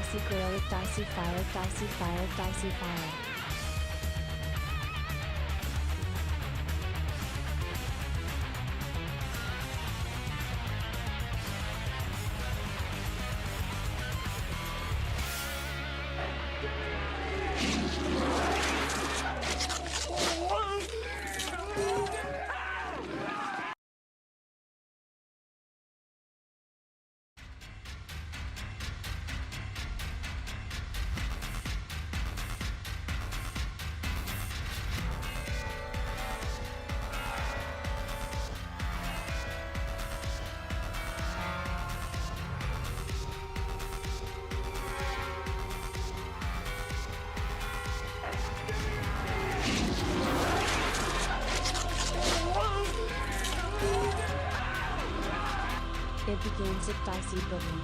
Ecdycis grill, Ecdycis fire, Ecdycis fire, Ecdycis fire. It begins Ecdycis boogie.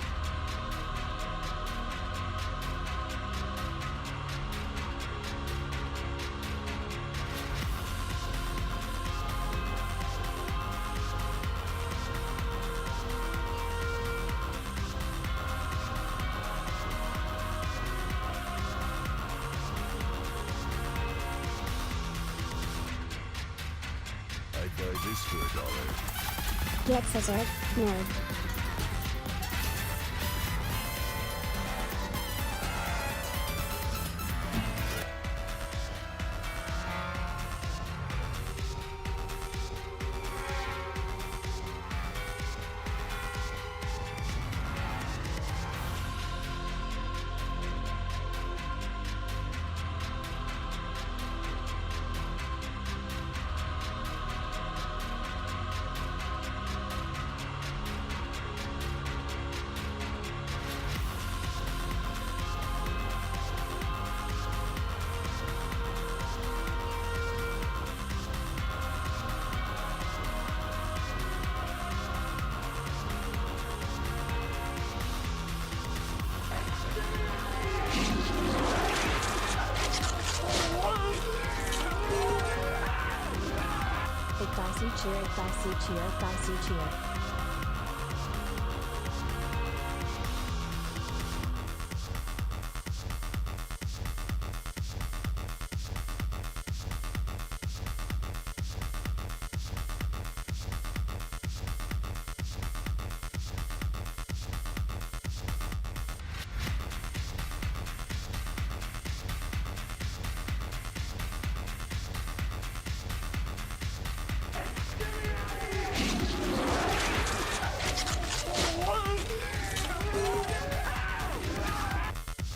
I'd buy this for $1. Get scissored, nerd. Ecdycis cheer, Ecdycis cheer, Ecdycis cheer.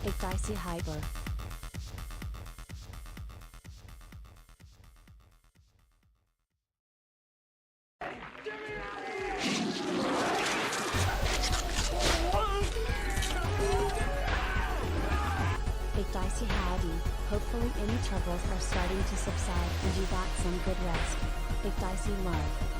Ecdycis hyper. Ecdycis howdy, hopefully any troubles are starting to subside and you got some good rest. Ecdycis love.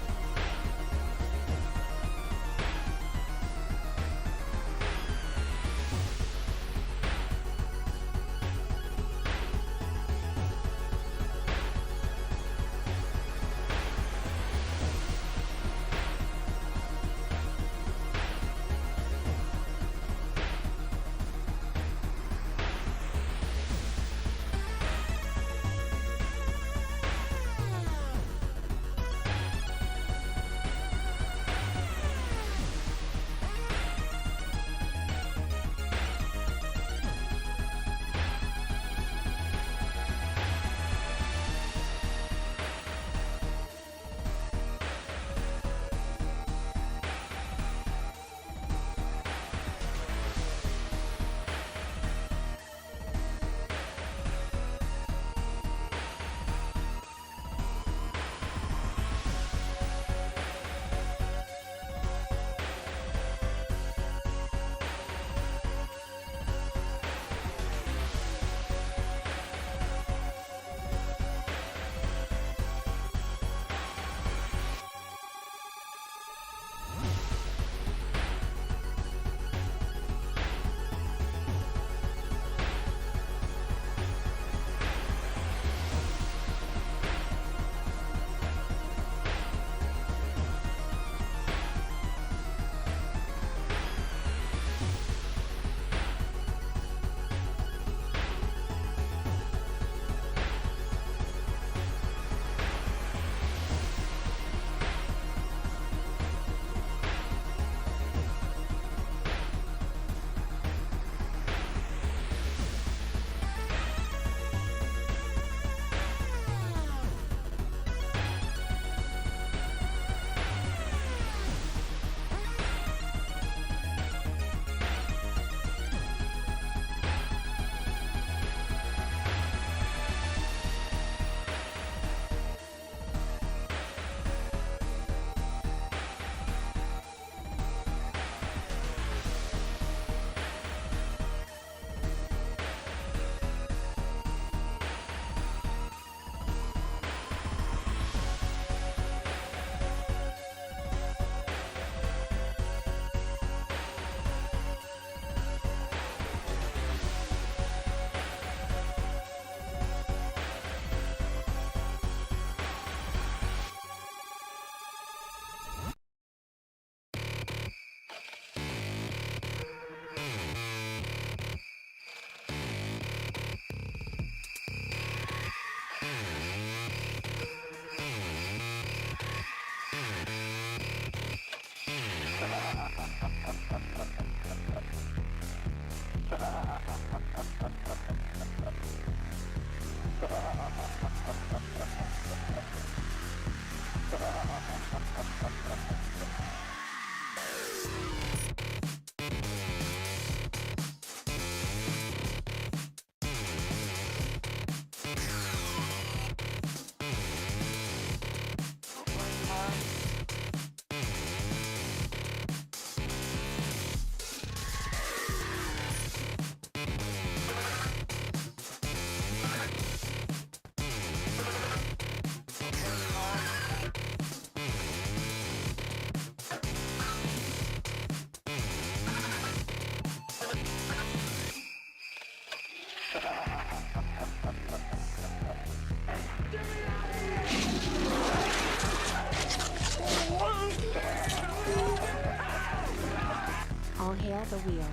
Hail the wheel.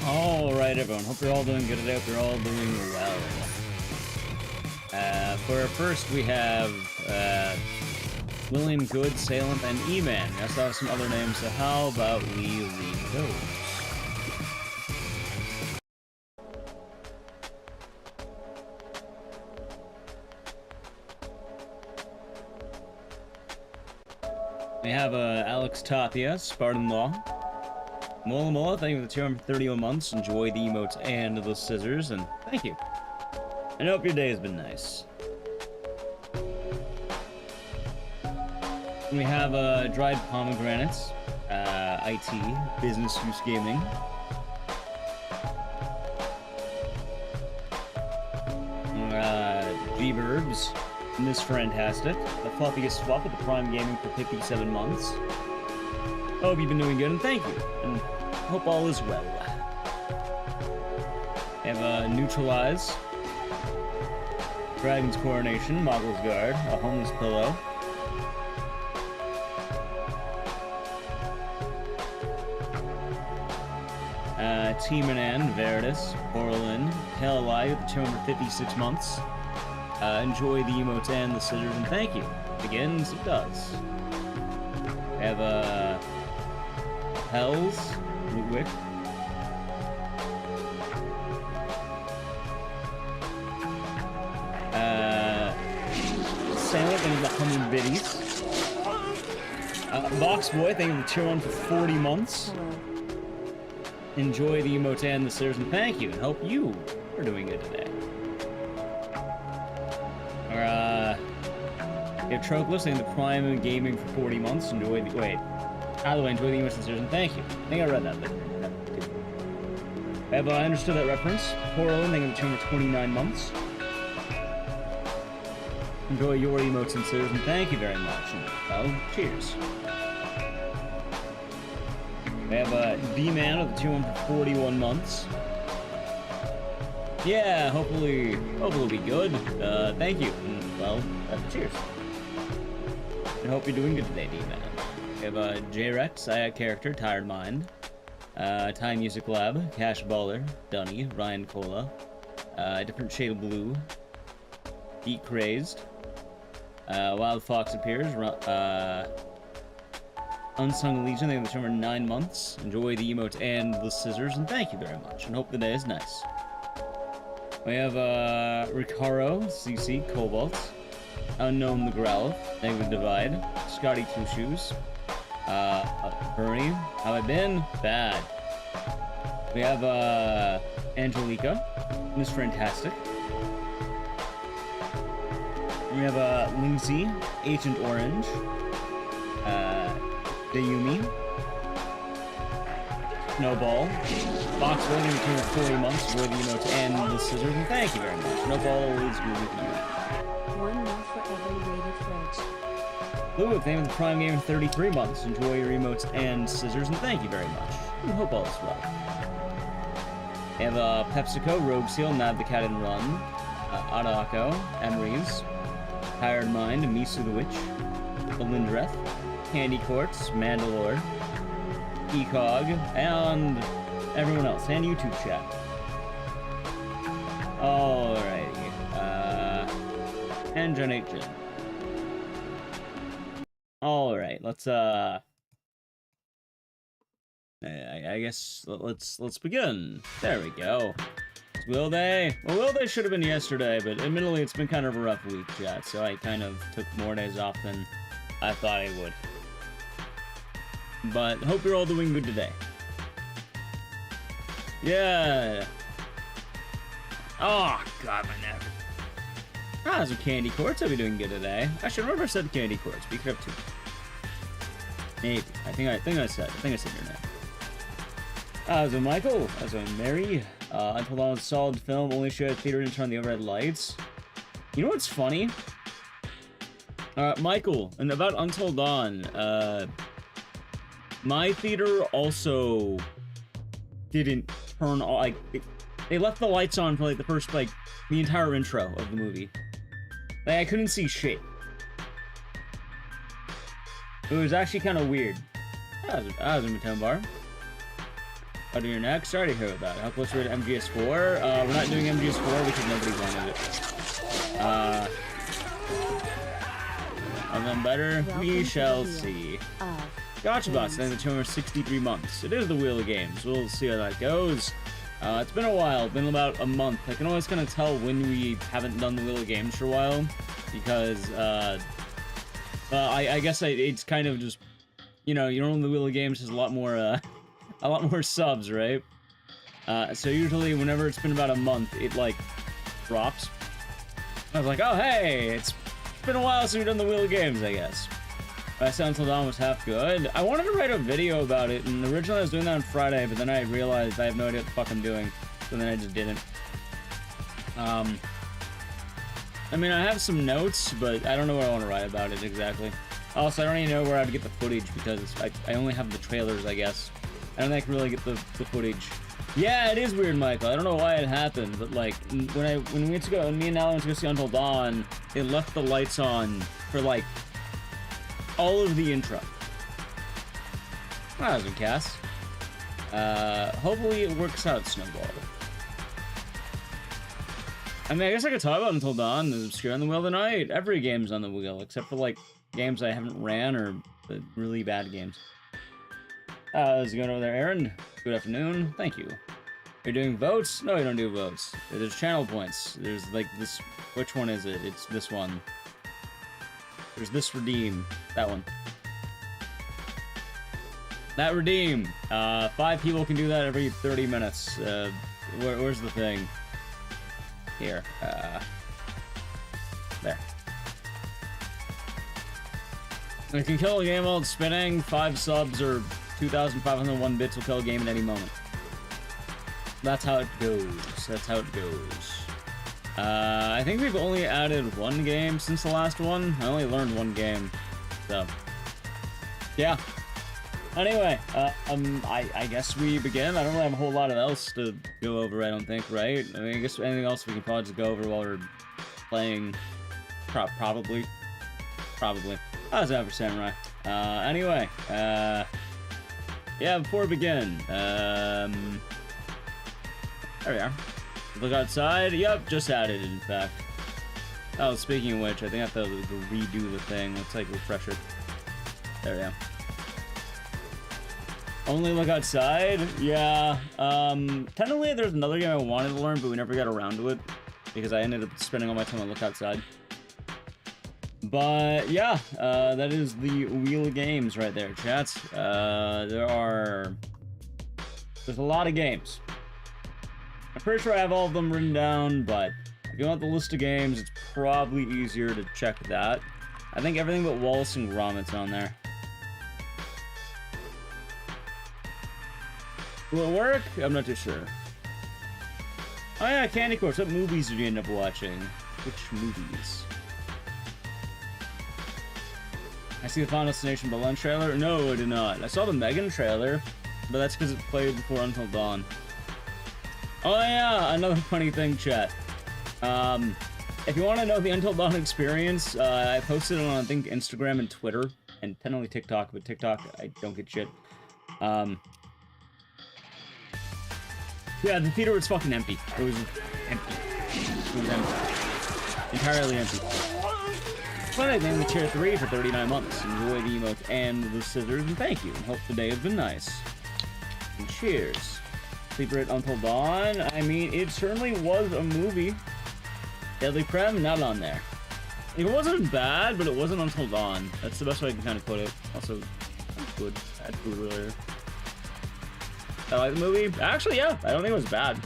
Alright everyone, hope you're all doing good today, hope you're all doing well. For our first we have William Good, Salem, and E-Man. We also have some other names, so how about we read those? We have Alex Tapia, Spartan Law. Mola Mola, thank you for the 231 months. Enjoy the emotes and the scissors, and thank you. I hope your day has been nice. We have dried pomegranates, IT, business use gaming. G-Burbs, Miss Fantastic, the fluffiest fluff with the Prime Gaming for 57 months. Hope you've been doing good, and thank you, and hope all is well. We have Neutralize, Dragon's Coronation, Moggle's Guard, a Homeless Pillow. Team Manan, Veritas, Orlin, Kelly with the 256 months. Enjoy the emotes and the scissors, and thank you. Begins, it does. We have Hells, Ludwig. Silent and the Humming Biddies. Box Boy, thank you for the tier 1 for 40 months. Enjoy the emote and the stairs, and thank you, and hope you are doing good today. We have Troclus, thank you for the Prime Gaming for 40 months. Enjoy the, wait. By the way, enjoy the emotes and the stairs, and thank you. I think I read that later. I understood that reference. Portland, thank you for 229 months. Enjoy your emotes and stairs, and thank you very much. And, well, cheers. We have D-Man with the 241 months. Yeah, hopefully it'll be good. Thank you. And, well, cheers. I hope you're doing good today, D-Man. We have J-Rex, character, Tired Mind. Time Music Lab, Cash Baller, Dunny, Ryan Cola. Different Shade of Blue. Geek Crazed. Wild Fox appears. Unsung Legion, they have the 9 months. Enjoy the emote and the scissors, and thank you very much, and hope the day is nice. We have Ricaro, CC, Cobalt, Unknown the Growl, Negative Divide, Scotty Two Shoes, Bernie, how have I been? Bad. We have Angelica, Miss Fantastic. We have Lindsay, Agent Orange, Dayumi, Snowball. Box waiting between 40 months for the emote and the scissors, and thank you very much. Snowball is good with you. 1 month for every rated fridge. Lou, name of the Prime game 33 months. Enjoy your emotes and scissors, and thank you very much. We hope all is well. We have PepsiCo, Rogue Seal, Nab the Cat and Run, Adako, Emery's, Tired Mind, Misu the Witch, Belindreth, Candy Quartz, Mandalore, Ecog, and everyone else, and YouTube chat. Alrighty. And Gen 8 Gen. Alright, let's I guess let's begin. There we go. Will they? Well, will they should have been yesterday, but admittedly it's been kind of a rough week, chat, so I kind of took more days off than I thought I would. But hope you're all doing good today. Yeah. Oh, God, my neck. Ah, some candy quartz. I'll be doing good today. I should remember I said candy quartz. Be careful too. Maybe. I think I said your name. How's it, Michael? How's it, Mary? Until Dawn, solid film. Only showed at theater and turn on the overhead lights. You know what's funny? Michael, and about Until Dawn, my theater also didn't turn on, like, they left the lights on for, like, the first, like, the entire intro of the movie. Like, I couldn't see shit. It was actually kind of weird. That was a Midtown bar. I'll do your next. Sorry to hear about that. How close are we to MGS4? We're not doing MGS4 because nobody wanted it. I've done better. We shall see. Gotcha Bots, then the 263 months. It is the Wheel of Games. We'll see how that goes. It's been a while. It's been about a month. I can always kind of tell when we haven't done the Wheel of Games for a while. Because, I guess it's kind of just, you know, the Wheel of Games has a lot more subs, right? So usually whenever it's been about a month, it, like, drops. I was like, oh, hey, it's been a while since we've done the Wheel of Games, I guess. Until Dawn was half good. I wanted to write a video about it, and originally I was doing that on Friday, but then I realized I have no idea what the fuck I'm doing, so then I just didn't. I mean, I have some notes, but I don't know what I want to write about it exactly. Also, I don't even know where I'd get the footage, because I only have the trailers, I guess. I don't think I can really get the footage. Yeah, it is weird, Michael. I don't know why it happened, but like when me and Nala went to go see Until Dawn, it left the lights on for like all of the intro. That was a cast. Hopefully it works out, Snowball. I mean, I guess I could talk about Until Dawn. The Obscure on the Wheel of the Night. Every game's on the wheel, except for like games I haven't ran or the really bad games. How's it going over there, Aaron? Good afternoon. Thank you. You're doing votes? No, you don't do votes. There's channel points. There's like this. Which one is it? It's this one. There's this redeem. That one. That redeem. 5 people can do that every 30 minutes. Where's the thing? Here. There. You can kill a game while it's spinning. 5 subs or 2,501 bits will kill a game at any moment. That's how it goes. That's how it goes. I think we've only added 1 game since the last one. I only learned 1 game. So, yeah. Anyway, I guess we begin. I don't really have a whole lot of else to go over, I don't think, right? I mean, I guess anything else we can probably just go over while we're playing. Probably. How's that for Samurai? Anyway, yeah, before we begin, there we are. Look outside. Yep, just added, in fact. Oh, speaking of which, I think I have to redo the thing. Let's, like, refresh it. There we go. Only look outside? Yeah. Technically, there's another game I wanted to learn, but we never got around to it. Because I ended up spending all my time on look outside. But, yeah. That is the Wheel of Games right there, chats. There's a lot of games. I'm pretty sure I have all of them written down, but if you want the list of games, it's probably easier to check that. I think everything but Wallace and Gromit's on there. Will it work? I'm not too sure. Oh yeah, Candy Corpse. What movies did you end up watching? Which movies? I see the Final Destination Berlin trailer? No, I did not. I saw the Megan trailer, but that's because it played before Until Dawn. Oh yeah, another funny thing, chat. If you want to know the Until Dawn experience, I posted it on, I think, Instagram and Twitter, and technically TikTok, but TikTok, I don't get shit. Yeah, the theater was fucking empty. It was empty. It was empty. Entirely empty. But I named the tier 3 for 39 months. Enjoy the emotes and the scissors, and thank you. And hope the day has been nice. And cheers. Sleeper at Until Dawn. I mean, it certainly was a movie. Deadly Prem, not on there. It wasn't bad, but it wasn't Until Dawn. That's the best way I can kind of put it. Also, good. I had food earlier. I like the movie. Actually, yeah. I don't think it was bad.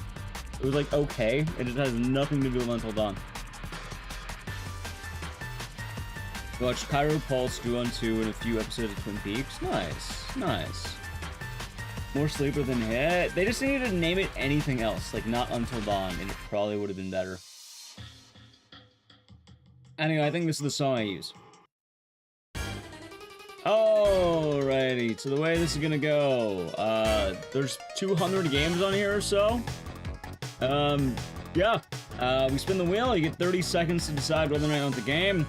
It was like okay. It just has nothing to do with Until Dawn. Watched Cairo Pulse, Drew on 2, and a few episodes of Twin Peaks. Nice. Nice. More Sleeper than Hit. They just needed to name it anything else, like not Until Dawn, and it probably would have been better. Anyway, I think this is the song I use. Alrighty, so the way this is gonna go, there's 200 games on here or so. Yeah. We spin the wheel, you get 30 seconds to decide whether or not you want the game.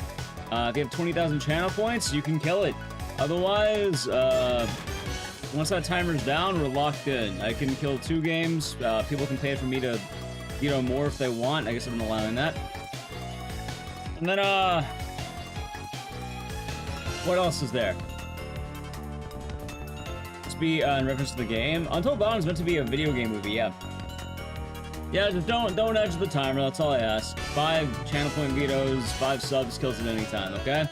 If you have 20,000 channel points, you can kill it. Otherwise, once that timer's down, we're locked in. I can kill 2 games. People can pay for me to, you know, more if they want. I guess I'm allowing that. And then, what else is there? This be in reference to the game. Until Dawn is meant to be a video game movie, yeah. Yeah, just don't edge the timer, that's all I ask. 5 channel point vetoes, 5 subs, kills at any time, okay?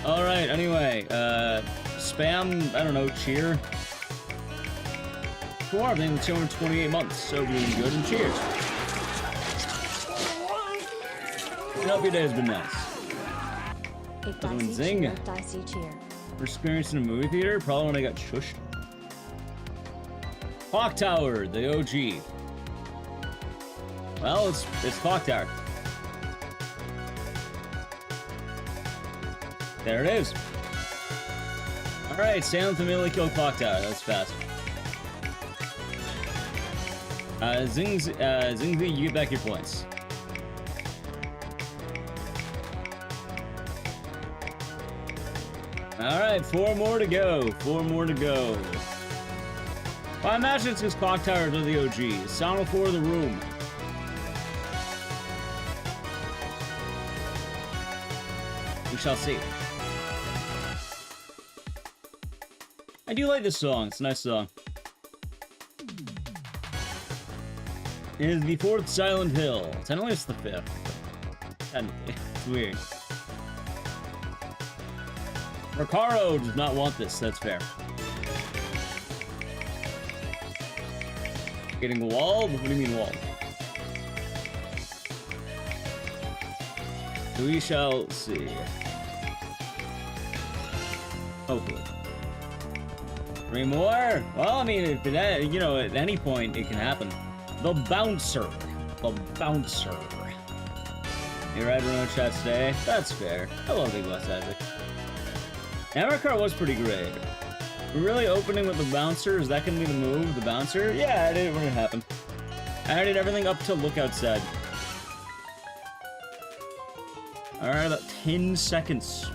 Alright, anyway, spam, I don't know, cheer. Cool, I've been 228 months, so doing good, and cheers. I hope your day has been nice. Zing. Ecdycis cheer. For experiencing a movie theater, probably when I got shushed. Clock Tower, the OG. Well, it's Clock Tower. There it is. Alright, Salem Family killed Clock Tower. That's fast. Zingzi, you get back your points. Alright, 4 more to go. 4 more to go. Well, I imagine it's because Clock Tower are the OG. Sound 4 of the room. We shall see. I do like this song. It's a nice song. It is the 4th Silent Hill. Technically it's the 5th. Technically. It's weird. Ricardo does not want this. That's fair. Getting walled? What do you mean walled? We shall see. Hopefully. 3 more? Well, I mean, if it, you know, at any point it can happen. The Bouncer. The Bouncer. You read Runo chat today? That's fair. I love Big West Isaac. Americar was pretty great. We're really opening with the Bouncer. Is that gonna be the move? The Bouncer? Yeah, I did it when it happened. I did everything up to look outside. Alright, about 10 seconds.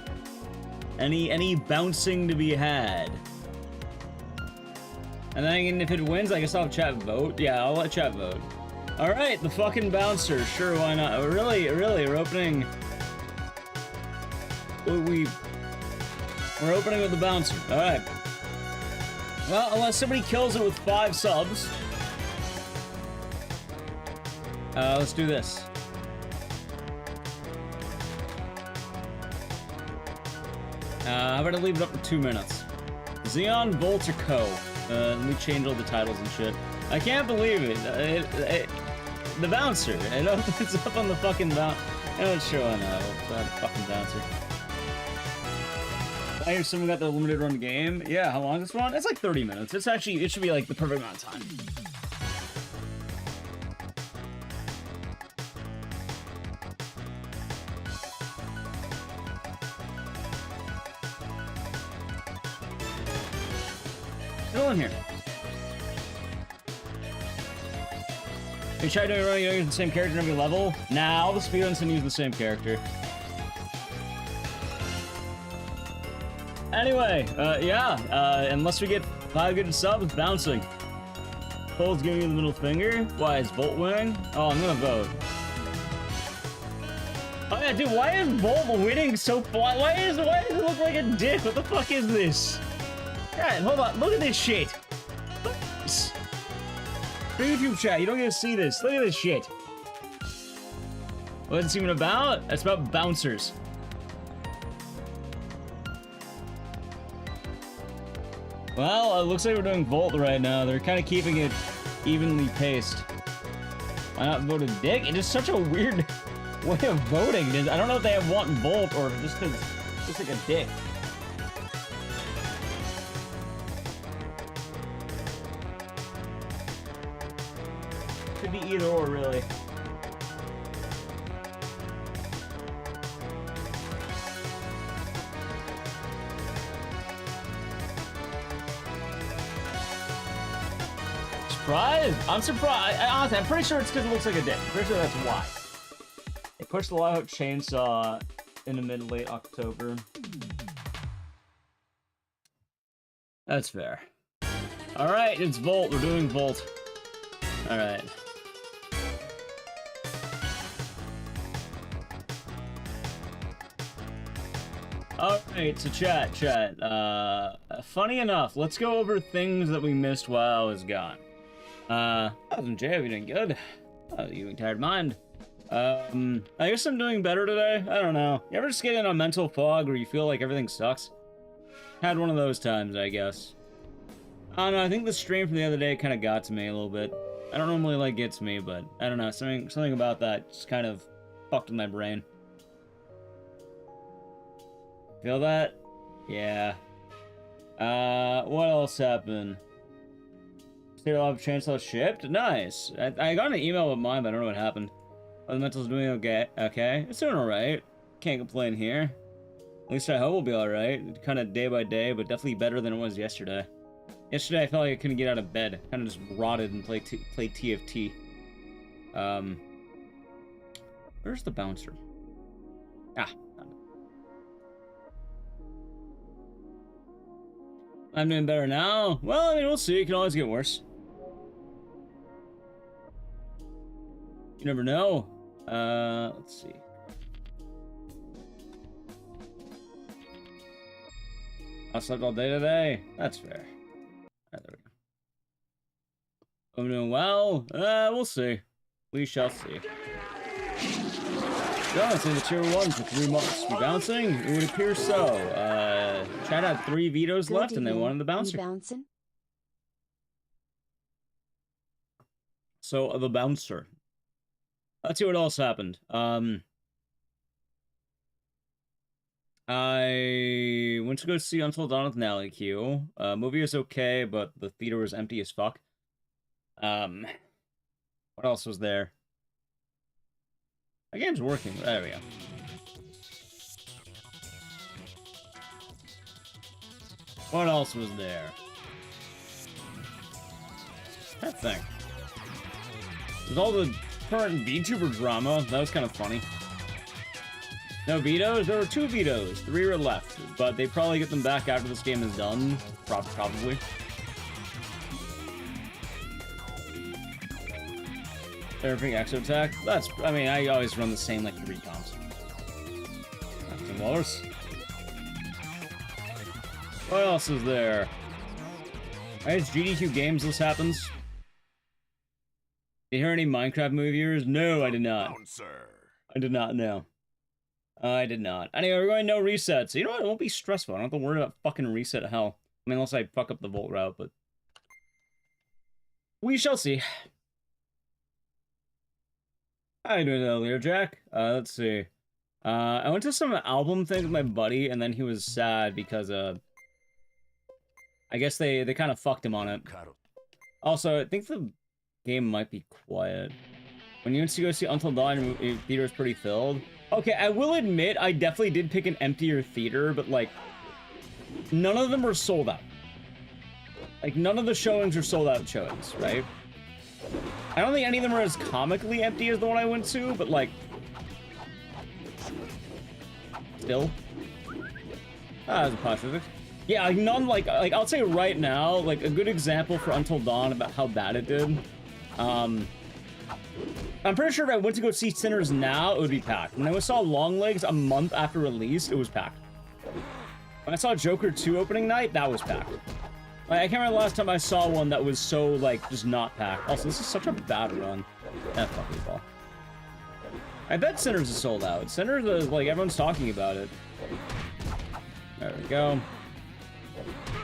Any bouncing to be had? And then if it wins, I guess I'll have chat vote. Yeah, I'll let chat vote. Alright, the fucking Bouncer. Sure, why not? Really, we're opening... We're opening with the Bouncer. Alright. Well, unless somebody kills it with 5 subs. Let's do this. How about I leave it up for 2 minutes? Xeon Volta Co. Let me change all the titles and shit. I can't believe it. The Bouncer. It opens up on the fucking bouncer. I'm not sure I know. The fucking Bouncer. I hear someone got the limited run game. Yeah, how long is this one? It's like 30 minutes. It's actually, it should be like the perfect amount of time. Still in here. You try doing running, you don't use the same character in every level? Nah, all the speedruns can use the same character. Anyway, unless we get 5 good subs, bouncing. Cole's giving you the middle finger. Why, is Volt winning? Oh, I'm gonna vote. Oh yeah, dude, why is Volt winning so far? Why does it look like a dick? What the fuck is this? God, hold on, look at this shit. Look at this. For YouTube chat, you don't get to see this. Look at this shit. What's it even about? It's about bouncers. Well, it looks like we're doing Volt right now. They're kind of keeping it evenly paced. Why not vote a dick? It is such a weird way of voting. I don't know if they have want Volt or just because it looks like a dick. Could be either or, really. Surprised? I'm surprised. Honestly, I'm pretty sure it's because it looks like a dick. I'm pretty sure that's why. They pushed the live chainsaw into mid-late October. That's fair. Alright, it's Volt. We're doing Volt. Alright. Alright, so chat. Funny enough, let's go over things that we missed while I was gone. I was in jail, you doing good? You doing tired mind? I guess I'm doing better today. I don't know. You ever just get in a mental fog where you feel like everything sucks? Had one of those times, I guess. I don't know, I think the stream from the other day kind of got to me a little bit. I don't normally like gets me, but I don't know, something about that just kind of fucked with my brain. Feel that? Yeah. What else happened? State Live Chainsaw shipped? Nice. I got an email with mine, but I don't know what happened. Oh, the mental's doing okay. It's doing alright. Can't complain here. At least I hope we'll be alright. Kind of day by day, but definitely better than it was yesterday. Yesterday I felt like I couldn't get out of bed. Kind of just rotted and played TFT. Where's the bouncer? Ah. I'm doing better now. Well, I mean, we'll see. It can always get worse. You never know. Let's see. I slept all day today. That's fair. Alright, there we go. I'm doing well. We'll see. We shall see. Jonas in the tier 1 for 3 months. We bouncing? It would appear so. Chat had 3 vetoes left and they wanted the bouncer. Bouncing? So, the bouncer. Let's see what else happened. I went to go see Until Dawn with Nally Q. Movie was okay, but the theater was empty as fuck. What else was there? The game's working. There we go. What else was there? That thing. There's all the current VTuber drama. That was kind of funny. No vetoes? There were 2 vetoes. 3 were left, but they probably get them back after this game is done. Probably. Everything exo attack. That's. I mean, I always run the same like 3 comps. Nothing worse. What else is there? It's GDQ Games. This happens. Did you hear any Minecraft movie viewers? No, I did not. I did not know. I did not. Anyway, we're going no resets. So you know what? It won't be stressful. I don't have to worry about fucking reset hell. I mean, unless I fuck up the Volt route, but we shall see. How you doing earlier, Jack? Let's see. I went to some album thing with my buddy, and then he was sad because, I guess they kind of fucked him on it. Also, I think the game might be quiet. When you went to go see Until Dawn, theater was pretty filled. Okay, I will admit, I definitely did pick an emptier theater, but, like, none of them were sold out. Like, none of the showings are sold out showings, right? I don't think any of them are as comically empty as the one I went to, but, like... Still. Ah, that was a positive. Yeah, like, none, like, I'll say right now, like, a good example for Until Dawn about how bad it did. I'm pretty sure if I went to go see Sinners now, it would be packed. When I saw Longlegs a month after release, it was packed. When I saw Joker 2 opening night, that was packed. Like, I can't remember the last time I saw one that was so, like, just not packed. Also, this is such a bad run. That fucking ball. I bet Sinners is sold out. Sinners is, like, everyone's talking about it. There we go.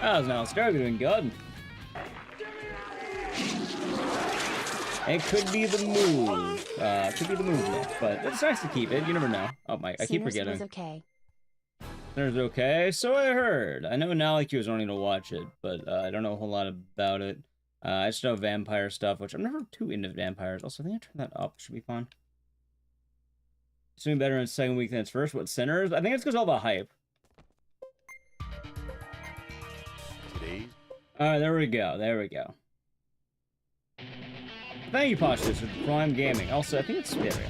That was now started doing good. It could be the move. Could be the movement, but it's nice to keep it. You never know. Oh my, I keep forgetting. Was okay. Sinners okay. So I heard. I know Naliki was wanting to watch it, but I don't know a whole lot about it. I just know vampire stuff, which I'm never too into vampires. Also, I think I turned that up. Should be fun. It's doing better in its second week than its first. What, Sinners? I think it's because all the hype. Alright, there we go. There we go. Thank you, Postures, for Prime Gaming. Also, I think it's Stereo.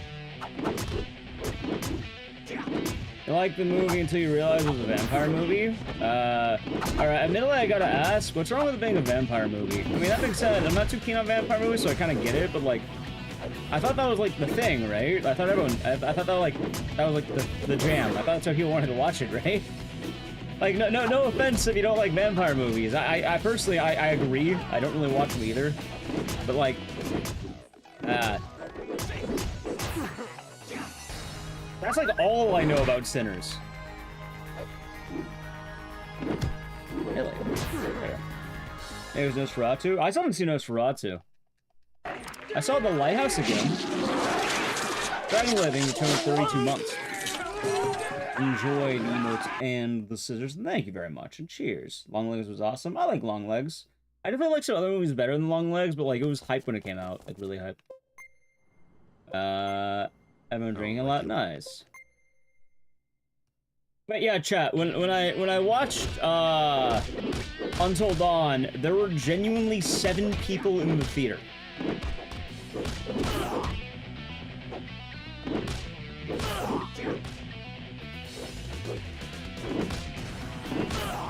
You like the movie until you realize it was a vampire movie? Alright, admittedly, I gotta ask, what's wrong with it being a vampire movie? I mean, that being said, I'm not too keen on vampire movies, so I kind of get it, but, like, I thought that was, like, the thing, right? I thought I thought that was, like, the jam. I thought that's how people wanted to watch it, right? Like, no offense if you don't like vampire movies. I personally, I agree. I don't really watch them either. But, like, that's, like, all I know about Sinners. Really? It was Nosferatu? I still haven't seen Nosferatu. I saw The Lighthouse again. Dragon Living returned 32 months. Enjoyed emotes and the scissors. Thank you very much, and cheers. Longlegs was awesome. I like Longlegs. I definitely like some other movies better than Longlegs, but, like, it was hype when it came out. Like, really hype. I've been drinking a lot. Nice. But yeah, chat, when I watched Until Dawn, there were genuinely 7 people in the theater.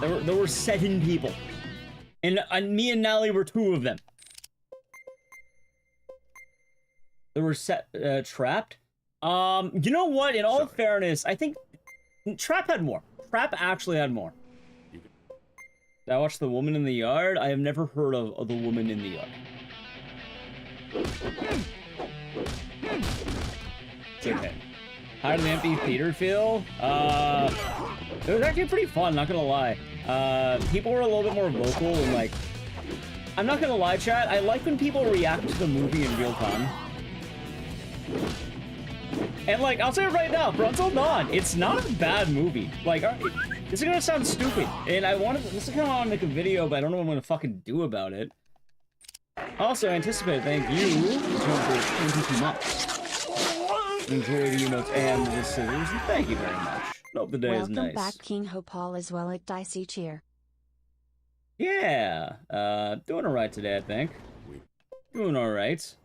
There were 7 people. And me and Nally were 2 of them. They were Trapped. You know what? In all fairness, I think Trap had more. Trap actually had more. Did I watch The Woman in the Yard? I have never heard of The Woman in the Yard. It's okay. How did the empty theater feel? It was actually pretty fun, not gonna lie. People were a little bit more vocal and, like... I'm not gonna lie, chat, I like when people react to the movie in real time. And, like, I'll say it right now, for Until Dawn, it's not a bad movie. Like, this is gonna sound stupid, and this is kind of want to make a video, but I don't know what I'm gonna fucking do about it. Also, I anticipate, thank you for 22 months. Enjoy the emotes and the scissors, and thank you very much. Hope the day is nice. Welcome back, King Hopal, as well, Ecdycis cheer. Yeah, doing alright today, I think. Doing alright.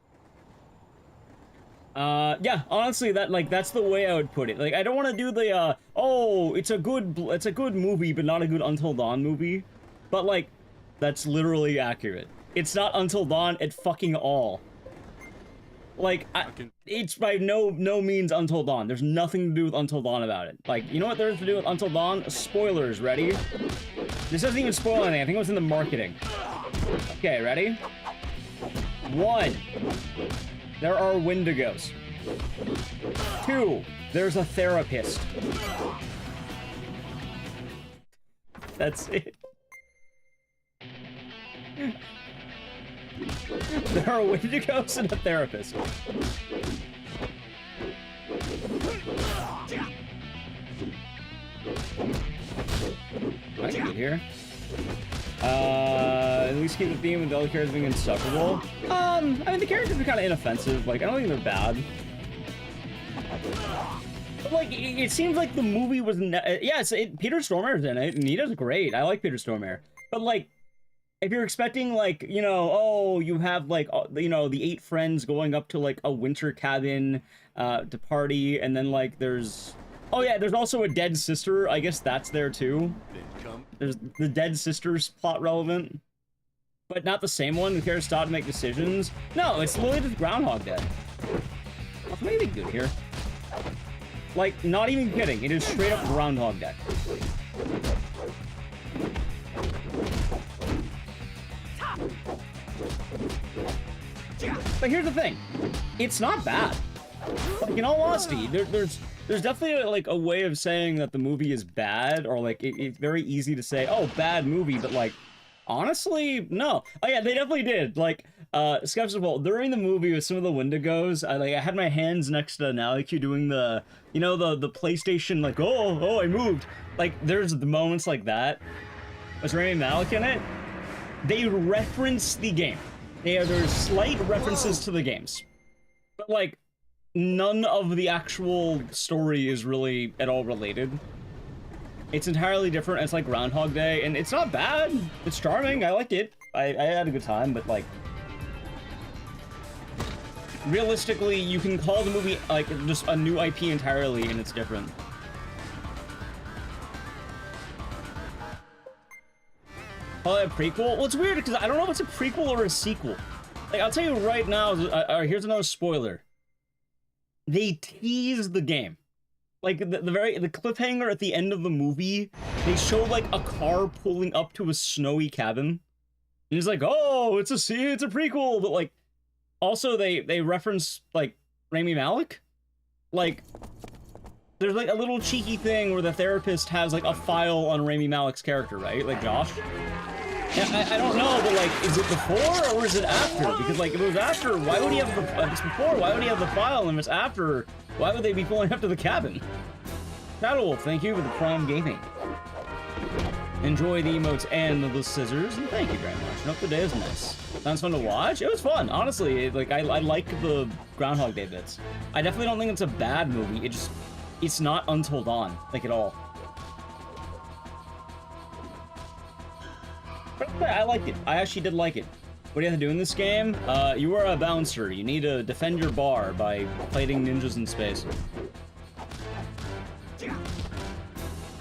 Yeah, honestly, that's the way I would put it. Like, I don't want to do the, oh, it's a good movie, but not a good Until Dawn movie. But, like, that's literally accurate. It's not Until Dawn at fucking all. Like, it's by no means Until Dawn. There's nothing to do with Until Dawn about it. Like, you know what there's to do with Until Dawn? Spoilers, ready? This doesn't even spoil anything. I think it was in the marketing. Okay, ready? 1. There are Wendigos. 2. There's a therapist. That's it. There are Wendigos and a therapist. Might be good here. At least keep the theme of the other characters being insufferable. I mean, the characters are kind of inoffensive. Like, I don't think they're bad. But, like, it seems like the movie was... yeah, Peter Stormare's in it, and he does great. I like Peter Stormare. But, like, if you're expecting, like, you know, oh, you have, like, you know, the 8 friends going up to, like, a winter cabin to party, and then, like, there's... Oh, yeah, there's also a dead sister. I guess that's there, too. There's the dead sister's plot relevant. But not the same one. The characters stop to make decisions. No, it's literally just Groundhog Day. What's maybe good here? Like, not even kidding. It is straight up Groundhog Day. But here's the thing. It's not bad. Like, in all honesty, there's definitely like a way of saying that the movie is bad, or like it's very easy to say, oh, bad movie, but like honestly, no. Oh yeah, they definitely did. Like skeptical during the movie with some of the Wendigos, I had my hands next to Naliku doing the, you know, the PlayStation, like, oh I moved. Like there's the moments like that. Was Rami Malek in it? They reference the game. There's slight references to the games, but like none of the actual story is really at all related. It's entirely different. It's like Groundhog Day, and it's not bad. It's charming. I like it. I had a good time, but like realistically, you can call the movie like just a new IP entirely, and it's different. Oh, a prequel? Well, it's weird because I don't know if it's a prequel or a sequel. Like, I'll tell you right now, here's another spoiler. They tease the game. Like, the cliffhanger at the end of the movie, they show, like, a car pulling up to a snowy cabin. And he's like, oh, it's a prequel, but, like, also they reference, like, Rami Malek. Like, there's, like, a little cheeky thing where the therapist has, like, a file on Rami Malek's character, right? Like, Josh. And I don't know, but, like, is it before or is it after? Because, like, if it was after, why would he have the... if it's before, why would he have the file? And if it's after, why would they be pulling up to the cabin? Shadow Wolf, thank you for the Prime Gaming. Enjoy the emotes and the scissors, and thank you very much. I hope the day is nice. Sounds fun to watch? It was fun, honestly. Like, I like the Groundhog Day bits. I definitely don't think it's a bad movie. It's not Until Dawn, like, at all. But I liked it. I actually did like it. What do you have to do in this game? You are a bouncer. You need to defend your bar by fighting ninjas in space. It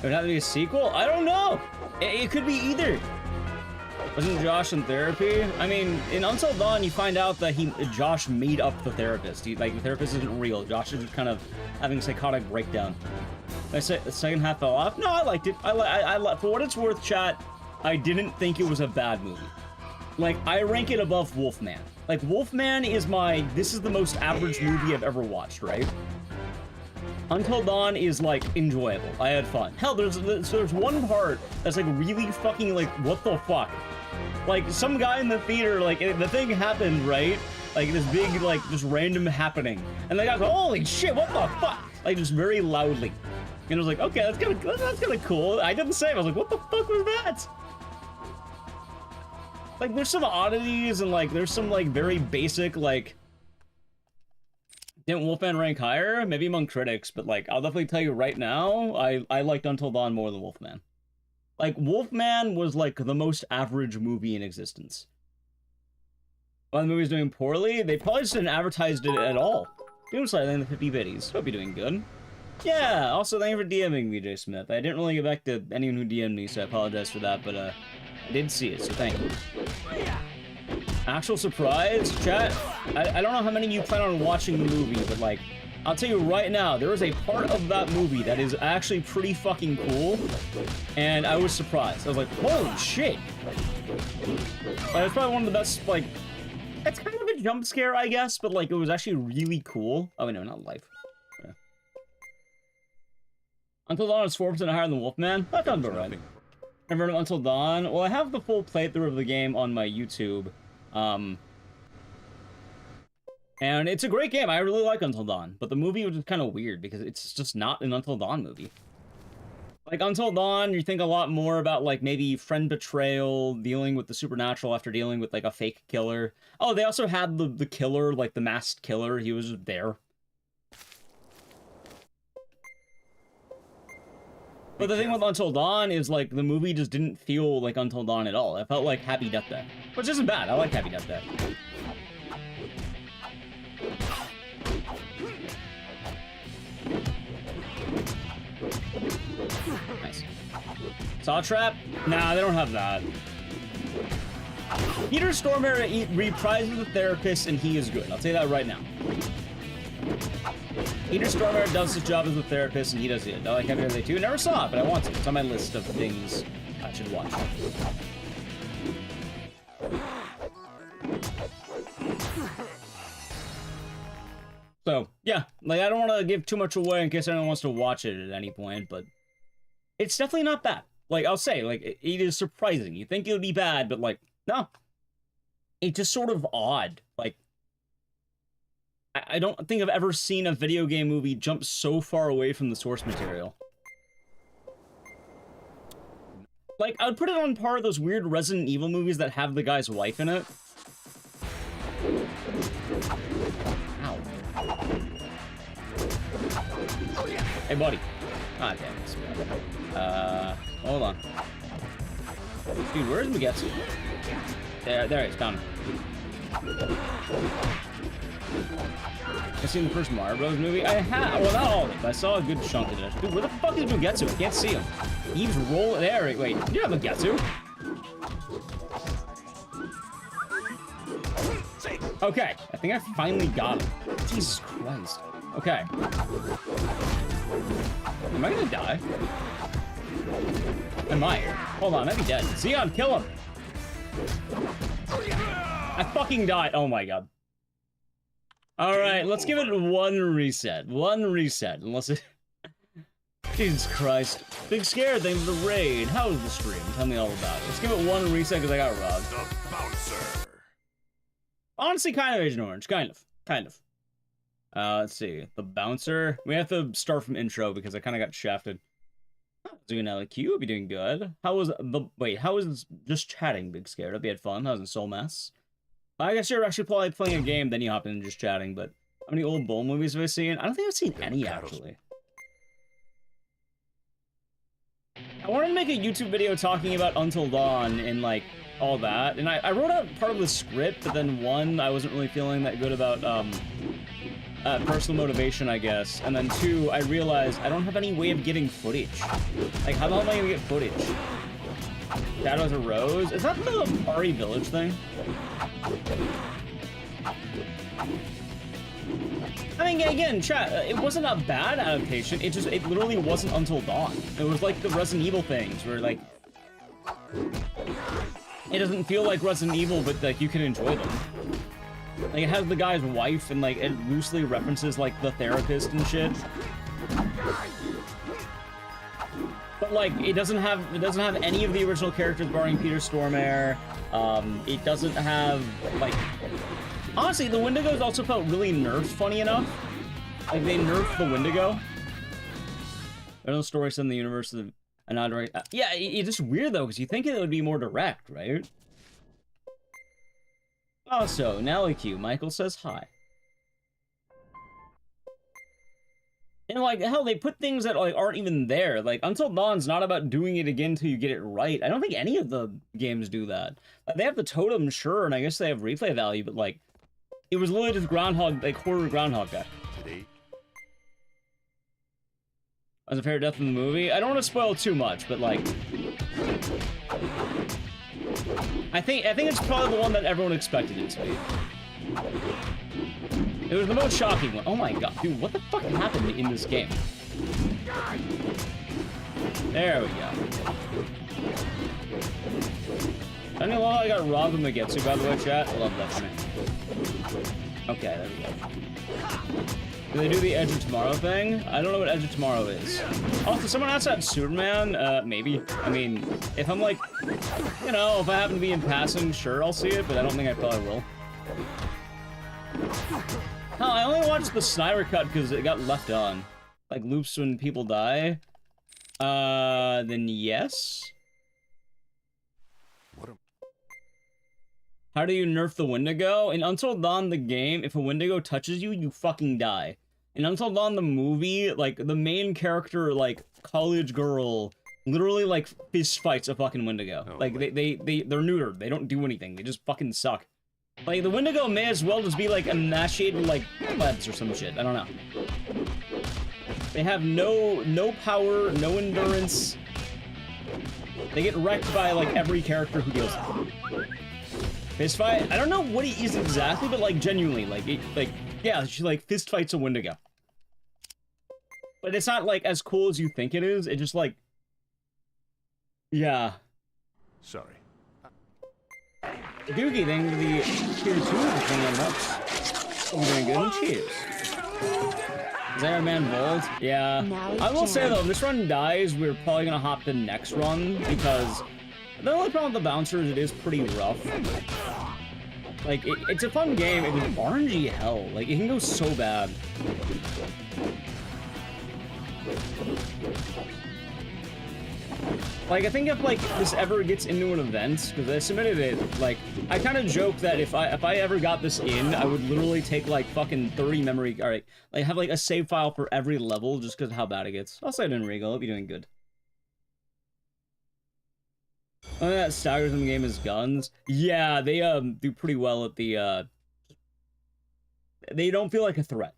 would have to be a sequel? I don't know! It could be either. Wasn't Josh in therapy? I mean, in Until Dawn, you find out that Josh made up the therapist. The therapist isn't real. Josh is just kind of having a psychotic breakdown. I say the second half fell off. No, I liked it. For what it's worth, chat, I didn't think it was a bad movie. Like, I rank it above Wolfman. Like, Wolfman is this is the most average movie I've ever watched, right? Until Dawn is, like, enjoyable. I had fun. Hell, there's one part that's, like, really fucking, like, what the fuck? Like, some guy in the theater, like, the thing happened, right? Like, this big, like, just random happening. And the guy's like, holy shit, what the fuck? Like, just very loudly. And I was like, okay, that's kind of cool. I didn't say it. I was like, what the fuck was that? Like, there's some oddities, and, like, there's some, like, very basic, like... Didn't Wolfman rank higher? Maybe among critics, but, like, I'll definitely tell you right now, I liked Until Dawn more than Wolfman. Like, Wolfman was, like, the most average movie in existence. While the movie's doing poorly, they probably just didn't advertise it at all. Doing slightly in the 50 biddies. Hope you're doing good. Yeah, also thank you for DMing me, J. Smith. I didn't really get back to anyone who DM'd me, so I apologize for that, but, I did see it, so thank you. Actual surprise, chat? I don't know how many of you plan on watching the movie, but, like, I'll tell you right now, there is a part of that movie that is actually pretty fucking cool, and I was surprised. I was like, holy shit! Like, it's probably one of the best, like, it's kind of a jump scare, I guess, but, like, it was actually really cool. Oh, wait, no, not life. Okay. Until Dawn is 4% higher than Wolfman? That sounds about right. Never heard of Until Dawn? Well, I have the full playthrough of the game on my YouTube. And it's a great game. I really like Until Dawn. But the movie was just kind of weird because it's just not an Until Dawn movie. Like, Until Dawn, you think a lot more about, like, maybe friend betrayal, dealing with the supernatural after dealing with, like, a fake killer. Oh, they also had the killer, like, the masked killer. He was just there. But the thing with Until Dawn is, like, the movie just didn't feel like Until Dawn at all. It felt like Happy Death Day. Which isn't bad. I like Happy Death Day. Nice. Saw Trap? Nah, they don't have that. Peter Stormare reprises the therapist, and he is good. I'll tell you that right now. Peter Stormare does his job as a therapist, and he does it. I like Happy Death Day 2. Never saw it, but I want to. It's on my list of things I should watch. So, yeah. Like, I don't want to give too much away in case anyone wants to watch it at any point, but it's definitely not bad. Like, I'll say, like, it is surprising. You think it would be bad, but, like, no. It's just sort of odd. Like, I don't think I've ever seen a video game movie jump so far away from the source material. Like, I would put it on par with those weird Resident Evil movies that have the guy's wife in it. Ow. Hey, buddy. Ah, damn. Hold on. Dude, where's Ecdycis? There he is, found him. I've seen the first Mario Bros. Movie. I have. Well, not all of it, but I saw a good chunk of it. Dude, where the fuck is Ecdycis? I can't see him. He's rolling. There. Wait. You have Ecdycis? Okay. I think I finally got him. Jesus Christ. Okay. Am I gonna die? Am I? Hold on. I might be dead. Xeon, kill him. I fucking died. Oh my god. Alright, let's give it one reset. One reset. Unless it... Jesus Christ. Big Scared, thanks for the raid. How was the stream? Tell me all about it. Let's give it one reset because I got robbed. The bouncer. Honestly, kind of Agent Orange. Kind of. Kind of. Let's see. The bouncer. We have to start from intro because I kind of got shafted. Doing LQ, I'll be doing good. How was the... Wait, how was just chatting, Big Scared? Hope you had fun. How was in Soul Mess? I guess you're actually probably playing a game, then you hop in and just chatting, but how many old Bull movies have I seen? I don't think I've seen any, actually. I wanted to make a YouTube video talking about Until Dawn and, like, all that, and I wrote out part of the script, but then one, I wasn't really feeling that good about, personal motivation, I guess, and then two, I realized I don't have any way of getting footage. Like, how the hell am I gonna get footage? Shadows of Rose? Is that the Ari Village thing? I mean, again, chat, it wasn't a bad adaptation, it literally wasn't Until Dawn. It was like the Resident Evil things, where, like, it doesn't feel like Resident Evil, but, like, you can enjoy them. Like, it has the guy's wife, and, like, it loosely references, like, the therapist and shit. But, like, it doesn't have any of the original characters barring Peter Stormare. It doesn't have, like... Honestly, the Wendigos also felt really nerfed, funny enough. Like, they nerfed the Wendigo. There's no story set in the universe of... yeah, it's just weird, though, because you think it would be more direct, right? Also, Nelly Q, Michael says hi. And, like, hell, they put things that, like, aren't even there. Like, Until Dawn's not about doing it again till you get it right. I don't think any of the games do that. Like, they have the totem, sure, and I guess they have replay value, but, like, it was literally just Groundhog, like, horror Groundhog guy. Today. As a fair death in the movie? I don't want to spoil too much, but, like... I think it's probably the one that everyone expected it to be. It was the most shocking one. Oh my god, dude, what the fuck happened in this game? There we go. I don't know why I got robbed in the Getsu, by the way, chat. I love that for me. Okay, there we go. Do they do the Edge of Tomorrow thing? I don't know what Edge of Tomorrow is. Also, someone asked that Superman? Maybe. I mean, if I'm like, you know, if I happen to be in passing, sure, I'll see it, but I don't think I probably will. Hell, I only watched the Snyder cut because it got left on. Like, loops when people die. Then yes. What a... How do you nerf the Wendigo? In Until Dawn, the game, if a Wendigo touches you, you fucking die. In Until Dawn, the movie, like, the main character, like, college girl, literally, like, fist fights a fucking Wendigo. Oh, like, they're neutered. They don't do anything. They just fucking suck. Like, the Wendigo may as well just be, like, emaciated, like, plebs or some shit. I don't know. They have no power, no endurance. They get wrecked by, like, every character who deals with them. Fist fight? I don't know what he is exactly, but, like, genuinely, yeah, she, like, fist fights a Wendigo. But it's not, like, as cool as you think it is. It just, like... Yeah. Sorry. Doogie, thank you for the tier 2 for 21 bucks. We're doing good, and cheers. Is Iron Man bold? Yeah. I will say, though, if this run dies, we're probably gonna hop to the next run, because the only problem with the bouncers, it is pretty rough. Like, it's a fun game. It is RNG hell. Like, it can go so bad. Like, I think if, like, this ever gets into an event, because I submitted it, like, I kind of joke that if I ever got this in, I would literally take, like, fucking 30 memory, alright, like, have, like, a save file for every level, just because of how bad it gets. I'll say it in Regal. I'll be doing good. Only that staggers in the game is guns. Yeah, they, do pretty well at the, they don't feel like a threat.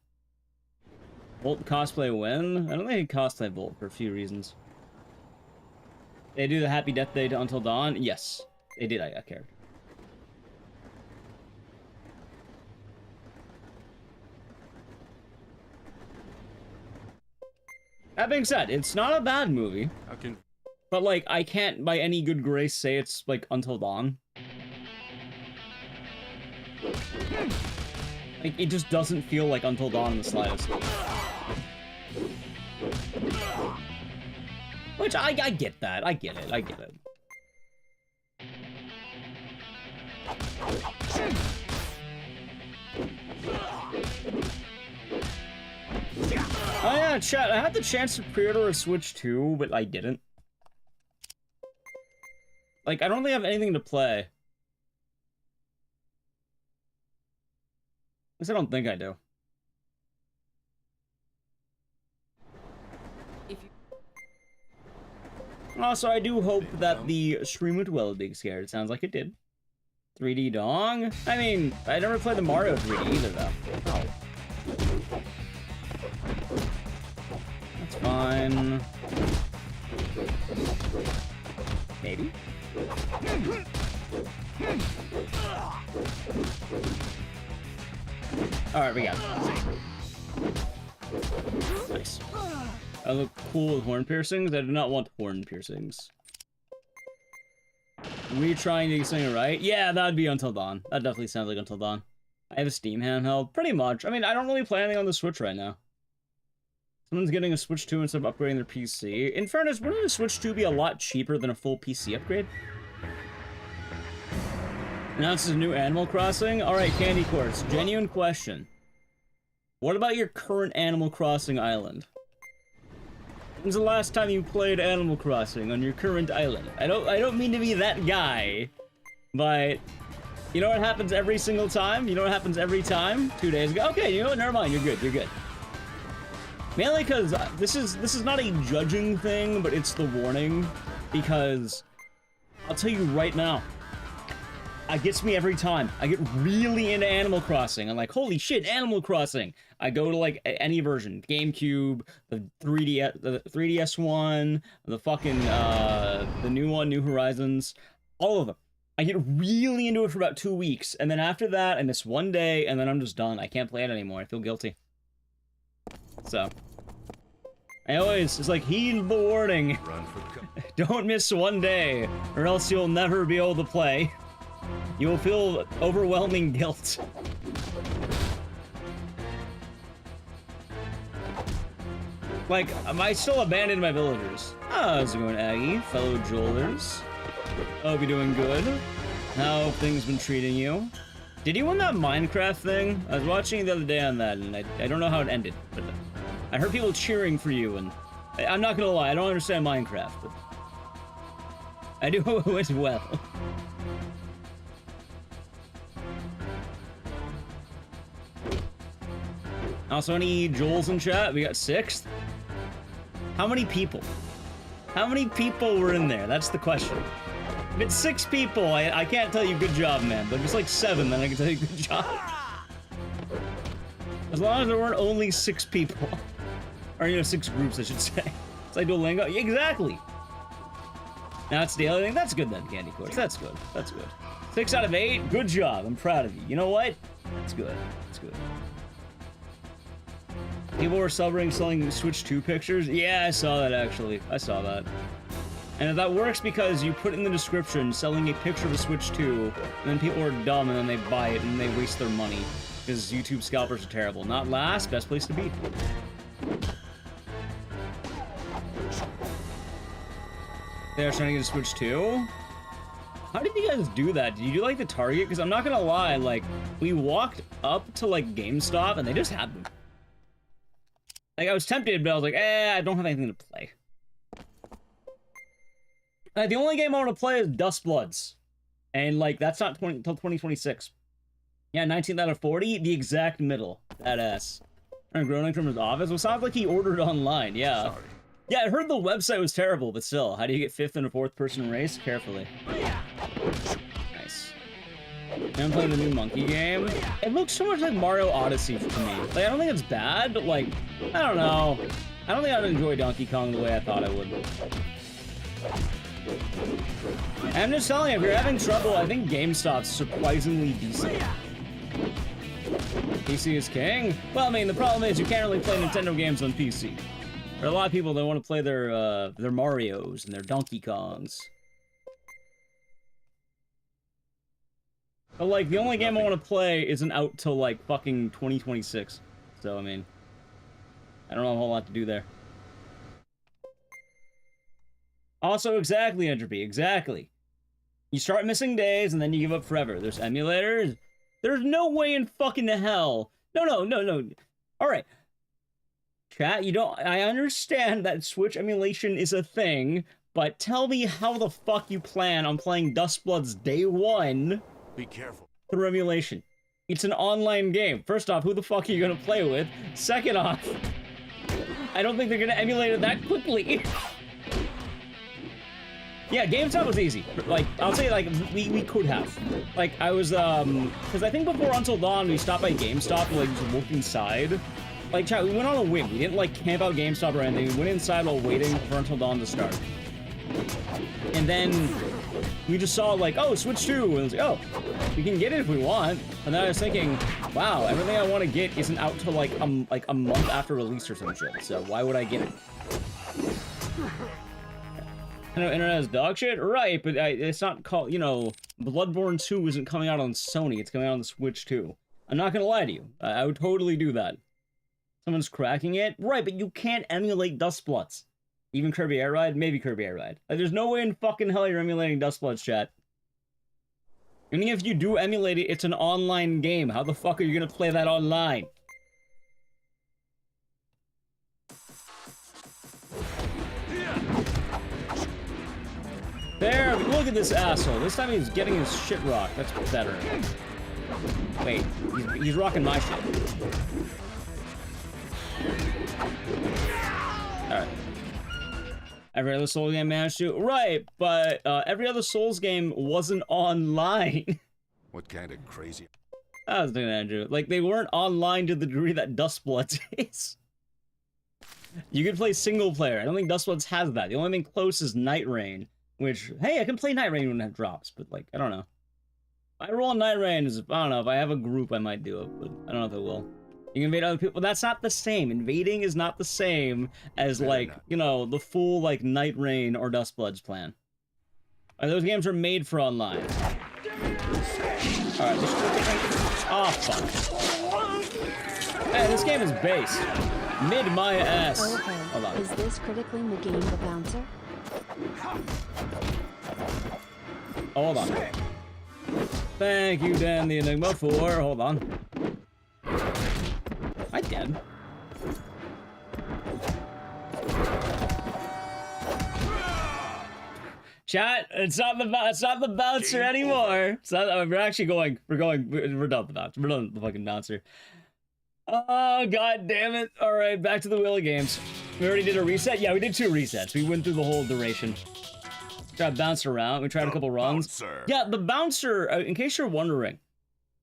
Volt cosplay win? I don't think they cosplay Volt for a few reasons. They do the Happy Death Day to Until Dawn? Yes, they did. I cared. That being said, it's not a bad movie. But, like, I can't by any good grace say it's, like, Until Dawn. Like, it just doesn't feel like Until Dawn in the slightest. Which, I get that. I get it. I get it. Oh yeah, chat, I had the chance to pre-order a Switch 2, but I didn't. Like, I don't really have anything to play. At least I don't think I do. Also, I do hope that the stream went well, Big Scared. It sounds like it did. 3D Dong? I mean, I never played the Mario 3D either, though. Oh. That's fine. Maybe? Alright, we got it. Nice. I look cool with horn piercings? I do not want horn piercings. Are we trying to get something right? Yeah, that'd be Until Dawn. That definitely sounds like Until Dawn. I have a Steam handheld. Pretty much. I mean, I don't really play anything on the Switch right now. Someone's getting a Switch 2 instead of upgrading their PC. In fairness, wouldn't a Switch 2 be a lot cheaper than a full PC upgrade? Announces a new Animal Crossing? Alright, Candy Quartz. Genuine question. What about your current Animal Crossing island? When's the last time you played Animal Crossing on your current island? I don't mean to be that guy, but you know what happens every single time? You know what happens every time? 2 days ago? Okay, you know what? Never mind. You're good. You're good. Mainly because this is not a judging thing, but it's the warning. Because I'll tell you right now, it gets me every time. I get really into Animal Crossing. I'm like, holy shit, Animal Crossing. I go to like any version, GameCube, the 3DS one, the fucking the new one, New Horizons, all of them. I get really into it for about 2 weeks, and then after that, I miss one day, and then I'm just done. I can't play it anymore. I feel guilty. So, it's like, heed the warning. Don't miss one day, or else you'll never be able to play. You will feel overwhelming guilt. Like, I still abandoned my villagers. How's it going, Aggie? Fellow Jewelers. Hope you're doing good. How have things been treating you? Did you win that Minecraft thing? I was watching it the other day on that, and I don't know how it ended, but I heard people cheering for you, and I'm not gonna lie, I don't understand Minecraft, but I do as well. Also, any Joels in chat? We got 6th. How many people? How many people were in there? That's the question. If it's 6 people, I can't tell you good job, man. But if it's like 7, then I can tell you good job. As long as there weren't only 6 people. Or, you know, 6 groups, I should say. It's like Duolingo. Yeah, exactly. Now it's daily thing. That's good then, Candy Course. That's good. That's good. 6 out of 8. Good job. I'm proud of you. You know what? That's good. That's good. People were selling Switch 2 pictures. Yeah, I saw that actually. I saw that. And if that works because you put in the description selling a picture of a Switch 2, and then people are dumb and then they buy it and they waste their money. Because YouTube scalpers are terrible. Not last, best place to be. They are trying to get a Switch 2? How did you guys do that? Did you do like the Target? Because I'm not gonna lie, like, we walked up to like GameStop and they just had them. Like, I was tempted, but I was like, I don't have anything to play. The only game I want to play is Dust Bloods. And, like, that's not until 2026. Yeah, 19th out of 40, the exact middle. Badass. And groaning from his office. Well, sounds like he ordered online, yeah. Sorry. Yeah, I heard the website was terrible, but still. How do you get 5th in a 4th person race? Carefully. Nice. I'm playing the new monkey game. It looks so much like Mario Odyssey to me. Like, I don't think it's bad, but, like, I don't know. I don't think I'd enjoy Donkey Kong the way I thought I would. I'm just telling you, if you're having trouble, I think GameStop's surprisingly decent. PC is king? Well, I mean, the problem is you can't really play Nintendo games on PC. There are a lot of people that want to play their Marios and their Donkey Kongs. But, like, the only game I want to play isn't out till, like, fucking 2026. So, I mean, I don't have a whole lot to do there. Also, exactly, Entropy, exactly. You start missing days, and then you give up forever. There's emulators. There's no way in fucking hell. No. Alright. Chat, you don't... I understand that Switch emulation is a thing, but tell me how the fuck you plan on playing Dust Bloods day 1... Be careful. through emulation. It's an online game. First off, who the fuck are you gonna play with? Second off, I don't think they're gonna emulate it that quickly. Yeah, GameStop was easy. Like, I'll say, like, we could have. Like, I was, because I think before Until Dawn, we stopped by GameStop and, like, just looked inside. Like, chat, we went on a whim. We didn't, like, camp out GameStop or anything. We went inside while waiting for Until Dawn to start. And then we just saw, like, oh, Switch 2. And it was like, oh, we can get it if we want. And then I was thinking, wow, everything I want to get isn't out till, like a month after release or some shit. So why would I get it? I know internet is dog shit, right? But it's not called, you know, Bloodborne 2 isn't coming out on Sony. It's coming out on the Switch 2. I'm not gonna lie to you. I would totally do that. Someone's cracking it, right? But you can't emulate Dust Bloods. Even Kirby Air Ride? Maybe Kirby Air Ride. Like, there's no way in fucking hell you're emulating Dust Bloods, chat. And if you do emulate it, it's an online game. How the fuck are you gonna play that online? There, look at this asshole. This time he's getting his shit rocked. That's better. Wait, he's rocking my shit. Alright. Every other Souls game managed to. Right, but every other Souls game wasn't online. What kind of crazy... I was thinking, Andrew. Like, they weren't online to the degree that Dust Bloods is. You could play single player. I don't think Dust Bloods has that. The only thing close is Night Rain. Which, hey, I can play Night Rain when it drops, but, like, I don't know. If I roll Night Rain, I don't know, if I have a group, I might do it, but I don't know if I will. You can invade other people, but that's not the same. Invading is not the same as, like, you know, the full, like, Night Rain or Dust Bloods plan. Those games are made for online. Alright, let's go. Oh, fuck. Hey, this game is based. Mid my ass. Okay, hold on. is this critically McGame the bouncer? Oh, hold on. Thank you, Dan the Enigma, for... Hold on. I dead. Chat, it's not the bouncer Game anymore. It's not, we're actually going. We're done with the bouncer. We're done with the fucking bouncer. Oh god damn it! All right, back to the wheel of games. We already did a reset. Yeah, we did 2 resets. We went through the whole duration. Tried to bounce around. We tried a couple runs. Bouncer. Yeah, the bouncer. In case you're wondering,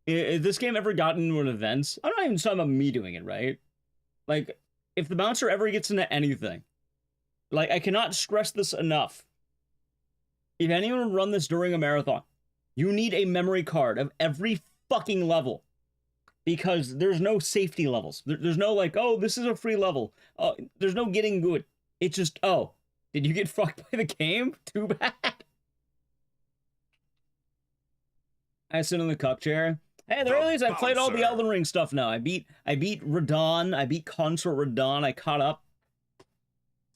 if this game ever got into an event, I'm not even talking about me doing it, right? Like, if the bouncer ever gets into anything, like, I cannot stress this enough. If anyone would run this during a marathon, you need a memory card of every fucking level. Because there's no safety levels. There's no like, oh, this is a free level. There's no getting good. It's just, oh, did you get fucked by the game? Too bad. I sit in the cup chair. Hey, the earliest I played all the Elden Ring stuff now. I beat Radon. I beat Consort Radon. I caught up.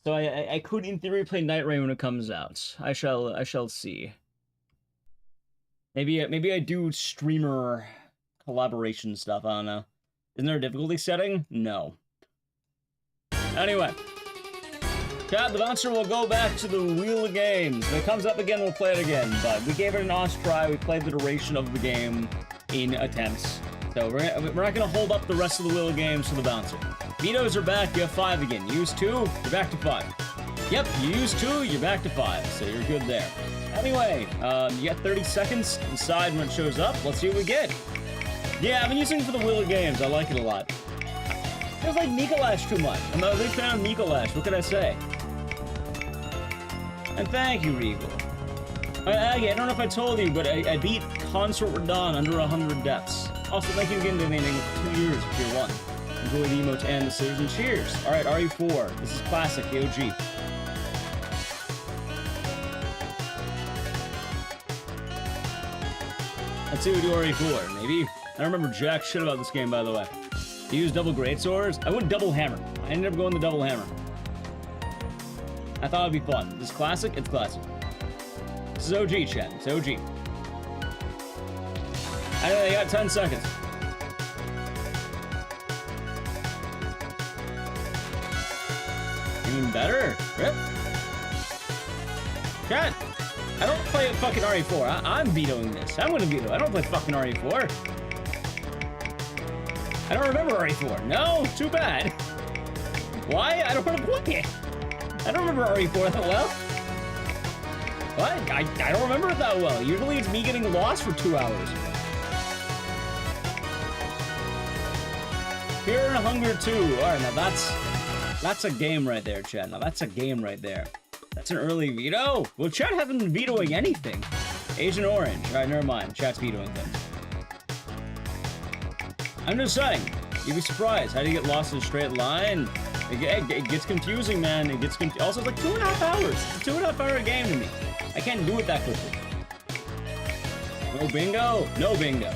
So I could, in theory, play Night Rain when it comes out. I shall see. Maybe I do streamer collaboration stuff. I don't know. Isn't there a difficulty setting? No. Anyway, chat, the bouncer will go back to the wheel of games. If it comes up again, we'll play it again. But we gave it an honest try. We played the duration of the game in attempts. So we're not gonna hold up the rest of the wheel of games for the bouncer. Vetoes are back. You have 5 again. You used 2. You're back to 5. Yep, you used 2. You're back to 5. So you're good there. Anyway, you got 30 seconds. Decide when it shows up. Let's see what we get. Yeah, I've been using it for the wheel of games. I like it a lot. Feels like Mikolash too much. I'm a big fan of Mikolash. What can I say? And thank you, Regal. Aggie, I don't know if I told you, but I beat Consort Radon under 100 deaths. Also, thank you again, Donating with 2 years of Tier 1. Enjoy the emote and the scissors and cheers. Alright, RE4. This is classic, the OG. Let's see what we do RE4, maybe? I don't remember jack shit about this game, by the way. You use double greatswords? I went double hammer. I ended up going the double hammer. I thought it'd be fun. This is classic? It's classic. This is OG, chat. It's OG. I got 10 seconds. Even better. Rip. Chat. I don't play fucking RE4. I'm vetoing this. I'm gonna veto. I don't play fucking RE4. I don't remember RE4. No, too bad. Why? I don't want to play it. I don't remember RE4 that well. What? I don't remember it that well. Usually it's me getting lost for 2 hours. Fear and Hunger 2. Alright, now that's a game right there, chat. Now that's a game right there. That's an early veto? Well, chat hasn't been vetoing anything. Agent Orange. Alright, never mind. Chat's vetoing things. I'm just saying, you'd be surprised. How do you get lost in a straight line? It gets confusing, man. It gets also, it's like 2.5 hours. It's a 2.5 hour game to me. I can't do it that quickly. No bingo? No bingo.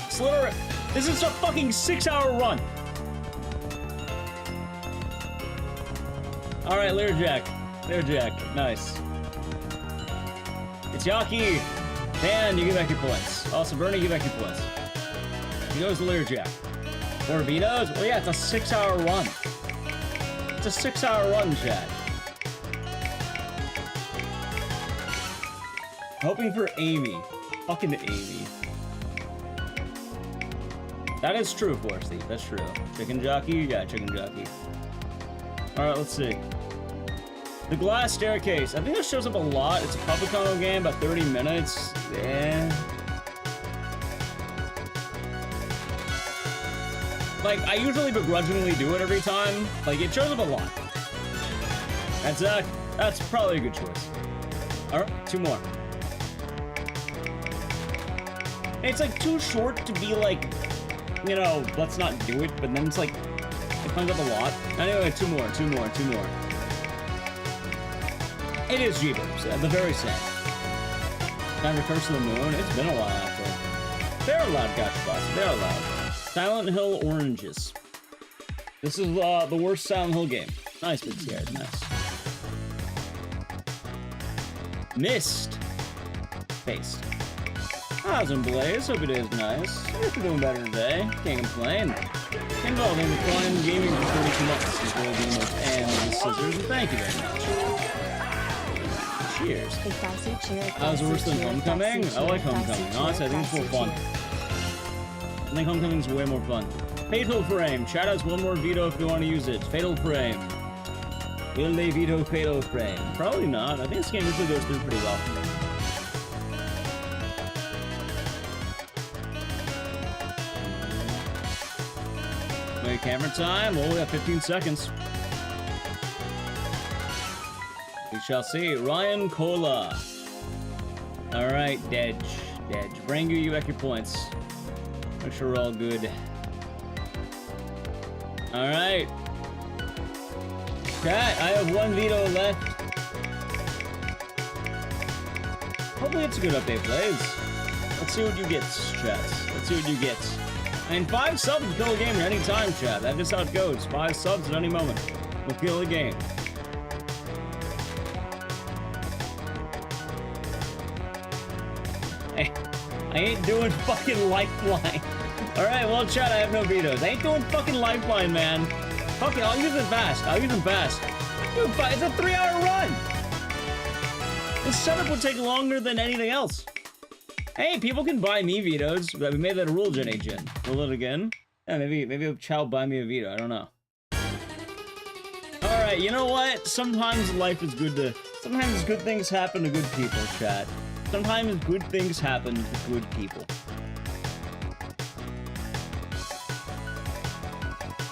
Slither, this is a fucking 6-hour run. Alright, Learjack. Learjack. Nice. It's Yaki. Dan, you give back your points. Also, Bernie, give back your points. He goes to Learjack. 4 vetoes? Well, yeah, it's a 6-hour run. It's a 6-hour run, chat. Hoping for Amy. Fucking Amy. That is true, Forest Thief. That's true. Chicken Jockey? Yeah, Chicken Jockey. Alright, let's see. The Glass Staircase. I think this shows up a lot. It's a Publicano game, about 30 minutes. Yeah. Like, I usually begrudgingly do it every time. Like, it shows up a lot. That's probably a good choice. Alright, 2 more. It's like too short to be like, you know, let's not do it, but then it's like, it comes up a lot. Anyway, 2 more. It is Jeepers, the very same. Time to Curse of the Moon. It's been a while, actually. They're allowed, gotcha boss. They're allowed. Silent Hill Oranges. This is the worst Silent Hill game. Nice, big scared. Nice. Mist. Faced. How's Blaze? Hope it is nice. Hope you're doing better today. Can't complain. Involving the Prime Gaming for 32 months. Enjoy the emotes and the scissors, and thank you very much. Cheers. Ecdycis cheer. How's worse than Ecdycis Homecoming? cheer, I like Ecdycis Homecoming. cheer, Honestly, I think it's more Ecdycis fun. cheer. I think Homecoming's way more fun. Fatal Frame. Chat has one more veto if you want to use it. Fatal Frame. Will they veto Fatal Frame? Probably not. I think this game usually goes through pretty well. Wait, camera time. Oh, we got 15 seconds. We shall see. Ryan Cola. Alright, Dedge. Bring you back your points. Make sure we're all good. Alright. Chat, I have one veto left. Hopefully it's a good update, Blaze. Let's see what you get, chat. Let's see what you get. I mean, 5 subs will kill a game at any time, chat. That's just how it goes. 5 subs at any moment will kill a game. Hey, I ain't doing fucking Lifeline. Alright, well, chat, I have no vetoes. I ain't doing fucking Lifeline, man. Fuck it, I'll use it fast. Dude, it's a 3-hour run. This setup would take longer than anything else. Hey, people can buy me vetoes. We made that a rule, Gen 8 Gen. Roll it again. Yeah, maybe Chow buy me a veto. I don't know. Alright, you know what? Sometimes life is good to... Sometimes good things happen to good people, chat. Sometimes good things happen to good people.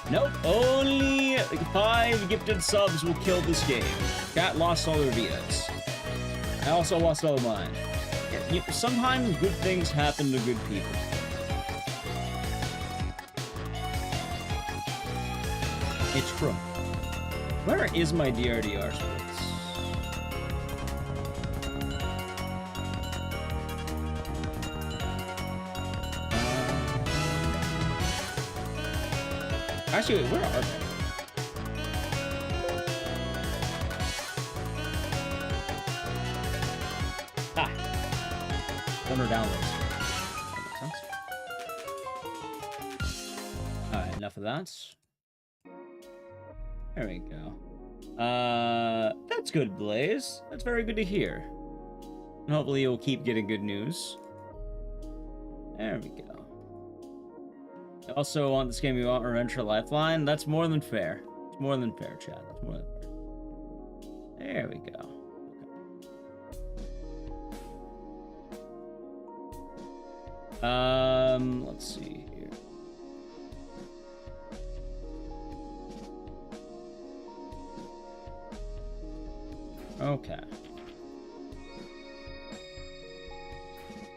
Nope, only 5 gifted subs will kill this game. Chat lost all their vetoes. I also lost all of mine. Sometimes good things happen to good people. It's true. Where is my DRDR splits? Actually, wait, where are they? Thunder downloads. That makes sense. Alright, enough of that. There we go. That's good, Blaze. That's very good to hear. And hopefully you'll keep getting good news. There we go. I also want this game you want Revenge for Lifeline. That's more than fair. It's more than fair, chat. That's more than fair. There we go. Let's see here. Okay.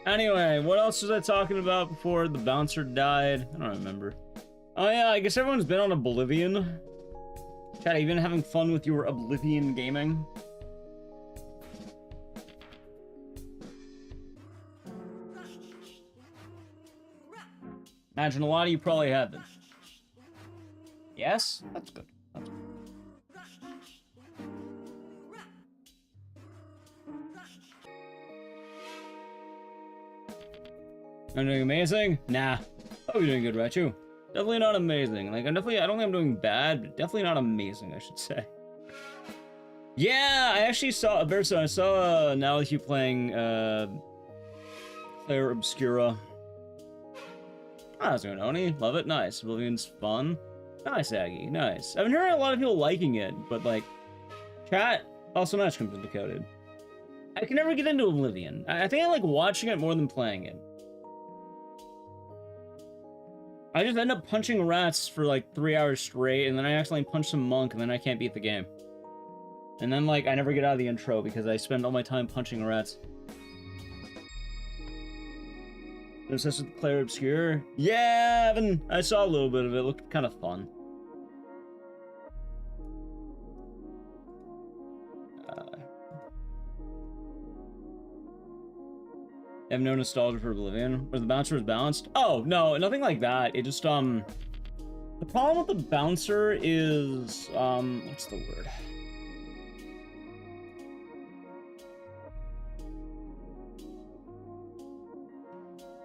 Anyway, what else was I talking about before the bouncer died? I don't remember. Oh yeah, I guess everyone's been on Oblivion. Chat, have you been having fun with your Oblivion gaming? Imagine a lot of you probably have been. Yes? That's good. That's good. I'm doing amazing? Nah. Oh, you're doing good, Rechu. Definitely not amazing. Like, I don't think I'm doing bad, but definitely not amazing, I should say. Yeah, I actually saw, Berso, I saw now that you playing, Claire Obscura. How's it going, Oni? Love it? Nice. Oblivion's fun. Nice, Aggie. Nice. I've been hearing a lot of people liking it, but, like, chat also much comes into coded. I can never get into Oblivion. I think I like watching it more than playing it. I just end up punching rats for like 3 hours straight, and then I accidentally punch some monk, and then I can't beat the game. And then, like, I never get out of the intro because I spend all my time punching rats. Obsessed with Claire Obscure? Yeah, Evan! I saw a little bit of it. It looked kind of fun. I have no nostalgia for Oblivion. Where the bouncer was balanced? Oh, no, nothing like that. It just, the problem with the bouncer is, what's the word?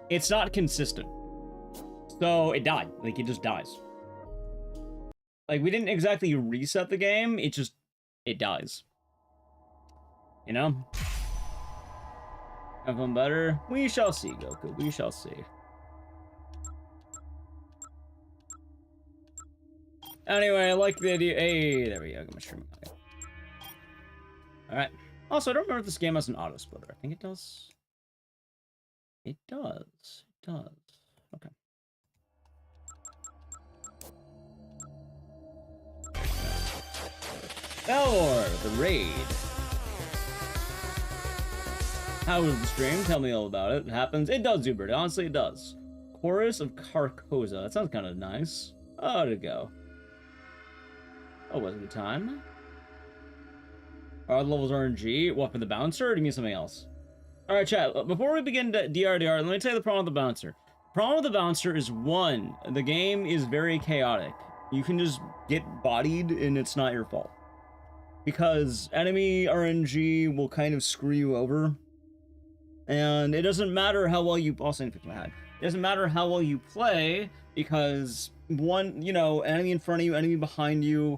It's not consistent. So, it died. Like, it just dies. Like, we didn't exactly reset the game, it dies. You know? Have fun better? We shall see, Goku, we shall see. Anyway, I like the idea. Hey, there we go, I got my streaming audio. Alright. Also, I don't remember if this game has an auto splitter. I think it does. It does. It does. Okay. Valor, the raid. How was the stream? Tell me all about it. It happens. It does, Zubert. Honestly, it does. Chorus of Carcosa. That sounds kind of nice. Oh, to go. Oh, was it the time? Are the levels RNG? What, for the bouncer, or do you mean something else? Alright, chat. Before we begin to DRDR, let me tell you the problem with the bouncer. The problem with the bouncer is, one, the game is very chaotic. You can just get bodied, and it's not your fault. Because enemy RNG will kind of screw you over. And it doesn't matter how well you... Also, I need to fix my head. It doesn't matter how well you play, because one, you know, enemy in front of you, enemy behind you,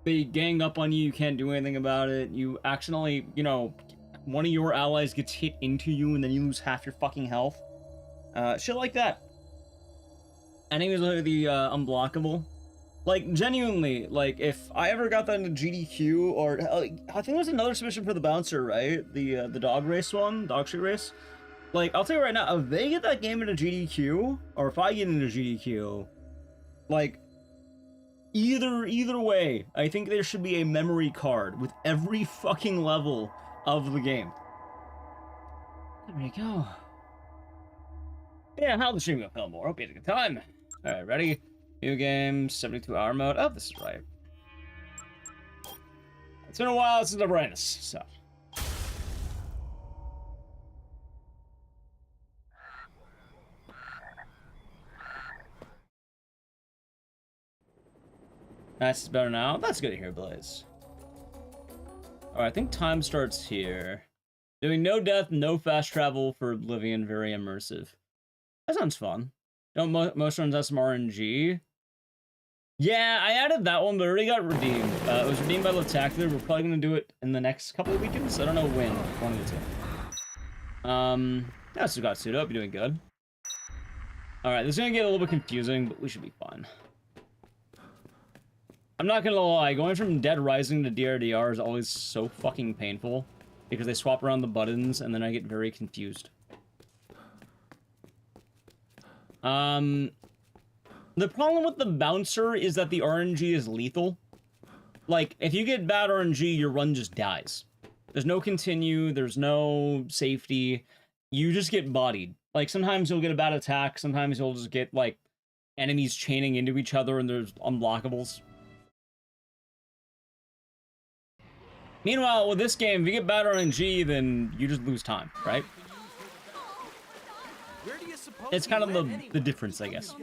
they gang up on you, you can't do anything about it, you accidentally, you know, one of your allies gets hit into you, and then you lose half your fucking health. Shit like that. Enemies are the unblockable. Like, genuinely, like, if I ever got that into GDQ, or, I think there's another submission for the bouncer, right? The dog race one, dog shit race. Like, I'll tell you right now, if they get that game into GDQ, or if I get into GDQ, like, either way, I think there should be a memory card with every fucking level of the game. There we go. Yeah, how the stream go, Fillmore? Hope you had a good time. Alright, ready? New game, 72-hour mode. Oh, this is right. It's been a while since the brightness, so. That's better now. That's good to hear, Blaze. Alright, I think time starts here. Doing no death, no fast travel for Oblivion, very immersive. That sounds fun. Don't most runs have some RNG. Yeah, I added that one, but it already got redeemed. It was redeemed by Leftacular. We're probably gonna do it in the next couple of weekends. I don't know when. One of the two. Yeah, so got suit up. You're doing good. Alright, this is gonna get a little bit confusing, but we should be fine. I'm not gonna lie, going from Dead Rising to DRDR is always so fucking painful, because they swap around the buttons, and then I get very confused. The problem with the bouncer is that the RNG is lethal. Like, if you get bad RNG, your run just dies. There's no continue, there's no safety. You just get bodied. Like, sometimes you'll get a bad attack, sometimes you'll just get, like, enemies chaining into each other and there's unblockables. Meanwhile, with this game, if you get bad RNG, then you just lose time, right? It's kind of the difference, I guess.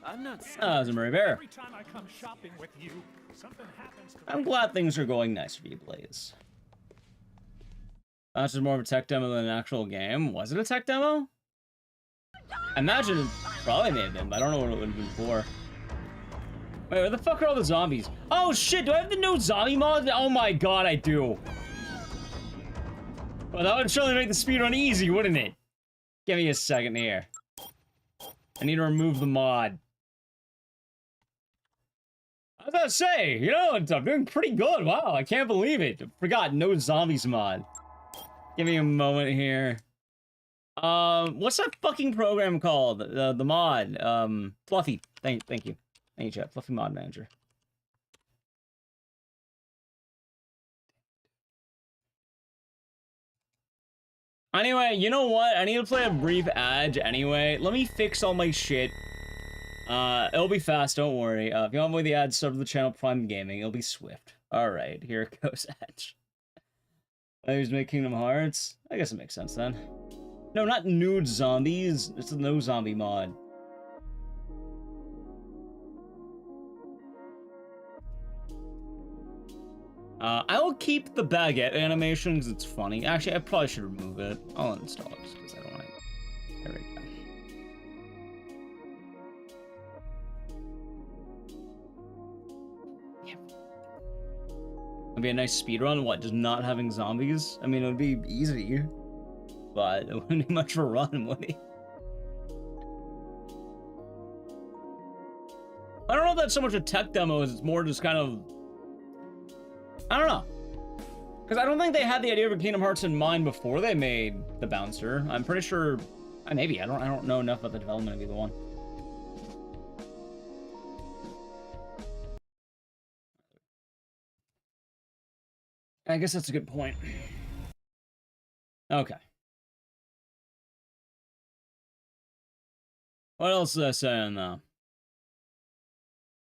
Zamuri Bear. Every time I come shopping with you, something happens to I'm glad things are going nice for you, Blaze. That's just more of a tech demo than an actual game. Was it a tech demo? I imagine it probably may have been, but I don't know what it would have been for. Wait, where the fuck are all the zombies? Oh shit, do I have the no zombie mod? Oh my god, I do. Well, that would surely make the speedrun easy, wouldn't it? Give me a second here. I need to remove the mod. I was about to say, you know, I'm doing pretty good. Wow, I can't believe it. I forgot, no zombies mod. Give me a moment here. What's that fucking program called? The mod. Fluffy. Thank you. Thank you, chat. Fluffy Mod Manager. Anyway, you know what? I need to play a brief ad anyway. Let me fix all my shit. It'll be fast, don't worry. If you want to avoid the ads, sub to the channel Prime Gaming. It'll be swift. Alright, here it goes, Edge. Who's making Kingdom Hearts? I guess it makes sense then. No, not nude zombies. It's the no zombie mod. I will keep the baguette animation because it's funny. Actually, I probably should remove it. I'll uninstall it because I don't want it. There we It'd be a nice speedrun. What, just not having zombies? I mean, it would be easy, but it wouldn't be much of a run, would it? I don't know if that's so much a tech demo as it's more just kind of... I don't know. Because I don't think they had the idea of Kingdom Hearts in mind before they made the bouncer. I'm pretty sure... maybe. I don't know enough about the development of either one. I guess that's a good point. Okay. What else is I saying, though?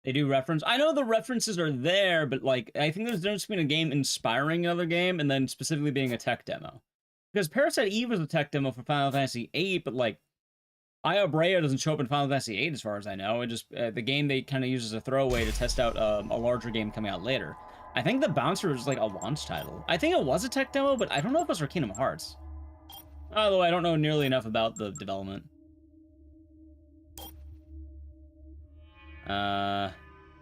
They do reference... I know the references are there, but, like, I think there's a difference between a game inspiring another game and then specifically being a tech demo. Because Parasite Eve was a tech demo for Final Fantasy VIII, but, like, Aya Brea doesn't show up in Final Fantasy VIII as far as I know. It just... the game they kind of use as a throwaway to test out a larger game coming out later. I think the Bouncer is, like, a launch title. I think it was a tech demo, but I don't know if it was for Kingdom Hearts. Although I don't know nearly enough about the development.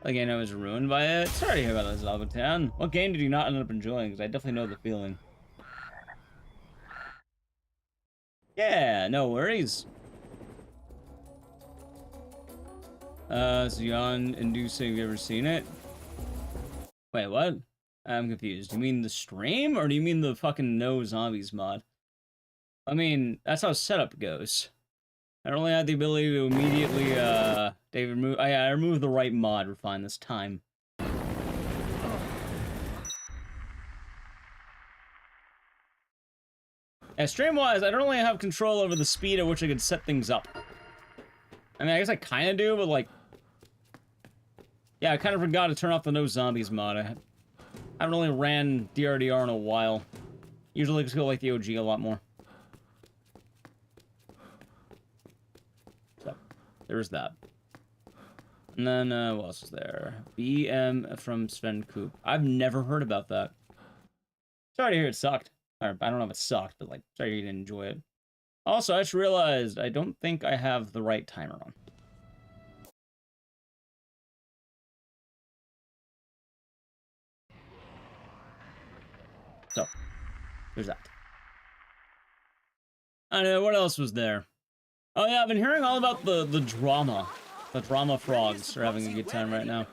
Again, I was ruined by it. Sorry to hear about this, Albertan. What game did you not end up enjoying? Because I definitely know the feeling. Yeah, no worries. Zion Inducing, have you ever seen it? Wait, what? I'm confused. Do you mean the stream, or do you mean the fucking no zombies mod? I mean, that's how setup goes. I only had the ability to immediately, I removed the right mod refine this time. And stream-wise, I don't really have control over the speed at which I could set things up. I mean, I guess I kind of do, but, like... Yeah, I kind of forgot to turn off the no zombies mod. I haven't really ran DRDR in a while. Usually just go like the OG a lot more. So, there's that. And then, what else is there? BM from Sven Coop. I've never heard about that. Sorry to hear it sucked. Or, I don't know if it sucked, but, like, sorry you didn't enjoy it. Also, I just realized I don't think I have the right timer on. So, there's that. I don't know, what else was there? Oh yeah, I've been hearing all about the drama. The drama frogs are having a good time right now.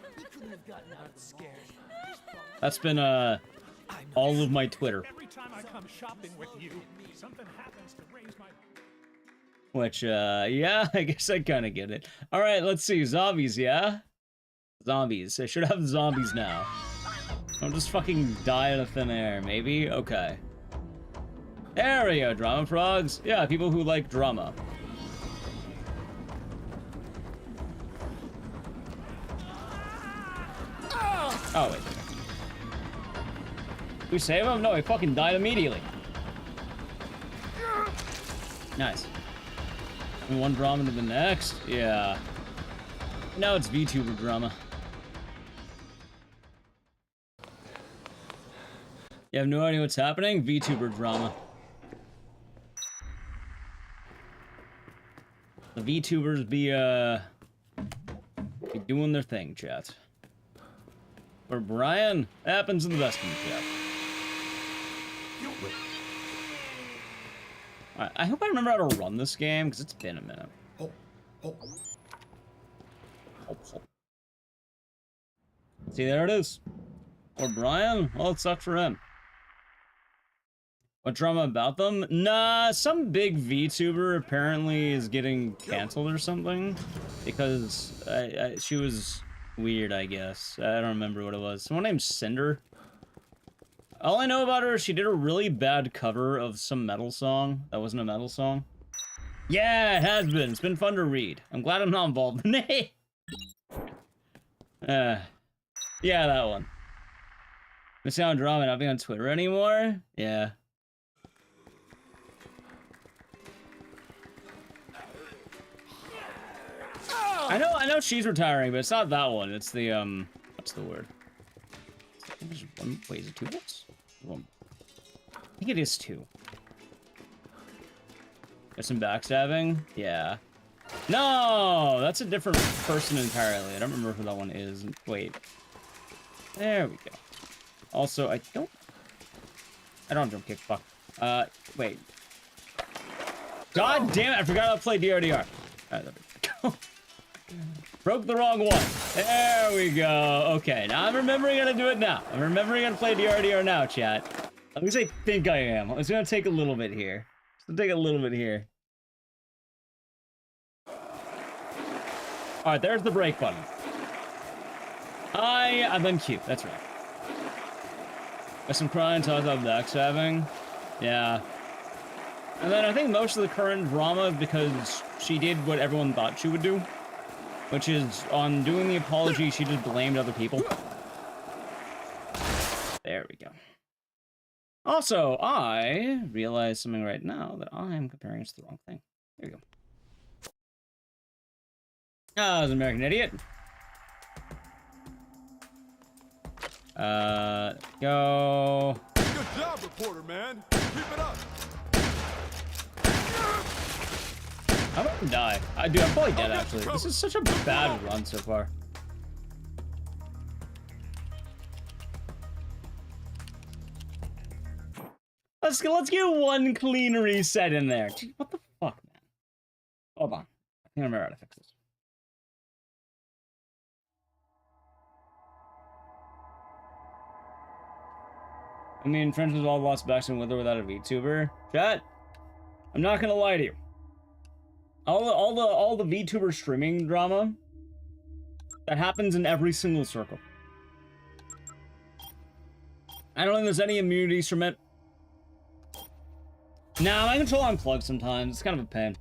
That's been, all of my Twitter. Every time I come shopping with you, something happens to raise my... Which, yeah, I guess I kind of get it. Alright, let's see. Zombies, yeah? Zombies. I should have zombies now. Don't just fucking die out of thin air, maybe? Okay. There we go, drama frogs. Yeah, people who like drama. Oh, wait. We save him? No, he fucking died immediately. Nice. From one drama to the next? Yeah. Now it's VTuber drama. You have no idea what's happening? VTuber drama. The VTubers be doing their thing, chat. For Brian, happens in the best in the chat. Alright, I hope I remember how to run this game, because it's been a minute. See, there it is. For Brian, well, it sucked for him. What drama about them? Nah, some big VTuber apparently is getting canceled or something. Because she was weird, I guess. I don't remember what it was. Someone named Cinder. All I know about her is she did a really bad cover of some metal song. That wasn't a metal song. Yeah, it has been. It's been fun to read. I'm glad I'm not involved in it. Yeah, that one. Missing out on drama, not being on Twitter anymore? Yeah. I know she's retiring, but it's not that one. It's the, what's the word? Wait, is it 2 votes? One. I think it is 2. There's some backstabbing? Yeah. No! That's a different person entirely. I don't remember who that one is. Wait. There we go. Also, I don't jump kick. Fuck. Wait. God damn it! I forgot how to play DRDR. Alright, there we go. Broke the wrong one. There we go. Okay, now I'm remembering how to do it now. I'm remembering how to play DRDR now, chat. At least I think I am. It's gonna take a little bit here. It's gonna take a little bit here. Alright, there's the brake button. And then Q. That's right. Got some crying talk about backstabbing. Yeah. And then I think most of the current drama is because she did what everyone thought she would do. Which is, on doing the apology, she just blamed other people. There we go. Also, I realize something right now that I am comparing us to the wrong thing. There we go. Ah, I was an American idiot. Go. Good job, reporter, man. Keep it up. I'm about to die. Dude, I'm probably dead, actually. This is such a bad run so far. Let's get one clean reset in there. Dude, what the fuck, man? Hold on. I think I remember how to fix this. I mean, friends with all lost Baxter with or without a VTuber. Chat, I'm not gonna lie to you. All the VTuber streaming drama that happens in every single circle. I don't think there's any immunities from it. Nah, my control unplugged sometimes. It's kind of a pain.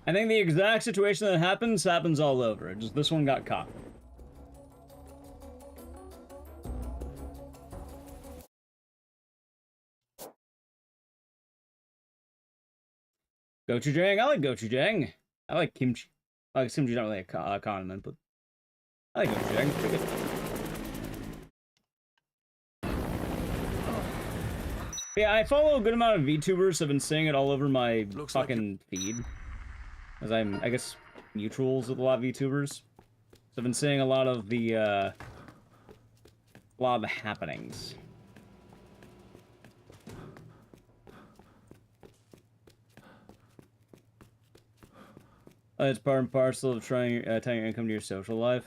I think the exact situation that happens all over. Just this one got caught. Gochujang, I like gochujang. I like kimchi. I like kimchi, not really a condiment, but I like gochujang. It's pretty good. Yeah, I follow a good amount of VTubers. I've been seeing it all over my fucking feed. As I guess, mutuals with a lot of VTubers. So I've been seeing a lot of the happenings. It's part and parcel of tying your income to your social life.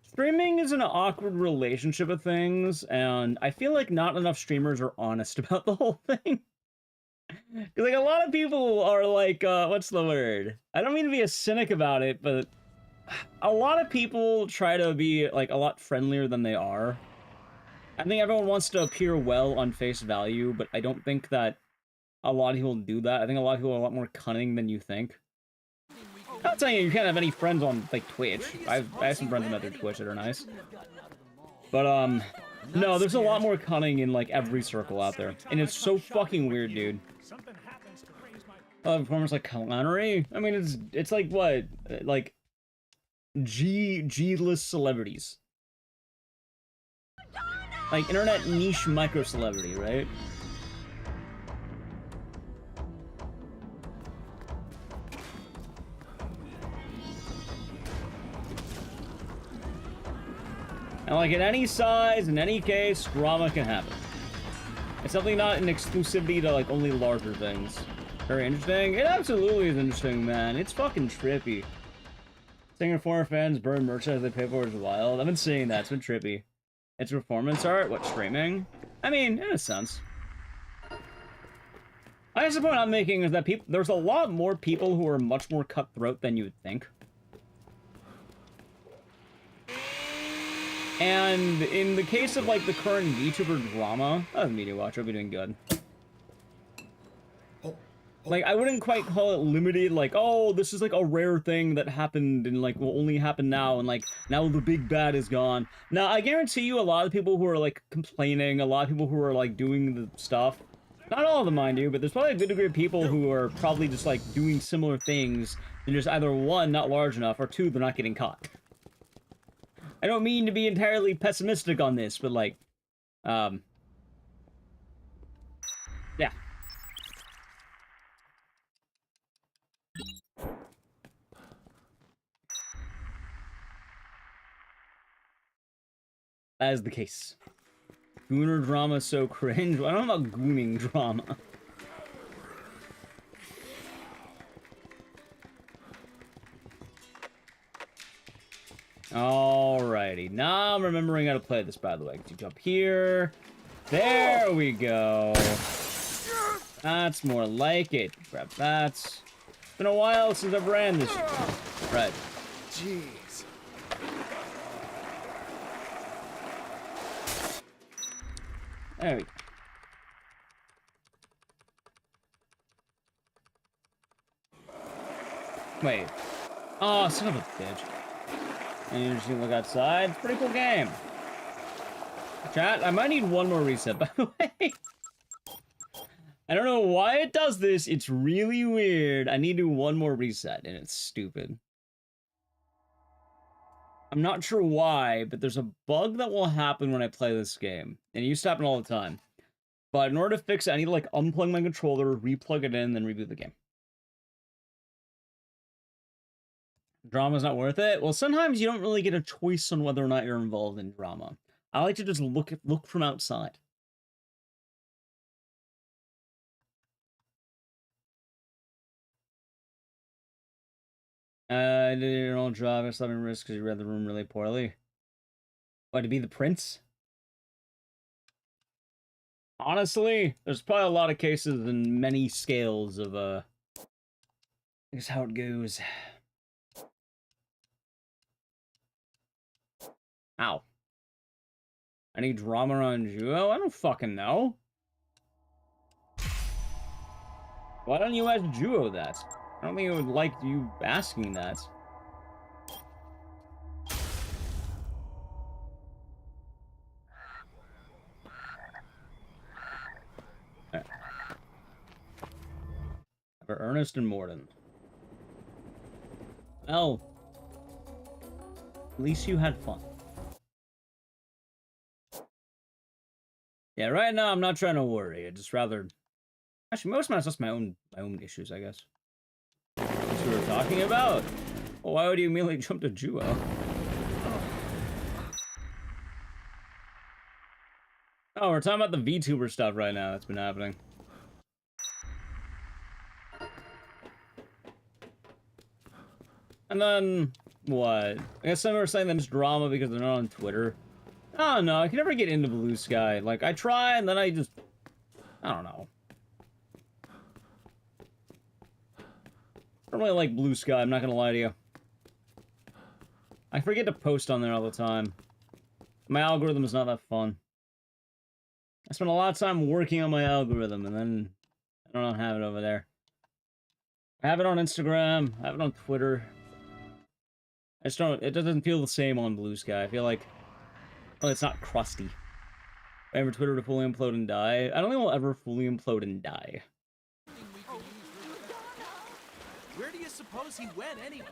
Streaming is an awkward relationship of things, and I feel like not enough streamers are honest about the whole thing. Because, like, a lot of people are like, what's the word? I don't mean to be a cynic about it, but a lot of people try to be, like, a lot friendlier than they are. I think everyone wants to appear well on face value, but I don't think that a lot of people do that. I think a lot of people are a lot more cunning than you think. I'm not saying you can't have any friends on, like, Twitch. I have some friends on other Twitch that are nice. But, no, there's a lot more cunning in, like, every circle out there. And it's so fucking weird, dude. Performance like Calamari? I mean, it's like, what? Like, G-list celebrities. Like, internet niche micro-celebrity, right? And like in any size, in any case, drama can happen. It's definitely not an exclusivity to like only larger things. Very interesting. It absolutely is interesting, man. It's fucking trippy. Singer former fans burn merchandise they pay for is wild. I've been seeing that. It's been trippy. It's performance art. What, streaming? I mean, in a sense. I guess the point I'm making is that there's a lot more people who are much more cutthroat than you would think. And in the case of, like, the current VTuber drama... Oh, Media Watch, I'll be doing good. Like, I wouldn't quite call it limited, like, oh, this is, like, a rare thing that happened and, like, will only happen now, and, like, now the big bad is gone. Now, I guarantee you a lot of people who are, like, complaining, a lot of people who are, like, doing the stuff... Not all of them, mind you, but there's probably a good degree of people who are probably just, like, doing similar things, and just either, one, not large enough, or two, they're not getting caught. I don't mean to be entirely pessimistic on this, but, like, yeah. That is the case. Gooner drama so cringe. I don't know about gooning drama. Alrighty. Now I'm remembering how to play this, by the way. You jump here. There we go. That's more like it. Grab that. It's been a while since I've ran this. Right. Jeez. There we go. Wait. Oh, son of a bitch. And you're just gonna look outside. Pretty cool game. Chat, I might need one more reset, by the way. I don't know why it does this. It's really weird. I need to do one more reset, and it's stupid. I'm not sure why, but there's a bug that will happen when I play this game. And it used to happen all the time. But in order to fix it, I need to, like, unplug my controller, replug it in, then reboot the game. Drama's not worth it? Well, sometimes you don't really get a choice on whether or not you're involved in drama. I like to just look from outside. Did your own job and slept in risk because you read the room really poorly. What, to be the prince? Honestly, there's probably a lot of cases and many scales of, here's how it goes. Ow. Any drama on Juo? I don't fucking know. Why don't you ask Juo that? I don't think it would like you asking that. For Ernest and Morden. Well, at least you had fun. Yeah, right now I'm not trying to worry. I'd just rather... Actually, most of my stuff's my own issues, I guess. That's what we're talking about. Well, why would you immediately jump to Juo? Oh, we're talking about the VTuber stuff right now that's been happening. And then, what? I guess some are saying that it's drama because they're not on Twitter. I don't know, I can never get into Blue Sky. Like, I try, and then I just... I don't know. I don't really like Blue Sky, I'm not gonna lie to you. I forget to post on there all the time. My algorithm is not that fun. I spend a lot of time working on my algorithm, and then I don't have it over there. I have it on Instagram, I have it on Twitter. I just don't, it doesn't feel the same on Blue Sky. I feel like, oh, it's not crusty. Wait for Twitter to fully implode and die. I don't think we'll ever fully implode and die. Where do you suppose he went anyway?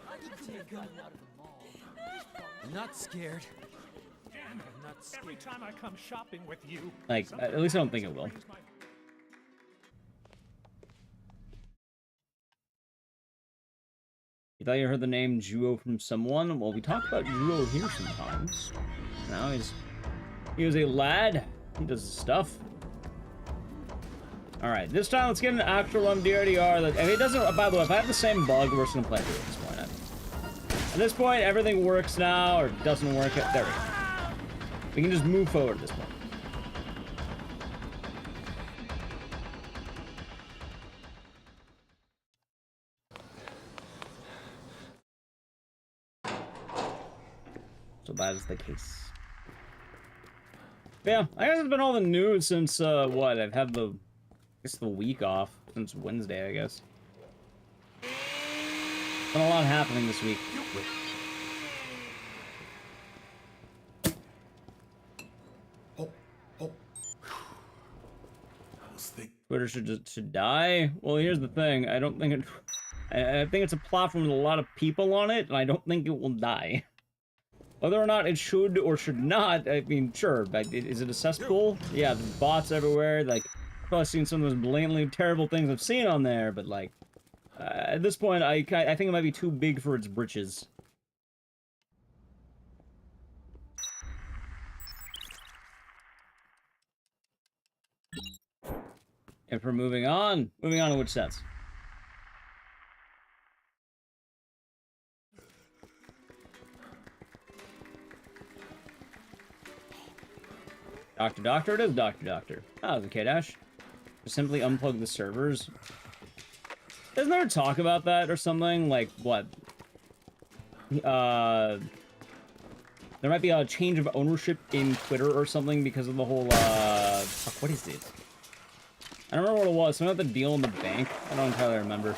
I'm not scared. Damn it. I'm not scared. Every time I come shopping with you, Like, at least I don't think it will. You thought you heard the name Juo from someone? Well, we talk about Juo here sometimes. Now he was a lad. He does his stuff. Alright, this time let's get an actual MDRDR that, if it doesn't, by the way, if I have the same bug, we're just gonna play through at this point. At this point, everything works now, or doesn't work. There we go. We can just move forward at this point. So that is the case. But yeah, I guess it's been all the news since, what? I've had the, I guess the week off since Wednesday, I guess. Been a lot happening this week. Twitter should die. Well, here's the thing. I don't think it. I think it's a platform with a lot of people on it, and I don't think it will die. Whether or not it should or should not, I mean, sure. But is it a cesspool? Yeah, there's bots everywhere. Like, I've probably seen some of those blatantly terrible things I've seen on there, but like, at this point, I think it might be too big for its britches. If we're moving on in which sense? Doctor, it is Doctor. Oh, okay, Dash. Just simply unplug the servers. Isn't there a talk about that or something? Like, what? There might be a change of ownership in Twitter or something because of the whole, fuck, what is it? I don't remember what it was. Something about the deal in the bank. I don't entirely remember.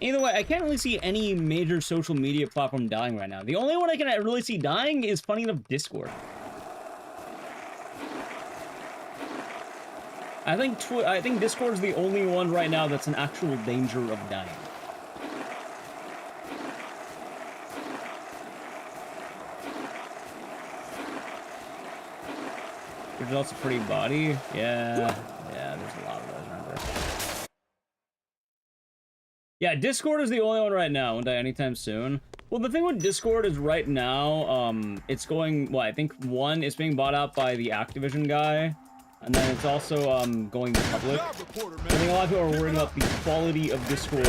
Either way, I can't really see any major social media platform dying right now. The only one I can really see dying is, funny enough, Discord. I think Discord's the only one right now that's in actual danger of dying. There's also Pretty Body. Yeah, there's a lot of those, aren't there? Yeah, Discord is the only one right now. Won't die anytime soon. Well, the thing with Discord is right now, it's going, well, I think one is being bought out by the Activision guy, and then it's also going public. I think a lot of people are worried about the quality of Discord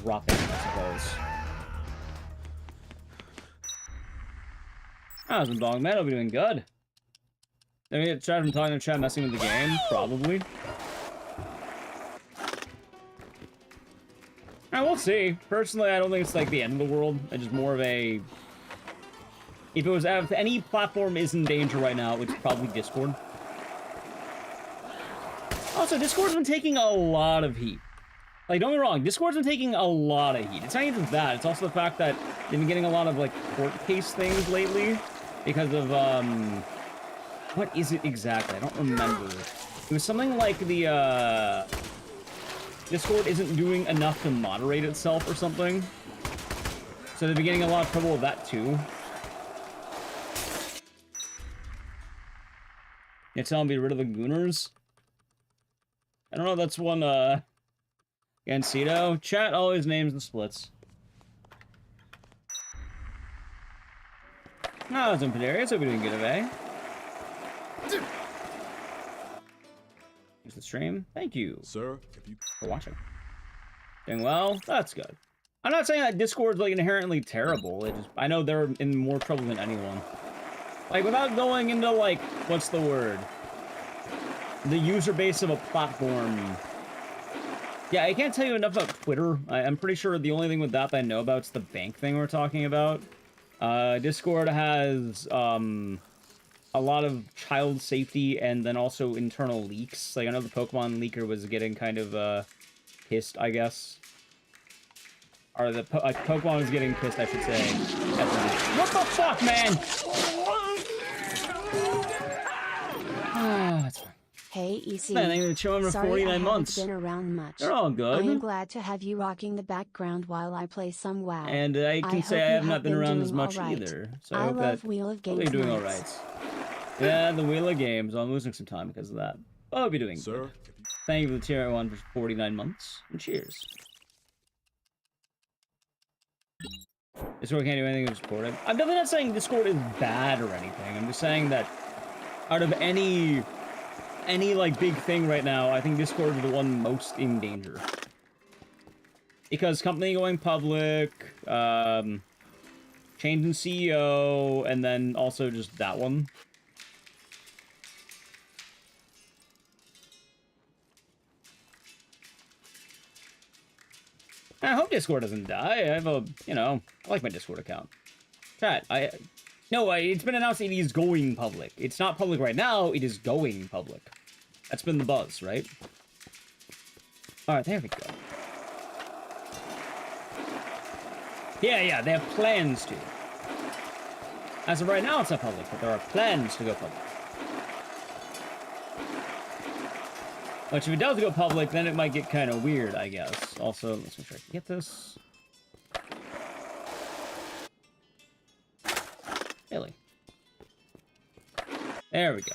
dropping, I suppose. Ah, some dog man, I'll be doing good. Did I get chat from talking to chat messing with the game? Probably. We'll see. Personally, I don't think it's like the end of the world. It's just more of a... If any platform is in danger right now, it's probably Discord. Also, Discord's been taking a lot of heat. Like, don't get me wrong, Discord's been taking a lot of heat. It's not even that. It's also the fact that they've been getting a lot of, like, court case things lately. Because of, what is it exactly? I don't remember. It was something like the, Discord isn't doing enough to moderate itself or something. So they've been getting a lot of trouble with that, too. You're telling me to be rid of the Gooners? I don't know if that's one, Gansito. Chat always names the splits. No, it's Impedarius. Hope you're doing good, eh? Here's the stream. Thank you, Sir, for watching. Doing well? That's good. I'm not saying that Discord's, like, inherently terrible. It just, I know they're in more trouble than anyone. Like, without going into, like, what's the word? The user base of a platform. Yeah, I can't tell you enough about Twitter. I'm pretty sure the only thing with that I know about is the bank thing we're talking about. Discord has, a lot of child safety and then also internal leaks. Like, I know the Pokemon leaker was getting kind of, pissed, I guess. Or the Pokemon was getting pissed, I should say. What the fuck, man? Ah, that's fine. Hey, EC. Man, they've been chilling for Sorry 49 I months. haven't been around much. They're all I am good. glad to have you rocking the background while I play some WoW. And I can hope say I you have not been around as doing much all right. either. So I I hope love that Wheel of you're Games doing nights. alright. Yeah, the Wheel of Games. I'm losing some time because of that. But I'll be doing sir. good. Thank you for the tier 1 for 49 months. And cheers. Discord can't do anything to support it. I'm definitely not saying Discord is bad or anything. I'm just saying that out of any like big thing right now, I think Discord is the one most in danger. Because company going public, change in CEO, and then also just that one. I hope Discord doesn't die. I have a, you know, I like my Discord account. Chat, it's been announced it is going public. It's not public right now, it is going public. That's been the buzz, right? Alright, there we go. Yeah, they have plans to. As of right now, it's not public, but there are plans to go public. Which, if it does go public, then it might get kind of weird, I guess. Also, let's make sure I can get this. Really? There we go.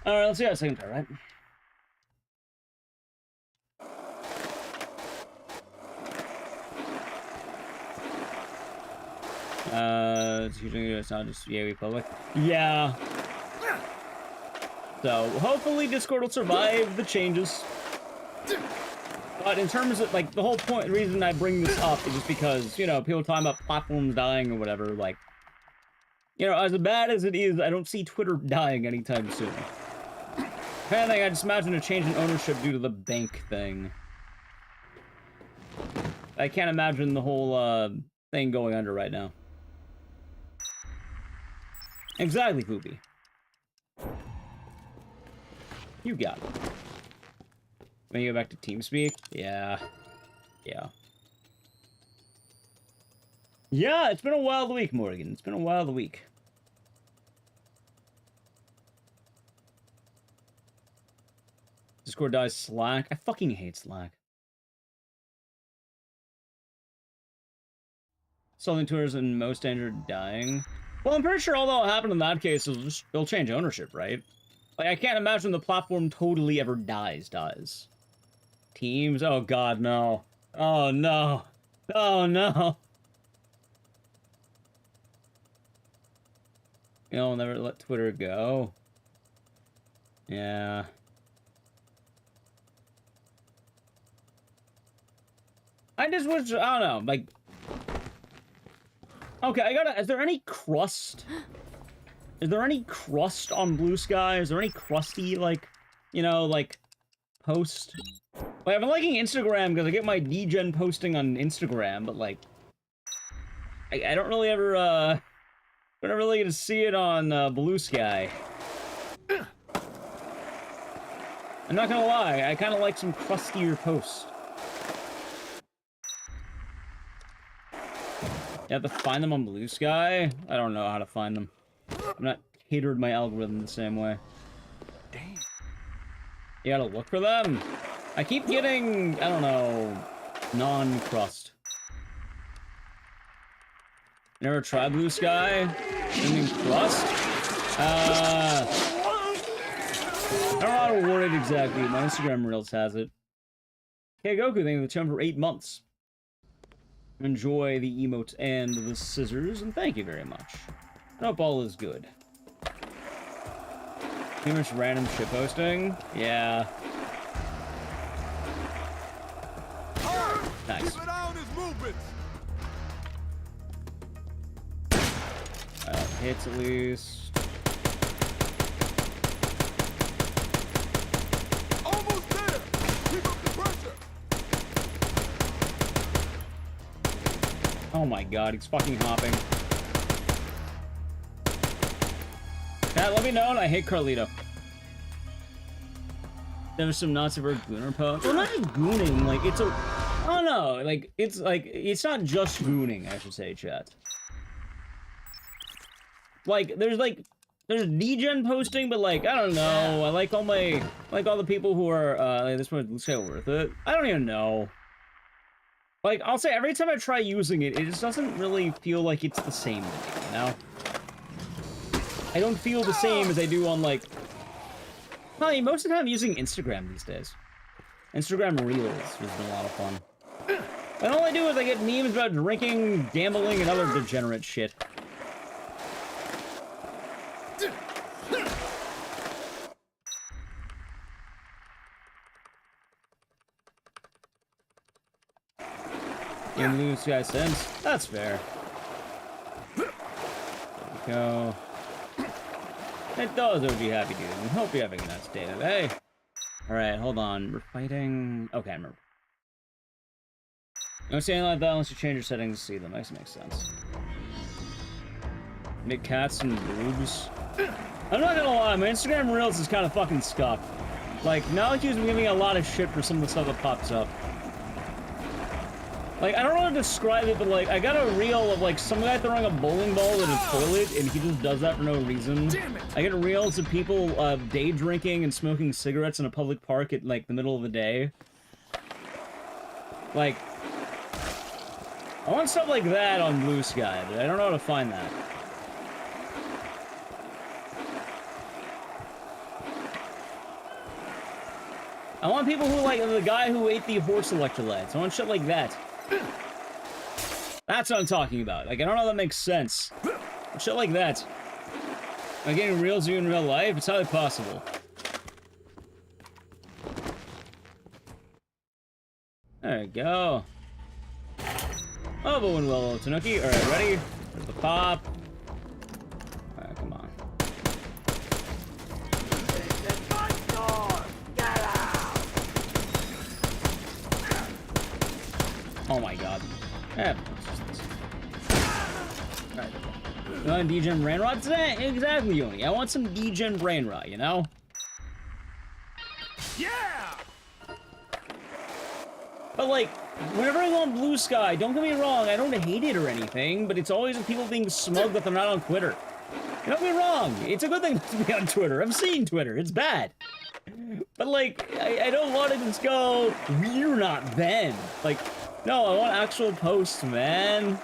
Alright, let's see how a second try, right? It's usually it's not just public. Yeah. So hopefully Discord will survive the changes. But in terms of, like, the whole point, the reason I bring this up is just because, you know, people talking about platforms dying or whatever, like, you know, as bad as it is, I don't see Twitter dying anytime soon. If anything, I just imagine a change in ownership due to the bank thing. I can't imagine the whole, thing going under right now. Exactly, Poopy. You got it. When you go back to TeamSpeak? Yeah. Yeah. Yeah, it's been a wild week, Morgan. It's been a wild week. Discord dies Slack. I fucking hate Slack. Selling tours and most danger dying. Well, I'm pretty sure all that'll happen in that case is just, they'll change ownership, right? Like, I can't imagine the platform totally ever dies. Teams? Oh god, no. Oh no. Oh no. You'll never let Twitter go. Yeah. I just wish, I don't know, like... Okay, is there any crust? Is there any crust on Blue Sky? Is there any crusty, like, you know, like, post? Like, I've been liking Instagram because I get my degen posting on Instagram, but, like, I don't really ever, I don't really get to see it on, Blue Sky. I'm not gonna lie, I kind of like some crustier posts. You have to find them on Blue Sky? I don't know how to find them. I'm not catered my algorithm the same way. Damn. You gotta look for them? I keep getting, I don't know, non-crust. Never tried Blue Sky? I mean, crust? I don't know how to word it exactly. My Instagram Reels has it. Okay, Goku, thank you for the channel for 8 months. Enjoy the emotes and the scissors, and thank you very much. I hope all is good. Too much random shitposting? Yeah. Nice. Keep an eye on his movements. Hits at least. Almost there. Keep up the pressure. Oh my god, he's fucking hopping. Yeah, let me know, and I hate Carlito. There was some Nazi word gooner post. Well, not just gooning, like, it's a... I don't know, like, it's not just gooning, I should say, chat. Like, there's degen posting, but, like, I don't know, I like all the people who are, like, this one, let's say worth it. I don't even know. Like, I'll say, every time I try using it, it just doesn't really feel like it's the same to me, you know? I don't feel the same as I do on, like... Probably most of the time I'm using Instagram these days. Instagram Reels has been a lot of fun. And all I do is I get memes about drinking, gambling, and other degenerate shit. You lose guy sense? That's fair. There we go. It does OG happy dude. I hope you're having a nice day today. Alright, hold on. We're fighting... Okay, I remember. Don't say anything like that unless you change your settings to see them. Makes sense. Make cats and boobs. I'm not gonna lie, my Instagram Reels is kind of fucking scuffed. Like, now that you've been giving me a lot of shit for some of the stuff that pops up. Like, I don't know how to describe it, but, like, I got a reel of, like, some guy throwing a bowling ball at a toilet, and he just does that for no reason. I get reels of people, day drinking and smoking cigarettes in a public park at, like, the middle of the day. Like, I want stuff like that on Blue Sky, but I don't know how to find that. I want people who, like, the guy who ate the horse electrolytes. I want shit like that. That's what I'm talking about. Like, I don't know if that makes sense. Shit like that. Am I getting reels of you in real life? It's highly possible. There we go. Oh, but when will Tanuki. Alright, ready? There's the pop. Alright, come on. Oh my god. Yeah. Alright. You want a degen brain rot today? Exactly, Yoni. I want some degen brain rot, you know? Yeah! But like, whenever I go on Blue Sky, don't get me wrong, I don't hate it or anything, but it's always people being smug that they're not on Twitter. Don't get me wrong, it's a good thing to be on Twitter. I've seen Twitter, it's bad. But like, I don't want to just go, we're not Ben. Like, no, I want actual posts, man.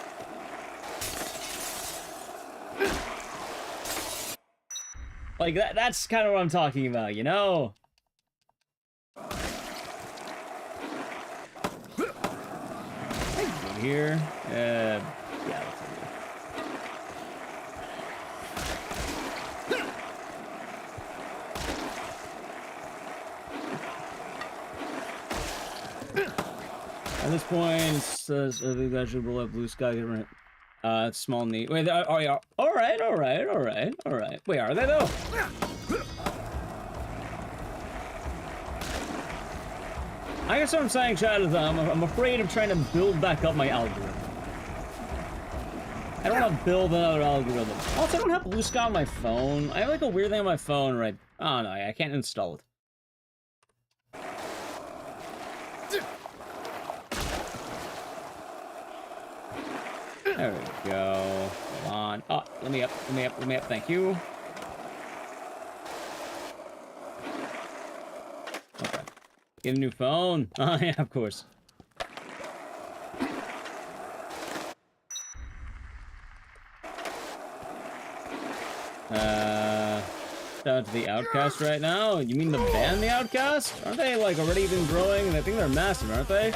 Like, that's kind of what I'm talking about, you know? Here, yeah, that's it. At this point, it says I think that should blow up Blue Sky. It's small neat. Wait, are you? All right. Wait, are they though? I guess what I'm saying, Chad, is I'm afraid of trying to build back up my algorithm. I don't want to build another algorithm. Also, I don't have Blue Sky on my phone. I have like a weird thing on my phone where oh no, I can't install it. There we go. Come on. Oh, let me up, thank you. Okay. Get a new phone. Oh, yeah, of course. Shout out to the Outcast right now. You mean the band, the Outcast? Aren't they, like, already been growing? I think they're massive, aren't they?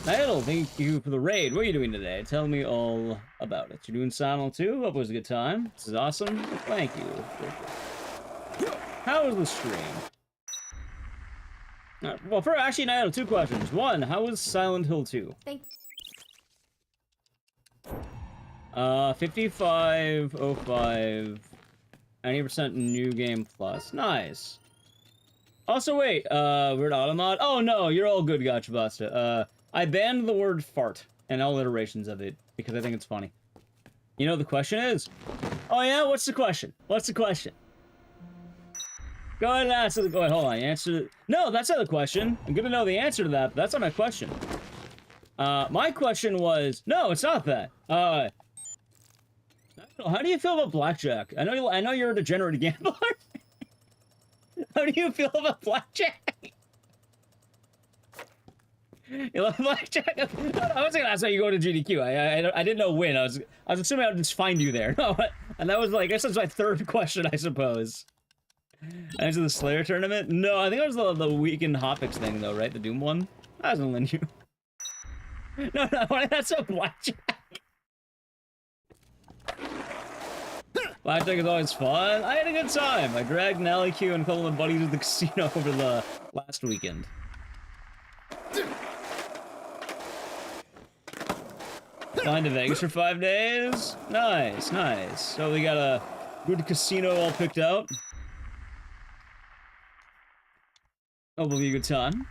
Idle, thank you for the raid. What are you doing today? Tell me all about it. You're doing Silent too? Hope it was a good time. This is awesome. Thank you. How was the stream? Well, for actually, I have two questions. One, how was Silent Hill 2? Thank 5505, 90% new game plus. Nice. Also, wait, weird automod. Oh no, you're all good, Gotcha Basta. I banned the word fart and all iterations of it because I think it's funny. You know what the question is? Oh yeah, what's the question? What's the question? Go ahead and answer the. Wait, hold on. Answer. No, that's not the question. I'm gonna know the answer to that, but that's not my question. My question was no, it's not that. How do you feel about blackjack? I know you're a degenerate gambler. How do you feel about blackjack? You love blackjack? No, I was gonna ask how you go to GDQ. I didn't know when. I was assuming I would just find you there. No, and that was like, I guess that's my third question, I suppose. Answer the Slayer tournament? No, I think it was the weekend Hotfix thing though, right? The Doom one. I wasn't letting you. No, that's a blackjack. Blackjack is always fun. I had a good time. I dragged Nally Q and a couple of my buddies to the casino over the last weekend. Flying to Vegas for 5 days? Nice, nice. So we got a good casino all picked out. Hope it'll be a good time.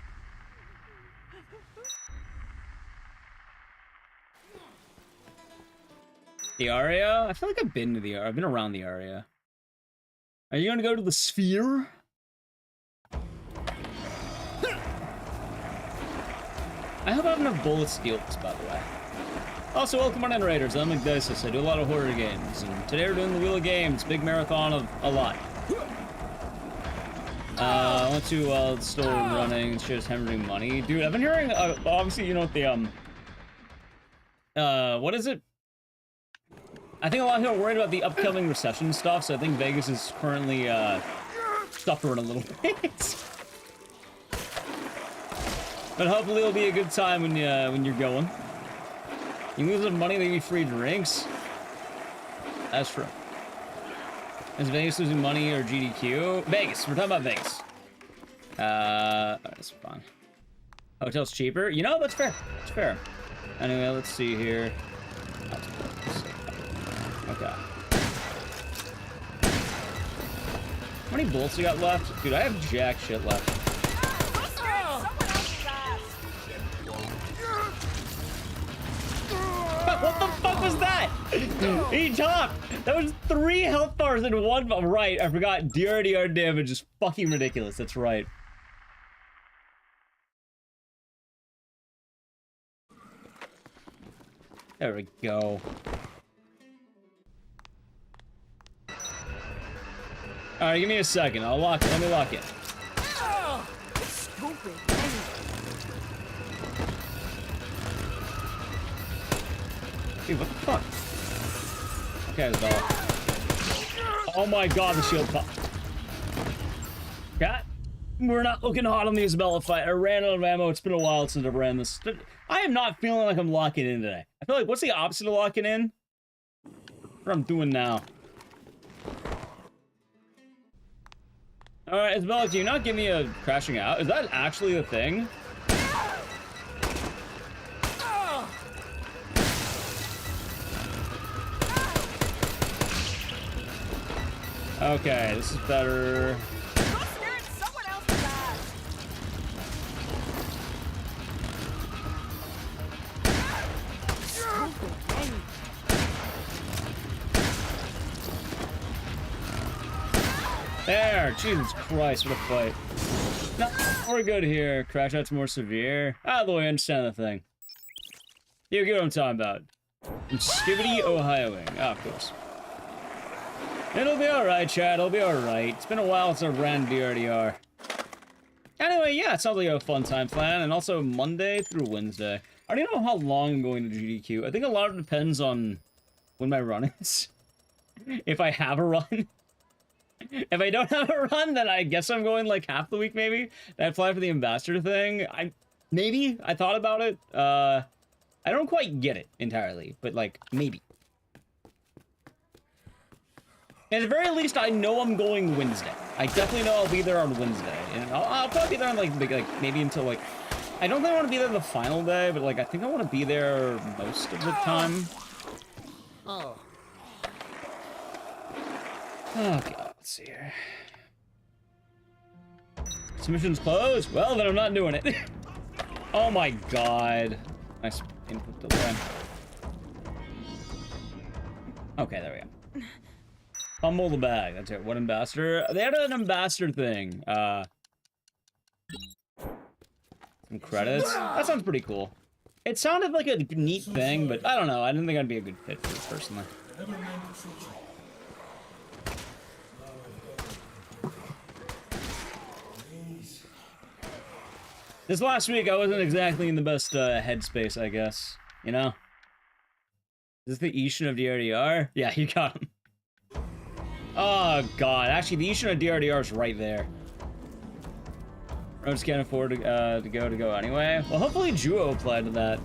The area? I feel like I've been to the area. I've been around the area. Are you gonna go to the Sphere? I hope I have enough bullet steals, by the way. Also, welcome on in, Raiders. I'm Ecdycis. I do a lot of horror games, and today we're doing the Wheel of Games. Big marathon of a lot. I went to the store running. It's just hemorrhaging money. Dude, I've been hearing, obviously, you know what the, what is it? I think a lot of people are worried about the upcoming recession stuff, so I think Vegas is currently, suffering a little bit. But hopefully it'll be a good time when you're going. You lose some money, they give you free drinks. That's true. Is Vegas losing money or GDQ? Vegas. We're talking about Vegas. That's fine. Hotel's cheaper? You know, that's fair. That's fair. Anyway, let's see here. Okay. How many bullets you got left? Dude, I have jack shit left. What the fuck was that? He topped! That was 3 health bars in one. Right, I forgot. DRDR damage is fucking ridiculous. That's right. There we go. Alright, give me a second. Let me lock in. Stupid. Dude, what the fuck? Okay, Isabella. Oh my god, the shield pop. Cat? We're not looking hot on the Isabella fight. I ran out of ammo. It's been a while since I've ran this. I am not feeling like I'm locking in today. I feel like, what's the opposite of locking in? What I'm doing now. Alright, Isabella, do you not give me a crashing out? Is that actually a thing? Okay, this is better. There! Jesus Christ, what a fight. No, we're good here. Crash out's more severe. Out of the way, I understand the thing. You get what I'm talking about. I'm Skibbity Ohioing. Oh, of course. It'll be alright, Chad. It'll be alright. It's been a while since I've ran DRDR. Anyway, yeah, it sounds like a fun time plan. And also Monday through Wednesday. I don't know how long I'm going to GDQ. I think a lot of it depends on when my run is. If I have a run. If I don't have a run, then I guess I'm going like half the week maybe. I apply for the ambassador thing. I thought about it. I don't quite get it entirely, but like maybe. At the very least, I know I'm going Wednesday. I definitely know I'll be there on Wednesday, and I'll probably be there on like maybe until like. I don't think I want to be there the final day, but like I think I want to be there most of the time. Oh. Okay. Let's see here. Submission's closed? Well, then I'm not doing it. Oh my god. Nice input delay. Okay, there we go. Fumble the bag. That's it. What ambassador? They had an ambassador thing. Some credits. That sounds pretty cool. It sounded like a neat thing, but I don't know. I didn't think I'd be a good fit for it personally. This last week, I wasn't exactly in the best headspace, I guess. You know? Is this the Ishin of DRDR? Yeah, you got him. Oh, God. Actually, the Ishin of DRDR is right there. Roads can't afford to go anyway. Well, hopefully Juo applied to that.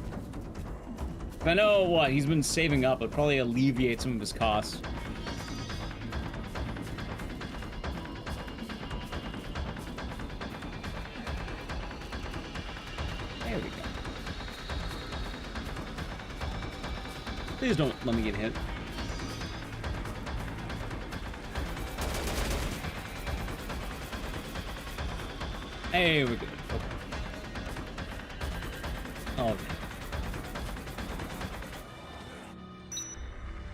I know, what, he's been saving up. It'd probably alleviate some of his costs. There we go. Please don't let me get hit. Hey, we're good. Okay. Oh,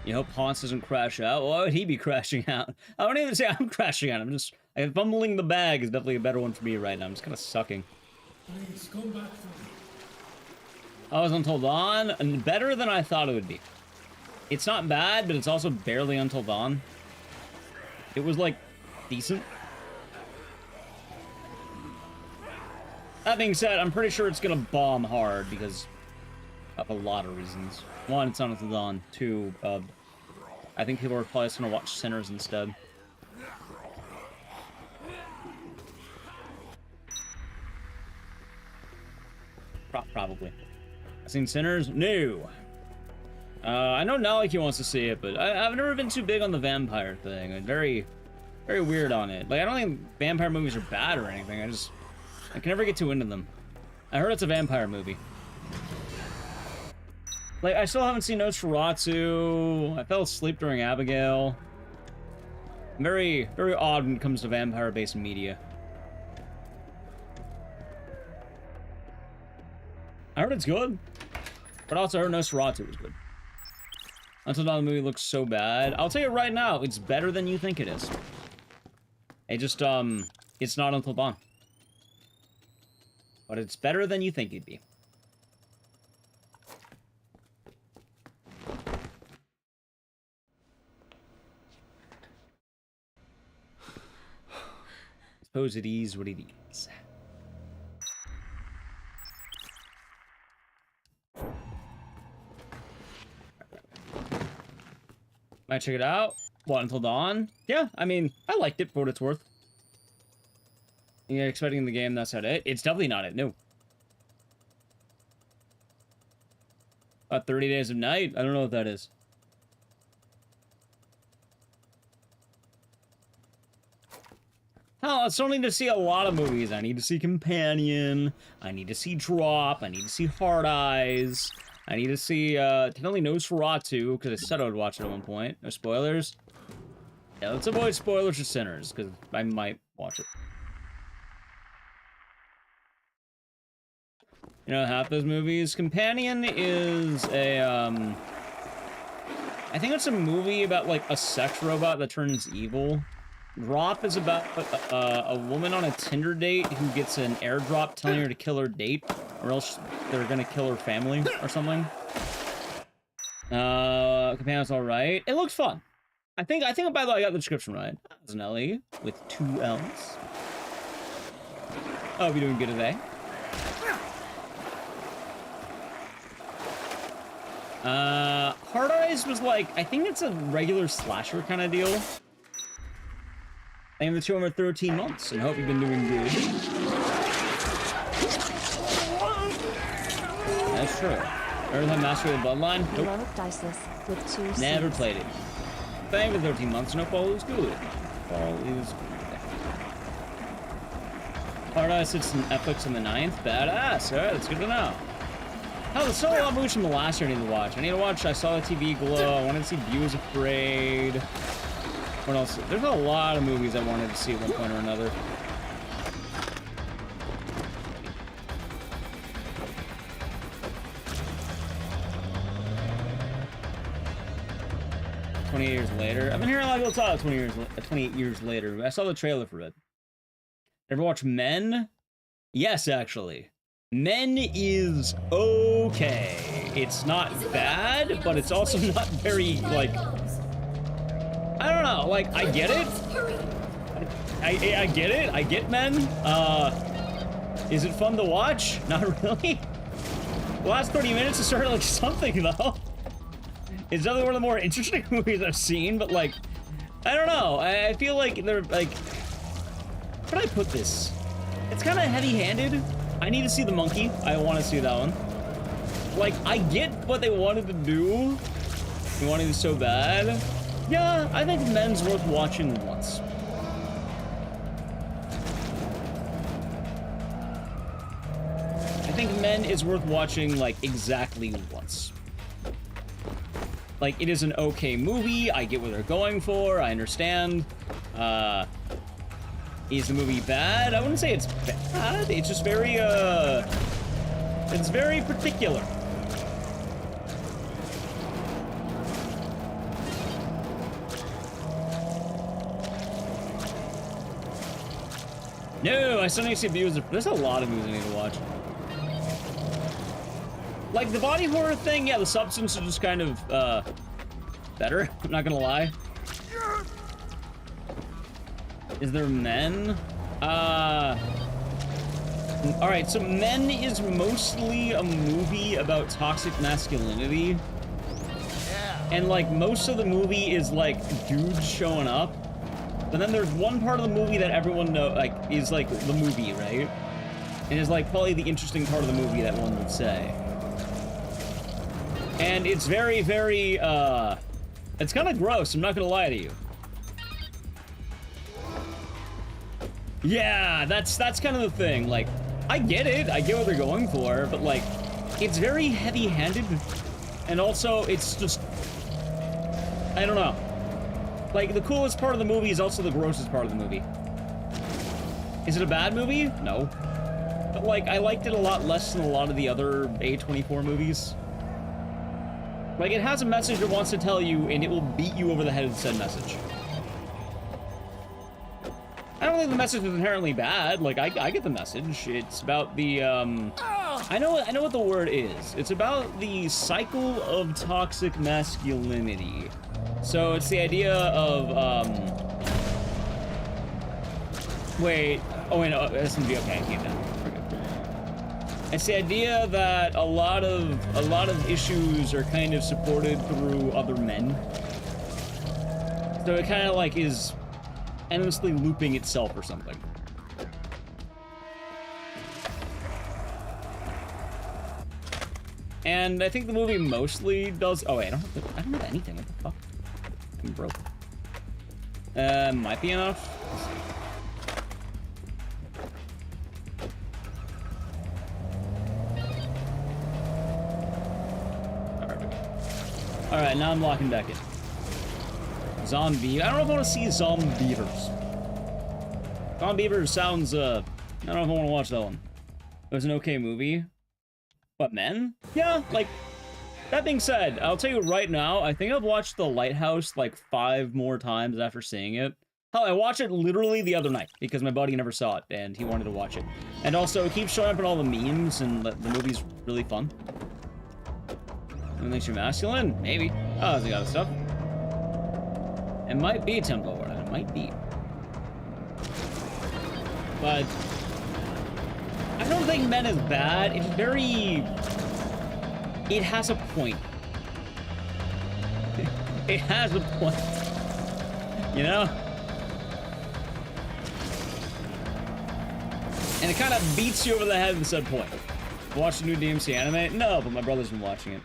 you hope Hans doesn't crash out? Why would he be crashing out? I don't even say I'm crashing out. I'm just... fumbling the bag is definitely a better one for me right now. I'm just kind of sucking. Please come back for me. I was Until Dawn, and better than I thought it would be. It's not bad, but it's also barely Until Dawn. It was, like, decent. That being said, I'm pretty sure it's gonna bomb hard because of a lot of reasons. One, it's not Until Dawn. Two, I think people are probably just gonna watch Sinners instead. Probably. I've seen Sinners? No. I know Naliki wants to see it, but I've never been too big on the vampire thing. I'm very, very weird on it. Like, I don't think vampire movies are bad or anything. I can never get too into them. I heard it's a vampire movie. Like, I still haven't seen Nosferatu. I fell asleep during Abigail. Very, very odd when it comes to vampire-based media. I heard it's good, but also I heard Nosferatu was good. Until Dawn, the movie looks so bad. I'll tell you right now, it's better than you think it is. It just, it's not Until Dawn. But it's better than you think it'd be. Suppose it is what it is. Might check it out. What, Until Dawn? Yeah, I mean, I liked it for what it's worth. You're expecting the game, that's not it? It's definitely not it, no. 30 Days of Night? I don't know what that is. Oh, I still need to see a lot of movies. I need to see Companion. I need to see Drop. I need to see Hard Eyes. I need to see, definitely Nosferatu, because I said I would watch it at one point. No spoilers. Yeah, let's avoid spoilers for Sinners, because I might watch it. You know, half those movies. Companion is a, I think it's a movie about, like, a sex robot that turns evil. Drop is about a woman on a Tinder date who gets an airdrop telling her to kill her date, or else they're gonna kill her family or something. Companion's alright. It looks fun. I think by the way I got the description right. It's an LE with 2 L's. Oh, we doing good today. Hard Eyes was like, I think it's a regular slasher kind of deal. Thank you for the 213 months, and hope you've been doing good. That's true. Ever have Master of the Bloodline? Nope. Ecdycis with 2 Never Cs. played it. Thank you for 13 months, and hope all is good. All is good. Hard Eyes sits in Netflix on the 9th. Badass. Alright, that's good to know. Oh, there's still a lot of movies from the last year I need to watch. I need to watch I Saw the TV Glow. I wanted to see View is Afraid. What else? There's a lot of movies I wanted to see at one point or another. Years later. I've been hearing a lot of people talk 28 years later. I saw the trailer for it. Ever watch Men? Yes, actually. Men is okay. It's not bad, but it's also not very, like... I don't know, like, I get it. I get it. I get Men. Is it fun to watch? Not really. The last 30 minutes is sort of like something, though. It's definitely one of the more interesting movies I've seen, but, like, I don't know. I feel like they're, like... How do I put this? It's kind of heavy-handed. I need to see The Monkey. I want to see that one. Like, I get what they wanted to do. They wanted it so bad. Yeah, I think Men's worth watching once. I think Men is worth watching, like, exactly once. Like, it is an okay movie. I get what they're going for. I understand. Is the movie bad? I wouldn't say it's bad. It's just very, it's very particular. No, I still need to see Views. There's a lot of movies I need to watch. Like, the body horror thing, yeah, the substance is just kind of, better. I'm not gonna lie. Is there Men? Alright, so Men is mostly a movie about toxic masculinity. Yeah. And, like, most of the movie is, like, dudes showing up. But then there's one part of the movie that everyone know, like, is, like, the movie, right? And is, like, probably the interesting part of the movie that one would say. And it's very, very, it's kind of gross, I'm not gonna lie to you. Yeah, that's kind of the thing. Like, I get it. I get what they're going for, but like, it's very heavy-handed, and also it's just, I don't know. Like, the coolest part of the movie is also the grossest part of the movie. Is it a bad movie? No. But like, I liked it a lot less than a lot of the other A24 movies. Like, it has a message it wants to tell you, and it will beat you over the head with said message. I don't think the message is inherently bad. Like, I get the message. It's about the, I know what the word is. It's about the cycle of toxic masculinity. So it's the idea of, wait. Oh, wait, no, that's gonna be okay. I came down. It's the idea that a lot of issues are kind of supported through other men. So it kind of like is endlessly looping itself or something. And I think the movie mostly does. Oh wait, I don't have anything. What the fuck? I'm broke. Might be enough. Let's see. Alright, now I'm locking back in. Zombie. I don't know if I want to see Zombievers. Zombievers sounds, I don't know if I want to watch that one. It was an okay movie. What, men? Yeah, like, that being said, I'll tell you right now, I think I've watched The Lighthouse like 5 more times after seeing it. Hell, I watched it literally the other night because my buddy never saw it and he wanted to watch it. And also, it keeps showing up in all the memes and the movie's really fun. What makes you masculine? Maybe. Oh, there's the other stuff. It might be Temple Warden. It might be. But I don't think men is bad. It's very... It has a point. It has a point. You know? And it kind of beats you over the head with said point. Watch the new DMC anime? No, but my brother's been watching it.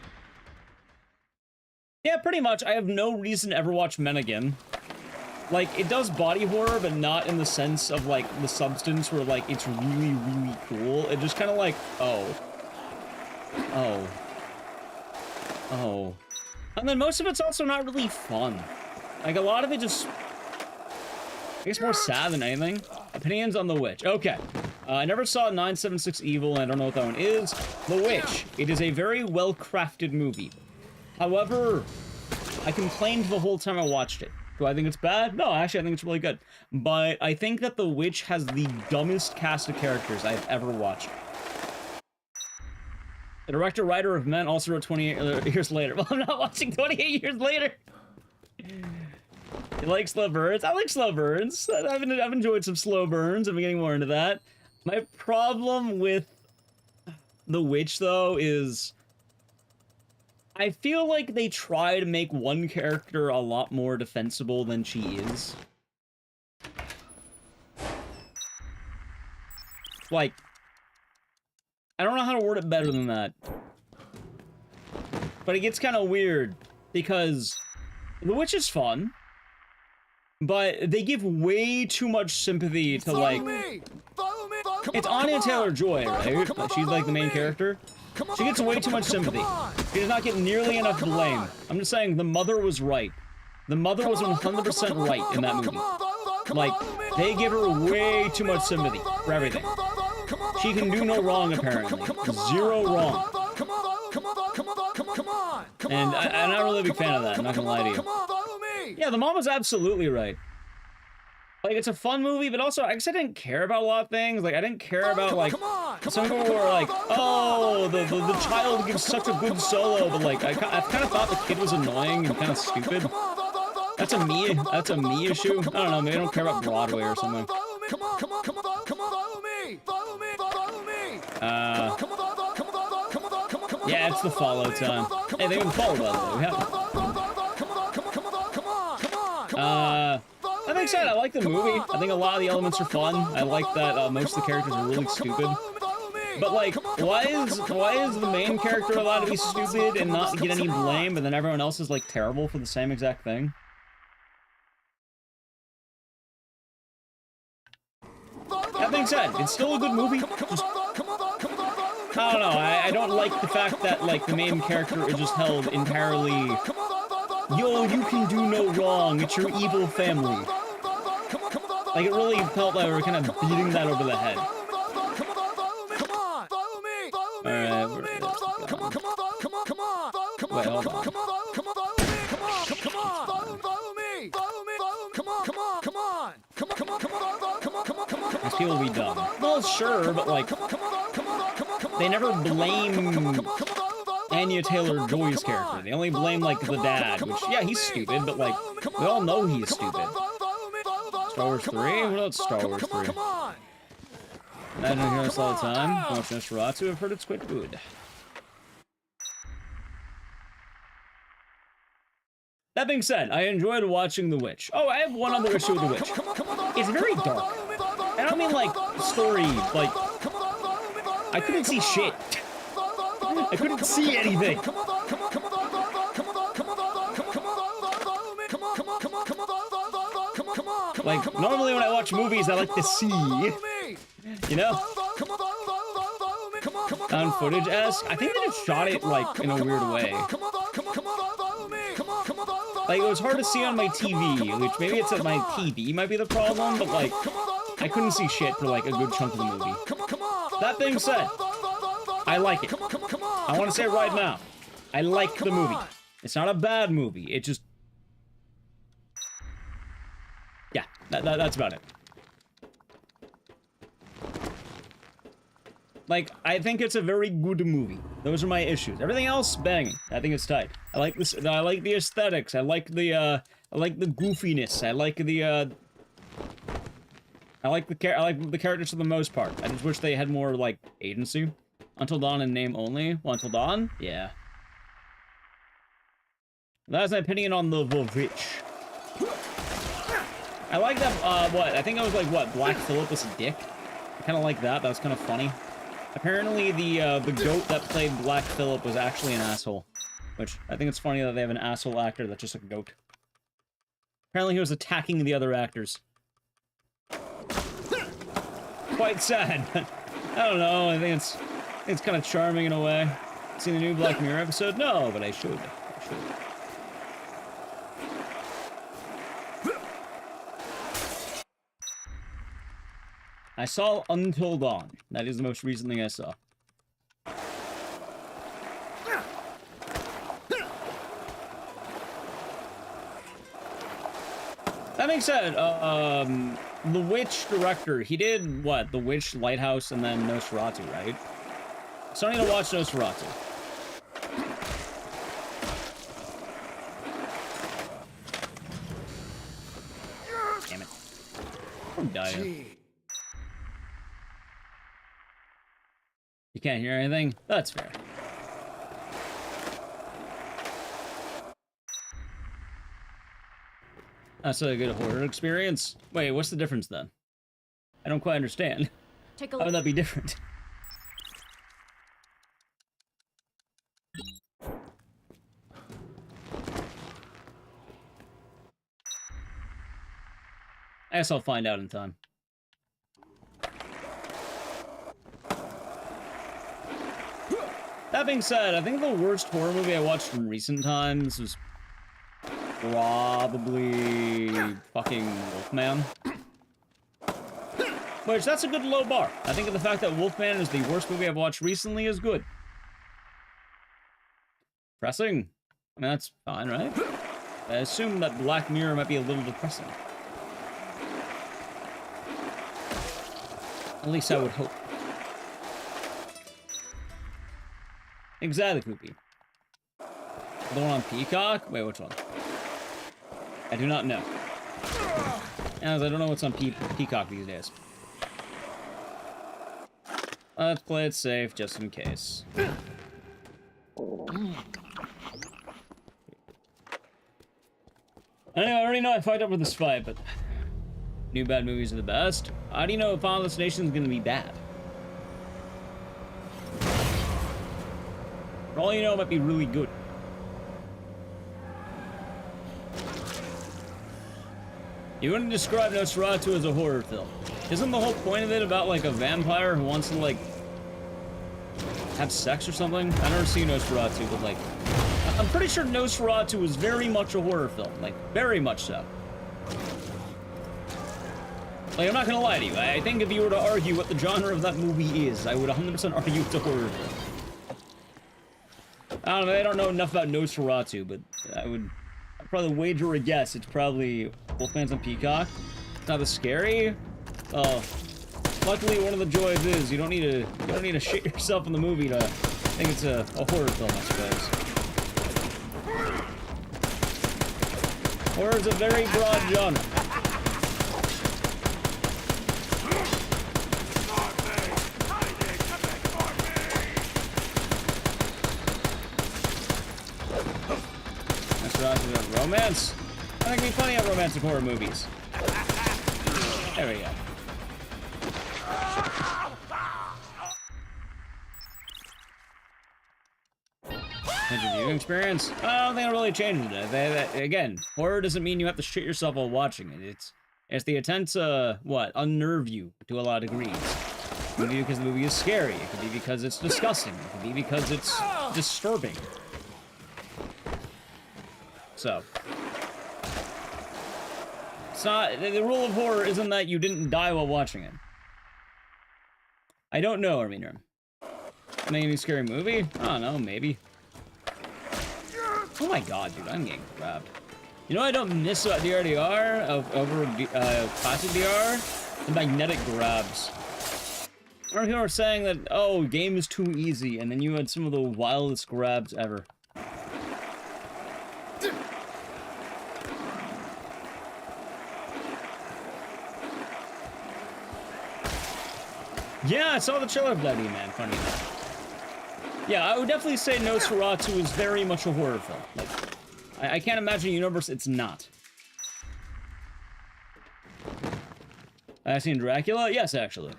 Yeah, pretty much. I have no reason to ever watch Men again. Like, it does body horror, but not in the sense of, like, the substance where, like, it's really, really cool. It just kind of like, oh. Oh. Oh. And then most of it's also not really fun. Like, a lot of it just... I guess more sad than anything. Opinions on The Witch. Okay. I never saw 976 Evil, and I don't know what that one is. The Witch. It is a very well-crafted movie. However, I complained the whole time I watched it. Do I think it's bad? No, actually, I think it's really good. But I think that The Witch has the dumbest cast of characters I've ever watched. The director-writer of Men also wrote 28 years later. Well, I'm not watching 28 years later. You like slow burns? I like slow burns. I've enjoyed some slow burns. I'm getting more into that. My problem with The Witch, though, is... I feel like they try to make one character a lot more defensible than she is. Like, I don't know how to word it better than that. But it gets kind of weird, because The Witch is fun, but they give way too much sympathy to, like... Follow me! It's Anya Taylor-Joy, right? She's, like, the main character. She gets way too much sympathy. She does not get nearly enough blame. I'm just saying, the mother was right. The mother was 100% right in that movie. Like, they give her way too much sympathy for everything. She can do no wrong, apparently. Zero wrong. And I'm not really a big fan of that, I'm not gonna lie to you. Yeah, the mom was absolutely right. Like, it's a fun movie, but also, I guess I didn't care about a lot of things. Like, I didn't care about, like, some people were like, oh, the child gives such a good solo, but, like, I kind of thought the kid was annoying and kind of stupid. That's a me issue. I don't know, maybe I don't care about Broadway or something. Yeah, it's the follow time. Hey, they can follow, by the way. We have that being said, I like the movie. I think a lot of the elements are fun. I like that most of the characters are really stupid. But like, why is the main character allowed to be stupid and not get any blame, but then everyone else is like terrible for the same exact thing? being said, it's still a good movie. Just, I don't know, I don't like the fact that, like, the main character is just held entirely, yo, you can do no wrong, it's your evil family. Like, it really felt like we were kind of beating that over the head. Alright, wait, hold on. These people will be dumb. Well, sure, but, like, they never blame Anya Taylor-Joy's character. They only blame, like, the dad, which, yeah, he's stupid, but, like, we all know he's stupid. Star Wars 3? What else Star Wars 3? Imagine hearing this all the time. Watch Nosferatu, I've heard it's quite good. That being said, I enjoyed watching The Witch. Oh, I have one other issue with The Witch. It's very dark. I don't mean, like, story, like... I couldn't see shit. I couldn't see anything. Like, normally when I watch movies, I like to see, you know? Found footage-esque. I think they just shot it, like, in a weird way. Like, it was hard to see on my TV, which maybe it's that my TV might be the problem, but, like, I couldn't see shit for, like, a good chunk of the movie. That being said, I like it. I want to say it right now. I like the movie. It's not a bad movie. It just... Yeah, that's about it. Like, I think it's a very good movie. Those are my issues. Everything else, banging. I think it's tight. I like this. I like the aesthetics. I like the goofiness. I like the characters for the most part. I just wish they had more, like, agency. Until Dawn in name only. Well, Until Dawn? Yeah. That's my opinion on the Witch. I like that, I think I was like, Black Phillip was a dick? I kind of like that. That was kind of funny. Apparently, the goat that played Black Phillip was actually an asshole. Which, I think it's funny that they have an asshole actor that's just a goat. Apparently, he was attacking the other actors. Quite sad. I don't know, I think it's kind of charming in a way. Seen the new Black Mirror episode? No, but I should. I saw Until Dawn. That is the most recent thing I saw. That being said, The Witch director, he did, what, The Witch, Lighthouse, and then Nosferatu, right? So I need to watch Nosferatu. Damn it. I'm dying. You can't hear anything? That's fair. That's a good horror experience. Wait, what's the difference then? I don't quite understand. Take a How would that be different? I guess I'll find out in time. That being said, I think the worst horror movie I watched from recent times was probably fucking Wolfman. Which, that's a good low bar. I think the fact that Wolfman is the worst movie I've watched recently is good. Depressing? I mean, that's fine, right? I assume that Black Mirror might be a little depressing. At least I would hope. Exactly, Poopy. The one on Peacock? Wait, which one? I do not know. As I don't know what's on Peacock these days. Let's play it safe, just in case. I already know I fucked up with this fight, but... New bad movies are the best. How do you know if Final Destination is going to be bad? For all you know, it might be really good. You wouldn't describe Nosferatu as a horror film. Isn't the whole point of it about, like, a vampire who wants to, like, have sex or something? I've never seen Nosferatu, but, like, I'm pretty sure Nosferatu is very much a horror film. Like, very much so. Like, I'm not gonna lie to you. I think if you were to argue what the genre of that movie is, I would 100% argue it's a horror film. I don't know, I don't know enough about Nosferatu, but I'd probably wager a guess. It's probably Wolfman's on Peacock. It's not as scary. Luckily, one of the joys is you don't need to shit yourself in the movie to think it's a horror film, I suppose. Horror is a very broad genre. Romance? I think we have plenty of romantic horror movies. There we go. Viewing experience? I don't think it'll really change it. Again, horror doesn't mean you have to shit yourself while watching it. It's the intent to, unnerve you to a lot of degrees. It could be because the movie is scary. It could be because it's disgusting. It could be because it's disturbing. So, it's not, the rule of horror isn't that you didn't die while watching it. I don't know, Armina. Any scary movie? I don't know, maybe. Oh my god, dude, I'm getting grabbed. You know what I don't miss about DRDR over classic DR? The magnetic grabs. I remember people were saying that, oh, game is too easy, and then you had some of the wildest grabs ever. Yeah, I saw the trailer for that, man, funny enough. Yeah, I would definitely say Nosferatu is very much a horror film. Like, I can't imagine a universe it's not. I've seen Dracula? Yes, actually.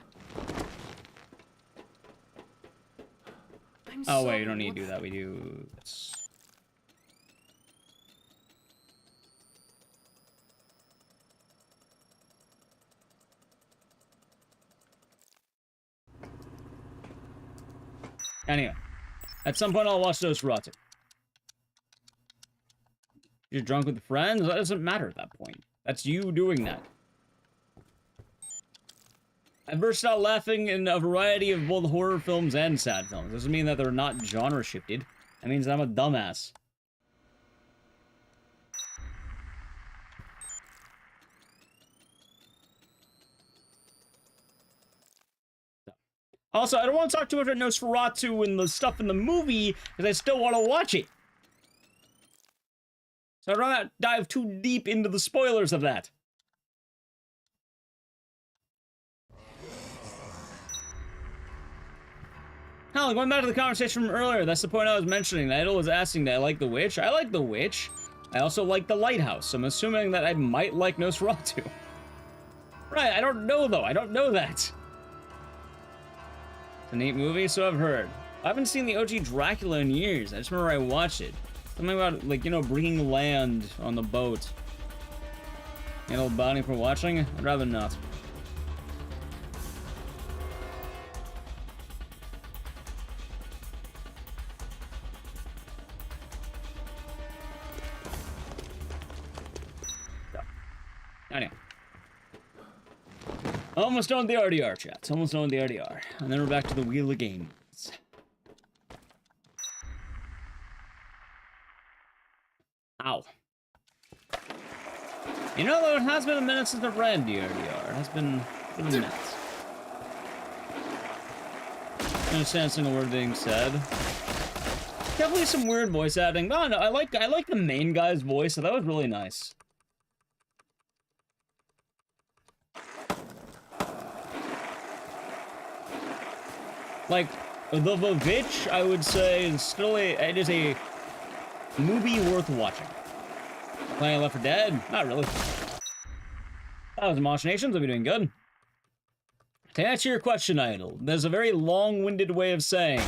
Oh, wait, you don't need to do that. We do... Anyway. At some point, I'll watch Nosferatu. You're drunk with friends? That doesn't matter at that point. That's you doing that. I burst out laughing in a variety of both horror films and sad films. Doesn't mean that they're not genre shifted. That means I'm a dumbass. Also, I don't want to talk too much about Nosferatu and the stuff in the movie, because I still want to watch it. So I don't want to dive too deep into the spoilers of that. Hell, going back to the conversation from earlier, that's the point I was mentioning. Idol was asking that I like The Witch. I like The Witch. I also like The Lighthouse. I'm assuming that I might like Nosferatu. Right, I don't know, though. I don't know that. It's a neat movie, so I've heard. I haven't seen the OG Dracula in years. I just remember I watched it. Something about, like, you know, bringing land on the boat. You know, bonding for watching? I'd rather not. So. Anyway. Almost done with the RDR, chat. Almost done with the RDR. And then we're back to the Wheel of Games. Ow. You know, though, it has been a minute since I've ran DRDR. It has been a minute. I understand a single word being said. Definitely some weird voice acting. Oh no, I like the main guy's voice, so that was really nice. Like, The Vovitch, I would say, is still it is a movie worth watching. Playing Left 4 Dead? Not really. That was Machinations. I'll be doing good. To answer your question, Idol, there's a very long-winded way of saying,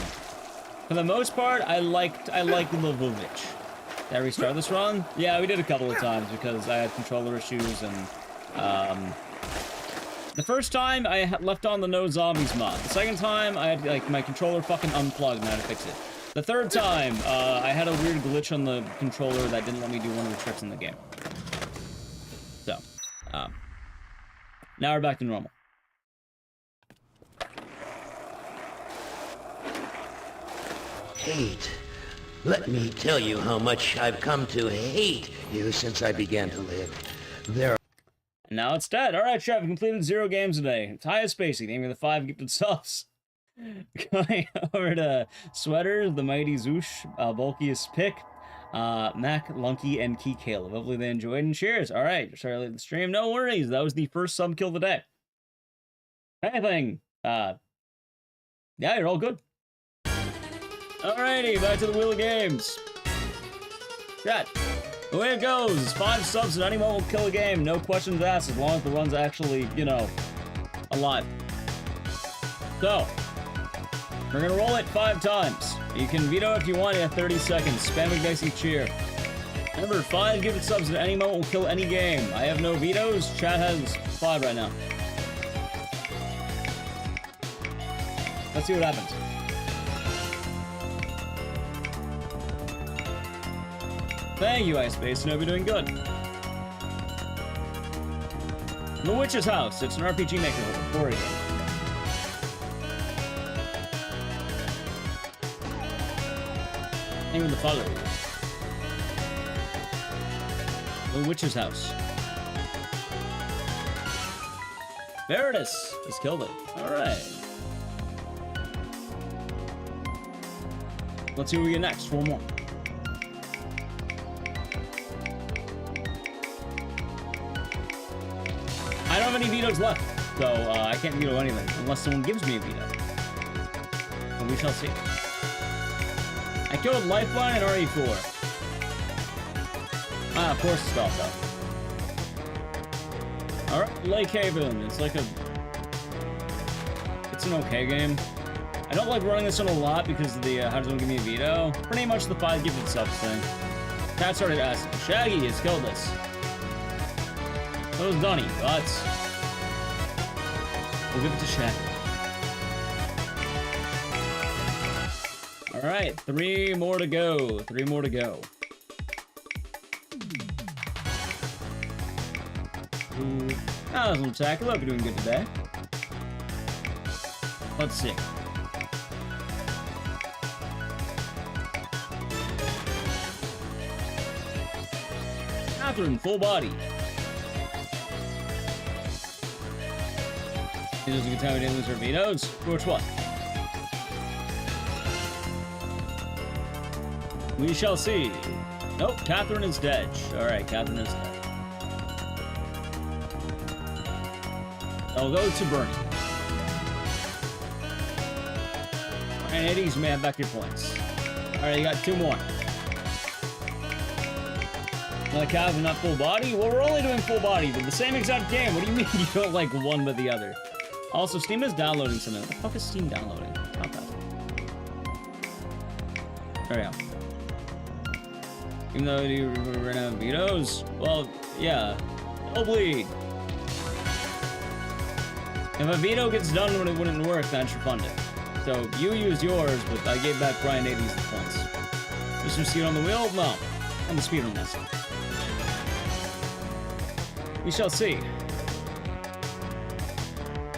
for the most part, I liked Lvovich. Did I restart this run? Yeah, we did a couple of times because I had controller issues and The first time, I left on the no zombies mod. The second time, I had, like, my controller fucking unplugged and I had to fix it. The third time, I had a weird glitch on the controller that didn't let me do one of the tricks in the game. So, now we're back to normal. Hate. Let me tell you how much I've come to hate you since I began to live. There And now it's dead. Alright, Trev, completed 0 games today. It's highest spacing, naming the 5 gifted subs. Going over to Sweaters, the Mighty Zoosh, Bulkiest Pick, Mac, Lunky, and Key Caleb. Hopefully they enjoyed and cheers. Alright, sorry to leave the stream. No worries. That was the first sub kill of the day. Anything. Yeah, you're all good. Alrighty, back to the Wheel of Games. Chat. The way it goes is 5 subs and anyone will kill a game. No questions asked as long as the run's actually, you know, alive. So, we're gonna roll it 5 times. You can veto if you want at 30 seconds. Spam Ecdycis cheer. Remember, 5 gifted subs at any moment will kill any game. I have no vetoes. Chat has 5 right now. Let's see what happens. Thank you, Ice Space. I know you're doing good. The Witch's House. It's an RPG Maker for you. Name of the follow. The Witch's House. Veritas has killed it. Alright. Let's see what we get next. 4 more. I don't have any vetoes left, so I can't veto anything unless someone gives me a veto. And we shall see. I killed Lifeline and RE4. Ah, of course it's off though. Alright, Lake Haven. It's like it's an okay game. I don't like running this one a lot because of the how does one give me a veto? Pretty much the 5 gifted subs thing. Cat started asking. Shaggy has killed us. That was Donnie, but we'll give it to Shaggy. Alright, 3 more to go. 3 more to go. Ooh. That was an attack. I hope you're doing good today. Let's see. Catherine, full body. This is a good time we didn't lose our vetoes. Which one? We shall see. Nope, Catherine is dead. Alright, Catherine is dead. I'll go to Bernie. Alright, Hades, you may have back your points. Alright, you got 2 more. Like Catherine, not full body? Well, we're only doing full body, but the same exact game. What do you mean you don't like one but the other? Also, Steam is downloading something. What the fuck is Steam downloading? Not that. There we go. Even though you ran out of vetoes? Well, yeah. No bleed. If a veto gets done when it wouldn't work, then I should fund it. So, you used yours, but I gave back Brian 80s the points. Just receipt on the wheel? No. I'm the speedrun list. We shall see.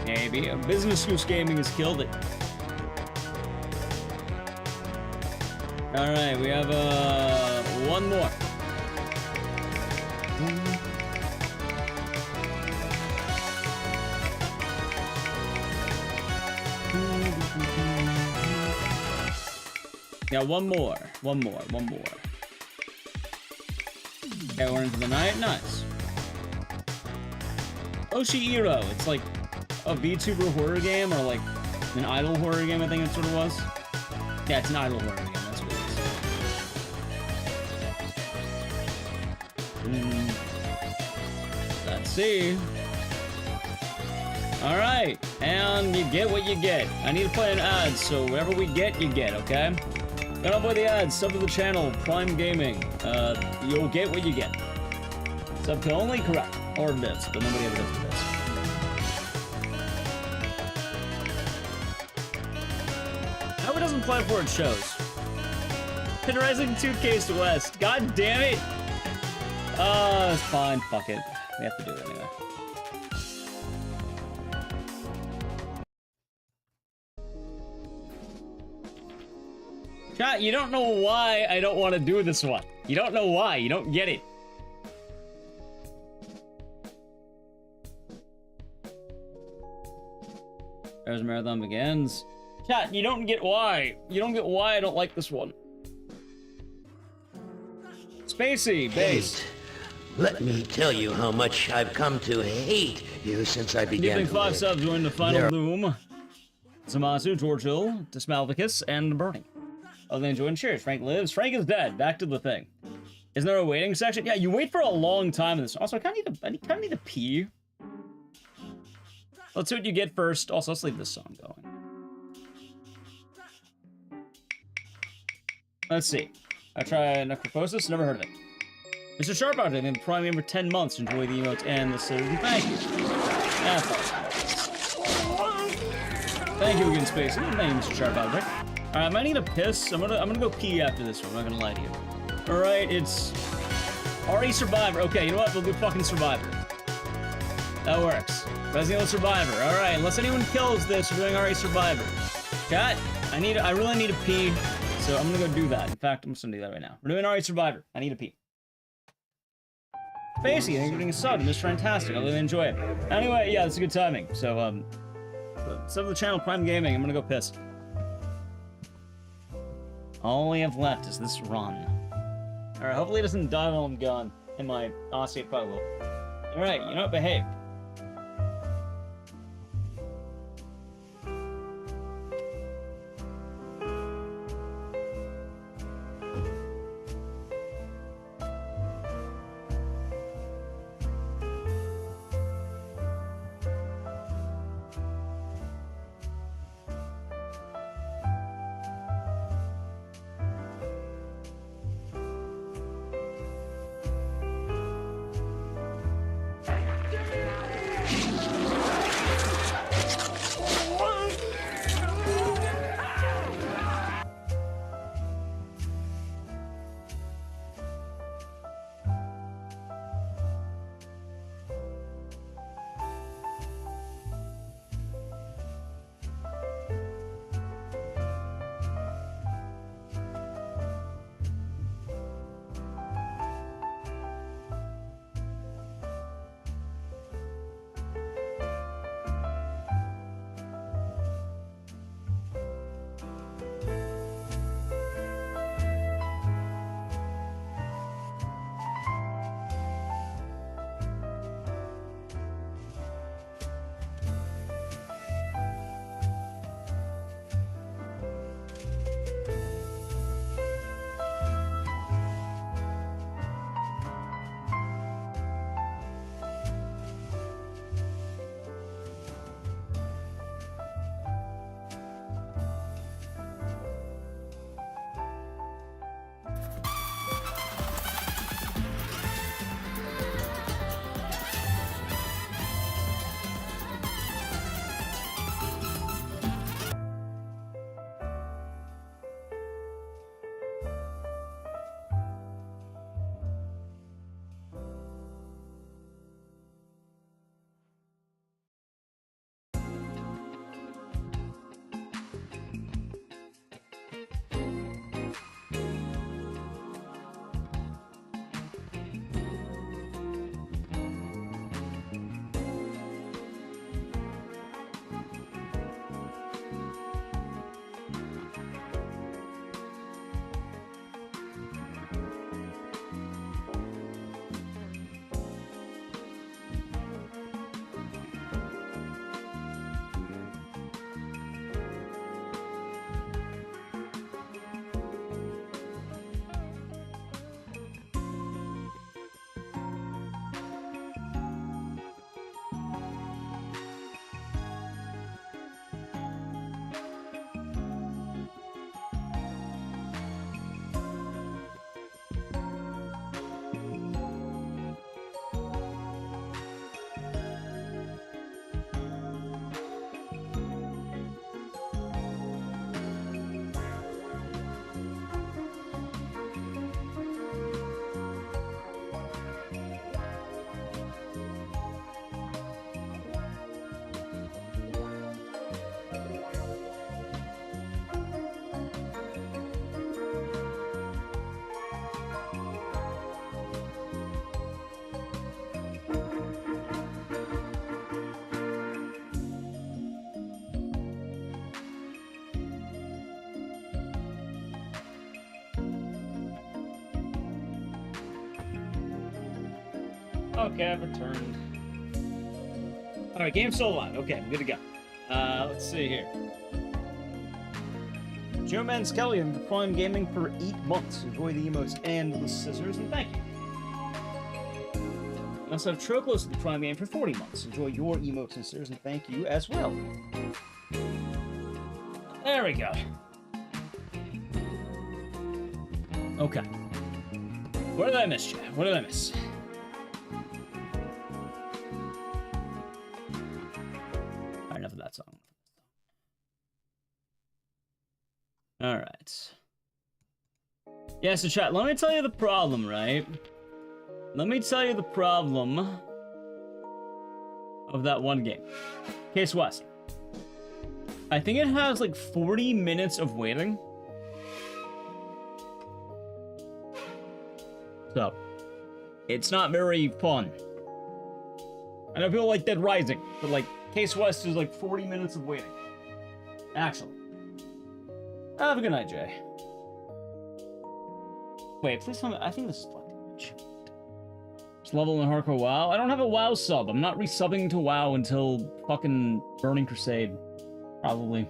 Maybe. Business Goose Gaming has killed it. Alright, we have, 1 more. Yeah, one more. One more. Okay, we're into the night. Nice. Oshihiro. It's like a VTuber horror game, or like an idol horror game, I think it sort of was. Yeah, it's an idol horror game. That's what it is. Let's see. Alright, and you get what you get. I need to play an ad, so whatever we get, you get, okay? Gotta avoid the ads. Sub to the channel, Prime Gaming. You'll get what you get. Sub to only? Correct. Or bits, but nobody ever does bits. How it doesn't play before it shows? Pin Rising 2K West. God damn it! It's fine. Fuck it. We have to do it anyway. Chat, you don't know why I don't want to do this one. You don't know why. You don't get it. As marathon begins. Chat, you don't get why. You don't get why I don't like this one. Spacey, base. Let me tell you how much I've come to hate you since I began Giving to 5 live. subs join the final Loom. Zamasu, George Hill, Dismalvicus, and Bernie. Oh, they enjoying cheers. Frank lives. Frank is dead. Back to the thing. Isn't there a waiting section? Yeah, you wait for a long time in this. Also, I kind of need to pee. Let's see what you get first. Also, let's leave this song going. Let's see. I try Necrophosis. Never heard of it. Mr. Sharp out there, been Prime member 10 months. Enjoy the emotes and the citizen. Thank you. Thank you again, Spacey. Thank you, Mr. Sharp out there. Alright, I might need a piss. I'm gonna go pee after this one. I'm not gonna lie to you. Alright, it's RE Survivor. Okay, you know what? We'll do fucking Survivor. That works. Resident Evil Survivor. Alright, unless anyone kills this, we're doing RE Survivor. Chat, I really need to pee, so I'm gonna go do that. In fact, I'm just gonna do that right now. We're doing RE Survivor. I need to pee. Facey, thank you for doing a sub. This is fantastic. I really enjoy it. Anyway, yeah, it's a good timing. So, sub to the channel, Prime Gaming. I'm gonna go piss. All we have left is this run. Alright, hopefully it doesn't die while I'm gone. In my honestly, it probably will. Alright, you know what? Behave. Okay, I've returned. Alright, game's still alive. Okay, I'm good to go. Let's see here. Joe Manskelly and Prime Gaming for 8 months. Enjoy the emotes and the scissors, and thank you. We also have Troclos with the Prime Game for 40 months. Enjoy your emotes and scissors, and thank you as well. There we go. Okay. What did I miss, Joe? What did I miss? Alright, enough of that song. Alright. Yeah, so chat, let me tell you the problem, right? Let me tell you the problem of that one game. Case West. I think it has like 40 minutes of waiting. So, it's not very fun. I know people like Dead Rising, but like, Case West is like 40 minutes of waiting. Actually. Have a good night, Jay. Wait, please tell me, I think this is fucking just level in hardcore WoW. I don't have a WoW sub. I'm not resubbing to WoW until fucking Burning Crusade. Probably.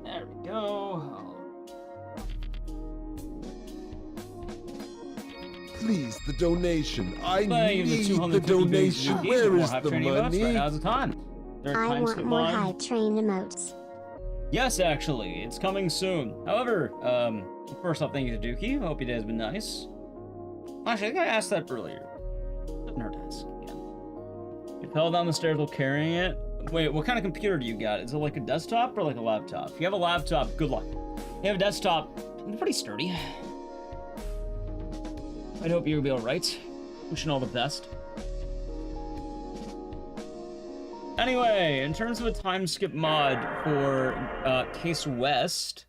There we go. Please, the donation. I Play need the 250 donation. games. Where More is hype the train emotes. Right money? now's the time. There are I time want skip more mod. hype train emotes. Yes, actually, it's coming soon. However, first off, thank you to Dookie. Hope your day has been nice. Actually, I think I asked that earlier. Didn't hurt to ask again. You fell down the stairs while carrying it. Wait, what kind of computer do you got? Is it like a desktop or like a laptop? If you have a laptop, good luck. If you have a desktop, it's pretty sturdy. I hope you'll be alright. Wishing all the best. Anyway, in terms of a time skip mod for Case West,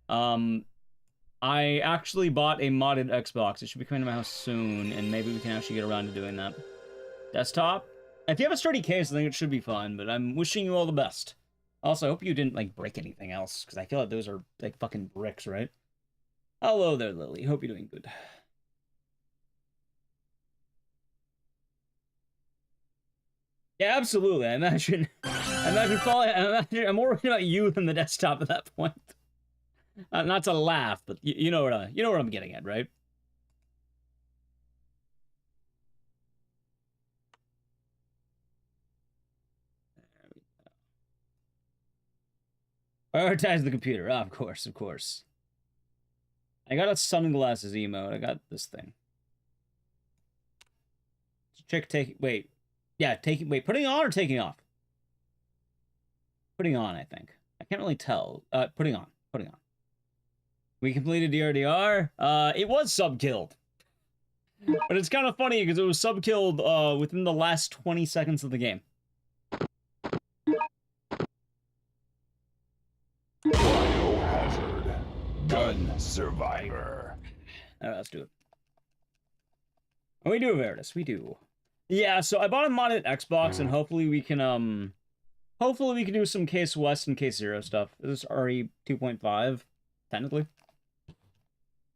I actually bought a modded Xbox. It should be coming to my house soon, and maybe we can actually get around to doing that. Desktop? If you have a sturdy case, I think it should be fine, but I'm wishing you all the best. Also, I hope you didn't, like, break anything else, because I feel like those are, like, fucking bricks, right? Hello there, Lily. Hope you're doing good. Yeah, absolutely. I imagine I'm more worried about you than the desktop at that point. Not to laugh, but you know what I'm getting at, right? Prioritize the computer. Oh, of course, of course. I got a sunglasses emote. I got this thing. Check take. Wait. Yeah, taking. Wait, putting on or taking off? Putting on, I think. I can't really tell. Putting on. Putting on. We completed DRDR. It was sub-killed. But it's kind of funny because it was sub-killed within the last 20 seconds of the game. Biohazard. Gun survivor. Alright, let's do it. Oh, we do, Veritas. We do. Yeah, so I bought a modded Xbox, and hopefully we can do some Case West and Case Zero stuff. This is RE 2.5, technically.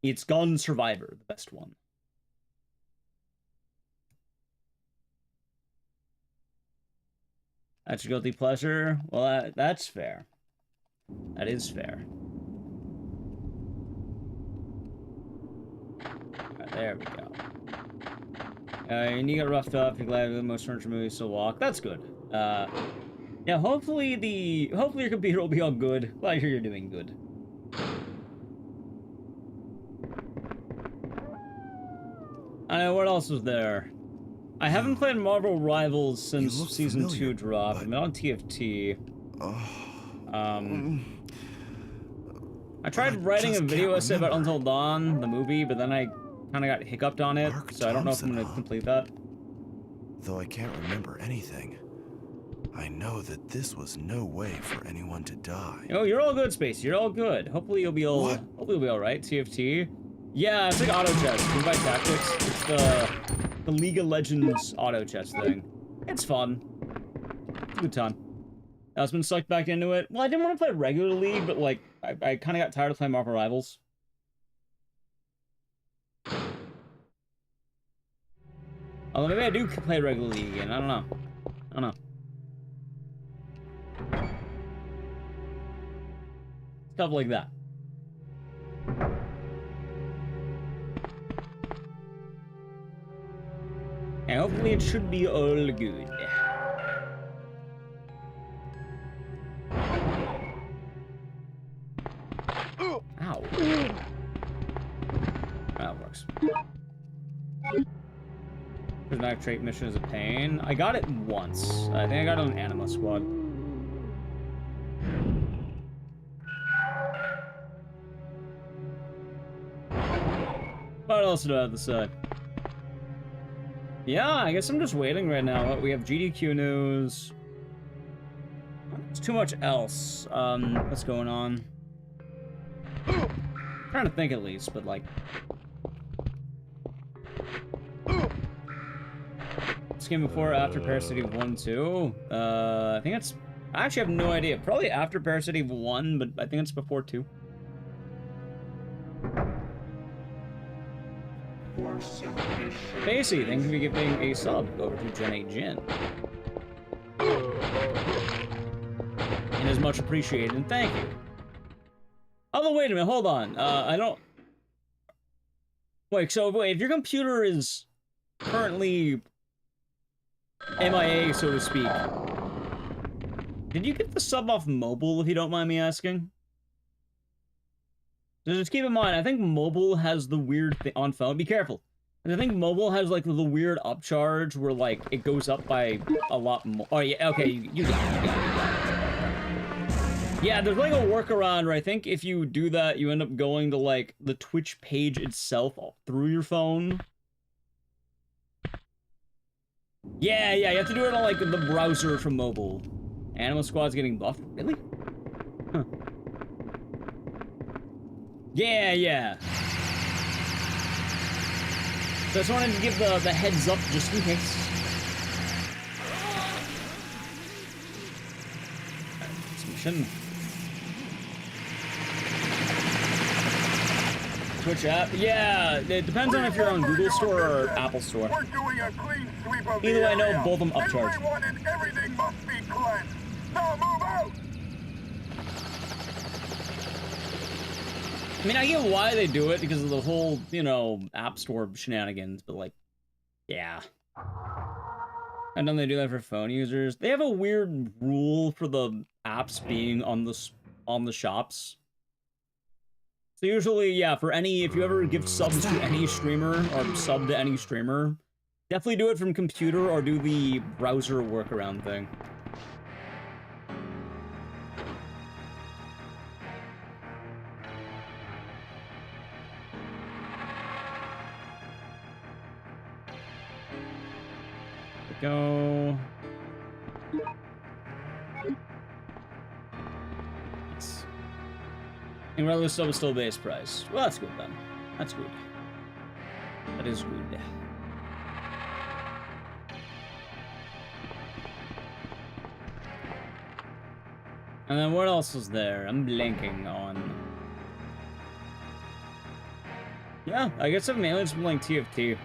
It's Gun Survivor, the best one. That's your guilty pleasure? Well, that's fair. That is fair. Alright, there we go. And you got roughed up. You're glad the most furniture movies still walk. That's good. Yeah, hopefully your computer will be all good. Glad to hear you're doing good. I know, what else was there? I haven't played Marvel Rivals since Season 2 dropped. I'm on TFT. I tried writing a video essay about Until Dawn, the movie, but then I kind of got hiccuped on it, so I don't know if I'm going to complete that. Though I can't remember anything, I know that this was no way for anyone to die. Oh, you're all good, Space. You're all good. Hopefully you'll be all right, TFT. Yeah, it's like auto chess. You can buy tactics. It's the League of Legends auto chess thing. It's fun. It's a good time. I've been sucked back into it. Well, I didn't want to play regular League, but like, I kind of got tired of playing Marvel Rivals. Although maybe I do play regular League again. I don't know. I don't know. Stuff like that. And hopefully it should be all good. Ow. That works. Prismatic trait mission is a pain. I got it once. I think I got it on Anima Squad. What else do I have to say? Yeah, I guess I'm just waiting right now. We have GDQ news. There's too much else. What's going on? I'm trying to think at least, but like... This game before or after Parasite 1, 2? I think it's... I actually have no idea. Probably after Parasite 1, but I think it's before 2. Facey, thank you for giving a sub over to Gen 8 Jin. It is much appreciated, and thank you. Oh, wait a minute, hold on. I don't... Wait, so wait, if your computer is currently MIA, so to speak, did you get the sub off mobile, if you don't mind me asking? So just keep in mind, I think mobile has the weird thing on phone. Be careful. I think mobile has like the weird upcharge where like it goes up by a lot more. Oh yeah, okay, you got it, you got it, you got it. Yeah, there's like a workaround where I think if you do that, you end up going to like the Twitch page itself through your phone. Yeah, you have to do it on like the browser from mobile. Animal Squad's getting buffed, really? Huh. Yeah. So I just wanted to give the heads up just in case. Submission. Twitch app? Yeah, it depends on if you're on Google Store or Apple Store. Either way, I know both of them upcharge. Everyone and everything must be cleansed. Now move out! I mean, I get why they do it because of the whole, you know, App Store shenanigans, but like, yeah. I know they do that for phone users. They have a weird rule for the apps being on the shops. So usually, yeah, for any, if you ever give subs to any streamer or sub to any streamer, definitely do it from computer or do the browser workaround thing. Go. Nice. And regular sub is still base price. Well, that's good then. That's good. That is good. And then what else was there? I'm blanking on. Yeah, I guess I've mainly just been playing TFT.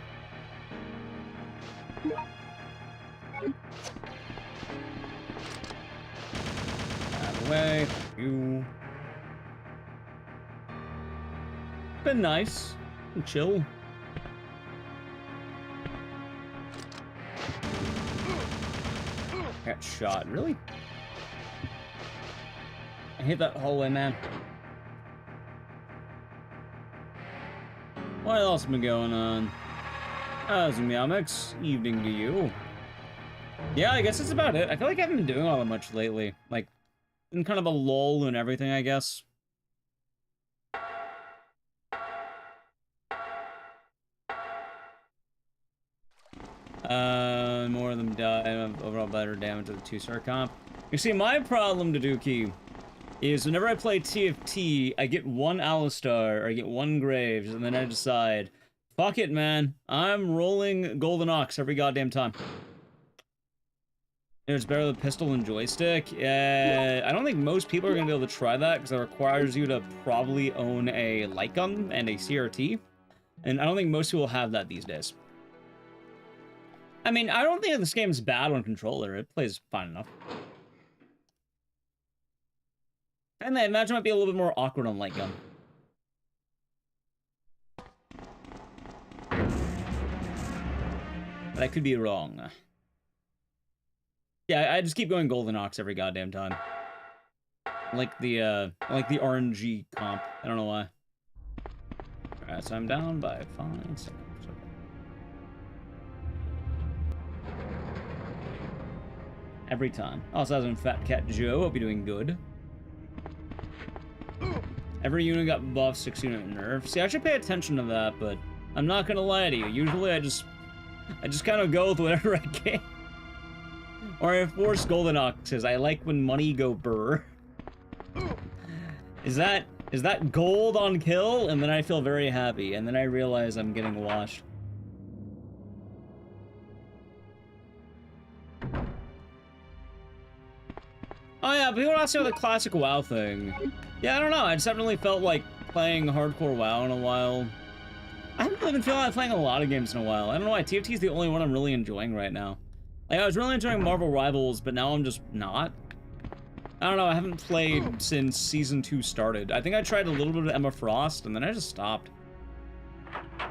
Way you been nice and chill. Got shot, really? I hit that hallway, man. What else has been going on? How's Meow-Mix? Evening to you. Yeah, I guess that's about it. I feel like I haven't been doing all that much lately. Like, in kind of a lull and everything, I guess. More of them die. Overall better damage to the 2-star comp. You see, my problem, Daduki, is whenever I play TFT, I get one Alistar, or I get one Graves, and then I decide, fuck it, man. I'm rolling Golden Ox every goddamn time. It's better with pistol and joystick. I don't think most people are going to be able to try that, because it requires you to probably own a light gun and a CRT. And I don't think most people have that these days. I mean, I don't think this game's bad on controller. It plays fine enough. And I imagine it might be a little bit more awkward on light gun. But I could be wrong. Yeah, I just keep going Golden Ox every goddamn time. I like the RNG comp. I don't know why. Alright, so I'm down by 5 seconds. Okay. Every time. Also, as in Fat Cat Joe, hope you're doing good. Every unit got buffed, 6 unit nerf. See, I should pay attention to that, but I'm not gonna lie to you. Usually I just kind of go with whatever I can. Or I force Golden Oxes. I like when money go burr. Is that gold on kill? And then I feel very happy, and then I realize I'm getting washed. Oh yeah, people are asking about the classic WoW thing. Yeah, I don't know, I just haven't really felt like playing hardcore WoW in a while. I haven't really been feeling like playing a lot of games in a while. I don't know why, TFT is the only one I'm really enjoying right now. Like, I was really enjoying Marvel Rivals, but now I'm just not. I don't know, I haven't played since Season 2 started. I think I tried a little bit of Emma Frost, and then I just stopped. I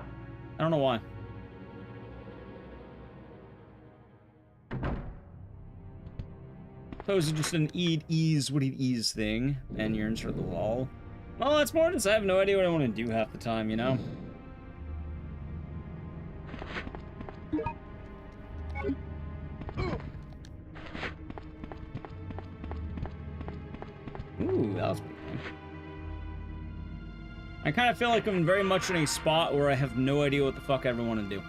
don't know why. Suppose it's just an ease what it ease thing, and you're in sort of the wall. Well, that's more just I have no idea what I want to do half the time, you know? Ooh, that was pretty fun. I kind of feel like I'm very much in a spot where I have no idea what the fuck I ever want to do.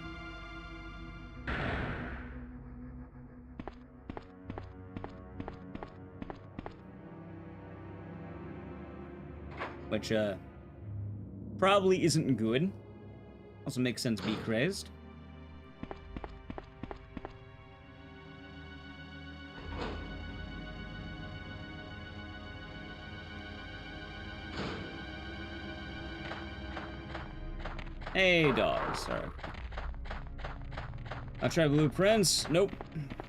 Which, probably isn't good. Also makes sense be crazed. Hey, dogs. Alright. I'll try Blueprints. Nope.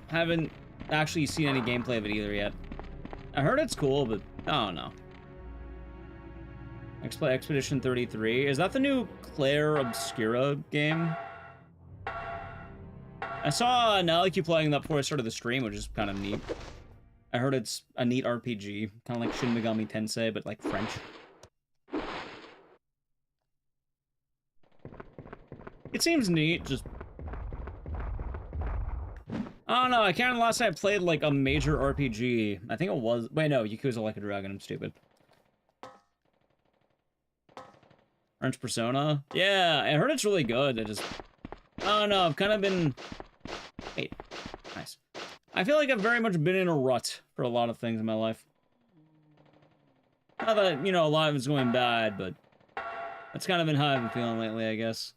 Haven't actually seen any gameplay of it either yet. I heard it's cool, but I don't know. Expedition 33. Is that the new Claire Obscura game? I saw Naliki playing that before I started the stream, which is kind of neat. I heard it's a neat RPG. Kind of like Shin Megami Tensei, but like French. It seems neat, just... I don't know, I can't remember the last time I played, like, a major RPG. I think it was... Wait, no, Yakuza Like a Dragon, I'm stupid. French Persona? Yeah, I heard it's really good, I just... I don't know, I've kind of been... Wait, nice. I feel like I've very much been in a rut for a lot of things in my life. Not that, you know, a lot of it's going bad, but... That's kind of been how I've been feeling lately, I guess.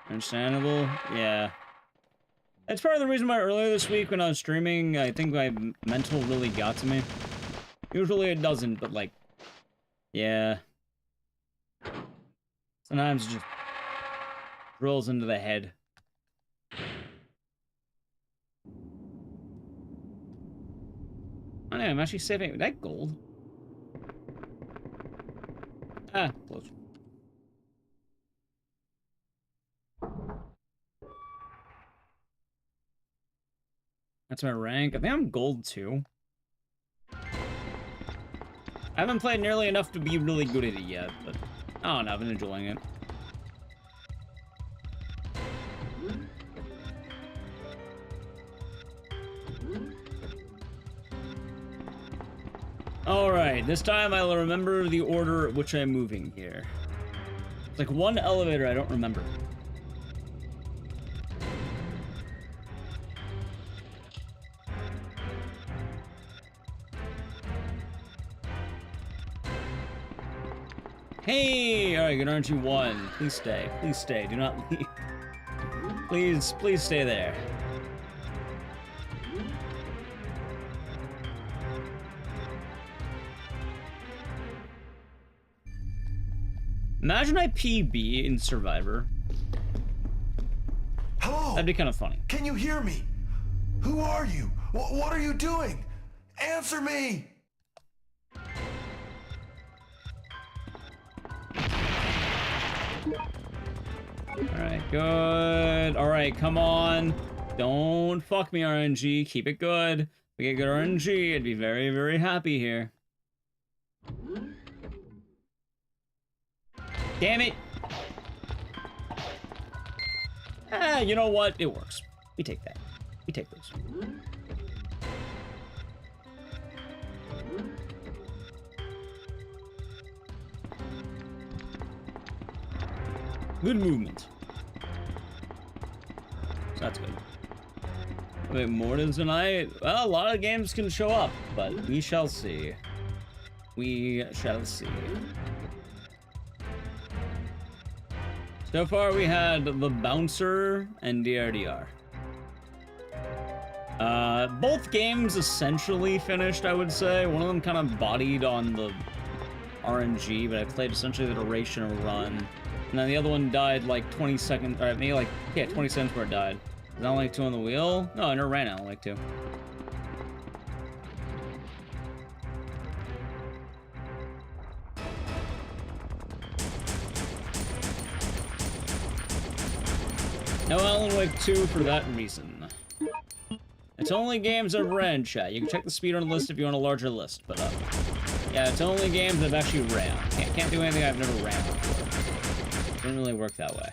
Understandable, yeah. That's part of the reason why earlier this week when I was streaming, I think my mental really got to me. Usually it doesn't, but like, yeah. Sometimes it just drills into the head. Oh no, I'm actually saving that gold. Ah, close. That's my rank. I think I'm gold 2. I haven't played nearly enough to be really good at it yet, but I don't know, I've been enjoying it. Alright, this time I'll remember the order at which I'm moving here. It's like one elevator I don't remember. Hey! Alright, good RNG 1. Please stay. Please stay. Do not leave. Please stay there. Imagine I PB in Survivor. Hello? That'd be kind of funny. Can you hear me? Who are you? What are you doing? Answer me! Alright, good. Alright, come on. Don't fuck me, RNG. Keep it good. If we get good RNG, I'd be very, very happy here. Damn it! Ah, you know what? It works. We take that. We take those. Good movement. So that's good. Wait, more tonight? Well, a lot of games can show up, but we shall see. We shall see. So far, we had the Bouncer and DRDR. Both games essentially finished, I would say. One of them kind of bodied on the RNG, but I played essentially the duration of a run. And then the other one died like 20 seconds, or maybe like, yeah, 20 seconds before it died. Is Alan Wake 2 on the wheel? No, I never ran Alan Wake 2. No Alan Wake 2 for that reason. It's only games I've ran, chat. You can check the speedrun list if you want a larger list, but yeah, it's only games I've actually ran. Can't do anything I've never ran before. Didn't really work that way.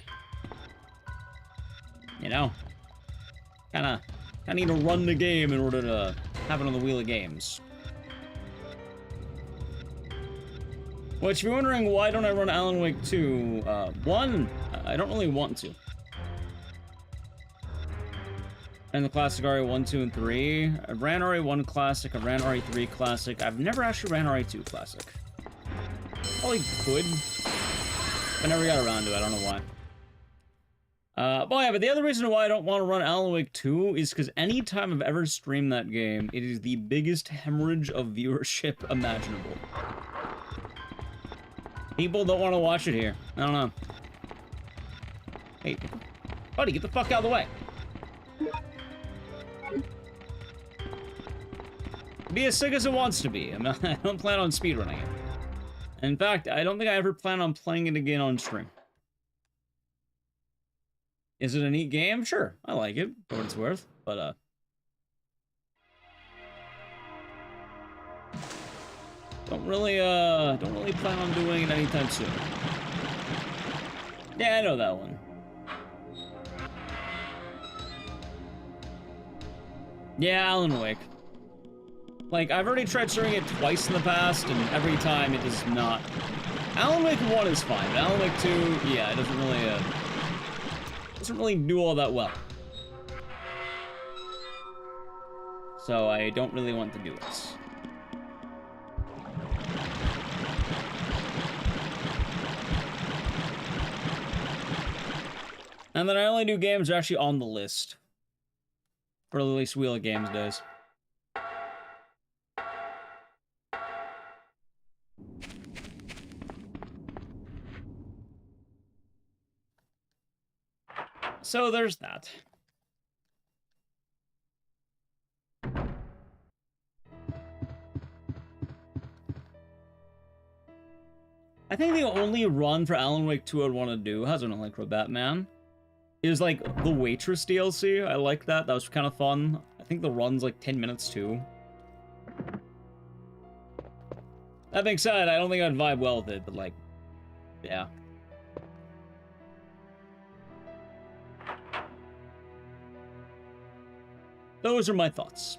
You know? Kinda need to run the game in order to have it on the wheel of games. Which, if you're wondering why don't I run Alan Wake 2, one, I don't really want to. And the classic RE1, 2, and 3. I've ran RE1 Classic, I've ran RE3 Classic. I've never actually ran RE2 Classic. Probably could. I never got around to it, I don't know why. But yeah, but the other reason why I don't want to run Alan Wake 2 is because anytime I've ever streamed that game, it is the biggest hemorrhage of viewership imaginable. People don't want to watch it here. I don't know. Hey, buddy, get the fuck out of the way. Be as sick as it wants to be. I don't plan on speedrunning it. In fact, I don't think I ever plan on playing it again on stream. Is it a neat game? Sure, I like it for what it's worth, but don't really plan on doing it anytime soon. Yeah, I know that one. Yeah, Alan Wake. Like, I've already tried streaming it twice in the past, and every time it does not. Alan Wake 1 is fine, but Alan Wake 2, yeah, it doesn't really do all that well. So I don't really want to do it. And then I only do games that are actually on the list. For at least Wheel of Games days. So there's that. I think the only run for Alan Wake 2 I'd want to do, has an like Batman, is like the Waitress DLC. I like that. That was kind of fun. I think the run's like 10 minutes too. That being said, I don't think I'd vibe well with it, but like, yeah. Those are my thoughts.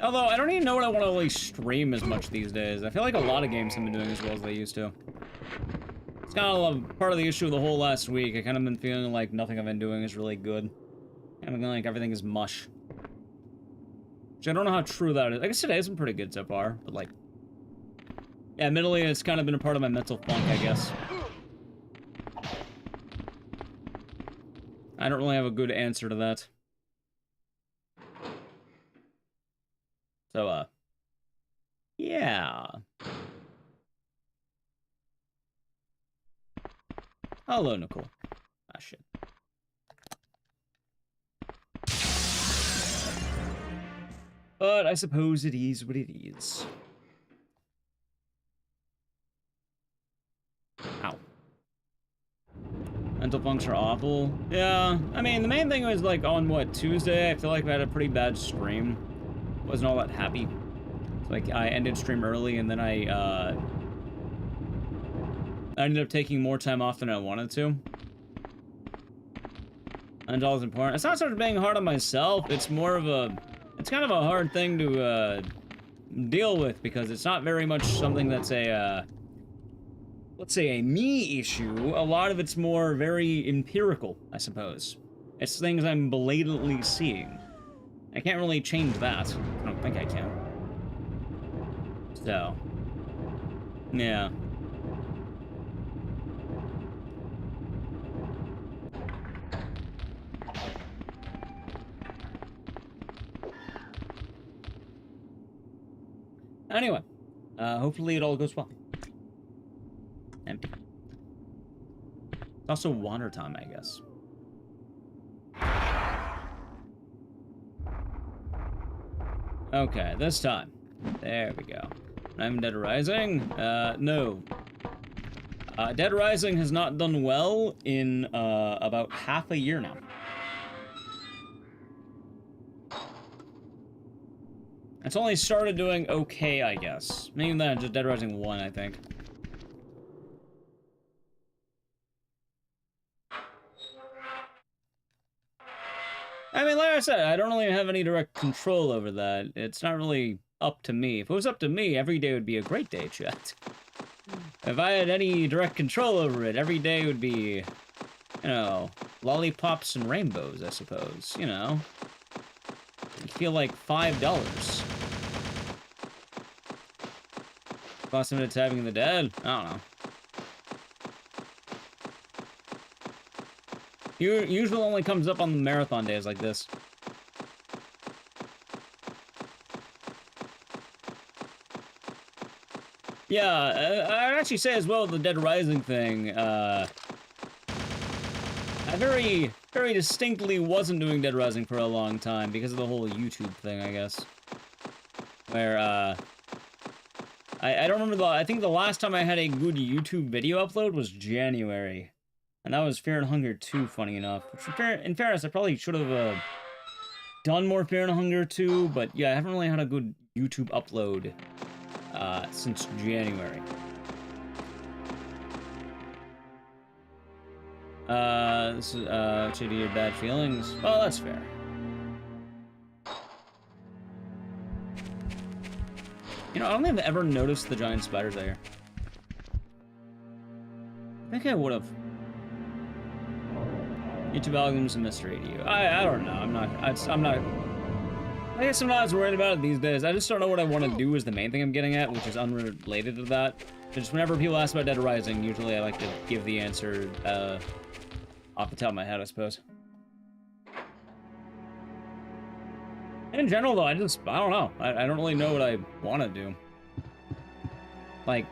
Although, I don't even know what I want to, like, stream as much these days. I feel like a lot of games haven't been doing as well as they used to. It's kind kind of part of the issue of the whole last week. I kind of been feeling like nothing I've been doing is really good. Kind of feeling like everything is mush. Which I don't know how true that is. I guess today's been pretty good so far, but like... Yeah, mentally it's kind of been a part of my mental funk, I guess. I don't really have a good answer to that. So, yeah. Hello, Nicole. Ah, shit. But I suppose it is what it is. Ow. Mental funks are awful. Yeah, I mean, the main thing was, like, on, what, Tuesday? I feel like I had a pretty bad stream. Wasn't all that happy. Like, I ended stream early, and then I ended up taking more time off than I wanted to. And all is important. It's not sort of being hard on myself, it's more of a... It's kind of a hard thing to, deal with, because it's not very much something that's a, let's say a me issue. A lot of it's more very empirical, I suppose. It's things I'm blatantly seeing. I can't really change that. I don't think I can. So, yeah. Anyway, hopefully it all goes well. Empty. It's also water time, I guess. Okay, this time. There we go. I'm Dead Rising. No. Dead Rising has not done well in, about half a year now. It's only started doing okay, I guess. Maybe that, just Dead Rising 1, I think. I mean, like I said, I don't really have any direct control over that. It's not really up to me. If it was up to me, every day would be a great day, chat. If I had any direct control over it, every day would be, you know, lollipops and rainbows, I suppose, you know. You feel like $5. Lost minutes having the dead? I don't know. Usually only comes up on the marathon days like this. Yeah, I'd actually say as well the Dead Rising thing, I very distinctly wasn't doing Dead Rising for a long time because of the whole YouTube thing, I guess. Where, I don't remember I think the last time I had a good YouTube video upload was January. And that was Fear and Hunger 2, funny enough. Which, in fairness, I probably should have, done more Fear and Hunger 2, but yeah, I haven't really had a good YouTube upload, since January. This is, to your bad feelings. Oh, that's fair. You know, I don't think I've ever noticed the giant spiders out here. I think I would have. YouTube algorithm's a mystery to you. I don't know. I'm not. I guess I'm not as worried about it these days. I just don't know what I want to do is the main thing I'm getting at, which is unrelated to that. Just whenever people ask about Dead Rising, usually I like to give the answer off the top of my head, I suppose. In general, though, I don't know. I don't really know what I want to do. Like,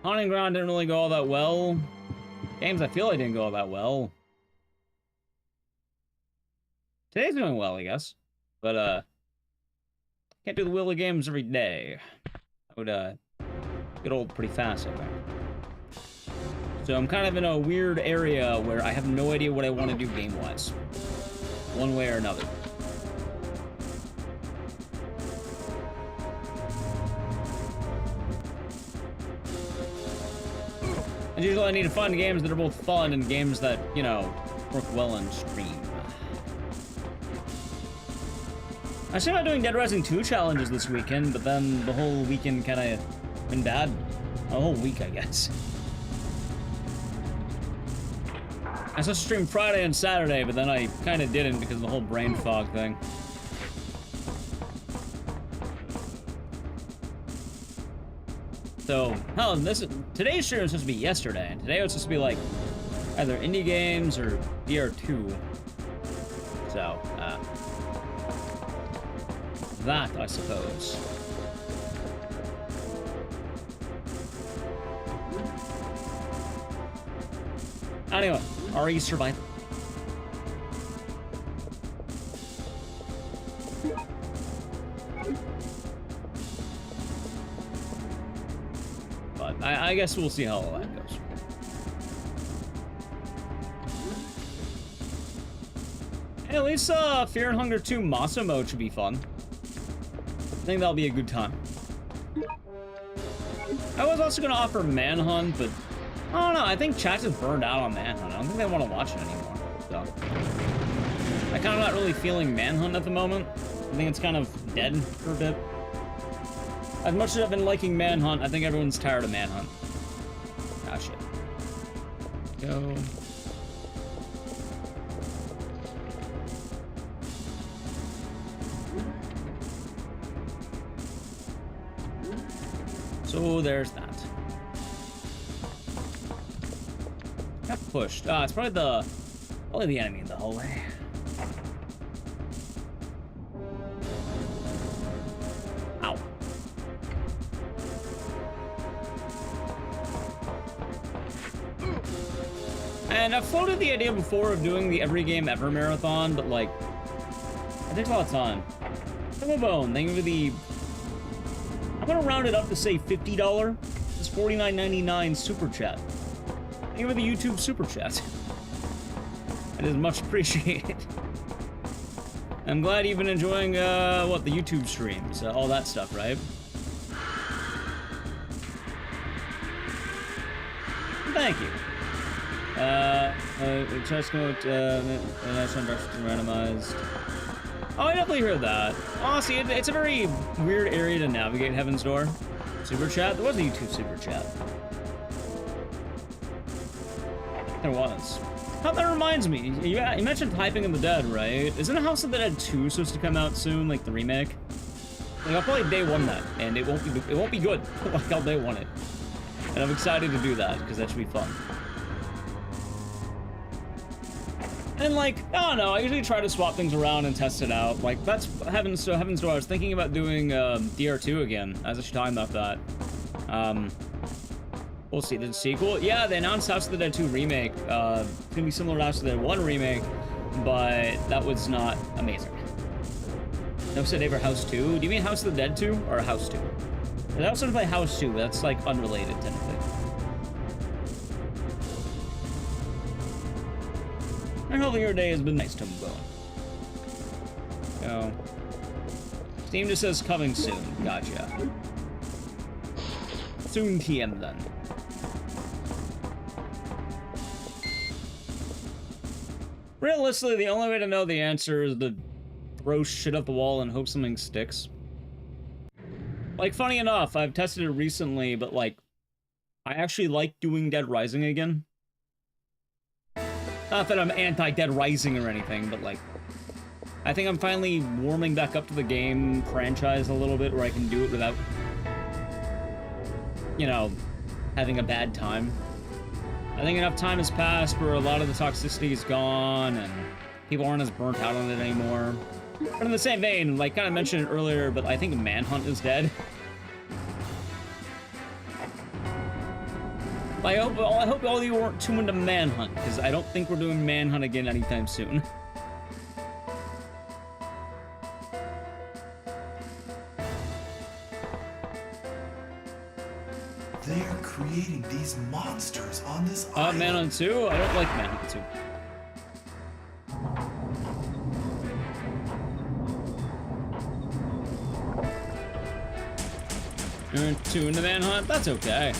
Haunting Ground didn't really go all that well. Games I feel like didn't go all that well. Today's doing well, I guess. But, can't do the wheel of games every day. That would, get old pretty fast, I think. So I'm kind of in a weird area where I have no idea what I want to do game-wise. One way or another. And usually I need to find games that are both fun and games that, you know, work well on stream. I started doing Dead Rising 2 challenges this weekend, but then the whole weekend kind of been bad. A whole week, I guess. I was supposed to stream Friday and Saturday, but then I kind of didn't because of the whole brain fog thing. So, hell, today's stream was supposed to be yesterday, and today was supposed to be like either indie games or DR2. So, that, I suppose. Anyway, RE survived. But I guess we'll see how all that goes. Hey, at least Fear and Hunger 2 Masa mode should be fun. I think that'll be a good time. I was also going to offer Manhunt, but I don't know. I think chat is burned out on Manhunt. I don't think they want to watch it anymore. So I'm kind of not really feeling Manhunt at the moment. I think it's kind of dead for a bit. As much as I've been liking Manhunt, I think everyone's tired of Manhunt. Ah, shit. Go. So there's that. Got pushed. It's probably the enemy in the hallway. Ow. And I've floated the idea before of doing the Every Game Ever marathon, but like, it takes a lot of time. Bone, thank you for the... I'm gonna round it up to say $50. It's $49.99 super chat. Thank you for the YouTube super chat. It is much appreciated. I'm glad you've been enjoying the YouTube streams, all that stuff, right? Thank you. Chess code, randomized. Oh, I definitely heard that. Honestly, it's a very weird area to navigate Heaven's Door. Super chat? There was a YouTube super chat. There was. Oh, that reminds me. You mentioned Typing of the Dead, right? Isn't House of the Dead 2 supposed to come out soon, like the remake? Like, I'll probably day one that, and it won't be good. Like, I'll day one it. And I'm excited to do that, because that should be fun. And like, I don't know, I usually try to swap things around and test it out. Like, that's Heaven's Door. I was thinking about doing DR2 again. I was actually talking about that. We'll see. The sequel? Yeah, they announced House of the Dead 2 remake. It's gonna be similar to House of the Dead 1 remake, but that was not amazing. No said ever House 2. Do you mean House of the Dead 2 or House 2? I was gonna play House 2, but that's like unrelated technically. I hope your day has been nice, Tom Bone. Go. Steam just says coming soon. Gotcha. Soon TM then. Realistically, the only way to know the answer is to throw shit up the wall and hope something sticks. Like, funny enough, I've tested it recently, but like, I actually like doing Dead Rising again. Not that I'm anti-Dead Rising or anything, but like, I think I'm finally warming back up to the game franchise a little bit where I can do it without, you know, having a bad time. I think enough time has passed where a lot of the toxicity is gone and people aren't as burnt out on it anymore. But in the same vein, like kind of mentioned it earlier, but I think Manhunt is dead. I hope all of you weren't too into Manhunt, because I don't think we're doing Manhunt again anytime soon. They are creating these monsters on this island. Manhunt 2? I don't like Manhunt 2. You're too into Manhunt? That's okay.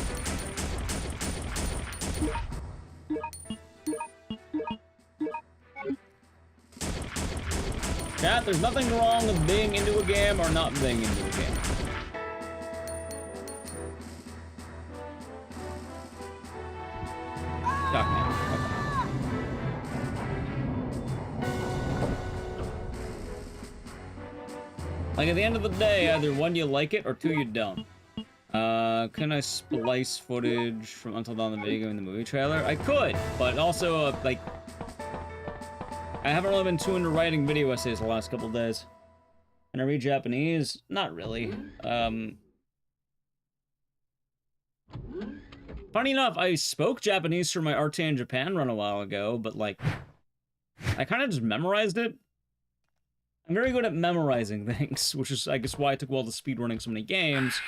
Chat, there's nothing wrong with being into a game or not being into a game. Like, at the end of the day, either one, you like it, or two, you don't. Can I splice footage from Until Dawn the video game in the movie trailer? I could, but also, like, I haven't really been too into writing video essays the last couple days. And I read Japanese? Not really. Funny enough, I spoke Japanese for my RTA in Japan run a while ago, but, like, I kind of just memorized it. I'm very good at memorizing things, which is, I guess, why I took a while to speedrunning so many games.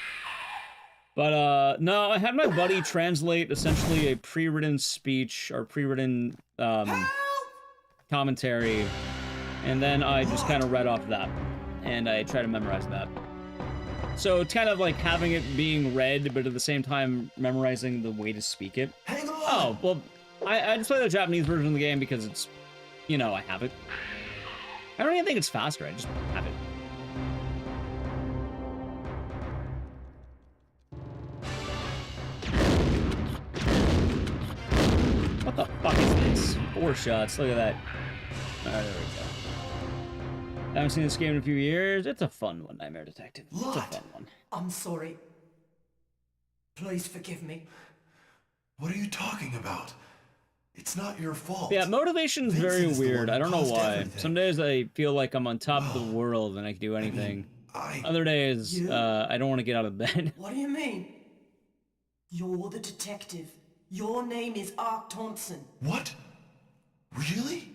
But, no, I had my buddy translate essentially a pre-written speech, or pre-written, commentary, and then I just kind of read off that, and I try to memorize that. So it's kind of like having it being read, but at the same time memorizing the way to speak it. Oh, well, I just play the Japanese version of the game because it's, you know, I have it. I don't even think it's faster, I just have it. What the fuck is this? 4 shots, look at that. Alright, there we go. Haven't seen this game in a few years. It's a fun one, Nightmare Detective. It's a fun one. I'm sorry. Please forgive me. What are you talking about? It's not your fault. Yeah, motivation's very weird. I don't know why. Some days I feel like I'm on top of the world and I can do anything. Other days, I don't want to get out of bed. What do you mean? You're the detective. Your name is Ark Thompson. What? Really?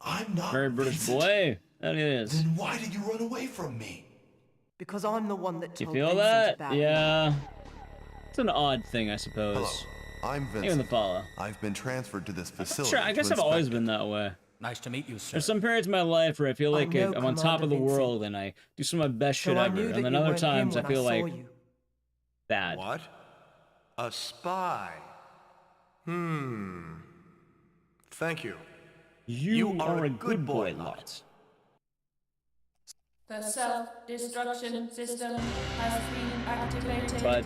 I'm not Very British Vincent. boy. That is. Then why did you run away from me? Because I'm the one that You told feel Vincent that? about Yeah. It's an odd thing, I suppose. Hello, I'm Vincent. Even the follow. I've been transferred to this facility. Sure, I guess to I've always inspect been that way. Nice to meet you, sir. There's some periods in my life where I feel like know I'm on top of the Commander world and I do some of my best So shit I ever. knew that And then you other weren't him times I when feel saw like you. bad. What? A spy? Thank you. You are a good boy, Lot. The self-destruction system has been activated. But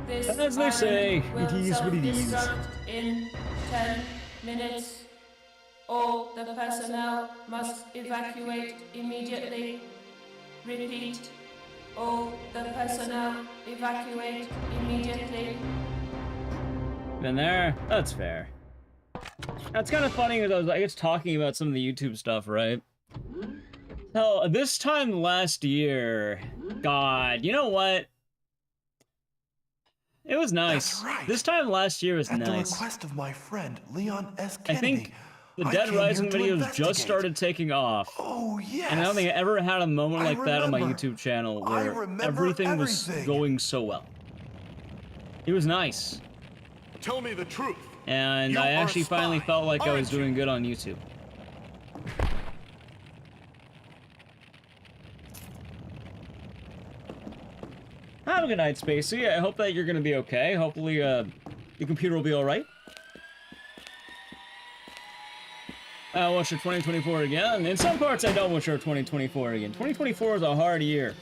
This as they say, will it is what it is. self-destruct in 10 minutes. All the personnel must evacuate immediately. Repeat. All the personnel evacuate immediately. Been there? That's fair. That's kind of funny because I was talking about some of the YouTube stuff, right? Hell, this time last year, God, you know what? It was nice. That's right. This time last year was At the nice. request of my friend Leon S. I Kennedy, think the I Dead came Rising here to videos investigate. just started taking off. Oh yes. And I don't think I ever had a moment I like that on my remember. YouTube channel I where remember everything was everything. going so well. It was nice. Tell me the truth. And You I are a actually finally spy, felt like I was aren't you? doing good on YouTube. Have a good night, Spacey. I hope that you're gonna be okay. Hopefully, the computer will be alright. I wish for 2024 again. In some parts, I don't wish for 2024 again. 2024 is a hard year.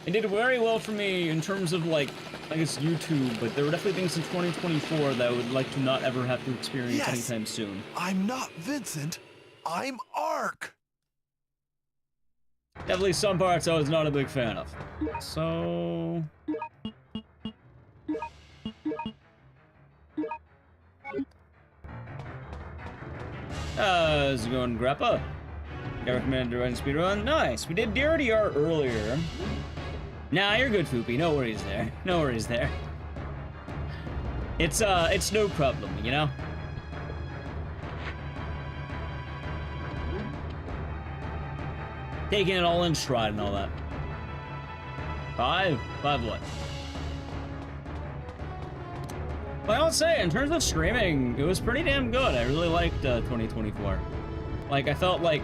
It did very well for me in terms of, like, I guess YouTube, but there were definitely things in 2024 that I would like to not ever have to experience Yes. anytime soon. I'm not Vincent. I'm Ark. Definitely some parts I was not a big fan of. So... How's it going, Grappa? I recommended to run speedrun? Nice! We did DRDR earlier. Nah, you're good, Foopy. No worries there. No worries there. It's no problem, you know? Taking it all in stride and all that. 5? 5 what? Well, I'll say, in terms of streaming, it was pretty damn good. I really liked 2024. Like, I felt like...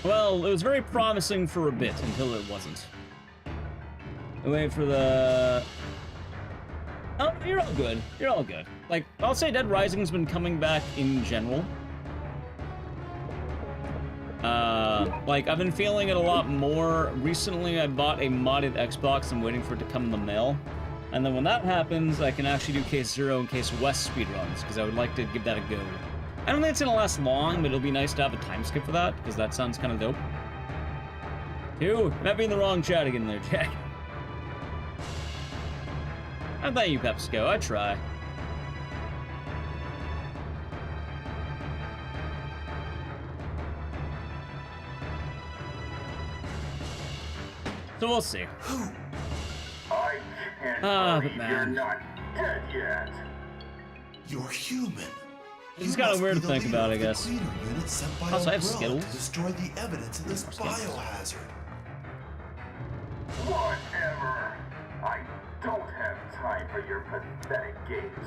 Well, it was very promising for a bit, until it wasn't. I wait for the... Oh, you're all good. You're all good. Like, I'll say Dead Rising's been coming back in general. Like, I've been feeling it a lot more. Recently, I bought a modded Xbox. I'm waiting for it to come in the mail. And then when that happens, I can actually do Case 0 and Case West speedruns, because I would like to give that a go. I don't think it's gonna last long, but it'll be nice to have a time skip for that, because that sounds kind of dope. Ew, might be in the wrong chat again there, Jack. I thank you, PepsiCo. I try. So we'll see. I can't but man. you're not dead yet. You're human. It's kind of weird to think about, I guess. Also, I have Skittles. To destroy the evidence of this biohazard. Whatever. I don't have time for your pathetic games.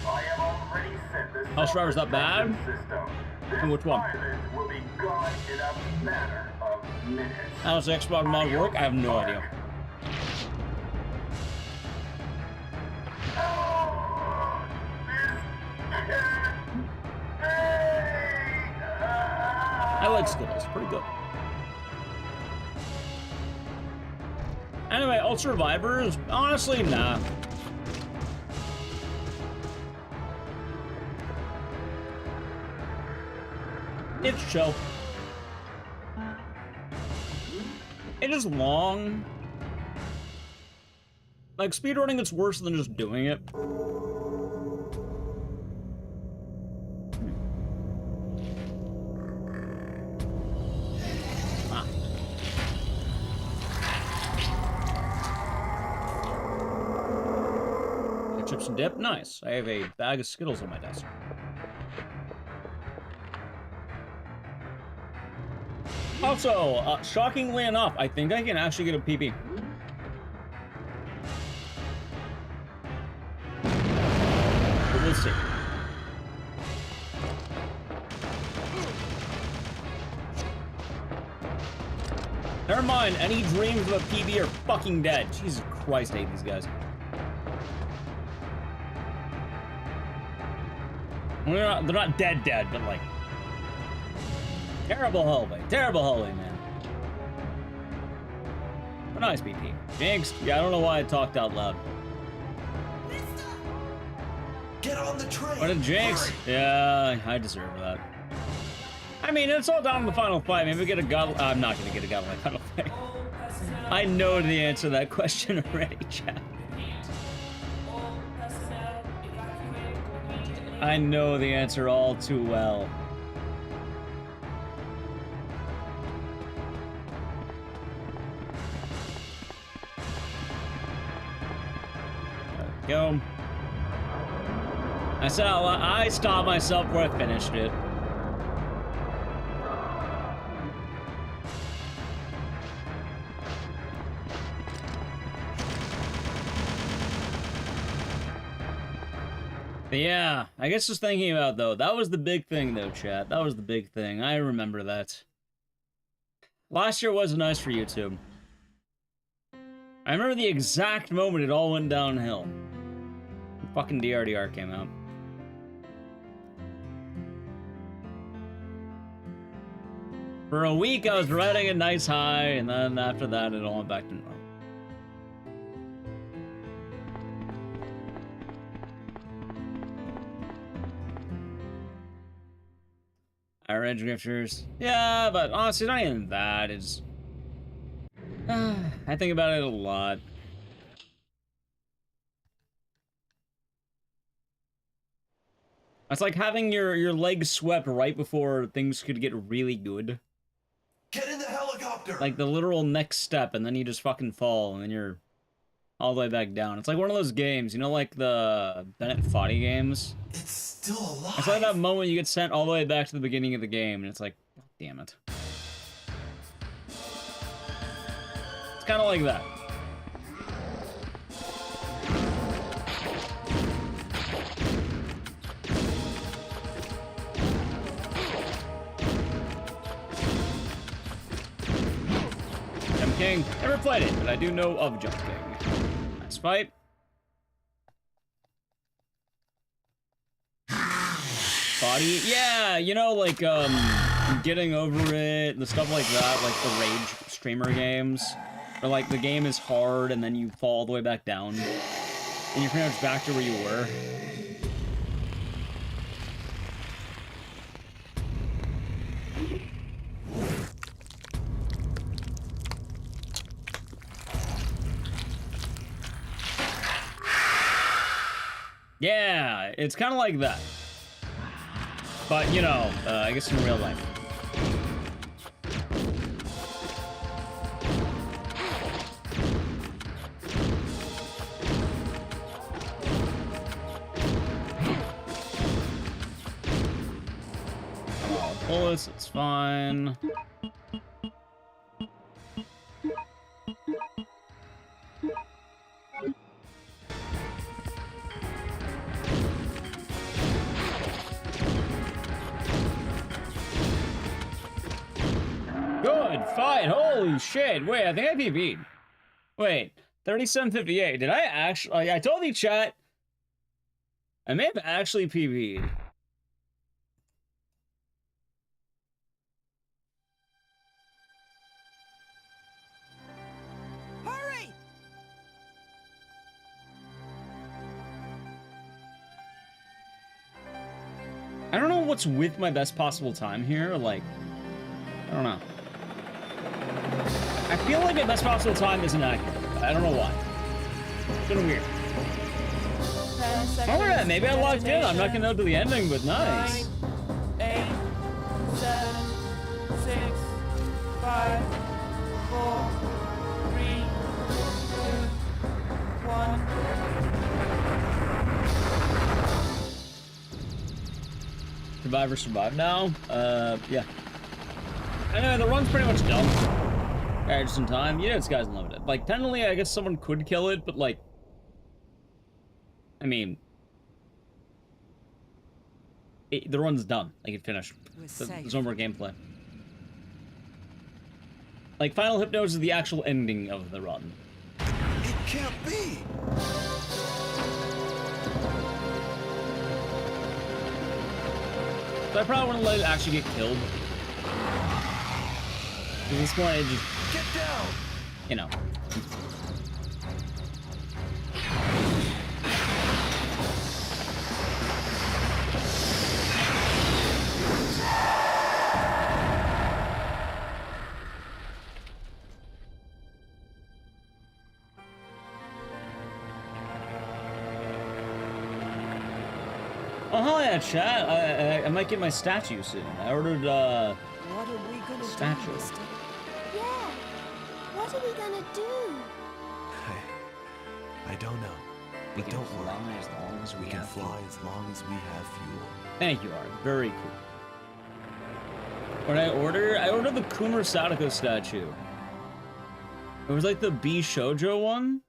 I have already sent this Driver's not bad. system. And which one? Island will be gone in a matter of minutes. How does Xbox mod work? I have no idea. I like Skittles, pretty good. Anyway, Alt Survivors, honestly, nah. It's chill. It is long. Like, speedrunning, it's worse than just doing it. Chips and dip? Nice. I have a bag of Skittles on my desk. Also, shockingly enough, I think I can actually get a PP. But we'll see. Never mind, any dreams of a PB are fucking dead. Jesus Christ, I hate these guys. They're not dead, but like... Terrible hallway, man. But nice, BP. Jinx, yeah, I don't know why I talked out loud. Get on the train! What a Jinx! Hurry. Yeah, I deserve that. I mean, it's all down to the final fight. Maybe we get a god... I'm not gonna get a godlike final fight. I know the answer to that question already, chat. I know the answer all too well. There we go. I stopped myself before I finished it. But yeah, I guess just thinking about though, that was the big thing though, chat. That was the big thing. I remember that. Last year wasn't nice for YouTube. I remember the exact moment it all went downhill. Fucking DRDR came out. For a week I was riding a nice high, and then after that it all went back to normal. Orange grifters. Yeah, but honestly, not even that. It's... I think about it a lot. It's like having your legs swept right before things could get really good. Get in the helicopter! Like the literal next step, and then you just fucking fall, and then you're all the way back down. It's like one of those games, you know, like the Bennett Foddy games? It's still alive! It's like that moment you get sent all the way back to the beginning of the game, and it's like, God damn it. It's kind of like that. Jump King. Never played it, but I do know of Jump King. Nice fight. Body, yeah, you know, like, getting over it, the stuff like that, like the rage streamer games, or like the game is hard and then you fall all the way back down, and you're pretty much back to where you were. Yeah, it's kind of like that. But, you know, I guess in real life. Bullets, it's fine. Good fight! Holy shit! Wait, I think I PB'd. Wait, 37:58. Did I actually? I told you, chat. I may have actually PB'd. Hurry! I don't know what's with my best possible time here. Like, I don't know. I feel like my best possible time isn't accurate. I don't know why. It's been weird. Alright, maybe I locked in. I'm not gonna know to the ending, but nice. 9, 8, 7, 6, 5, 4, 3, 2, 1. Survivor survive now? Yeah. Anyway, the run's pretty much done. Alright, just in time. You know, it's guys limited. Like, technically, I guess someone could kill it, but like, I mean, the run's done. Like, it finished. There's no more gameplay. Like, Final Hypnos is the actual ending of the run. It can't be! But I probably wouldn't let it actually get killed. At this point, it just... Get down! You know. Oh, hell yeah, chat. I might get my statue soon. I ordered, What are we gonna statue. do, mister? Yeah. What are we gonna do? I don't know. We But can don't worry. fly as long as We can fly as long as we have fuel. Thank you, Art. Very cool. What I ordered the Kumar Sadako statue. It was like the B Shoujo one.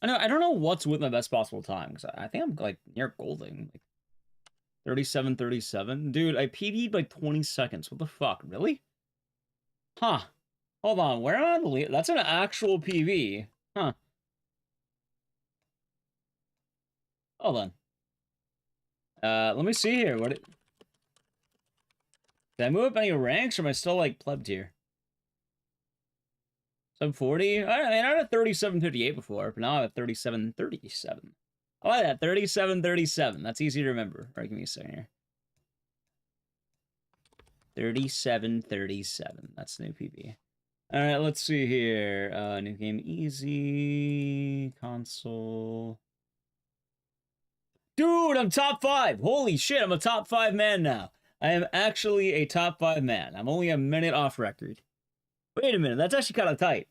I don't know what's with my best possible time, because I think I'm like near golding. Like 37:37. Dude, I PB'd by 20 seconds. What the fuck? Really? Huh. Hold on, where am I? That's an actual PV. Huh. Hold on. Let me see here. Did I move up any ranks, or am I still like pleb tier? Sub 40? I mean, I had 37:58 before, but now I have 37:37. I like that. 37:37. That's easy to remember. All right, give me a second here. 37:37. That's the new PB. All right, let's see here. New game, easy console. Dude, I'm top 5. Holy shit, I'm a top 5 man now. I am actually a top 5 man. I'm only a minute off record. Wait a minute, that's actually kind of tight.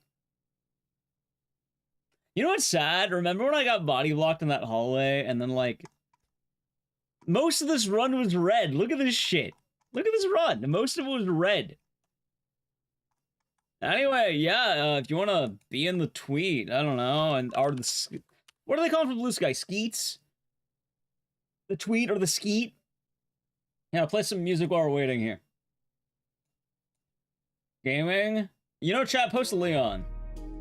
You know what's sad? Remember when I got body blocked in that hallway, and then, like, most of this run was red. Look at this shit. Look at this run. Most of it was red. Anyway, yeah, if you want to be in the tweet, I don't know, and or the... What do they call it for Blue Sky? Skeets? The tweet or the skeet? Yeah, I'll play some music while we're waiting here. Gaming? You know, chat, post a Leon.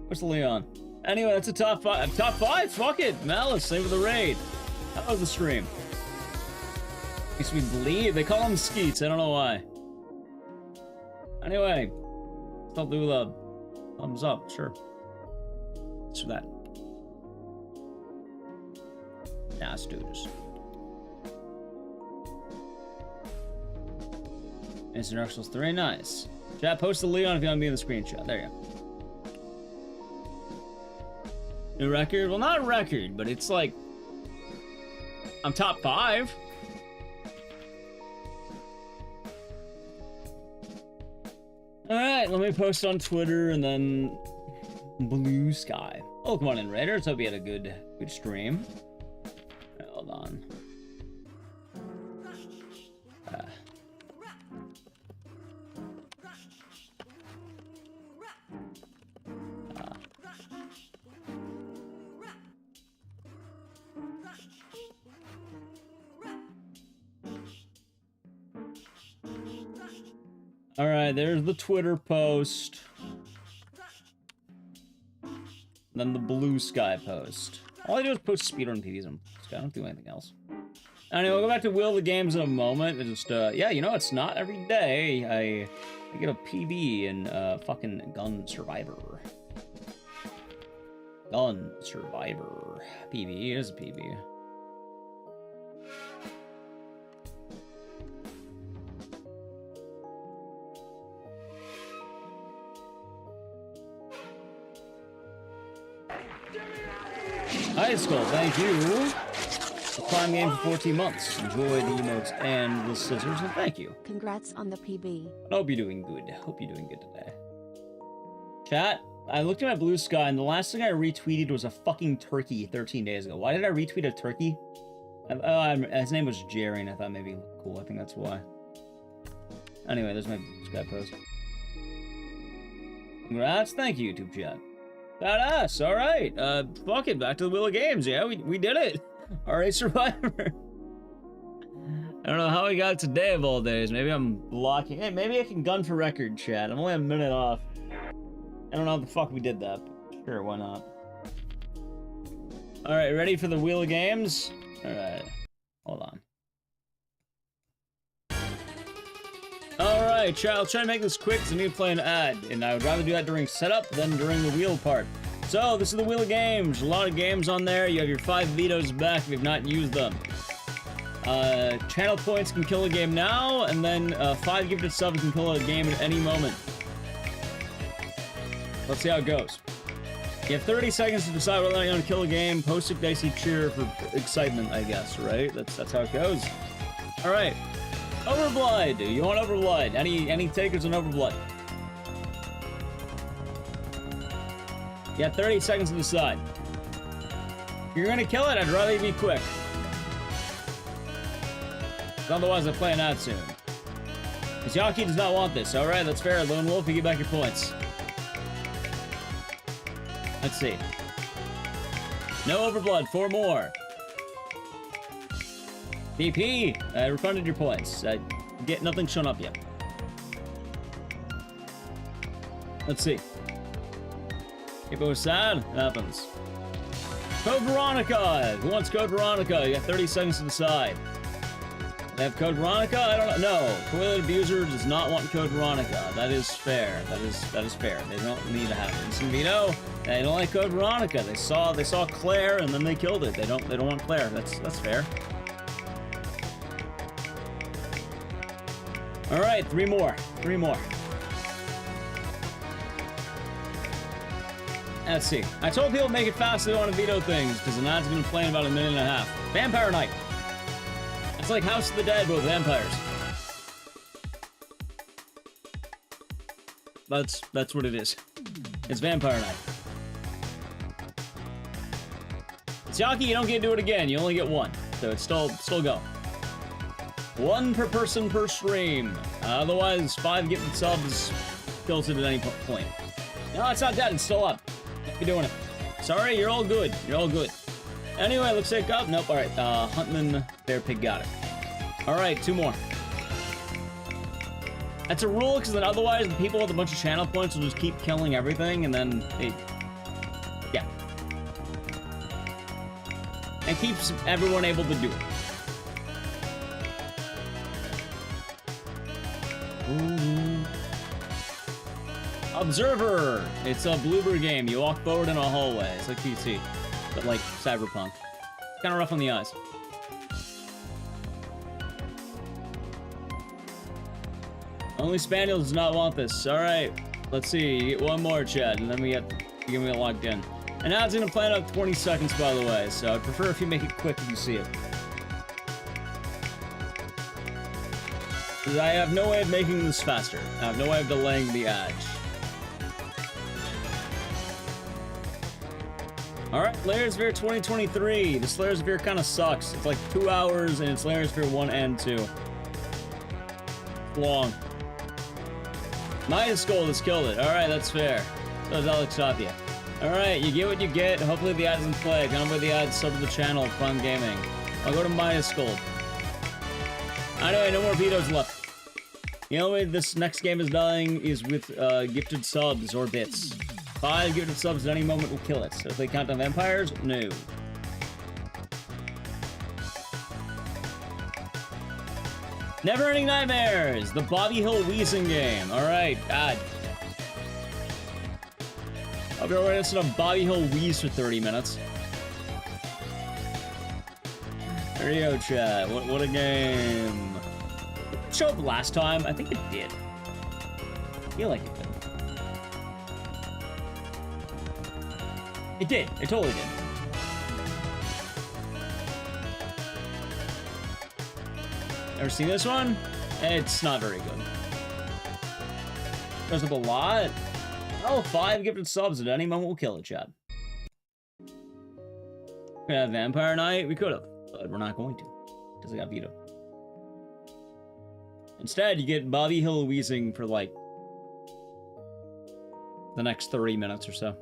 Post a Leon. Anyway, that's a top 5. Top 5? Fuck it. Malice, save for the raid. That was the stream. Makes me believe. They call them skeets. I don't know why. Anyway. I'll do the thumbs up. Sure. Let's do that. Nah, let's do this. Instant Arsenal's 3. Nice. Chat, post the Leon if you want to be in the screenshot. There you go. New record? Well, not a record, but it's like... I'm top 5. Alright, let me post on Twitter and then... Blue Sky. Oh, come on in, Raiders. Hope you had a good stream. Right, hold on. Alright, there's the Twitter post. Then the Blue Sky post. All I do is post speedrun PVs on Sky. I don't do anything else. Anyway, we'll go back to Wheel of the Games in a moment. It's just, yeah, you know, it's not every day I get a PB in fucking Gun Survivor. Gun Survivor. PB is a PB. Hi, Skull, thank you. The Prime game for 14 months. Enjoy the emotes and the scissors, and thank you. Congrats on the PB. I hope you're doing good. Hope you're doing good today. Chat, I looked at my Blue Sky, and the last thing I retweeted was a fucking turkey 13 days ago. Why did I retweet a turkey? His name was Jerry, and I thought maybe he looked cool. I think that's why. Anyway, there's my Blue Sky post. Congrats, thank you, YouTube chat. Badass, alright. Fuck it, back to the Wheel of Games. Yeah, we did it. Alright, Survivor. I don't know how we got today of all days. Maybe I'm blocking. Hey, maybe I can gun for record, chat. I'm only a minute off. I don't know how the fuck we did that. Sure, why not? Alright, ready for the Wheel of Games? Alright. Hold on. Alright, chat, I'll try to make this quick because I need to play an ad, and I would rather do that during setup than during the wheel part. So, this is the Wheel of Games. A lot of games on there. You have your 5 vetoes back if you've not used them. Channel points can kill a game now, and then 5 gifted subs can kill a game at any moment. Let's see how it goes. You have 30 seconds to decide whether or not you want to kill a game. Post Ecdycis cheer for excitement, I guess, right? That's how it goes. Alright. Overblood! You want Overblood? Any takers on Overblood? You got 30 seconds to decide. If you're gonna kill it, I'd rather you be quick. Otherwise, I'll play an ad soon. Ecdycis does not want this. Alright, that's fair. Lone Wolf, you get back your points. Let's see. No Overblood, 4 more. BP, refunded your points. Get nothing shown up yet. Let's see. If it was sad, it happens. Code Veronica! Who wants Code Veronica? You got 30 seconds to decide. They have Code Veronica? I don't know. No, Toilet Abuser does not want Code Veronica. That is fair. That is fair. They don't need to have it. Instant Veto, they don't like Code Veronica. They saw Claire and then they killed it. They don't want Claire. That's fair. All right, 3 more. 3 more. Let's see. I told people to make it fast so they want to veto things, because the ad's going to play in about a minute and a half. Vampire Night. It's like House of the Dead, but with vampires. That's what it is. It's Vampire Night. It's Yaki, you don't get to do it again. You only get 1. So it's still go. 1 per person per stream. Otherwise, 5 gifted subs kills it at any point. No, it's not dead. It's still up. Keep doing it. Sorry, you're all good. You're all good. Anyway, looks like up. Nope. All right. Huntman Bear Pig got it. All right, 2 more. That's a rule, because then otherwise the people with a bunch of channel points will just keep killing everything, and then yeah. It keeps everyone able to do it. Ooh. Observer! It's a blooper game. You walk forward in a hallway. It's like PC, but like Cyberpunk. Kind of rough on the eyes. Only Spaniel does not want this. Alright, let's see. You get 1 more, Chad, and then we get locked in. And ad's gonna plan out 20 seconds, by the way, so I'd prefer if you make it quick if you see it. Because I have no way of making this faster. I have no way of delaying the ad. Alright, Layerssphere 2023. This Layerssphere kind of sucks. It's like 2 hours, and it's Layerssphere 1 and 2. Long. Midas Gold has killed it. Alright, that's fair. So does Alex Tapia. Alright, you get what you get. Hopefully the ad doesn't play. If you don't play the ad, sub to the channel. Fun gaming. I'll go to Midas Gold. Anyway, no more vetoes left. The only way this next game is dying is with gifted subs or bits. 5 gifted subs at any moment will kill it. So if they count on vampires, no. Neverending Nightmares, the Bobby Hill Wheezing game. Alright, ad. I'll be already listening to Bobby Hill Wheeze for 30 minutes. There you go, chat. What a game. Did it show up last time? I think it did. I feel like it did. It did. It totally did. Ever seen this one? It's not very good. Goes up a lot. Oh, 5 gifted subs at any moment will kill it, chat. We have Vampire Night? We could have, but we're not going to. Because it got vetoed. Instead, you get Bobby Hill Wheezing for like the next 30 minutes or so.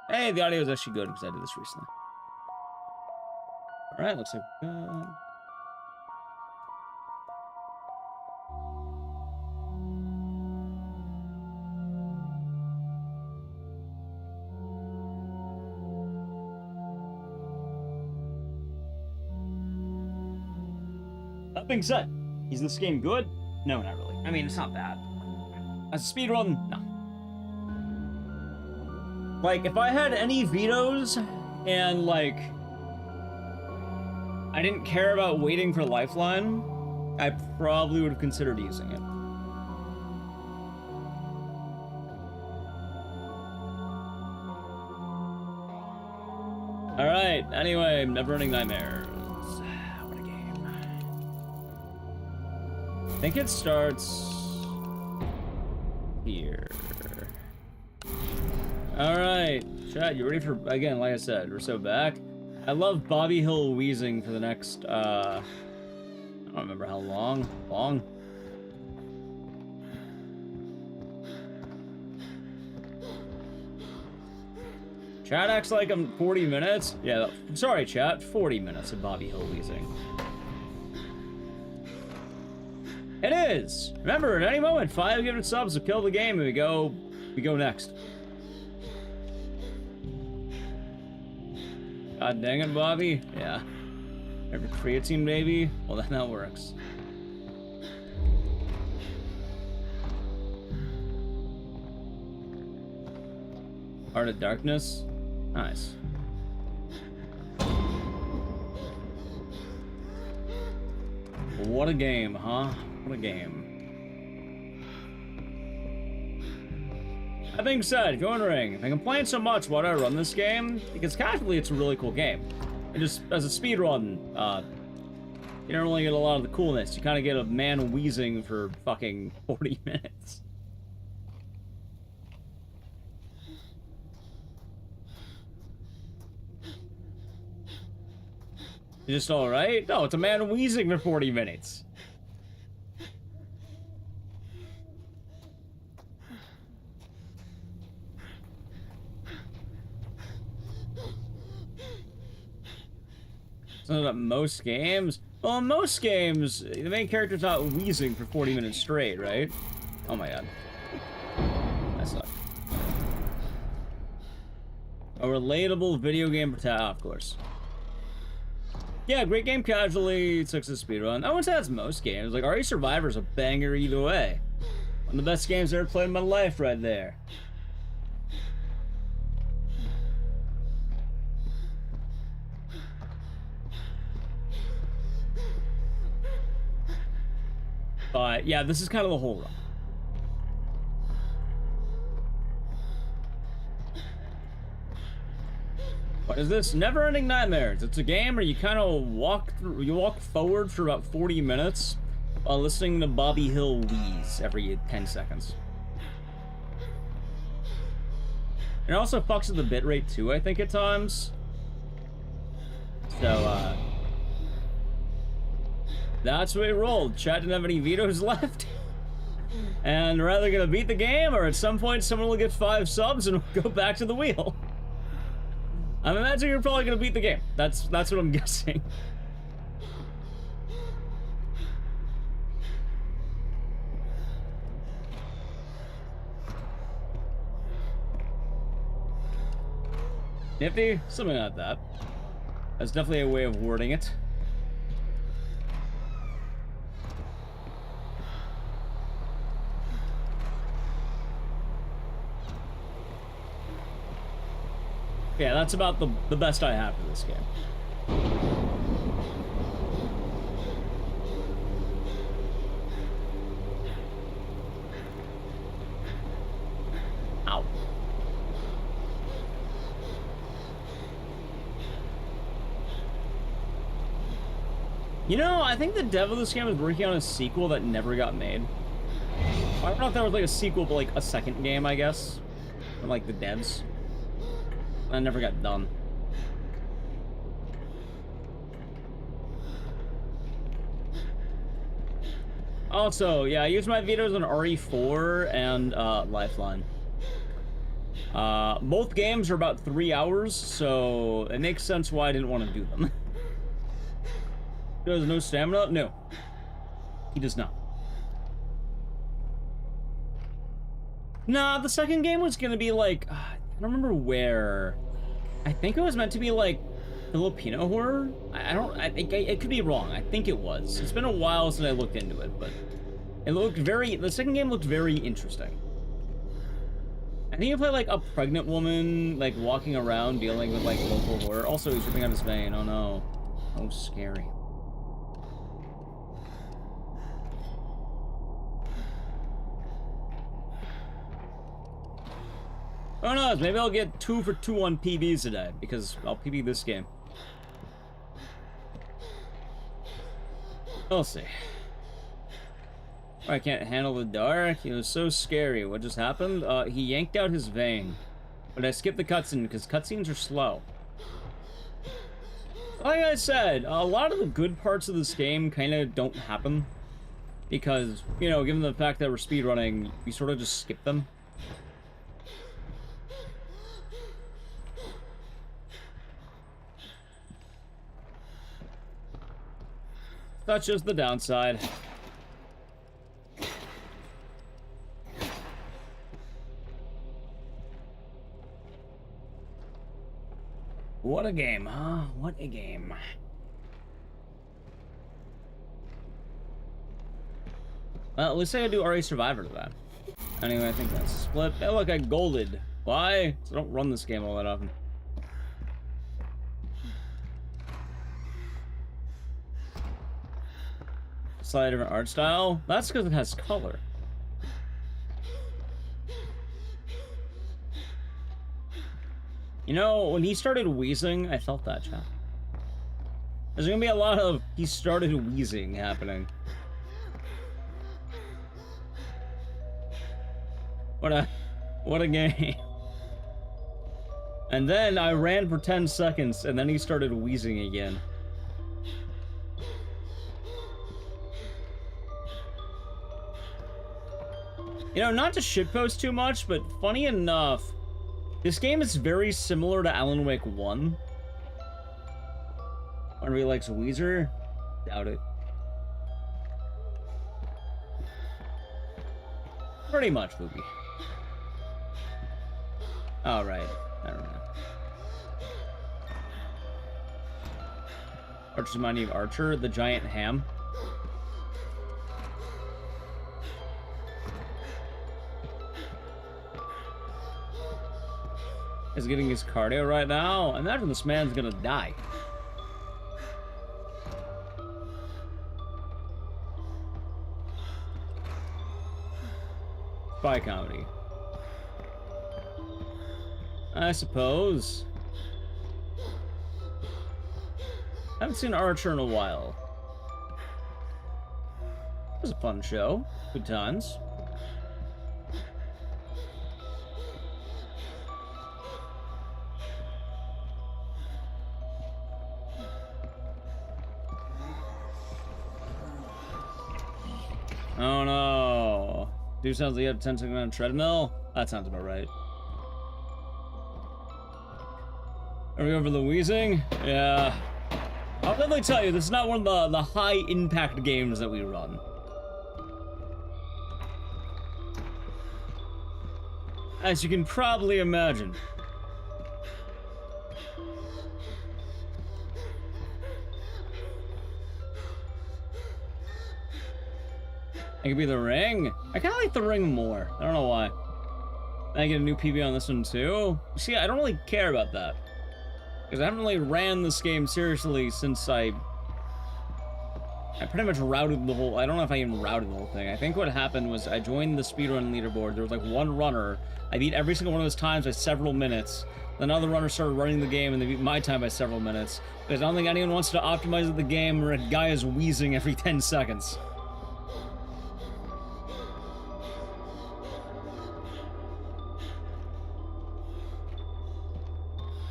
Hey, the audio is actually good because I did this recently. Alright, looks like good. That being said, is this game good? No, not really. I mean, it's not bad. As a speedrun, no. Like, if I had any vetoes, and, like, I didn't care about waiting for Lifeline, I probably would have considered using it. Alright, anyway, Neverending Nightmares. What a game. I think it starts here. Alright, chat, you ready for, again, like I said, we're so back. I love Bobby Hill Wheezing for the next, I don't remember how long. Chat acts like I'm 40 minutes. Yeah, sorry, chat, 40 minutes of Bobby Hill Wheezing. It is! Remember, at any moment, 5 gifted subs will kill the game, and we go next. God dang it, Bobby. Yeah. Every creatine, baby. Well, then that works. Heart of Darkness. Nice. What a game, huh? What a game. That being said, if you're wondering, I complain so much why do I run this game, because casually it's a really cool game. And just as a speedrun, you don't really get a lot of the coolness. You kind of get a man wheezing for fucking 40 minutes. You just alright? No, it's a man wheezing for 40 minutes. So that most games? Well, in most games, the main character's not wheezing for 40 minutes straight, right? Oh my god. That sucked. A relatable video game of course. Yeah, great game casually, success speedrun. I wouldn't say that's most games. Like, RE Survivor's a banger either way. One of the best games I've ever played in my life right there. But yeah, this is kind of the whole run. What is this? Neverending Nightmares. It's a game where you kind of walk forward for about 40 minutes while listening to Bobby Hill wheeze every 10 seconds. It also fucks with the bitrate too, I think, at times. So, that's what we rolled. Chat didn't have any vetoes left. And we're either gonna beat the game, or at some point someone will get 5 subs and we'll go back to the wheel. I'm imagining you're probably gonna beat the game. That's what I'm guessing. Nifty? Something like that. That's definitely a way of wording it. Yeah, that's about the best I have for this game. Ow. You know, I think the dev of this game is working on a sequel that never got made. I don't know if that was like a sequel, but like a second game, I guess. From like the devs. I never got done. Also, yeah, I use my vetoes on RE4 and Lifeline. Both games are about 3 hours, so it makes sense why I didn't want to do them. He has no stamina? No. He does not. Nah, the second game was gonna be like... I don't remember where. I think it was meant to be like Filipino horror. I think I could be wrong. I think it was. It's been a while since I looked into it, but it looked the second game looked very interesting. I think you play like a pregnant woman, like walking around dealing with like local horror. Also, he's ripping out his vein. Oh no. Oh, scary. Who knows? Maybe I'll get 2 for 2 on PBs today, because I'll PB this game. We'll see. I can't handle the dark. It was so scary. What just happened? He yanked out his vein. But I skipped the cutscene, because cutscenes are slow. Like I said, a lot of the good parts of this game kind of don't happen. Because, you know, given the fact that we're speedrunning, we sort of just skip them. That's just the downside. What a game, huh? What a game. Well, at least I gotta do RE Survivor to that. Anyway, I think that's split. Hey, look, I golded. Why? So I don't run this game all that often. Slightly different art style. That's because it has color. You know, when he started wheezing, I felt that, chat. There's gonna be a lot of he started wheezing happening. What a game. And then I ran for 10 seconds, and then he started wheezing again. You know, not to shitpost too much, but funny enough, this game is very similar to Alan Wake 1. Wonder if he likes Weezer? Doubt it. Pretty much, Boogie. Alright, I don't know. Archer's reminding of Archer, the giant ham. He's getting his cardio right now. Imagine this man's gonna die. Spy comedy. I suppose. Haven't seen Archer in a while. It was a fun show. Good times. Oh no. Dude sounds like you have 10 seconds on a treadmill? That sounds about right. Are we over the wheezing? Yeah. I'll definitely tell you, this is not one of the high-impact games that we run. As you can probably imagine. It could be the ring. I kind of like the ring more. I don't know why. I get a new PB on this one too. See, I don't really care about that. Because I haven't really ran this game seriously since I pretty much routed the whole... I don't know if I even routed the whole thing. I think what happened was I joined the speedrun leaderboard. There was like one runner. I beat every single one of those times by several minutes. Then other runners started running the game and they beat my time by several minutes. Because I don't think anyone wants to optimize the game where a guy is wheezing every 10 seconds.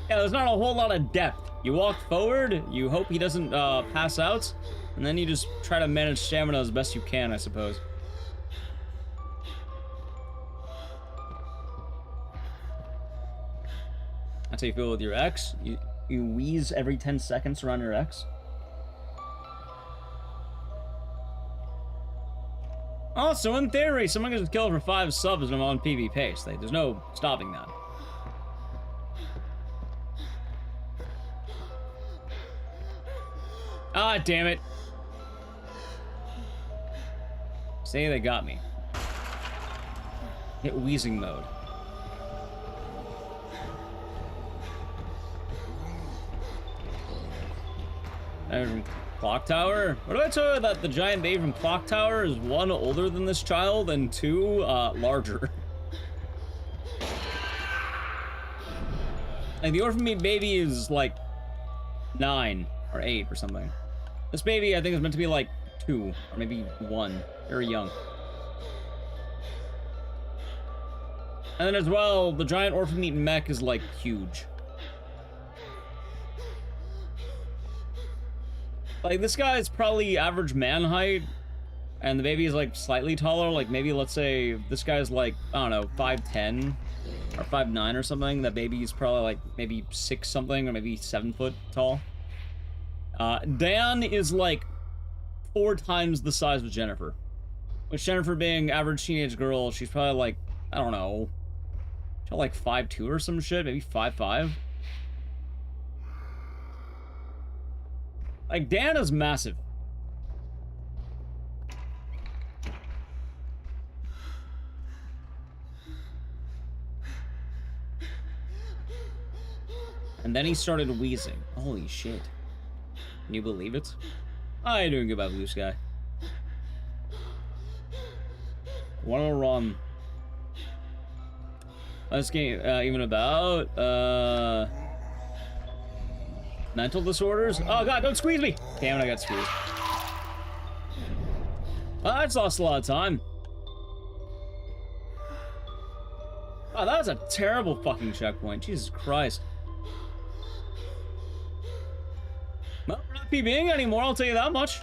Yeah, there's not a whole lot of depth. You walk forward, you hope he doesn't pass out, and then you just try to manage stamina as best you can, I suppose. That's how you feel with your ex? You wheeze every 10 seconds around your ex? Also, in theory, someone gets killed for 5 subs and I'm on PB pace. Like, there's no stopping that. Ah, damn it. Say they got me. Hit wheezing mode. And Clock Tower? What did I tell you that the giant baby from Clock Tower is 1, older than this child, and 2, larger? Like, the orphan meat baby is, like, 9 or 8 or something. This baby, I think, is meant to be, like, 2 or maybe 1. Very young. And then as well, the giant orphan meat mech is, like, huge. Like, this guy is probably average man height, and the baby is, like, slightly taller. Like, maybe, let's say, this guy's, like, I don't know, 5'10", or 5'9", or something. That baby's probably, like, maybe 6 something, or maybe 7 foot tall. Dan is, like, 4 times the size of Jennifer. Which, Jennifer being average teenage girl, she's probably, like, I don't know, she's like 5'2", or some shit, maybe 5'5". Like, Dan is massive. And then he started wheezing. Holy shit. Can you believe it? How are you doing, goodbye, Blue Sky? Wanna run. This game, even about, mental disorders? Oh god, don't squeeze me! Damn it, I got squeezed. Well, I just lost a lot of time. Oh, that was a terrible fucking checkpoint. Jesus Christ. Well, we're not PBing anymore, I'll tell you that much.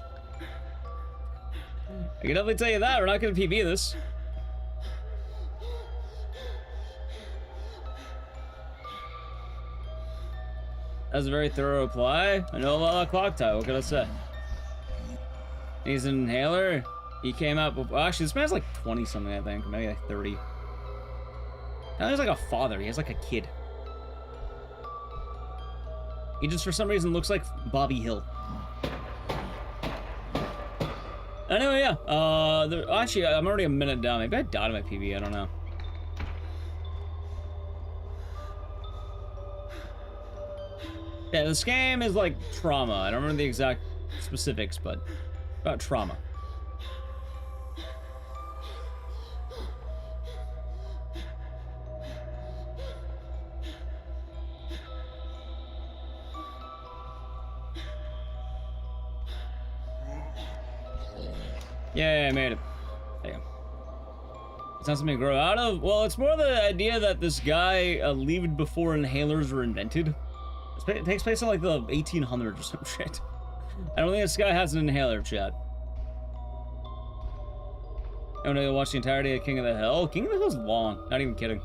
I can definitely tell you that, we're not gonna PB this. That's a very thorough reply. I know a lot of Clock Tower, what can I say? He's an inhaler. He came out before, actually, this man's like 20 something, I think, maybe like 30. Now he's like a father, he has like a kid. He just for some reason looks like Bobby Hill. Anyway, yeah. Actually, I'm already a minute down. Maybe I died in my PB. I don't know. Yeah, this game is like trauma. I don't remember the exact specifics, but about trauma. Yeah, I made it. There you go. It's not something to grow out of. Well, it's more the idea that this guy lived before inhalers were invented. It takes place in like the 1800s or some shit. I don't think this guy has an inhaler, chat. I want to watch the entirety of King of the Hill. King of the Hill's long. Not even kidding.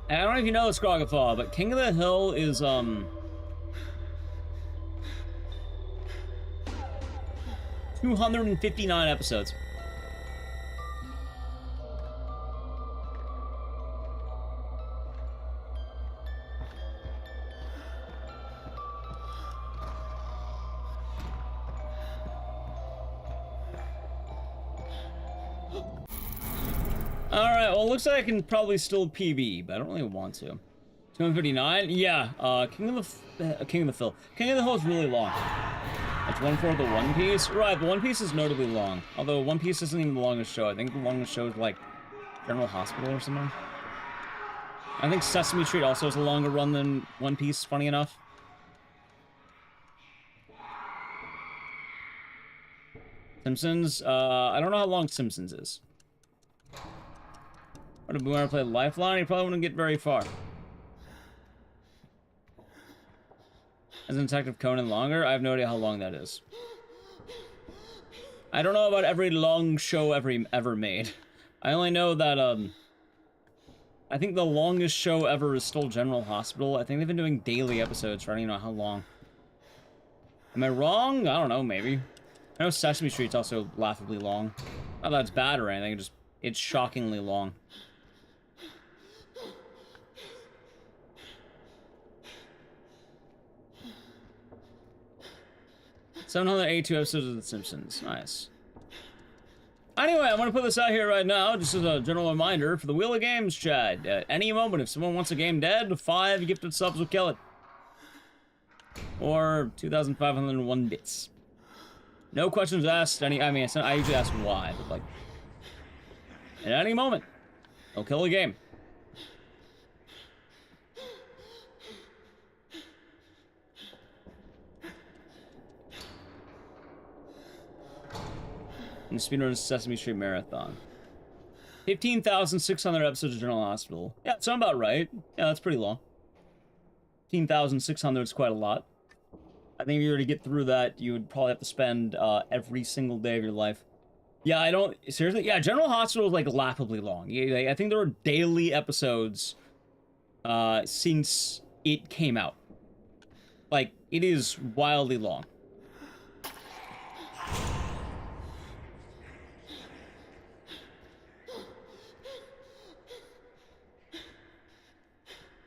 I don't know if you know Scrogathaw, but King of the Hill is 259 episodes. Alright, well, it looks like I can probably still PB, but I don't really want to. 259? Yeah, King of the Hill. King of the Hill is really long. That's 1/4 the One Piece. Right, the One Piece is notably long. Although One Piece isn't even the longest show. I think the longest show is like General Hospital or something. I think Sesame Street also has a longer run than One Piece, funny enough. Simpsons, I don't know how long Simpsons is. But if we want to play Lifeline, you probably wouldn't get very far. Isn't Detective Conan longer? I have no idea how long that is. I don't know about every long show ever made. I only know that, I think the longest show ever is still General Hospital. I think they've been doing daily episodes for I don't even know how long. Am I wrong? I don't know, maybe. I know Sesame Street's also laughably long. Not that it's bad or anything, it's shockingly long. 782 episodes of The Simpsons. Nice. Anyway, I'm going to put this out here right now, just as a general reminder for the Wheel of Games chat. At any moment, if someone wants a game dead, 5 gifted subs will kill it. Or 2,501 bits. No questions asked. I usually ask why, but like, at any moment, they'll kill the game. And Speedrun Sesame Street Marathon. 15,600 episodes of General Hospital. Yeah, that sounds about right. Yeah, that's pretty long. 15,600 is quite a lot. I think if you were to get through that, you would probably have to spend every single day of your life. Yeah, I don't... Seriously? Yeah, General Hospital is, like, laughably long. Yeah, I think there were daily episodes since it came out. Like, it is wildly long.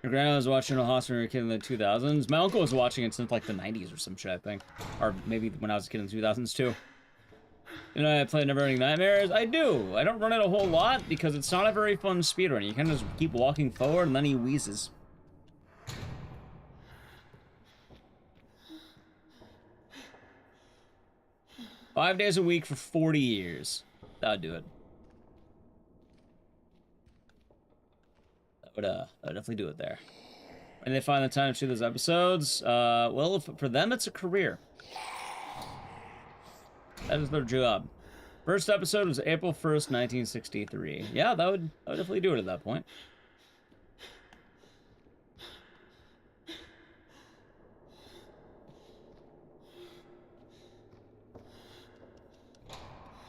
Your grandma was watching a hospital when you were a kid in the 2000s. My uncle was watching it since like the 90s or some shit, I think. Or maybe when I was a kid in the 2000s too. You know, I play Neverending Nightmares. I do. I don't run it a whole lot because it's not a very fun speedrun. You kind of just keep walking forward and then he wheezes. Five days a week for 40 years. That would do it. That would definitely do it there. When they find the time to shoot those episodes, well, for them, it's a career. That is their job. First episode was April 1st, 1963. Yeah, that would definitely do it at that point.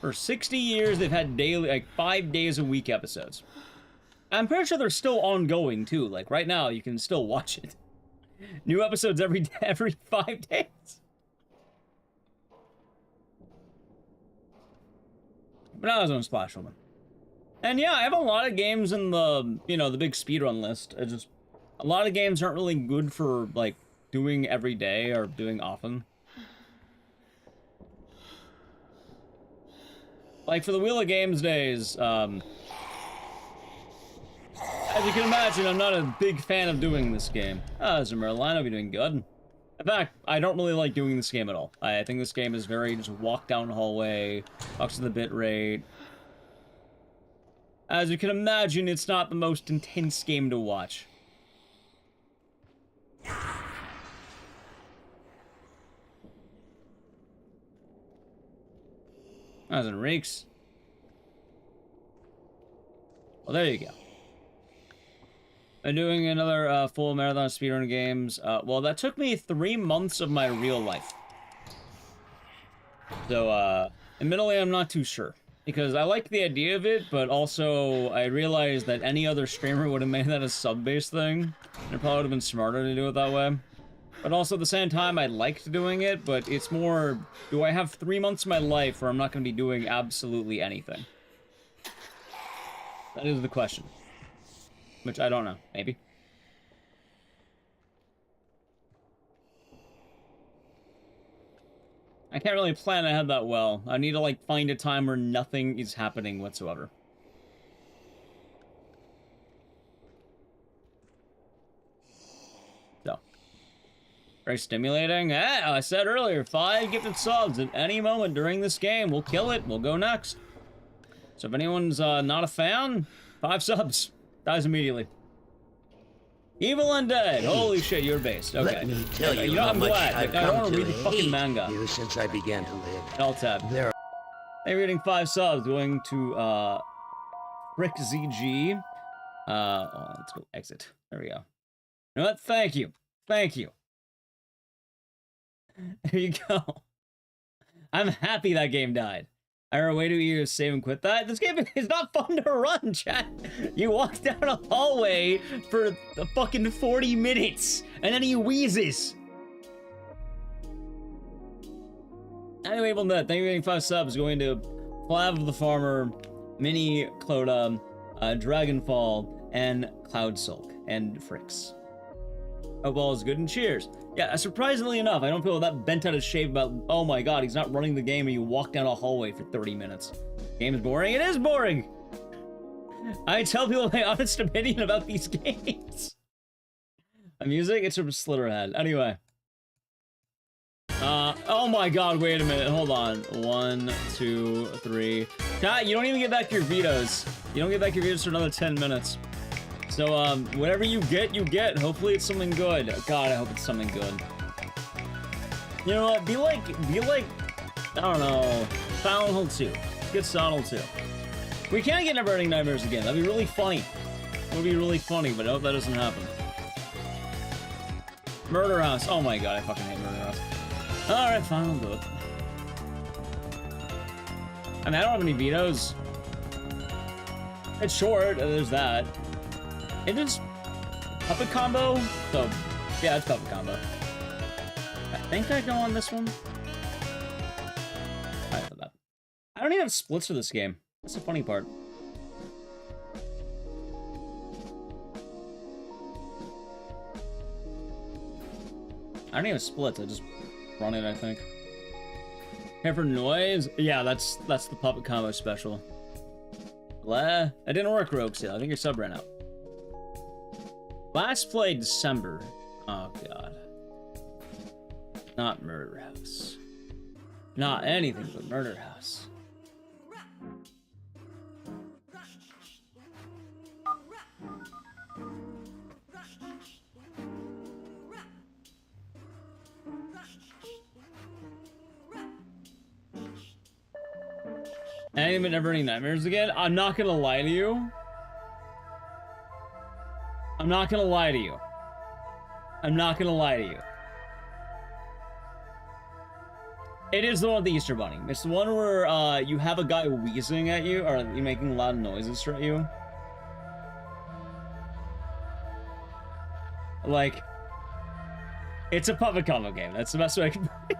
For 60 years, they've had daily, like 5 days a week episodes. I'm pretty sure they're still ongoing too. Like right now, you can still watch it. New episodes every 5 days. But now there's no Splash Woman. And yeah, I have a lot of games in the, you know, the big speedrun list. It's just, a lot of games aren't really good for, like, doing every day or doing often. Like for the Wheel of Games days, as you can imagine, I'm not a big fan of doing this game. Zamerline, I'll be doing good. In fact, I don't really like doing this game at all. I think this game is very just walk down the hallway, talks to the bit rate. As you can imagine, it's not the most intense game to watch. As in Reeks. Well, there you go. I'm doing another full marathon of speedrun games. Well, that took me 3 months of my real life. So, admittedly, I'm not too sure. Because I like the idea of it, but also I realized that any other streamer would have made that a sub-based thing. And it probably would have been smarter to do it that way. But also at the same time, I liked doing it, but it's more, do I have 3 months of my life where I'm not going to be doing absolutely anything? That is the question. Which I don't know. Maybe. I can't really plan ahead that well. I need to, like, find a time where nothing is happening whatsoever. So. Very stimulating. I said earlier, 5 gifted subs at any moment during this game. We'll kill it. We'll go next. So if anyone's not a fan, 5 subs. Dies immediately. Evil Undead! Holy shit, you're based. Okay. Let me tell you, know, how I'm much glad. I've I don't come want to to read the fucking hate manga. you since I began to live. Alt tab. There. They're reading 5 subs, going to Frick ZG. Oh, let's go exit. There we go. You know what? Thank you. Thank you. There you go. I'm happy that game died. I don't know, way to either save and quit that. This game is not fun to run, chat. You walk down a hallway for a fucking 40 minutes, and then he wheezes. Anyway, well, thank you for getting 5 subs. Going to Flav the Farmer, Mini Cloda, Dragonfall, and Cloud Sulk, and Fricks. Hope all is good and cheers. Yeah, surprisingly enough, I don't feel that bent out of shape about, oh my god, he's not running the game and you walk down a hallway for 30 minutes. Game is boring? It is boring! I tell people my honest opinion about these games. Music? It's from Slitterhead. Anyway. Oh my god, wait a minute, hold on. 1, 2, 3. Chat, you don't even get back your vetoes. You don't get back your vetoes for another 10 minutes. So, whatever you get, you get. Hopefully it's something good. God, I hope it's something good. You know what? Be like, I don't know, Silent Hill 2. Get Silent Hill 2. We can't get Neverending Nightmares again. That'd be really funny. It would be really funny, but I hope that doesn't happen. Murder House. Oh my god, I fucking hate Murder House. Alright, fine, I'll do it. I mean, I don't have any vetoes. It's short, there's that. It is puppet combo, so yeah, it's puppet combo. I think I go on this one. I don't even have splits for this game. That's the funny part. I don't even have splits. I just run it, I think. Care for noise? Yeah, that's the puppet combo special. That didn't work, Rogue Sale. I think your sub ran out. Last play December. Oh god. Not Murder House. Not anything but Murder House. Anything but Neverending Nightmares again? I'm not gonna lie to you. I'm not gonna lie to you. I'm not gonna lie to you. It is the one with the Easter Bunny. It's the one where you have a guy wheezing at you, or you making loud noises at you. Like, it's a puppet combo game. That's the best way I can put it.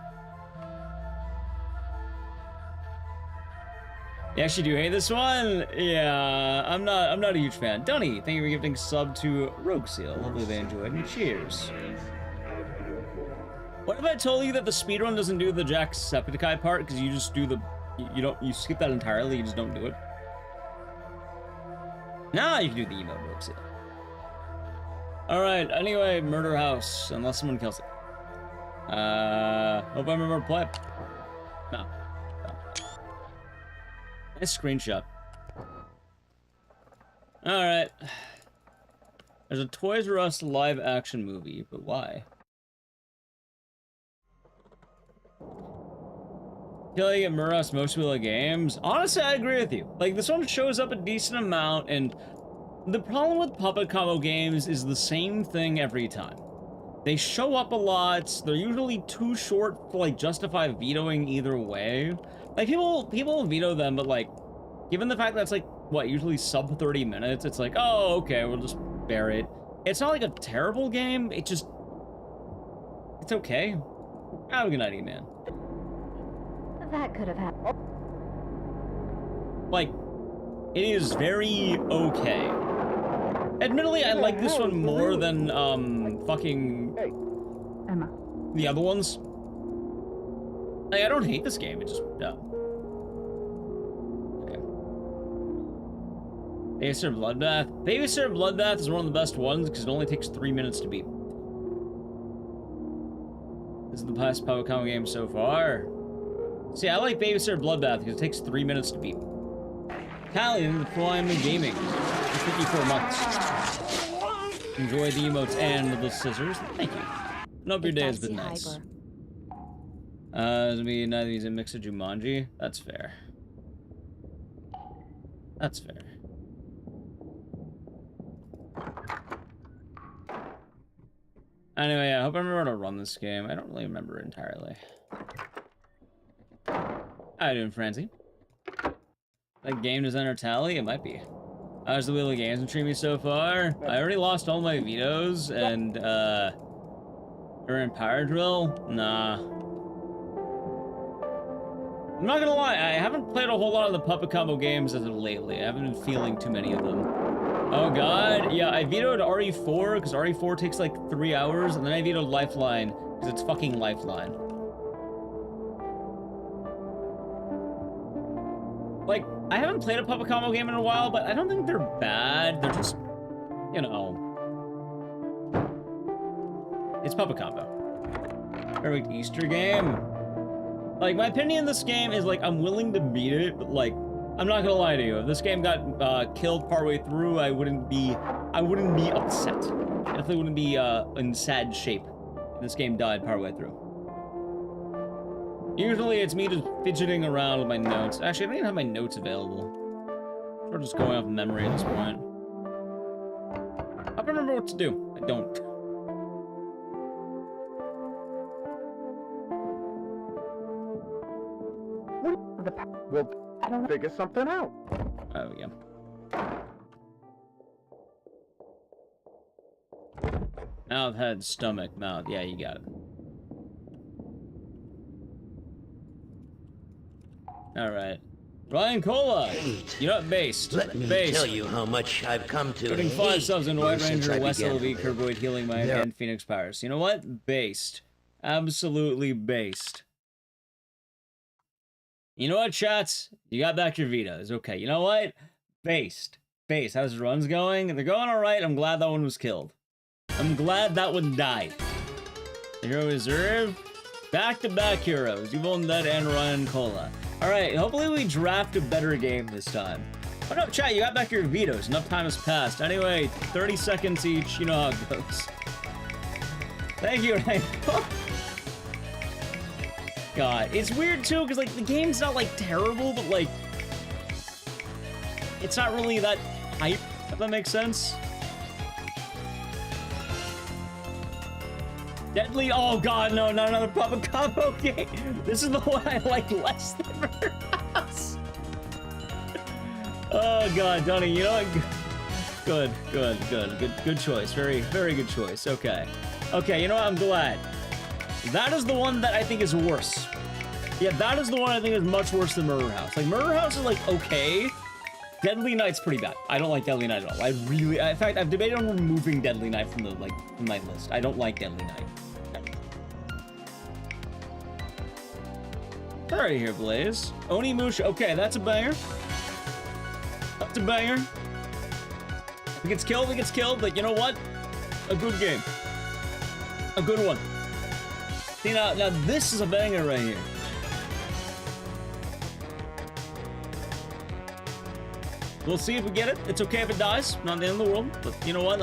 You actually do hate this one? Yeah, I'm not a huge fan. Dunny, thank you for gifting sub to Rogue Seal. Hopefully they enjoyed, and cheers. What if I told you that the speedrun doesn't do the Jacksepticeye part because you just do the you skip that entirely, you just don't do it. Nah, you can do the emote moves. Alright, anyway, murder house, unless someone kills it. Hope I remember to play. No. Nice screenshot. Alright. There's a Toys R Us live action movie, but why? Killing at Murrah's most of the games. Honestly, I agree with you. Like, this one shows up a decent amount, and the problem with puppet combo games is the same thing every time. They show up a lot. They're usually too short to like justify vetoing either way. Like people veto them, but like, given the fact that it's like what usually sub 30 minutes, it's like, oh, okay, we'll just bear it. It's not like a terrible game. It's okay. Have a good night, man. That could have happened. Like, it is very okay. Admittedly, I like this one more than, fucking... Emma. The other ones. Like, I don't hate this game, it just... Okay. Babysitter Bloodbath. Babysitter Bloodbath is one of the best ones, because it only takes 3 minutes to beat. This is the best puppet combo game so far. See, I like Babysitter Bloodbath, because it takes 3 minutes to beat. Italian, the Prime Gaming. 54 months. Enjoy the emotes and the scissors. Thank you. And hope your day has been nice. It's gonna be neither of these a mix of Jumanji. That's fair. That's fair. Anyway, I hope I remember how to run this game. I don't really remember it entirely. How you doing, Francie? That game designer tally? It might be. How's the Wheel of Games been treating me so far? I already lost all my vetoes, and, we're in Power Drill? Nah. I'm not gonna lie, I haven't played a whole lot of the puppet combo games as of lately. I haven't been feeling too many of them. Oh god, yeah, I vetoed RE4, because RE4 takes like 3 hours, and then I vetoed Lifeline, because it's fucking Lifeline. Like, I haven't played a puppet combo game in a while, but I don't think they're bad. They're just, you know... It's puppet combo. Perfect Easter game. Like, my opinion in this game is, like, I'm willing to beat it, but, like, I'm not gonna lie to you. If this game got killed partway through, I wouldn't be upset. I definitely wouldn't be in sad shape if this game died partway through. Usually it's me just fidgeting around with my notes. Actually, I don't even have my notes available. We're just going off memory at this point. I don't remember what to do. I don't. We'll figure something out. There we go. Mouth, head, stomach, mouth. Yeah, you got it. Alright. Ryan Cola! You know what? Based. Let me tell you how much I've come to putting hate 5 subs in White you since Ranger, I West began to LV, live. Kerboid, Healing Mind, and Phoenix Powers. You know what? Based. Absolutely based. You know what, chats? You got back your vetoes. Okay, you know what? Based. Based. How's the runs going? They're going alright. I'm glad that one was killed. I'm glad that one died. Hero Reserve. Back-to-back heroes. Evil Undead and Ryan Cola. Alright, hopefully we draft a better game this time. Oh no, chat, you got back your vetoes. Enough time has passed. Anyway, 30 seconds each. You know how it goes. Thank you, Ryan. God, it's weird too, because like the game's not like terrible, but like it's not really that hype, if that makes sense. Deadly, oh god, no, not another puppet combo game. This is the one I like less than Murderhouse. Oh god, Donnie, you know what? Good choice. Very good choice. Okay. Okay, you know what? I'm glad. That is the one that I think is worse. Yeah, that is the one I think is much worse than Murder House. Like, Murder House is, like, okay. Deadly Knight's pretty bad. I don't like Deadly Knight at all. In fact, I've debated on removing Deadly Knight from the, like, from my list. I don't like Deadly Knight. Alright here, Blaze. Onimusha. Okay, that's a banger. That's a banger. If it gets killed, it gets killed, but you know what? A good game. A good one. See, now this is a banger right here. We'll see if we get it. It's okay if it dies. Not the end of the world. But you know what?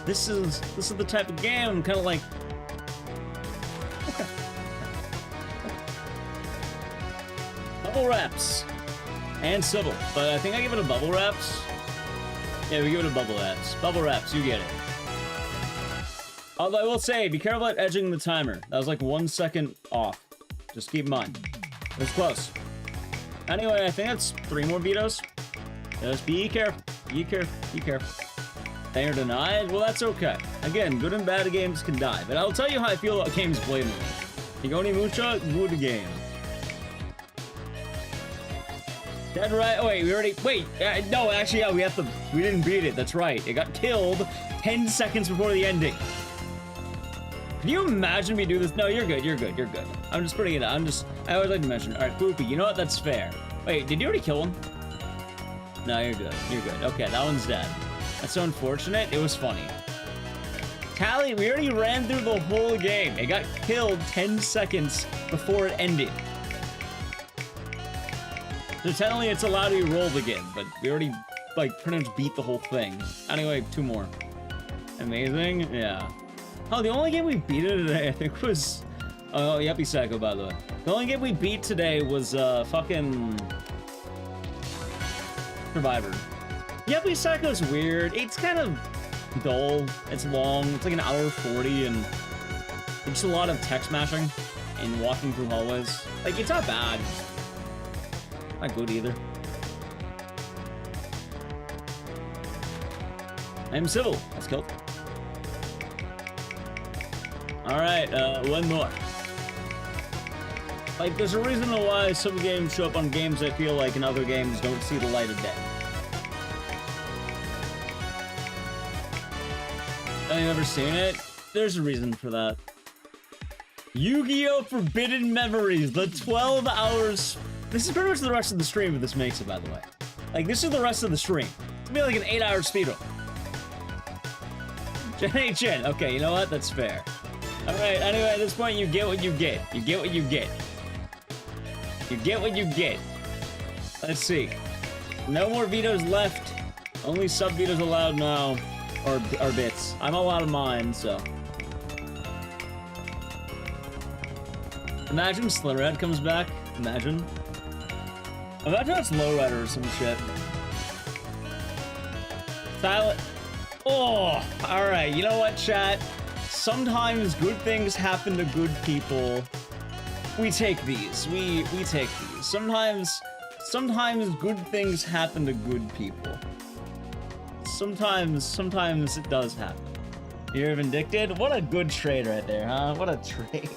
This is the type of game I'm kind of like. Okay. Bubble wraps and civil, but I think I give it a bubble wraps. Yeah, we give it a bubble wraps. Bubble wraps, you get it. Although I will say, be careful at edging the timer. That was like 1 second off. Just keep in mind. It was close. Anyway, I think that's 3 more vetoes. Just be careful. Be careful. Be careful. They are denied? Well, that's okay. Again, good and bad games can die. But I'll tell you how I feel about games blatantly. Onimusha, good game. Dead right. Oh, wait, we already. Wait. No, actually, yeah, we didn't beat it. That's right. It got killed 10 seconds before the ending. Can you imagine me do this? No, you're good. You're good. You're good. I'm just putting it out. I always like to mention. All right, Poopy, you know what? That's fair. Wait, did you already kill one? No, you're good. You're good. Okay, that one's dead. That's so unfortunate. It was funny. Tally, we already ran through the whole game. It got killed 10 seconds before it ended. So technically it's allowed to be rolled again, but we already, like, pretty much beat the whole thing. Anyway, 2 more. Amazing? Yeah. Oh, the only game we beat today, I think, was... Oh, Yuppie Psycho, by the way. The only game we beat today was, fucking... Survivor. Yuppie Psycho's weird. It's kind of dull. It's long. It's like an hour 40, and it's just a lot of text mashing and walking through hallways. Like, it's not bad. Not good either. I'm civil. That's killed. Alright, 1 more. Like, there's a reason why some games show up on games I feel like and other games don't see the light of day. Have you ever seen it? There's a reason for that. Yu-Gi-Oh! Forbidden Memories, the 12 hours... This is pretty much the rest of the stream if this makes it, by the way. Like, this is the rest of the stream. It's gonna be like an 8-hour speedrun. Jen, okay, you know what? That's fair. Alright, anyway, at this point, you get what you get. You get what you get. You get what you get. Let's see. No more vetoes left. Only sub-vetoes allowed now. Or bits. I'm all out of mine, so. Imagine Slitterhead comes back. Imagine. Imagine it's Lowrider or some shit. Silent. Oh, alright. You know what, chat? Sometimes good things happen to good people. We take these. We take these. Sometimes good things happen to good people. Sometimes it does happen. You're vindicted? What a good trade right there, huh? What a trade.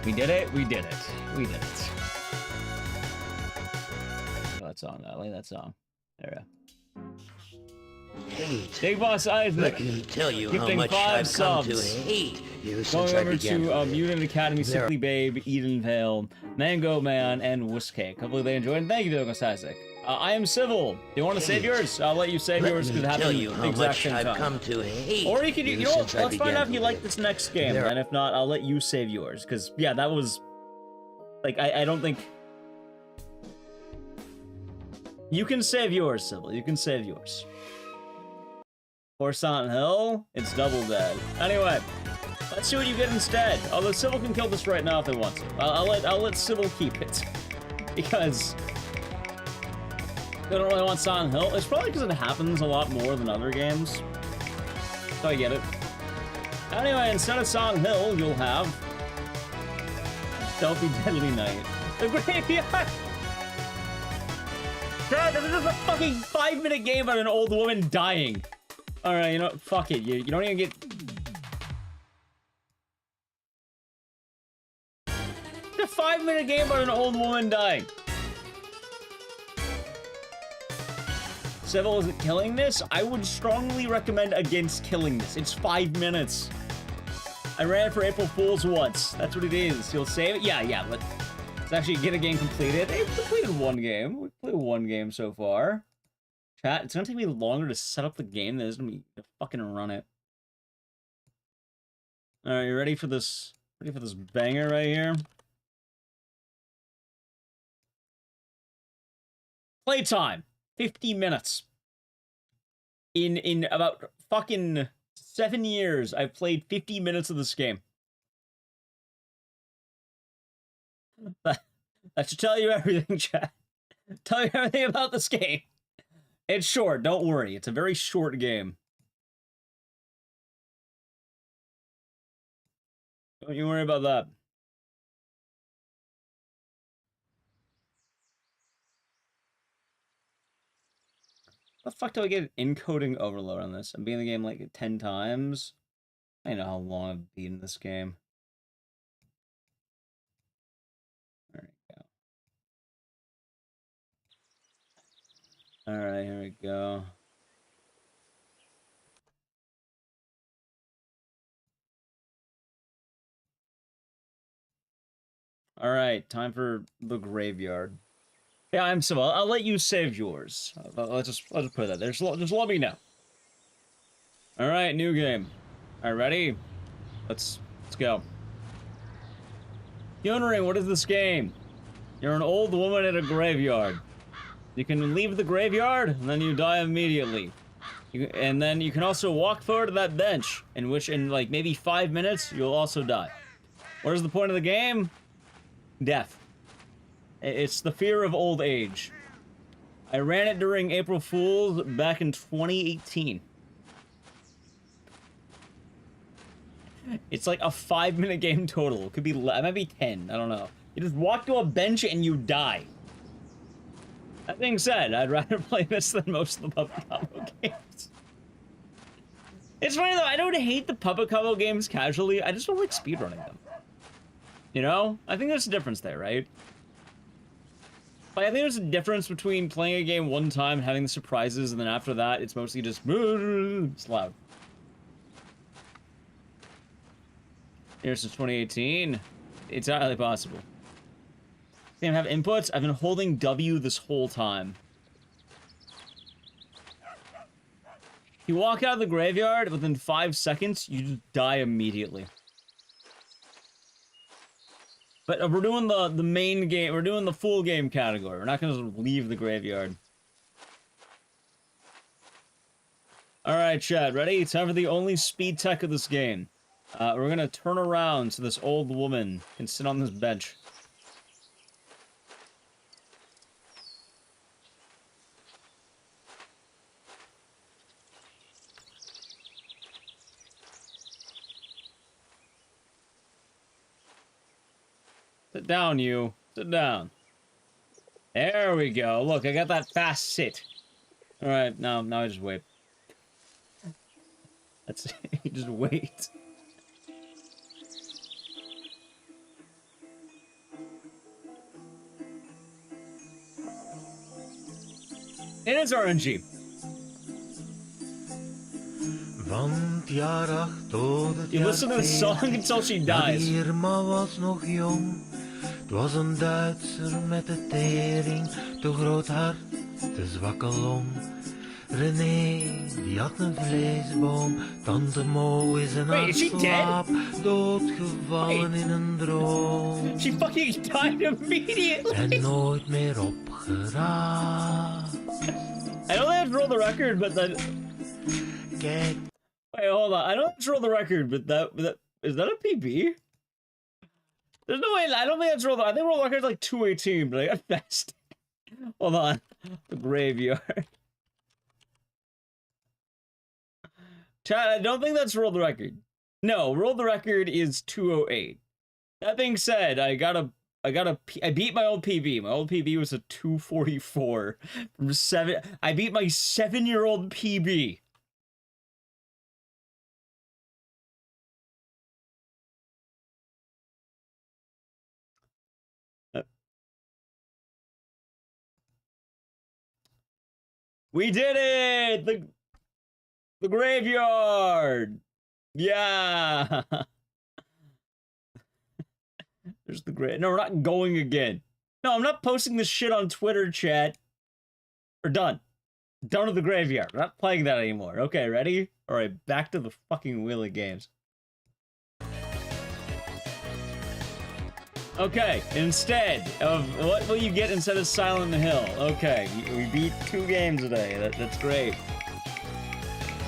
We did it. We did it. We did it. Oh, that song. I like that song. There we go. Hate. Big Boss Isaac. Let me tell you how gifting much 5 I've come to subs. hate you since Going I over began to to live. Mutant Academy, Simply Babe, Eden Vale, Mango Man, and Whiskcake. Hopefully they enjoyed. And thank you, Big Boss Isaac. I am civil. Do you want to save yours? I'll let you save yours because it happened at the exact same time. I've come to hate or you can, you know what? Let's find out if you like live. this next game, and if not, I'll let you save yours. Because yeah, that was like I don't think you can save yours, Civil. You can save yours. Or Silent Hill, it's double dead. Anyway, let's see what you get instead. Although Civil can kill this right now if they want to. I'll let Civil keep it because they don't really want Silent Hill. It's probably because it happens a lot more than other games. So I get it. Anyway, instead of Silent Hill, you'll have Stealthy Deadly Night. The Graveyard! God, this is just a fucking 5-minute game about an old woman dying. Alright, you know, fuck it. You don't even get... It's a 5-minute game about an old woman dying. Civil isn't killing this? I would strongly recommend against killing this. It's 5 minutes. I ran for April Fool's once. That's what it is. You'll save it? Yeah, let's actually get a game completed. Hey, we completed one game. We played one game so far. Chat, it's gonna take me longer to set up the game than it is gonna be to fucking run it. Alright, you ready for this? Ready for this banger right here? Playtime. 50 minutes. In about fucking 7 years, I've played 50 minutes of this game. That should tell you everything, chat. Tell you everything about this game. It's short, don't worry. It's a very short game. Don't you worry about that. How the fuck do I get an encoding overload on this? I'm beating the game like 10 times. I know how long I've beaten this game. There we go. Alright, here we go. Alright, time for the graveyard. Yeah, I'm so I'll let you save yours. I'll just put that there. Just let me know. Alright, new game. Alright, ready? Let's go. You're wondering, what is this game? You're an old woman at a graveyard. You can leave the graveyard, and then you die immediately. And then you can also walk forward to that bench, in which in like maybe 5 minutes, you'll also die. What is the point of the game? Death. It's the fear of old age. I ran it during April Fool's back in 2018. It's like a 5-minute game total. It could be, it might be 10, I don't know. You just walk to a bench and you die. That being said, I'd rather play this than most of the Puppet Combo games. It's funny though, I don't hate the Puppet Combo games casually, I just don't like speedrunning them. You know? I think there's a difference there, right? Like, I think there's a difference between playing a game one time and having the surprises, and then after that, it's mostly just... It's loud. Here since 2018. It's entirely possible. Same have inputs? I've been holding W this whole time. You walk out of the graveyard, within 5 seconds, you just die immediately. But we're doing the main game, we're doing the full game category. We're not gonna leave the graveyard. Alright, chat, ready? Time for the only speed tech of this game. We're gonna turn around so this old woman can sit on this bench. Sit down, you. Sit down. There we go. Look, I got that fast sit. Alright, now I just wait. That's it. Just wait. It is RNG. You listen to the song until she dies. Het was een Duitser met de tering, te groot hart, te zwakke long. René, die had een vleesboom, tante Mo is een slaap, doodgevallen in een droom. She fucking died immediately. En nooit meer opgeraakt. I don't have to roll the record, but that... Kijk. Wait, hold on. I don't have to roll the record, but that is that a PB? There's no way. I don't think that's rolled. I think roll the record's like 218, but I got fast. Hold on. The graveyard. Chat, I don't think that's rolled the record. No, rolled the record is 208. That being said, I beat my old PB. My old PB was a 244 from 7. I beat my 7-year-old PB. We did it! The graveyard! Yeah! There's the great. No, we're not going again. No, I'm not posting this shit on Twitter, chat. We're done. Done with the graveyard. We're not playing that anymore. Okay, ready? Alright, back to the fucking wheel of games. Okay, instead of... What will you get instead of Silent Hill? Okay, we beat 2 games today. That's great.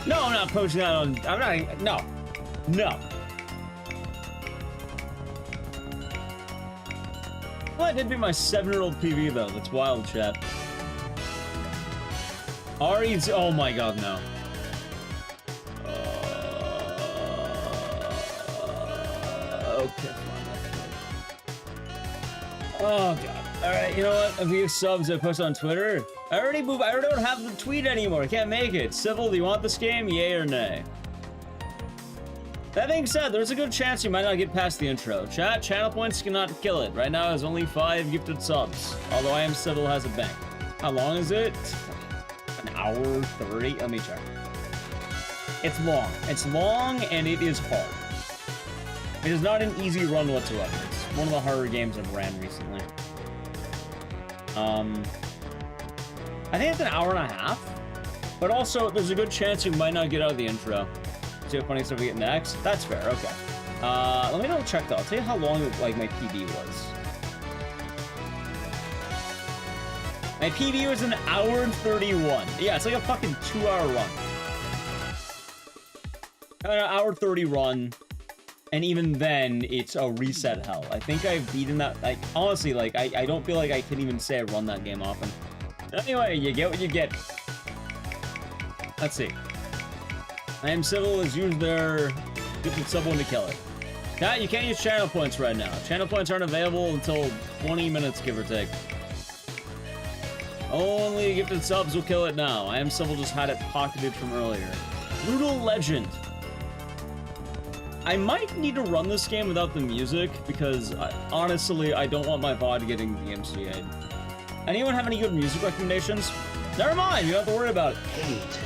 No, I'm not posting that on... I'm not... No. No. Well, I did beat my 7-year-old PV, though. That's wild, chat. Ari's... Oh my god, no. Okay. Oh god. Alright, you know what? If you have subs I post on Twitter, I already moved. I don't have the tweet anymore. I can't make it. Civil, do you want this game? Yay or nay? That being said, there's a good chance you might not get past the intro. Chat, channel points cannot kill it. Right now, there's only 5 gifted subs. Although I am Civil has a bank. How long is it? An hour 30? Let me check. It's long. It's long and it is hard. It is not an easy run whatsoever. It's one of the harder games I've ran recently. I think it's an hour and a half. But also, there's a good chance you might not get out of the intro. See what funny stuff we get next? That's fair, okay. Let me double check though. I'll tell you how long like my PB was. My PB was an hour and 31. Yeah, it's like a fucking 2-hour run. An hour 30 run. And even then, it's a reset hell. I think I've beaten that, like, honestly, like, I don't feel like I can even say I run that game often. Anyway, you get what you get. Let's see. I am Civil has used their gifted sub one to kill it. Now, you can't use channel points right now. Channel points aren't available until 20 minutes, give or take. Only gifted subs will kill it now. I am Civil just had it pocketed from earlier. Brutal Legend. I might need to run this game without the music, because honestly, I don't want my VOD getting DMCA'd. Anyone have any good music recommendations? Never mind, you don't have to worry about it. Hate.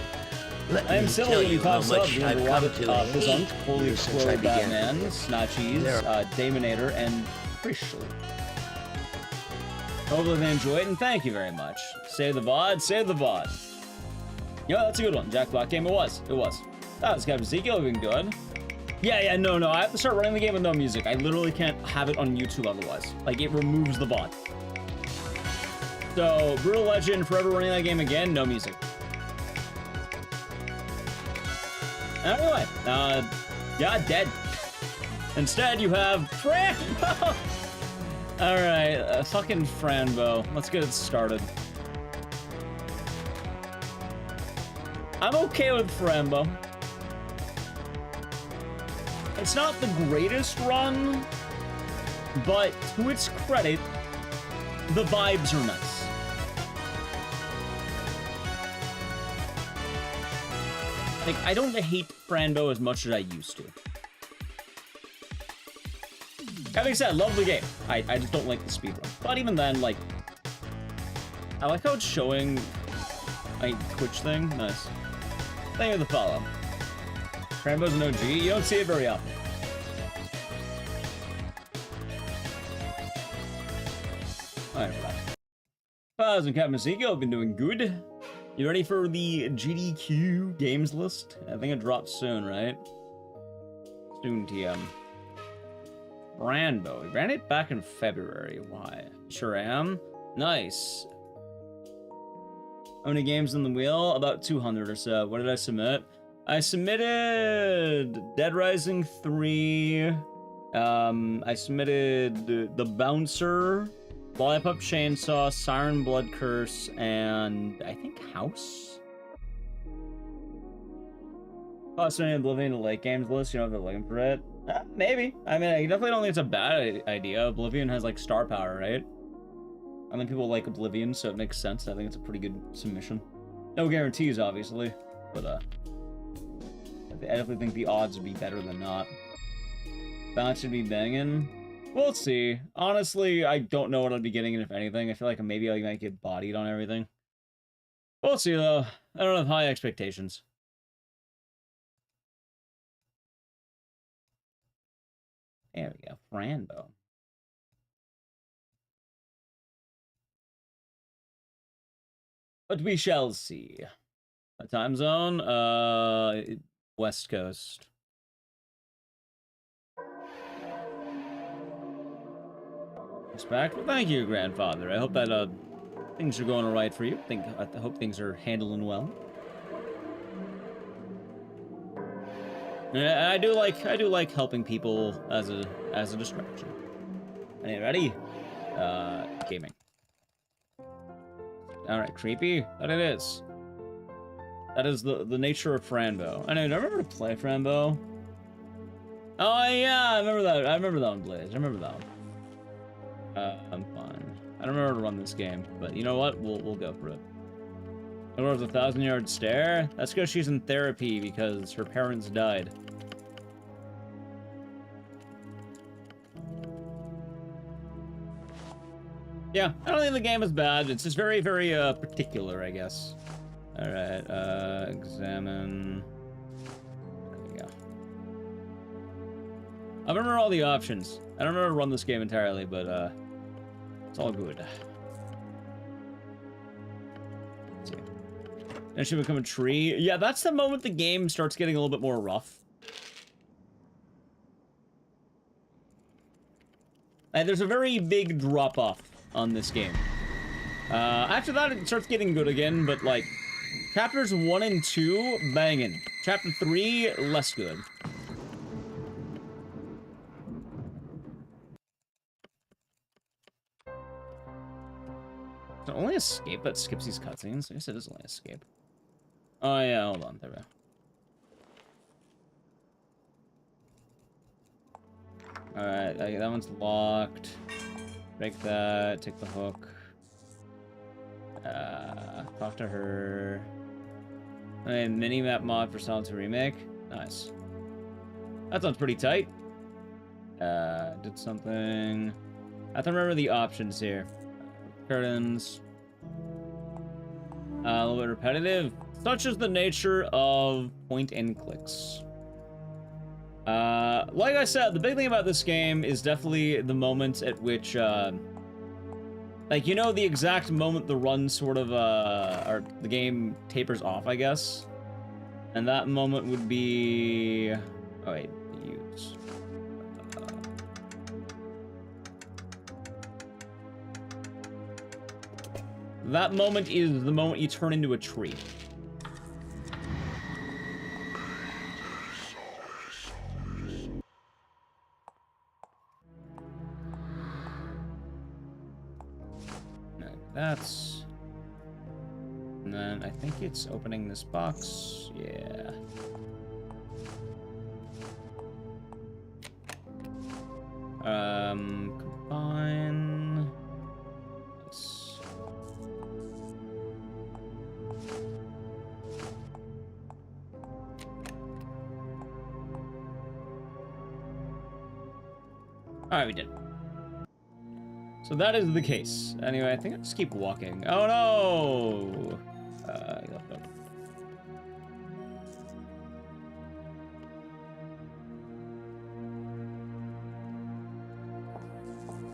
I am Silly when you talk subs, you have a lot of Bizunk, Holy Squirrel Batman, Snatchies, Daemonator, and Priestley. Hopefully they enjoy it, and thank you very much. Save the VOD, save the VOD. Yeah, that's a good one. Jack Black game, it was. That was Captain Ezekiel, been good. Yeah, no, I have to start running the game with no music. I literally can't have it on YouTube otherwise. Like, it removes the VOD. So, Brutal Legend, forever running that game again, no music. Anyway, yeah, dead. Instead, you have Franbo! Alright, fucking Franbo. Let's get it started. I'm okay with Franbo. It's not the greatest run, but to its credit, the vibes are nice. Like, I don't hate Franbo as much as I used to. Having said, love the game. I just don't like the speedrun. But even then, like, I like how it's showing my Twitch thing. Nice. Thank you for the follow. Franbo's an OG. You don't see it very often. Alright, Paz and Captain Ezekiel have been doing good. You ready for the GDQ games list? I think it drops soon, right? Soon, TM. Franbo. We ran it back in February. Why? Sure am. Nice. How many games on the wheel? About 200 or so. What did I submit? I submitted Dead Rising 3. I submitted The Bouncer, Lollipop Chainsaw, Siren Blood Curse, and I think House? Possibly Oblivion to late games list. You know if they're looking for it. Maybe. I mean, I definitely don't think it's a bad idea. Oblivion has like star power, right? I think people like Oblivion, so it makes sense. I think it's a pretty good submission. No guarantees, obviously, but I definitely think the odds would be better than not. Balance should be banging. We'll see. Honestly, I don't know what I'd be getting, and if anything, I feel like maybe I might get bodied on everything. We'll see, though. I don't have high expectations. There we go. Franbo. But we shall see. A time zone? West Coast. Respect? Well, thank you, grandfather. I hope that, things are going alright for you. I hope things are handling well. And I do like helping people as a distraction. Are you ready? Gaming. Alright, creepy? That it is. That is the nature of Frambo. I know, do I remember to play Frambo? Oh yeah, I remember that. I remember that one, Blaze. I remember that one. I'm fine. I don't remember to run this game, but you know what? We'll go for it. Over the 1,000-yard stare? That's because she's in therapy because her parents died. Yeah, I don't think the game is bad. It's just very, very particular, I guess. Alright, examine. There we go. I remember all the options. I don't remember to run this game entirely, but it's all good. Let's see. And she become a tree. Yeah, that's the moment the game starts getting a little bit more rough. And there's a very big drop-off on this game. After that, it starts getting good again, but, like, chapters 1 and 2, banging. Chapter 3, less good. Is it only escape that skips these cutscenes? I guess it is only escape. Oh, yeah, hold on. There we go. Alright, that one's locked. Break that, take the hook. Talk to her. Okay, mini-map mod for Silent Hill Remake. Nice. That sounds pretty tight. Did something. I have to remember the options here. Curtains. A little bit repetitive. Such is the nature of point and clicks. Like I said, the big thing about this game is definitely the moment at which, like, you know, the exact moment the run sort of, or the game tapers off, I guess. And that moment would be... Oh, wait, use. That moment is the moment you turn into a tree. That's... And then I think it's opening this box. Yeah. Combine... This. Alright, we did. So that is the case. Anyway, I think I'll just keep walking. Oh no! You left up.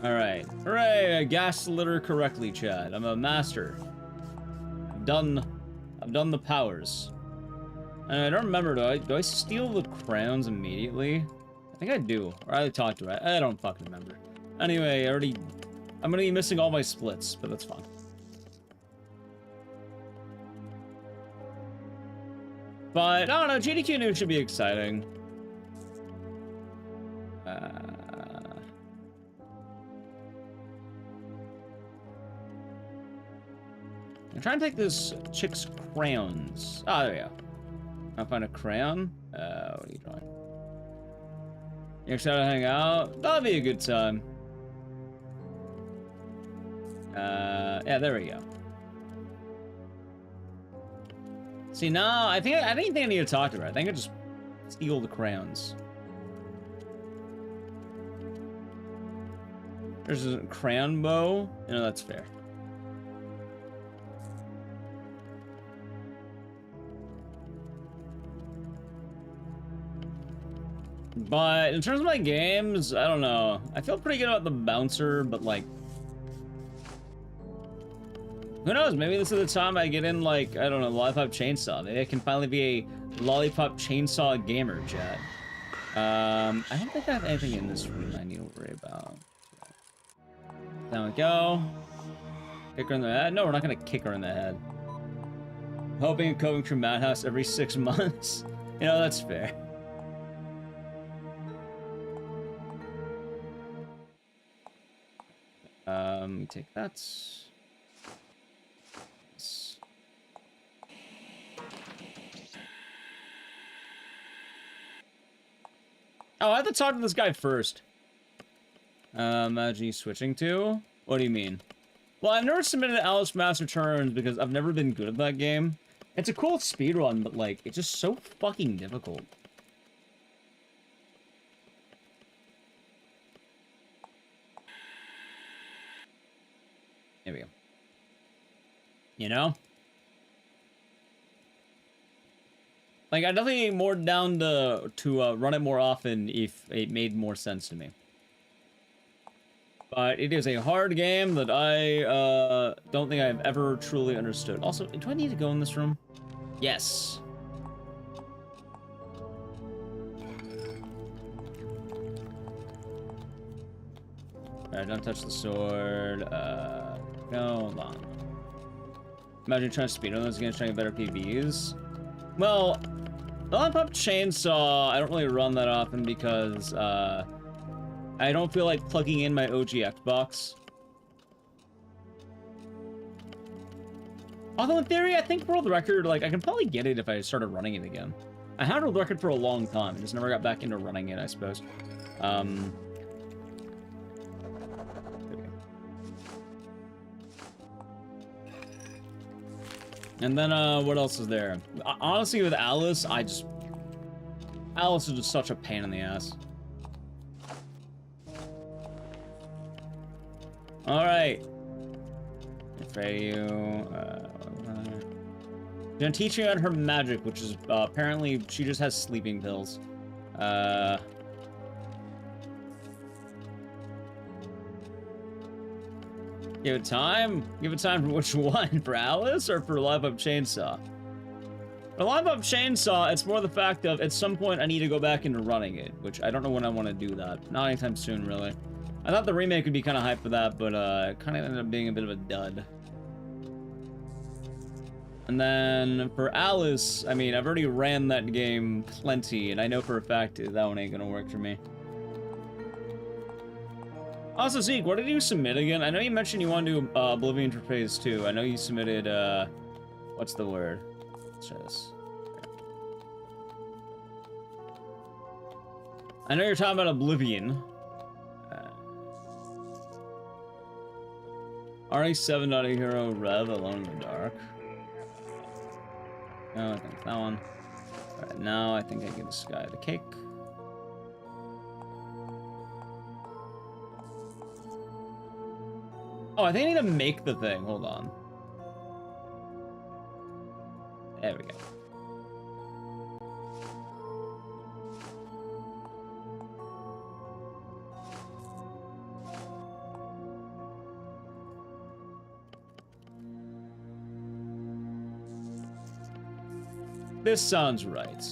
Alright. Hooray! I gas litter correctly, Chad. I'm a master. I've done the powers. And I don't remember, do I steal the crowns immediately? I think I do. Or I talked to it. I don't fucking remember. Anyway, I'm gonna be missing all my splits, but that's fine. But, I don't know, GDQ News should be exciting. I'm trying to take this chick's crayons. Ah, there we go. I'll find a crayon. What are you drawing? You excited to hang out? That'll be a good time. Yeah, there we go. See, now I didn't think I need to talk to her. I think I just steal the crayons. There's a crayon bow. You know, that's fair. But in terms of my games, I don't know. I feel pretty good about the bouncer, but like... Who knows? Maybe this is the time I get in, like, I don't know, Lollipop Chainsaw. Maybe I can finally be a Lollipop Chainsaw gamer, chat. I don't think I have anything in this room I need to worry about. Down we go. Kick her in the head? No, we're not gonna kick her in the head. Hoping and going through Madhouse every 6 months. You know, that's fair. Take that. Oh, I have to talk to this guy first. Imagine you switching to? What do you mean? Well, I've never submitted Alice Master Turns because I've never been good at that game. It's a cool speedrun, but, like, it's just so fucking difficult. There we go. You know? Like, I'd definitely be more down to run it more often if it made more sense to me. But it is a hard game that I don't think I've ever truly understood. Also, do I need to go in this room? Yes. Alright, don't touch the sword. Go on. Imagine trying to speedrun those against trying to get better PBs. Well, the Lollipop Chainsaw, I don't really run that often because, I don't feel like plugging in my OG Xbox. Although in theory, I think World Record, like, I can probably get it if I started running it again. I had World Record for a long time, just never got back into running it, I suppose. And then, what else is there? Honestly, with Alice, Alice is just such a pain in the ass. Alright. Afraid of you. Gonna teach you about her magic, which is, apparently, she just has sleeping pills. Give it time? Give it time for which one? For Alice or for Lollipop Chainsaw? For Lollipop Chainsaw, it's more the fact of, at some point, I need to go back into running it, which I don't know when I want to do that. Not anytime soon, really. I thought the remake would be kind of hype for that, but it kind of ended up being a bit of a dud. And then for Alice, I mean, I've already ran that game plenty, and I know for a fact that one ain't gonna work for me. Also, Zeke, what did you submit again? I know you mentioned you want to do Oblivion for Phase 2. I know you submitted, what's the word? Let's try this. I know you're talking about Oblivion. RE7 not a hero, Rev, Alone in the Dark. No, I think it's that one. Alright, now I think I give this guy the cake. Oh, I think I need to make the thing. Hold on. There we go. This sounds right.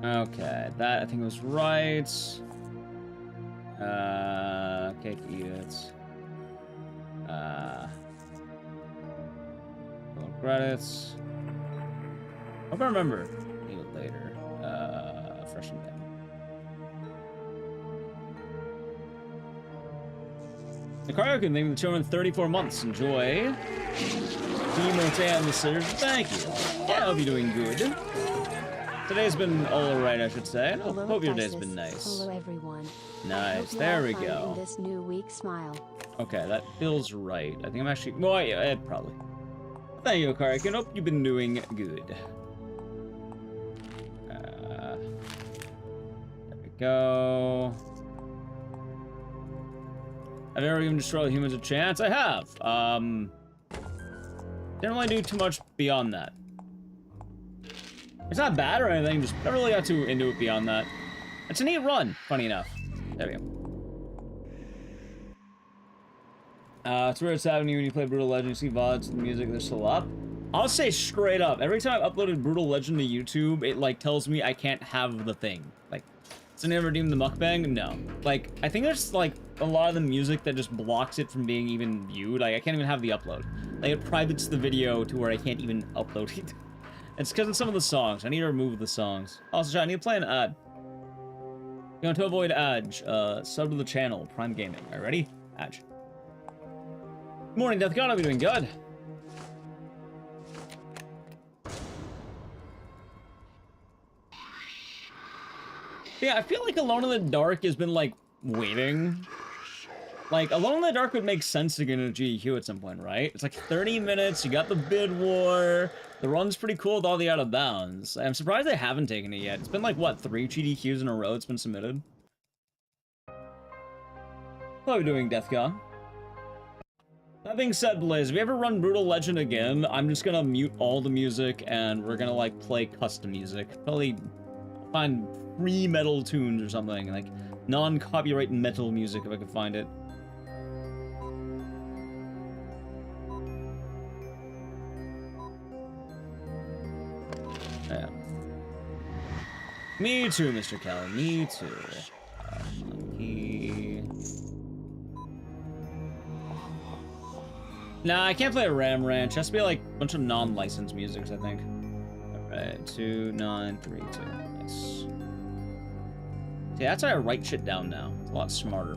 Okay, that I think was right. Cake, eat it. Credits. Hope I remember. Eat it later. Fresh and down. The karaoke name of the children 34 months. Enjoy. Emote listeners, thank you. Yeah, I hope you're doing good. Today's been alright, I should say. I hope your day's been nice. Hello, everyone. Nice, there we go. This new week smile. Okay, that feels right. I think I'm actually... Well, yeah, probably. Thank you, Karik, and hope you've been doing good. There we go. Have I ever even destroyed humans a chance? I have. Didn't really do too much beyond that. It's not bad or anything, just never really got too into it beyond that. It's a neat run, funny enough. There we go. It's where it's happening when you play Brutal Legend, you see VODs, the music, they're still up. I'll say straight up, every time I've uploaded Brutal Legend to YouTube, it, like, tells me I can't have the thing. Like, does it never redeem the mukbang? No. Like, I think there's, like, a lot of the music that just blocks it from being even viewed. Like, I can't even have the upload. Like, it privates the video to where I can't even upload it. It's because of some of the songs. I need to remove the songs. Also, I need to play an ad. You want to avoid ads, sub to the channel, Prime Gaming. Alright, ready? Ad. Good morning, Death God. I'll be doing good. Yeah, I feel like Alone in the Dark has been, like, waiting. Like, Alone in the Dark would make sense to get into GDQ at some point, right? It's like 30 minutes, you got the bid war, the run's pretty cool with all the out of bounds. I'm surprised they haven't taken it yet. It's been like, what, 3 GDQs in a row it's been submitted? How are we doing, Deathgone? That being said, Blaze, if we ever run Brutal Legend again, I'm just gonna mute all the music and we're gonna, like, play custom music. Probably find free metal tunes or something, like non-copyright metal music if I can find it. Yeah. Me too, Mr. Kelly. Me too. Monkey. Nah, I can't play a Ram Ranch. It has to be like a bunch of non-licensed musics, I think. Alright, 2, 9, 3, 2. Nice. See, that's how I write shit down now. It's a lot smarter.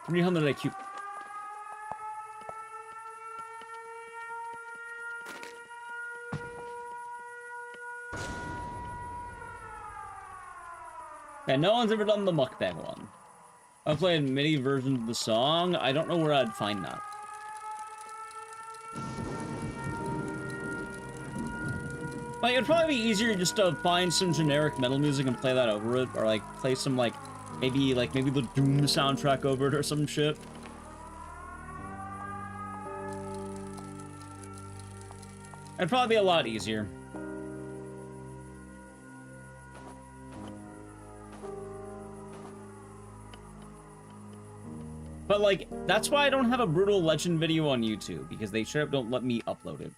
300 IQ. Yeah, no one's ever done the mukbang one. I've played MIDI versions of the song. I don't know where I'd find that. Like, it'd probably be easier just to find some generic metal music and play that over it, or like play some like maybe the Doom soundtrack over it or some shit. It'd probably be a lot easier. But, like, that's why I don't have a Brutal Legend video on YouTube, because they straight up don't let me upload it.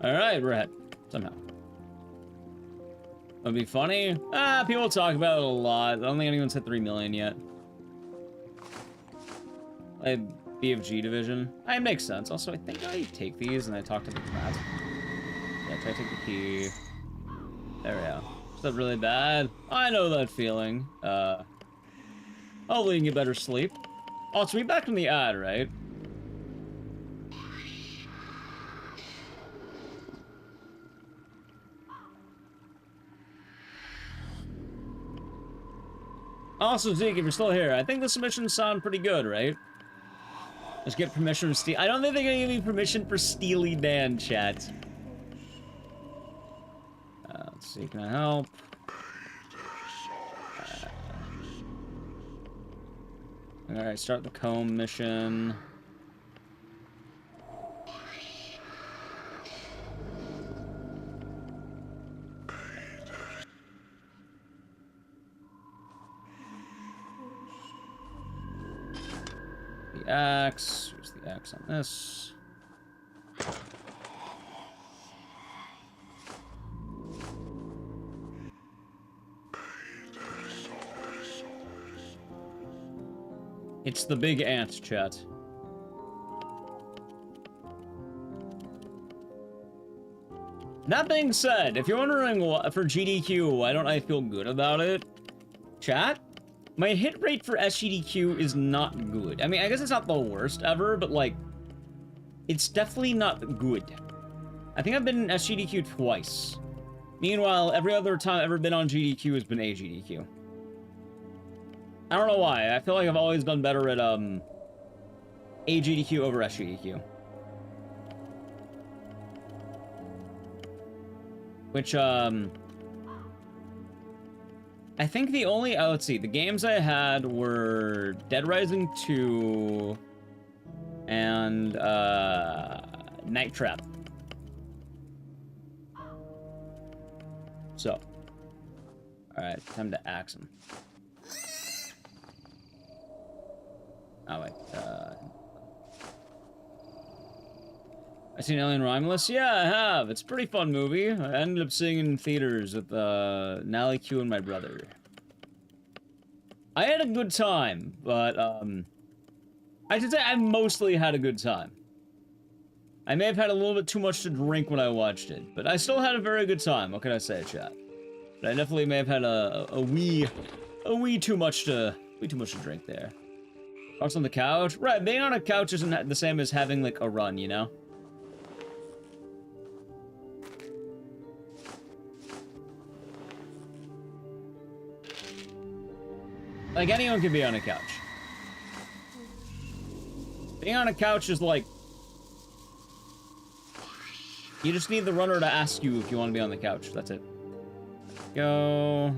Alright, we're ahead. Somehow. Would be funny? People talk about it a lot. I don't think anyone's hit 3 million yet. Like, BFG division. It makes sense. Also, I think I take these and I talk to the cat. Yeah, try to take the key. There we go. Is that really bad? I know that feeling. Hopefully you can get better sleep. Oh, so we back in the ad, right? Also, Zeke, if you're still here, I think the submissions sound pretty good, right? Let's get permission from Steely. I don't think they're gonna give me permission for Steely Dan, chat. Let's see, can I help? Alright, start the comb mission. The axe. Where's the axe on this? It's the big ant, chat. That being said, if you're wondering what, for GDQ, why don't I feel good about it? Chat? My hit rate for SGDQ is not good. I mean, I guess it's not the worst ever, but, like, it's definitely not good. I think I've been in SGDQ twice. Meanwhile, every other time I've ever been on GDQ has been AGDQ. I don't know why. I feel like I've always done better at, AGDQ over SGDQ. Which, I think the only, let's see, the games I had were Dead Rising 2 and, Night Trap. So. Alright, time to axe him. Oh, wait. I seen Alien Romulus? Yeah, I have. It's a pretty fun movie. I ended up seeing it in theaters with Nally Q and my brother. I had a good time, but I should say I mostly had a good time. I may have had a little bit too much to drink when I watched it, but I still had a very good time. What can I say, chat? But I definitely may have had a wee too much to drink there. Also on the couch, right? Being on a couch isn't the same as having like a run, you know? Like, anyone can be on a couch. Being on a couch is like... You just need the runner to ask you if you want to be on the couch. That's it. Go...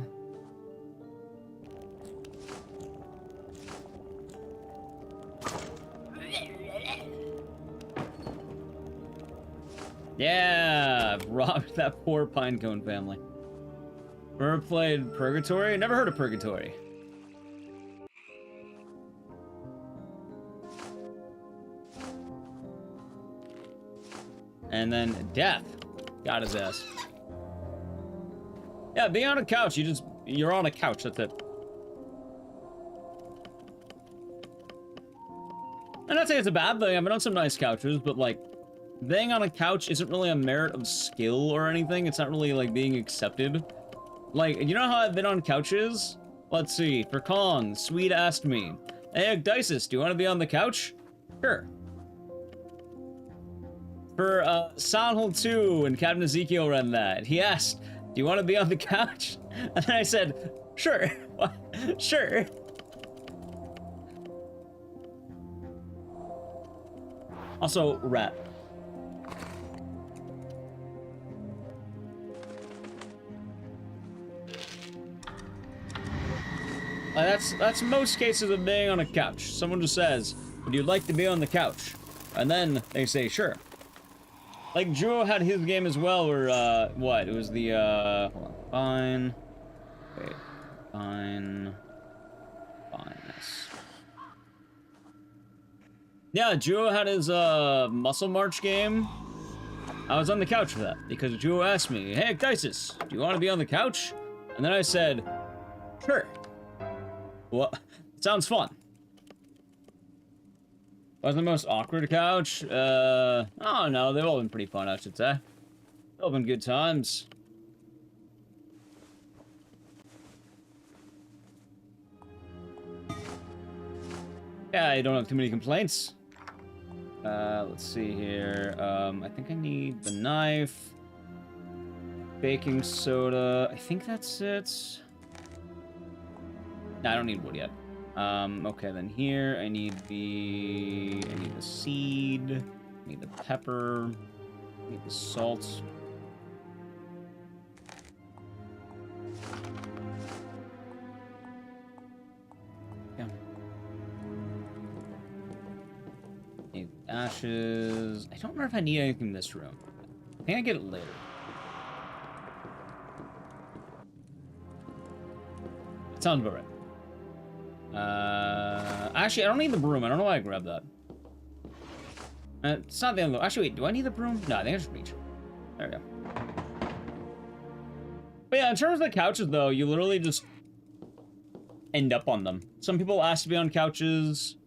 Yeah! I've robbed that poor Pinecone family. Ever played Purgatory? Never heard of Purgatory. And then death. Got his ass. Yeah, being on a couch, you're on a couch, that's it. I'm not saying it's a bad thing, I've been on some nice couches, but like, being on a couch isn't really a merit of skill or anything, it's not really like being accepted. Like, you know how I've been on couches? Let's see, for Kong, Sweet asked me, hey Ecdycis, do you want to be on the couch? Sure. For Silent Hill 2, and Captain Ezekiel ran that. He asked, do you want to be on the couch? And then I said, sure. Sure. Also, rat. That's most cases of being on a couch. Someone just says, would you like to be on the couch? And then they say, sure. Like, Joe had his game as well, where, what? It was the, hold on. Fine. Wait. Fine. Fine. Yes. Yeah, Joe had his, Muscle March game. I was on the couch for that, because Joe asked me, hey, Ecdycis, do you want to be on the couch? And then I said, sure. What? Sounds fun. What's the most awkward couch? Oh no, they've all been pretty fun, I should say. They've all been good times. Yeah, I don't have too many complaints. Let's see here. I think I need the knife. Baking soda. I think that's it. No, I don't need wood yet. Okay, then here I need the seed, I need the pepper, I need the salt. Yeah. Need ashes. I don't remember if I need anything in this room. I think I get it later. Sounds about right. Actually, I don't need the broom. I don't know why I grabbed that. It's not the end of the... Actually, wait, do I need the broom? No, I think I just reach. There we go. But yeah, in terms of the couches, though, you literally just end up on them. Some people ask to be on couches.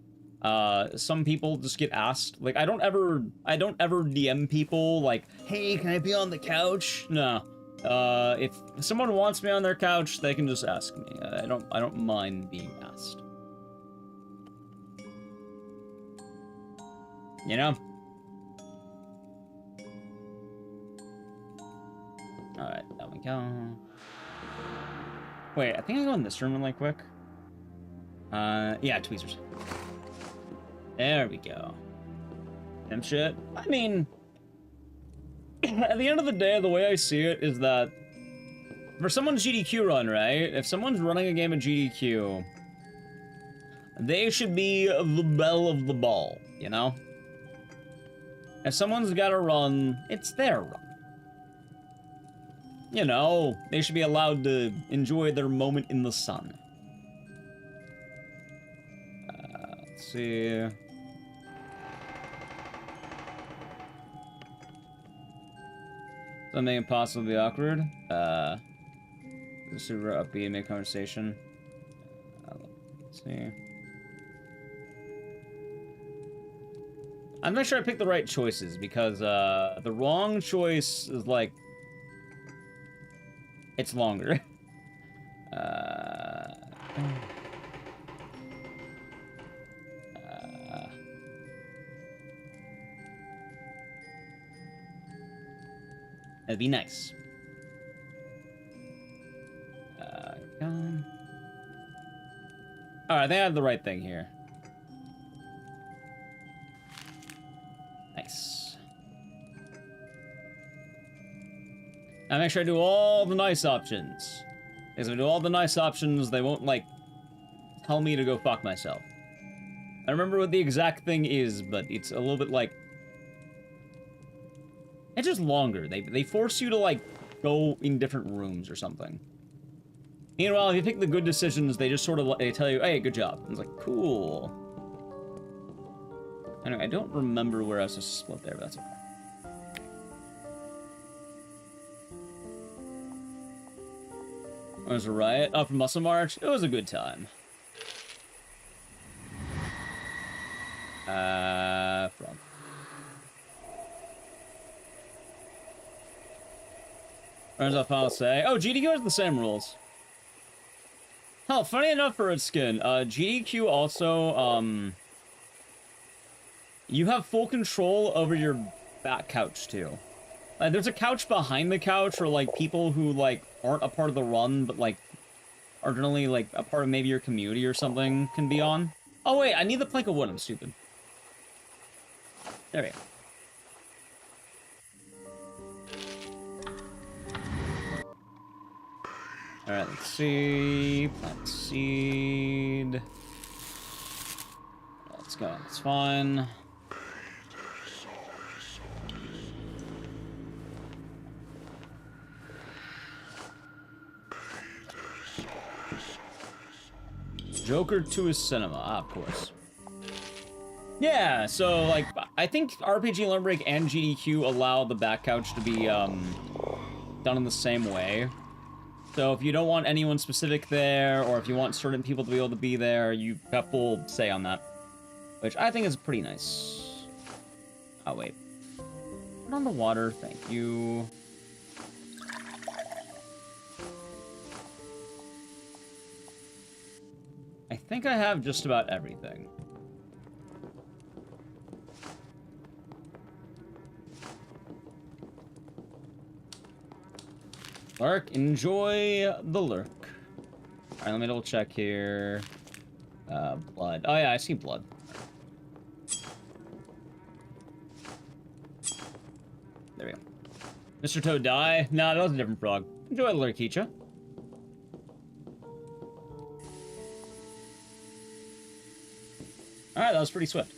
Some people just get asked. Like, I don't ever DM people, like, hey, can I be on the couch? No. If someone wants me on their couch, they can just ask me. I don't mind being asked. You know? Alright, there we go. Wait, I think I go in this room really quick. Yeah, tweezers. There we go. Them shit. I mean... At the end of the day, the way I see it is that for someone's GDQ run, right? If someone's running a game of GDQ, they should be the belle of the ball, you know? If someone's got a run, it's their run. you know, they should be allowed to enjoy their moment in the sun. Let's see. Something impossibly awkward. Super upbeat, make conversation. Let's see. I'm not sure I picked the right choices because the wrong choice is like it's longer. That'd be nice. Alright, I think I have the right thing here. Nice. Now make sure I do all the nice options. Because if I do all the nice options, they won't, like, tell me to go fuck myself. I remember what the exact thing is, but it's a little bit like... It's just longer. They force you to, like, go in different rooms or something. Meanwhile, if you pick the good decisions, they just sort of they tell you, hey, good job. And it's like, cool. Anyway, I don't remember where I was supposed to split there, but that's okay. It was a riot. Oh, from Muscle March? It was a good time. From. Where's that file say? Oh, GDQ has the same rules. Oh, funny enough for its skin, GDQ also, you have full control over your back couch, too. There's a couch behind the couch where, like, people who, like, aren't a part of the run, but, like, are generally, like, a part of maybe your community or something can be on. Oh, wait, I need the plank of wood, I'm stupid. There we go. Alright, let's see. Plant seed. Let's go. It's fine. Joker to his cinema. Ah, of course. Yeah, so, like, I think RPG Limerick and GDQ allow the back couch to be, done in the same way. So if you don't want anyone specific there, or if you want certain people to be able to be there, you have full say on that. Which I think is pretty nice. Oh, wait. Put on the water, thank you. I think I have just about everything. Lurk, enjoy the lurk. Alright, let me double check here. Blood. Oh yeah, I see blood. There we go. Mr. Toad die? Nah, that was a different frog. Enjoy the lurkicha. Alright, that was pretty swift.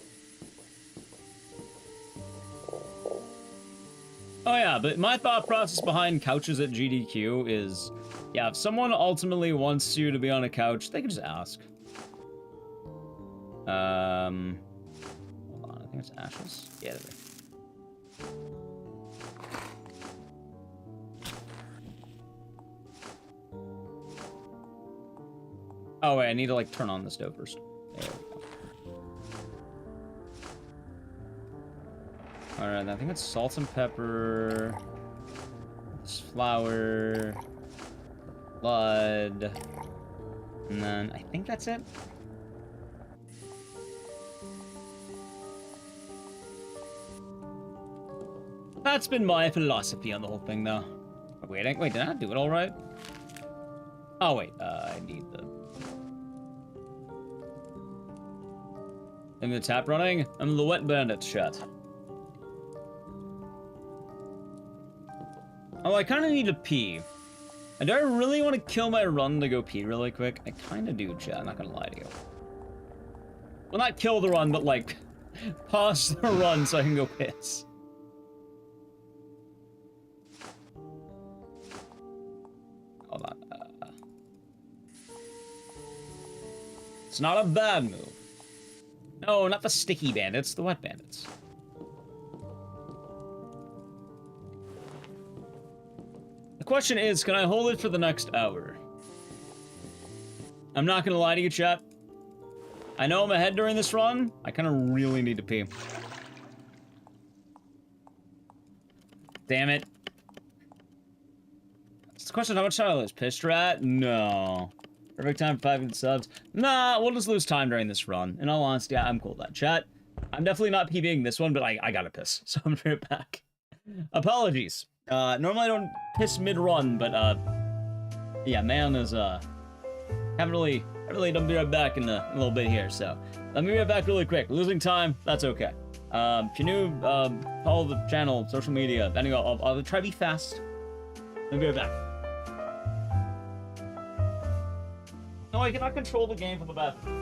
Oh yeah, but my thought process behind couches at GDQ is, yeah, if someone ultimately wants you to be on a couch, they can just ask. Hold on, I think it's ashes. Yeah, there we go. Oh wait, I need to like turn on the stove first. There we go. Alright, I think it's salt and pepper, it's flour, blood, and then I think that's it. That's been my philosophy on the whole thing, though. Wait, did I do it all right? Oh wait, I need the... And the tap running, and the wet bandit shut. Oh, I kind of need to pee. And do I really want to kill my run to go pee really quick? I kind of do, chat. I'm not gonna lie to you. Well, not kill the run, but like pause the run so I can go piss. Hold on. It's not a bad move. No, not the sticky bandits, the wet bandits. The question is, can I hold it for the next hour? I'm not gonna lie to you, chat. I know I'm ahead during this run. I kind of really need to pee. Damn it. It's the question, how much time I lose? Pissed rat? No. Perfect time for 5 good subs. Nah, we'll just lose time during this run. In all honesty, I'm cool with that. Chat, I'm definitely not PBing this one, but I gotta piss. So I'm right back. Apologies. Normally I don't piss mid-run, but, yeah, man is, haven't really done be right back in a little bit here, so let me be right back really quick. Losing time, that's okay. If you're new, follow the channel, social media. Anyway, I'll try to be fast. Let me be right back. No, I cannot control the game from the bathroom.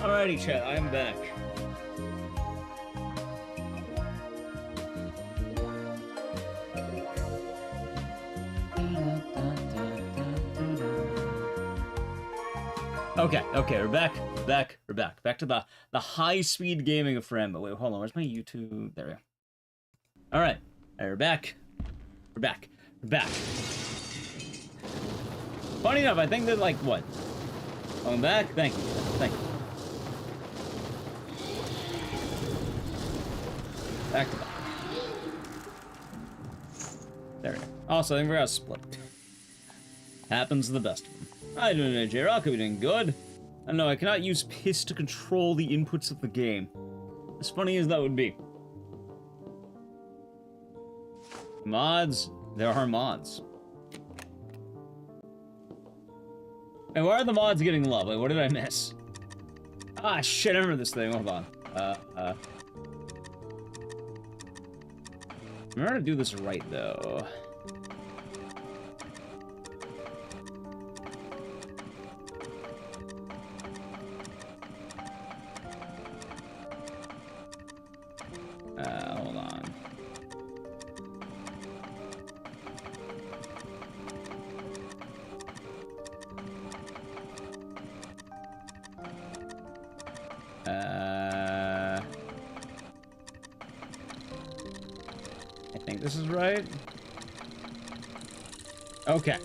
Alrighty, chat, I'm back. Okay, we're back. Back to the high-speed gaming of Fram. But wait, hold on, where's my YouTube? There we go. Alright, we're back. We're back. Funny enough, I think that, like, what? I'm back? Thank you. Back to back. There we go. Also, I think we're gonna split. Happens to the best of them. I don't know, J-Rock, are we doing good? I know, I cannot use piss to control the inputs of the game. As funny as that would be. Mods, there are mods. And why are the mods getting love? Like, what did I miss? Ah, shit, I remember this thing. Hold on. Remember to do this right, though. Hold on. I think this is right. Okay.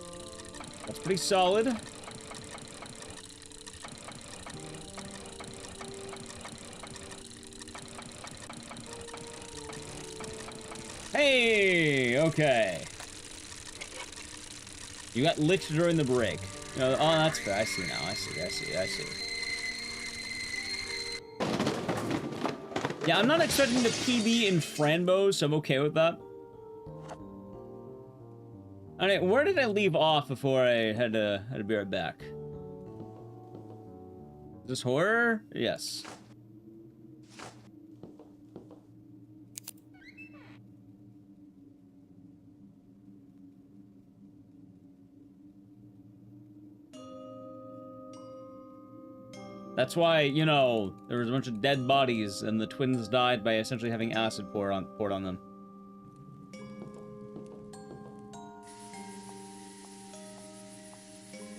That's pretty solid. Hey, okay. You got licked during the break. You know, oh, that's fair. I see now. I see. Yeah, I'm not expecting the PB in Franbo, so I'm okay with that. Alright, where did I leave off before I had to be right back? Is this horror? Yes. That's why, you know, there was a bunch of dead bodies and the twins died by essentially having acid poured on them.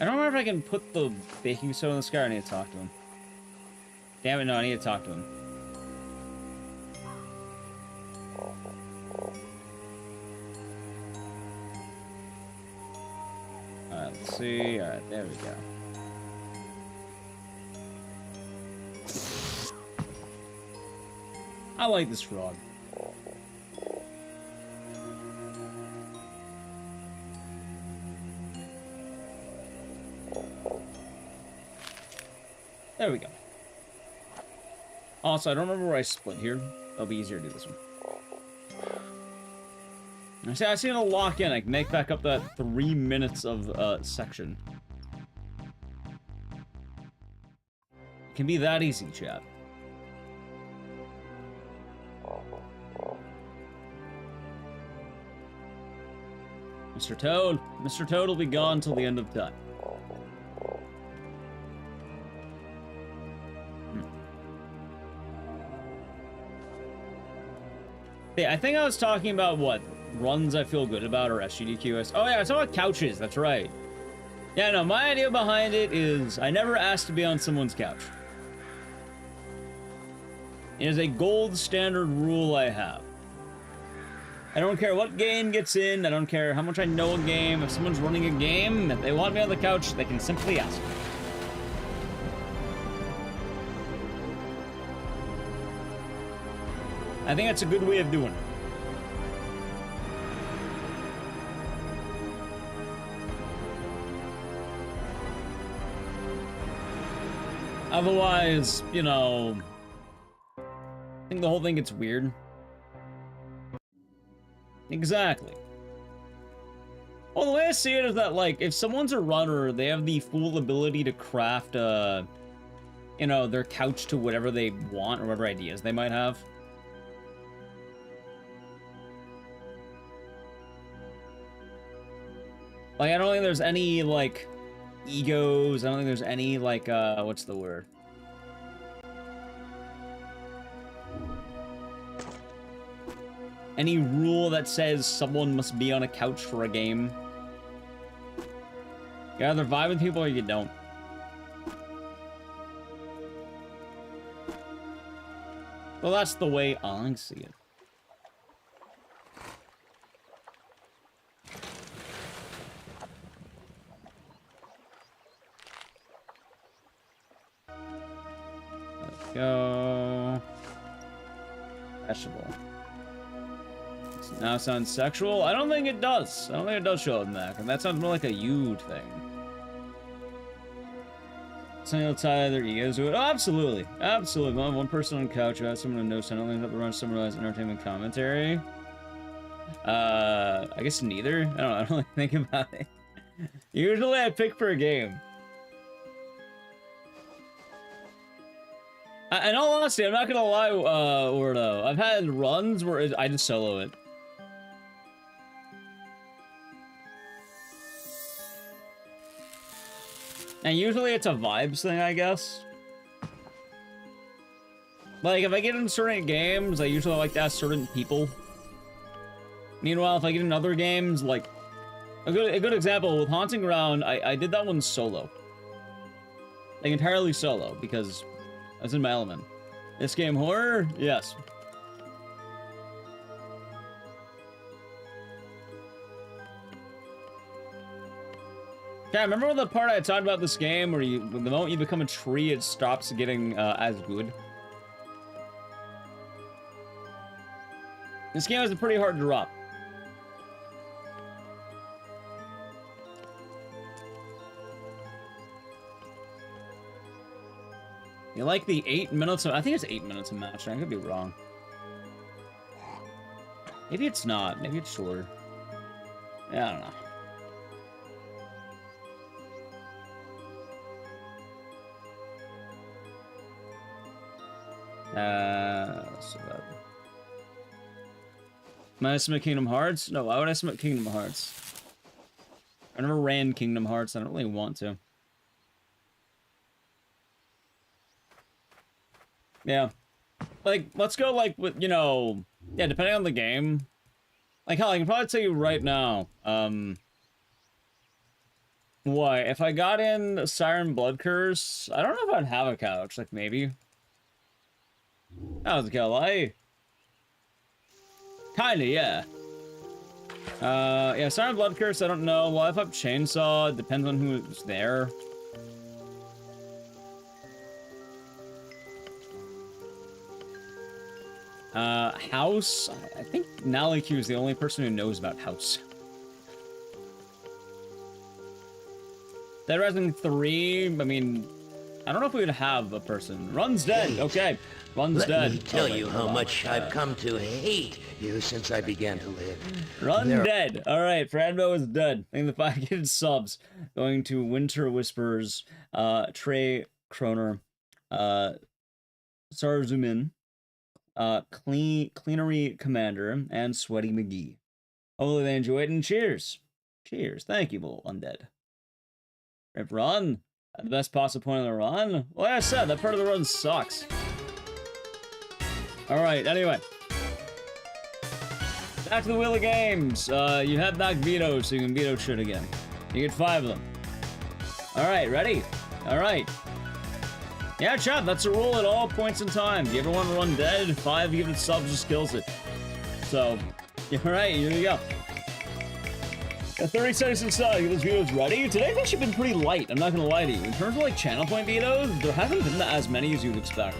I don't remember if I can put the baking soda in the sky. I need to talk to him. Damn it, no, I need to talk to him. Alright, let's see. Alright, there we go. I like this frog. There we go. Also, I don't remember where I split here. It'll be easier to do this one. I see it'll lock in. I can make back up that 3 minutes of section. It can be that easy, chat. Mr. Toad. Mr. Toad will be gone till the end of time. Yeah, I think I was talking about what runs I feel good about or SGDQS. Oh yeah, I was talking about couches. That's right. Yeah, no, my idea behind it is I never asked to be on someone's couch. It is a gold standard rule I have. I don't care what game gets in. I don't care how much I know a game. If someone's running a game, if they want me on the couch, they can simply ask me. I think that's a good way of doing it. Otherwise, you know, I think the whole thing gets weird. Exactly. Well, the way I see it is that, like, if someone's a runner, they have the full ability to craft, you know, their couch to whatever they want or whatever ideas they might have. Like, I don't think there's any, like, egos. I don't think there's any, like, what's the word? Any rule that says someone must be on a couch for a game. You either vibe with people or you don't. Well, that's the way I see it. Let's go. Vegetable. Now it sounds sexual? I don't think it does. I don't think it does show up in that. And that sounds more like a you thing. Something outside their egos to it. Oh, absolutely. Absolutely. One person on the couch who has someone who knows something up the run, someone who has entertainment commentary. I guess neither. I don't really think about it. Usually I pick for a game. In all honesty, I'm not gonna lie, Ordo. I've had runs where I just solo it. And usually it's a vibes thing, I guess. Like, if I get in certain games, I usually like to ask certain people. Meanwhile, if I get in other games, like... A good example, with Haunting Ground, I did that one solo. Like, entirely solo, because I was in my element. This game, horror? Yes. Yeah, remember the part I talked about this game where the moment you become a tree, it stops getting as good? This game is pretty hard to drop. You like the 8 minutes of... I think it's 8 minutes of match. I could be wrong. Maybe it's not. Maybe it's shorter. Yeah, I don't know. So that... Am I submit Kingdom Hearts? No, why would I submit Kingdom Hearts? I never ran Kingdom Hearts. I don't really want to. Yeah. Like, let's go, like, with, you know... Yeah, depending on the game. Like, hell, I can probably tell you right now. Why? If I got in Siren Blood Curse, I don't know if I'd have a couch. Like, maybe. That was a kill, eh? Kinda, yeah. Yeah, Siren Blood Curse, I don't know. Well, if I have Chainsaw, it depends on who's there. House? I think Nally Q is the only person who knows about House. Dead Rising 3, I mean, I don't know if we would have a person. Run's dead, okay. Run's dead. Let me tell you how much I've come to hate you since I began to live. Run dead. Alright, Franbo is dead. Thank the 5 gifted subs. Going to Winter Whispers, Trey Kroner, Sarzumin, Cleanery Commander, and Sweaty McGee. Hopefully they enjoyed, and cheers. Cheers. Thank you, Bull Undead. Rip run. At the best possible point of the run. Well, like I said, that part of the run sucks. Alright, anyway. Back to the Wheel of Games. You have back vetoes, so you can veto shit again. You get 5 of them. Alright, ready? Alright. Yeah, chat, that's a rule at all points in time. If you ever want to run dead, 5 gifted subs just kills it. So, alright, here we go. Got 30 seconds inside, get those vetoes ready. Today's actually been pretty light, I'm not gonna lie to you. In terms of like channel point vetoes, there hasn't been as many as you'd expect.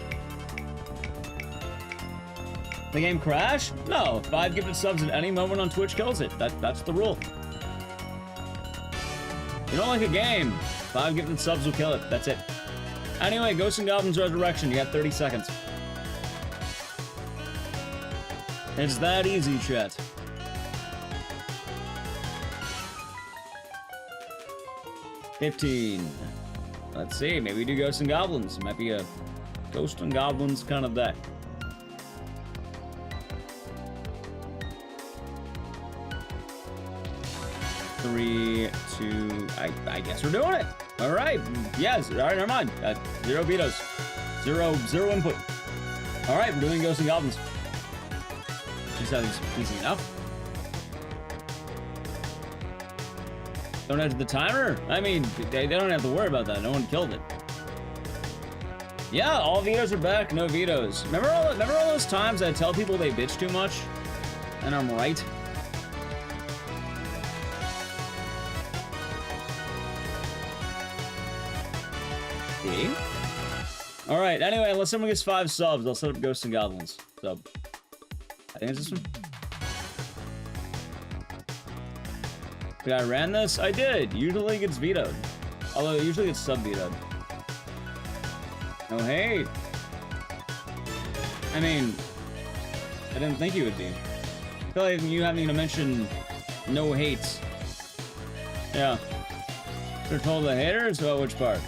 The game crash? No, 5 gifted subs at any moment on Twitch kills it. That's the rule. You don't like a game, 5 gifted subs will kill it, that's it. Anyway, Ghosts and Goblins Resurrection, you got 30 seconds. It's that easy, chat. $15. Let's see, maybe we do Ghosts and Goblins. It might be a Ghosts and Goblins kind of deck. Three, 2, I guess we're doing it. All right, yes, all right, never mind. 0 vetoes, zero input. All right, we're doing Ghosts and Goblins. She sounds easy enough. Don't enter the timer? I mean, they don't have to worry about that. No one killed it. Yeah, all vetoes are back, no vetoes. Remember all those times I tell people they bitch too much? And I'm right? See? Alright, anyway, unless someone gets 5 subs, I'll set up Ghosts and Goblins. So, I think it's this one. Did I ran this? I did. Usually it gets vetoed. Although it usually gets sub-vetoed. Oh, hey. I mean, I didn't think you would be. I feel like you haven't even mentioned no hates. Yeah. You're told the haters about which part?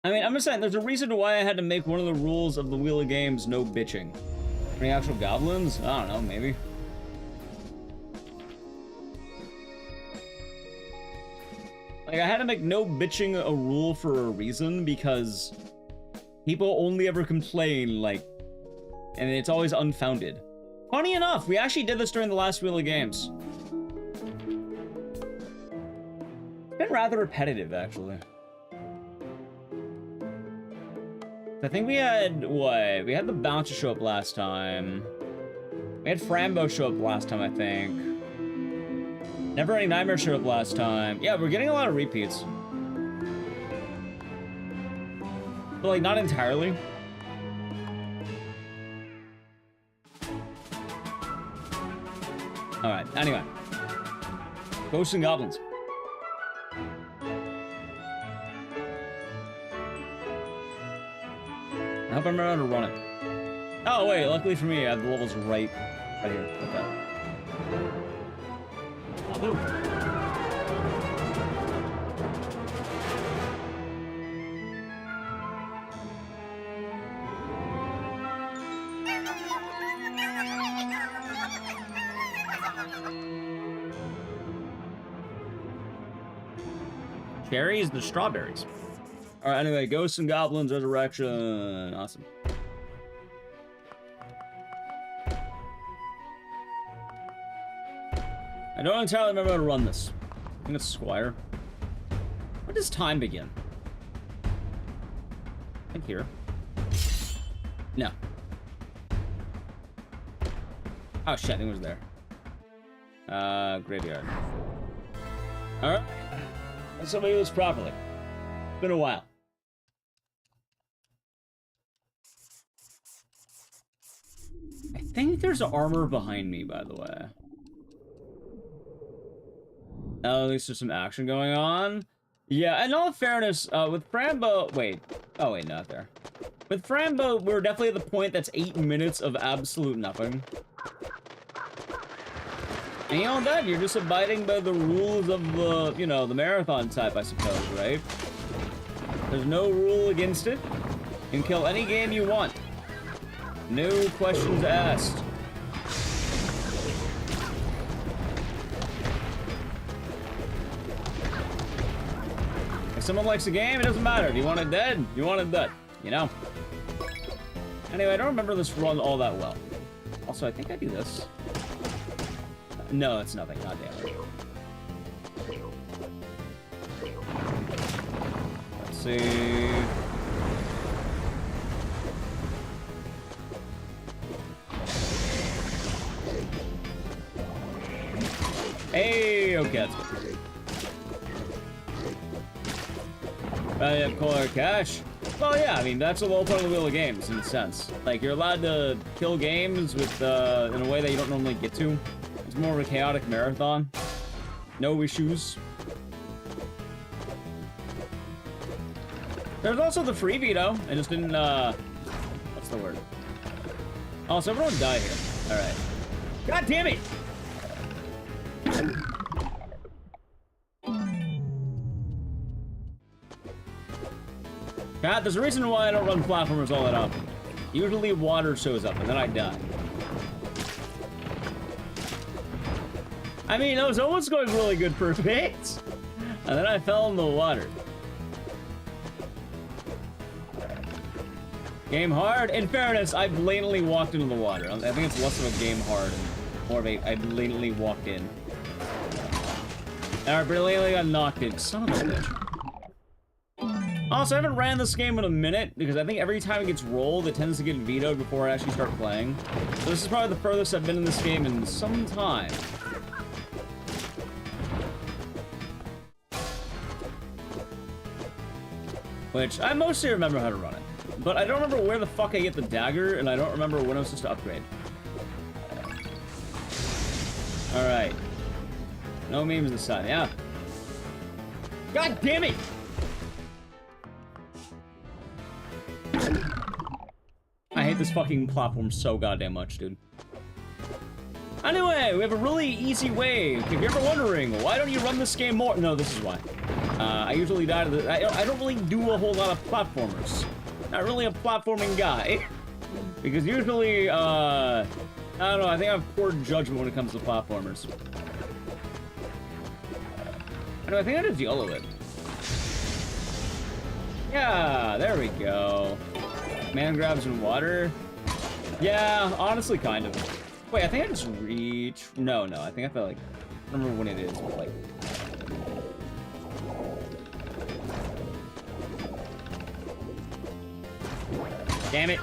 I mean, I'm just saying, there's a reason why I had to make one of the rules of the Wheel of Games no bitching. Any actual goblins? I don't know, maybe. Like, I had to make no bitching a rule for a reason, because people only ever complain, like, and it's always unfounded. Funny enough, we actually did this during the last Wheel of Games. It's been rather repetitive, actually. I think we had, what? We had the Bouncer show up last time. We had Frambo show up last time, I think. Neverending Nightmare showed up last time. Yeah, we're getting a lot of repeats. But, like, not entirely. Alright, anyway. Ghosts and Goblins. I hope I remember how to run it. Oh, wait, luckily for me, I have the levels right here. Okay. Cherries, the strawberries. Alright, anyway, Ghosts and Goblins Resurrection. Awesome. I don't entirely remember how to run this. I think it's Squire. When does time begin? I think here. No. Oh shit, I think it was there. Graveyard. Alright. Let's somebody do this properly. It's been a while. I think there's armor behind me, by the way. At least there's some action going on. Yeah, in all fairness, with Frambo... Wait. Oh, wait, not there. With Frambo, we're definitely at the point that's 8 minutes of absolute nothing. And you know that? You're just abiding by the rules of the, you know, the marathon type, I suppose, right? There's no rule against it. You can kill any game you want. No questions asked. If someone likes a game, it doesn't matter. If you want it dead, you want it dead. You know? Anyway, I don't remember this run all that well. Also, I think I do this. No, it's nothing. God damn it. Let's see. Hey, okay, that's good. Yeah, Color Cash. Well, yeah, I mean, that's a low point of the Wheel of Games, in a sense. Like, you're allowed to kill games with, in a way that you don't normally get to. It's more of a chaotic marathon. No issues. There's also the free veto. I just didn't, what's the word? Oh, so everyone die here. Alright. God damn it! God, there's a reason why I don't run platformers all that often. Usually water shows up and then I die. I mean, I was almost going really good for a bit, and then I fell in the water. Game hard? In fairness, I blatantly walked into the water. I think it's less of a game hard and more of a I blatantly walked in. And I blatantly got knocked in. Son of a bitch. Also, I haven't ran this game in a minute, because I think every time it gets rolled, it tends to get vetoed before I actually start playing. So this is probably the furthest I've been in this game in some time. Which, I mostly remember how to run it. But I don't remember where the fuck I get the dagger, and I don't remember when I was supposed to upgrade. Alright. No memes this time, yeah. God damn it! I hate this fucking platform so goddamn much, dude. Anyway, we have a really easy way. If you're ever wondering, why don't you run this game more? No, this is why. I usually die to the... I don't really do a whole lot of platformers. Not really a platforming guy. Because usually, I don't know, I think I have poor judgment when it comes to platformers. I think I just yellow it. Yeah, there we go. Man grabs in water. Yeah, honestly, kind of. Wait, I think I just reach... No, I think I felt like... I don't remember when it is, but like... Damn it.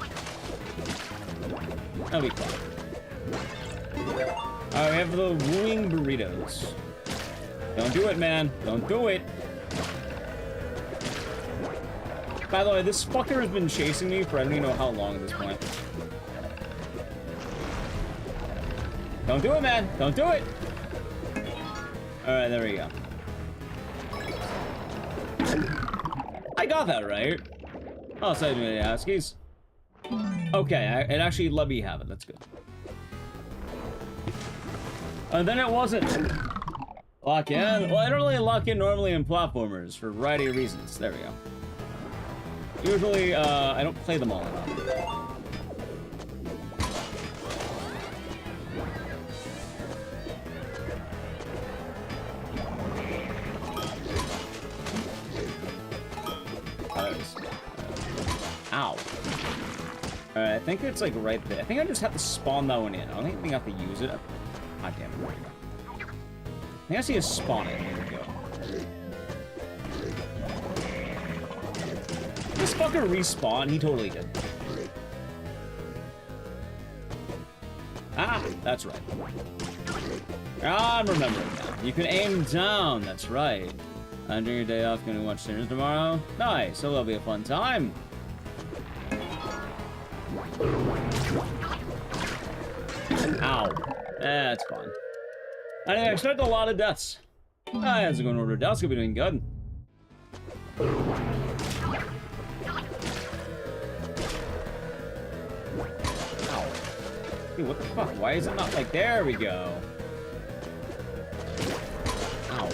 That'll be fun. Alright, we have the wooing burritos. Don't do it, man. Don't do it. By the way, this fucker has been chasing me for I don't even know how long at this point. Don't do it, man. Don't do it. Alright, there we go. I got that right. Oh, so I didn't ask. Okay, it actually let me have it. That's good. And then it wasn't. Lock in? Well, I don't really lock in normally in platformers for a variety of reasons. There we go. Usually, I don't play them all enough. Ow. Alright, I think it's like right there. I think I just have to spawn that one in. I don't think I have to use it. God damn it. There we go. I think I see a spawn it. There we go. This fucker respawn? He totally did. Ah, that's right. I'm remembering now. You can aim down. That's right. During your day off, gonna watch Sinners tomorrow? Nice. So that'll be a fun time. Ow. That's fun. Anyway, I expect a lot of deaths. How's it going over? Deaths could be doing good. Ow. Dude, what the fuck? Why is it not like... There we go. Ow.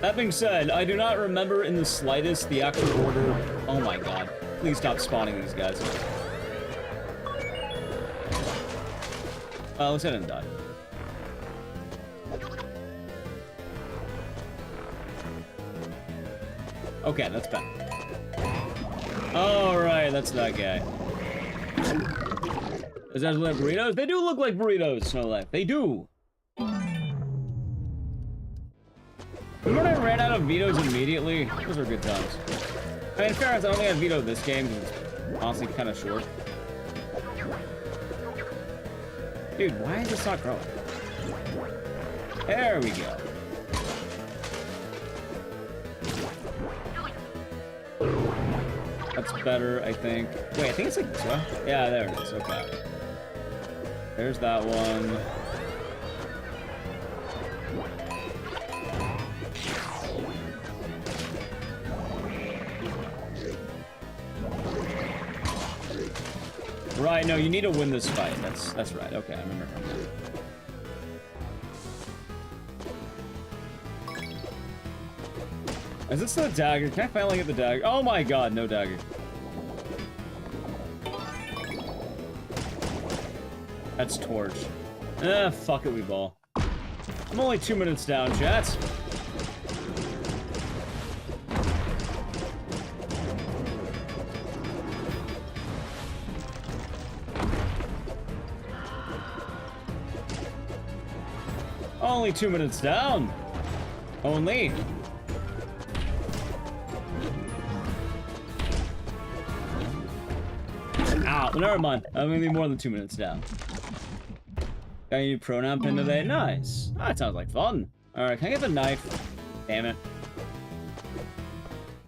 That being said, I do not remember in the slightest the actual order. Oh my god. Please stop spawning these guys. Let's head and die. Okay, that's better. Alright, that's that guy. Does that look like burritos? They do look like burritos, no lie. They do. Remember when I ran out of vetoes immediately? Those were good times. I mean, in fairness, I don't think I vetoed this game because it's honestly kind of short. Dude, why is this not growing? There we go. That's better, I think. Wait, I think it's like this one. Yeah, there it is. Okay. There's that one. Right, no, you need to win this fight. That's right. Okay, I remember. Is this the dagger? Can I finally get the dagger? Oh my god, no dagger. That's torch. Fuck it, we ball. I'm only 2 minutes down, chat. Only 2 minutes down. Only. Ow, never mind. I'm gonna be more than 2 minutes down. Got a new pronoun pin today? Nice. Oh, that sounds like fun. Alright, can I get the knife? Damn it.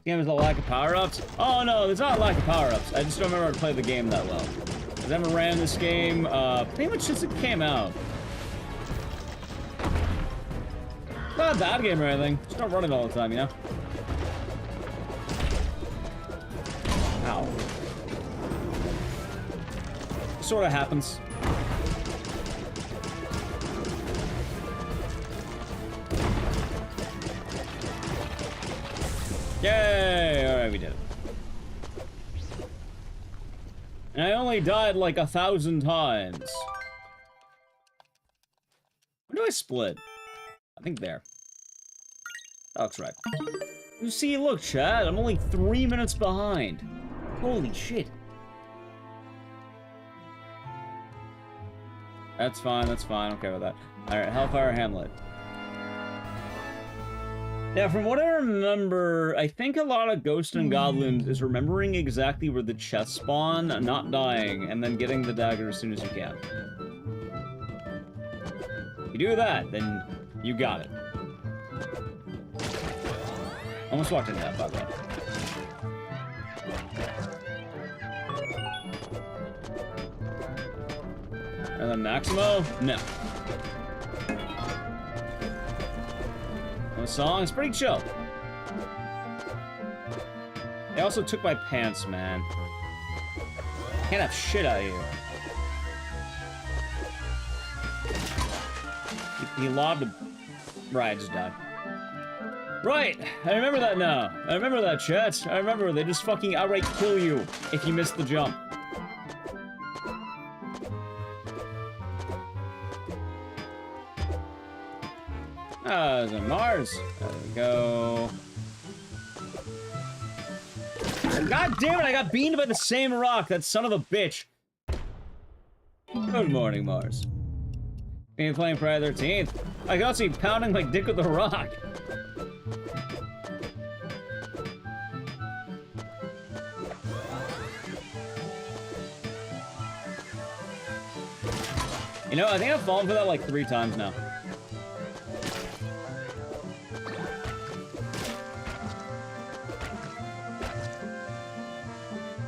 Game is a lack of power-ups? Oh no, there's not a lack of power-ups. I just don't remember how to play the game that well. Because I haven't ran this game, pretty much since it came out. not a bad game or anything. Just don't run it all the time, you know? Ow. Sort of happens. Yay! Alright, we did it. And I only died like 1,000 times. Where do I split? I think there. That looks right. You see, look, Chad, I'm only 3 minutes behind. Holy shit. That's fine, I'm okay with that. Alright, Hellfire Hamlet. Yeah, from what I remember, I think a lot of Ghosts and Goblins is remembering exactly where the chests spawn, not dying, and then getting the dagger as soon as you can. If you do that, then you got it. Almost walked into that, by the way. And then Maximo? No. The song is pretty chill. They also took my pants, man. Can't have shit out of here. He lobbed a... Right, I just died. Right! I remember that now. I remember that, chat. I remember they just fucking outright kill you if you miss the jump. Ah, there's a Mars. There we go. God damn it, I got beamed by the same rock, that son of a bitch. Good morning, Mars. Been playing Friday the 13th. I can also be pounding my dick with the rock. You know, I think I've fallen for that like 3 times now.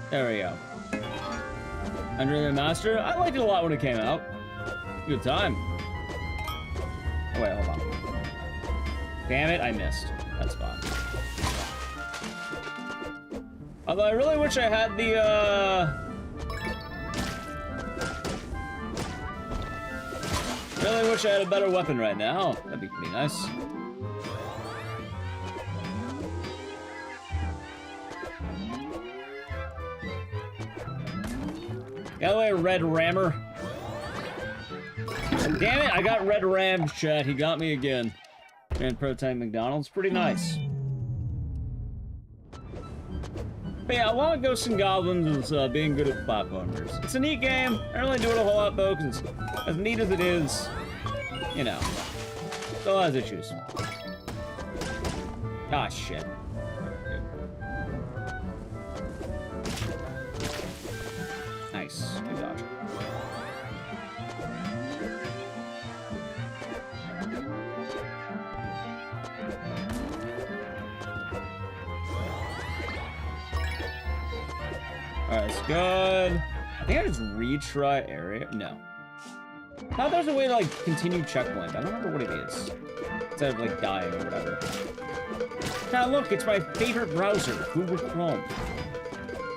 There we go. Under the Remaster? I liked it a lot when it came out. Good time. Oh, wait, hold on. Damn it, I missed. That's fine. Although I really wish I had the, really wish I had a better weapon right now. That'd be pretty nice. Get away, Red Rammer. Damn it, I got Red Rammed, chat. He got me again. And Protein McDonald's, pretty nice. But yeah, a lot of Ghosts and Goblins is being good at platformers. It's a neat game. I don't really do it a whole lot though, because as neat as it is, you know, still has issues. Ah, shit. Nice. Good dodge. Alright, it's good. I think I just retry area. No. I thought there's a way to like continue checkpoint. I don't remember what it is. Instead of like dying or whatever. Now look, it's my favorite browser, Google Chrome.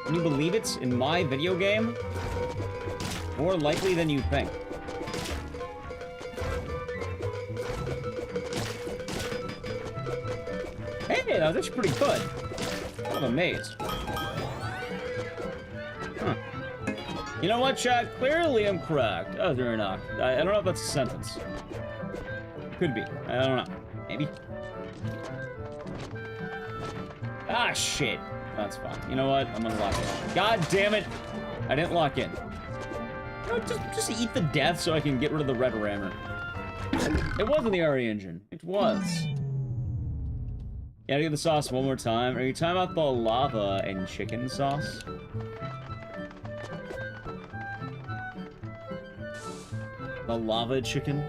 Can you believe it's in my video game? More likely than you think. Hey, that was actually pretty good. I'm amazed. Huh. You know what, chat? Clearly I'm correct. Oh, they're not. I don't know if that's a sentence. Could be. I don't know. Maybe. Ah, shit. That's fine. You know what? I'm gonna lock in. God damn it! I didn't lock in. No, just eat the death so I can get rid of the Red Rammer. It wasn't the RE engine. It was. Yeah, I get the sauce one more time. Are you talking about the lava and chicken sauce? The lava chicken?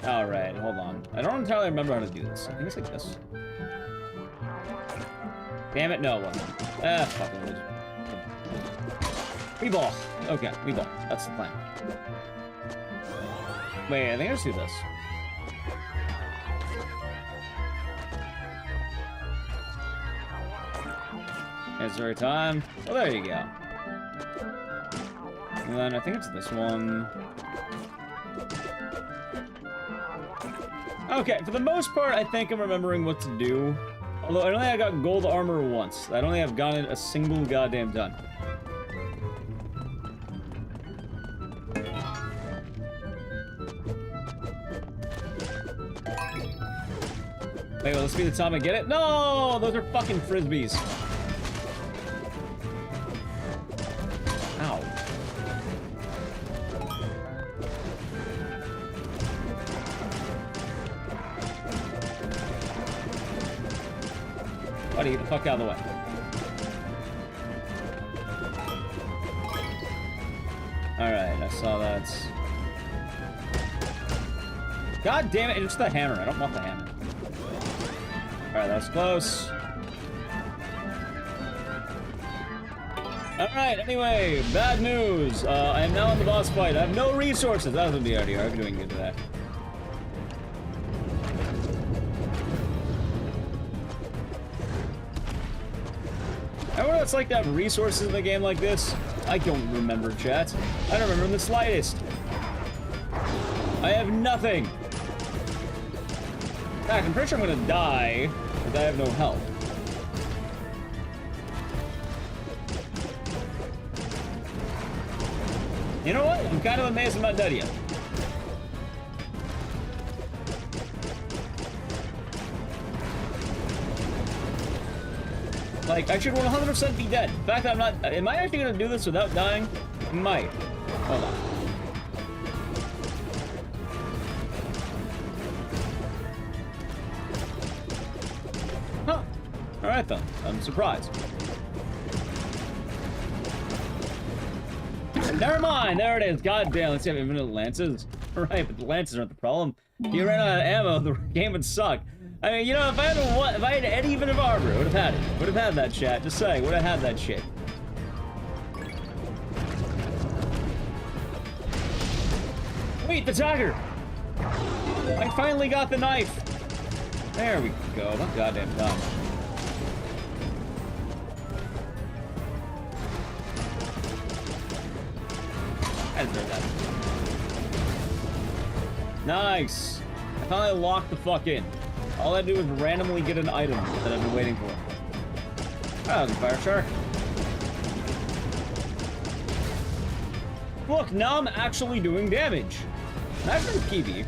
Alright, hold on. I don't entirely remember how to do this. I think it's like this. Damn it, no, it wasn't. Ah, fuck it. Free ball. Okay, we don't. That's the plan. Wait, I think I just do this. It's the right time. Well, there you go. And then I think it's this one. Okay, for the most part, I think I'm remembering what to do. Although I don't think I got gold armor once. I don't think I've gotten it a single goddamn time. Wait, will this be the time I get it? No! Those are fucking frisbees. Ow. Buddy, get the fuck out of the way. Alright, I saw that. God damn it, it's the hammer. I don't want the hammer. Alright, that was close. Alright, anyway, bad news. I am now in the boss fight. I have no resources. That would be already hard doing good today. I wonder what it's like to have resources in a game like this. I don't remember, chat. I don't remember in the slightest. I have nothing. In fact, I'm pretty sure I'm gonna die, but I have no health. You know what? I'm kind of amazed I'm not dead yet. Like, I should 100% be dead. In fact, I'm not... Am I actually gonna do this without dying? I might. Hold on. Huh. Alright then. I'm surprised. Never mind. There it is. God damn. Let's see if infinite lances. Alright, but the lances aren't the problem. If you ran out of ammo, the game would suck. I mean, you know, if I had any bit of armor, I would have had it. Would have had that chat. Just saying, would have had that shit. Wait, the tiger! I finally got the knife. There we go. About goddamn time. I deserve that. Nice. I finally locked the fuck in. All I do is randomly get an item that I've been waiting for. Oh, that was a fire shark. Look, now I'm actually doing damage. That's pretty peevy.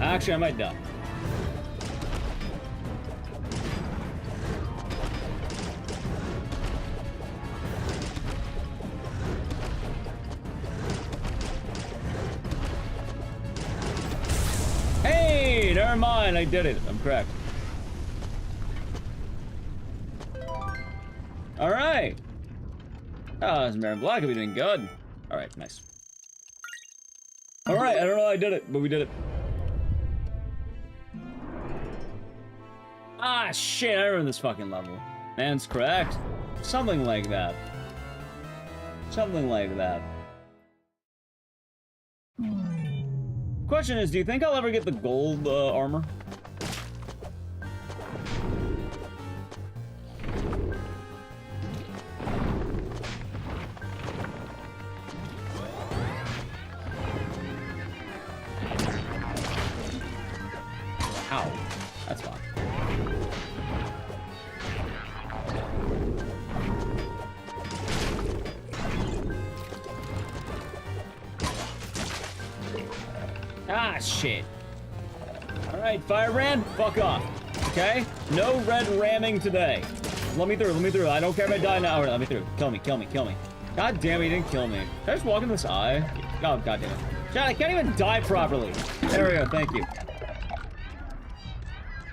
Actually, I might die. Hey, never mind, I did it. I'm correct. All right. Oh, this Marin Black will be doing good. All right, nice. All right, I don't know how I did it, but we did it. Ah, shit, I remember this fucking level. Man's correct. Something like that. Something like that. Question is, do you think I'll ever get the gold armor? Ow. That's fine. Ah, shit. Alright, Firebrand, fuck off. Okay? No red ramming today. Let me through, let me through. I don't care if I die now. Let me through. Kill me, kill me, kill me. God damn it, he didn't kill me. Can I just walk in this eye? Oh, god damn it. Chad, I can't even die properly. There we go, thank you.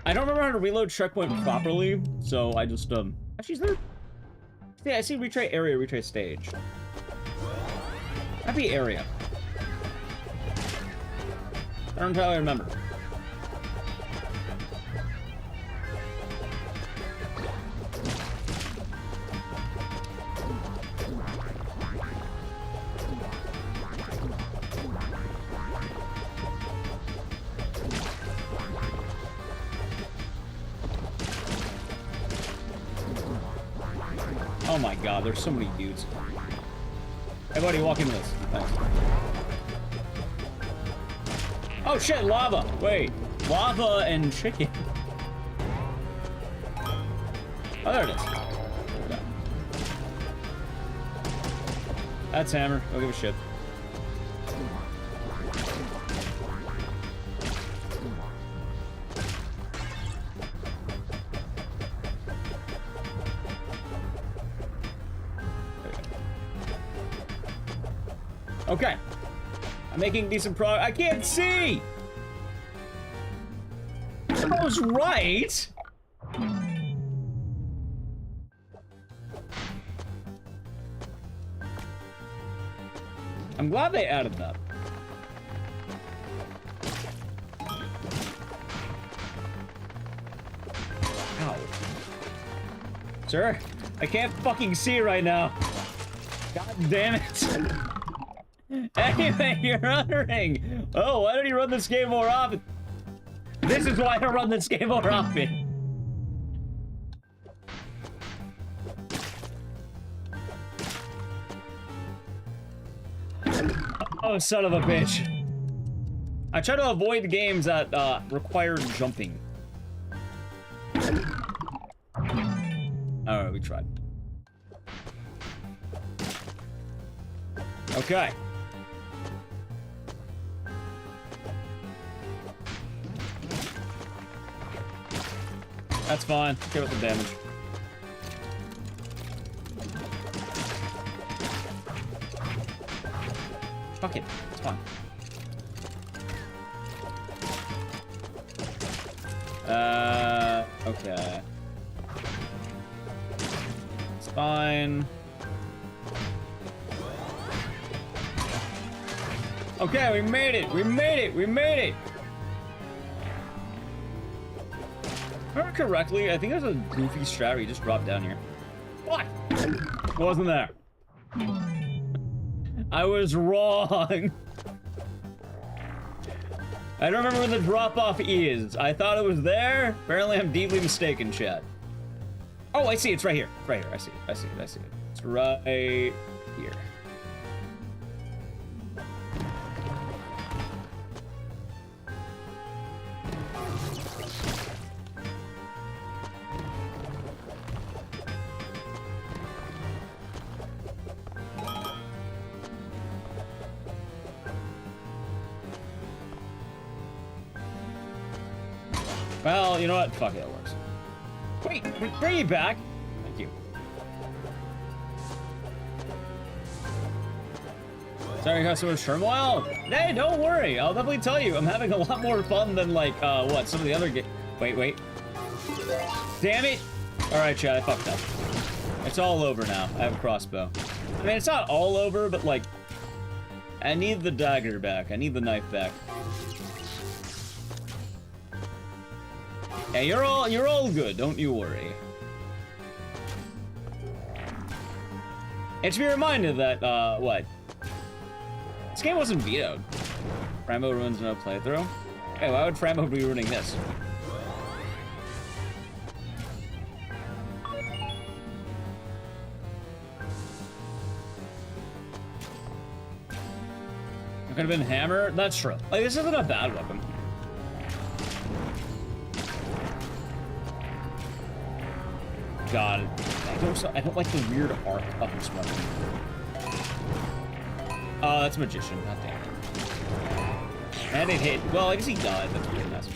I don't remember how to reload checkpoint properly, so I just, actually, is there... Yeah, I see retry area, retry stage. That'd be area. I don't entirely remember. Oh my god, there's so many dudes. Hey buddy, walk into this. Thanks. Oh shit, lava! Wait, lava and chicken. Oh, there it is. Okay. That's hammer. Don't give a shit. Okay. I'm making decent progress. I can't see! I was right! I'm glad they added that. Ow. Sir, I can't fucking see right now. God damn it. Anyway, you're wondering, oh, why don't you run this game more often? This is why I don't run this game more often. Oh, son of a bitch. I try to avoid games that require jumping. Alright, we tried. Okay. That's fine. Okay with the damage. Fuck it. It's fine. Okay. It's fine. Okay, we made it! We made it! We made it! If I remember correctly, I think there's a goofy strat where you just drop down here. What? Wasn't there? I was wrong. I don't remember where the drop-off is. I thought it was there. Apparently, I'm deeply mistaken, chat. Oh, I see. It's right here. It's right here. I see it. I see it. I see it. It's right here. Well, you know what? Fuck it, it works. Wait, bring it back. Thank you. Sorry, customer turmoil. Hey, don't worry. I'll definitely tell you. I'm having a lot more fun than like, what? Some of the other games. Wait. Damn it! All right, chat. I fucked up. It's all over now. I have a crossbow. I mean, it's not all over, but like, I need the dagger back. I need the knife back. Yeah, you're all good, don't you worry. And to be reminded that, what? This game wasn't vetoed. Frambo ruins no playthrough. Hey, why would Frambo be ruining this? It could have been hammer? That's true. Like, this isn't a bad weapon. God, I don't like the weird arc of this weapon. Oh, that's magician. God damn it. And it hit. Well, I guess he died. That's pretty nice.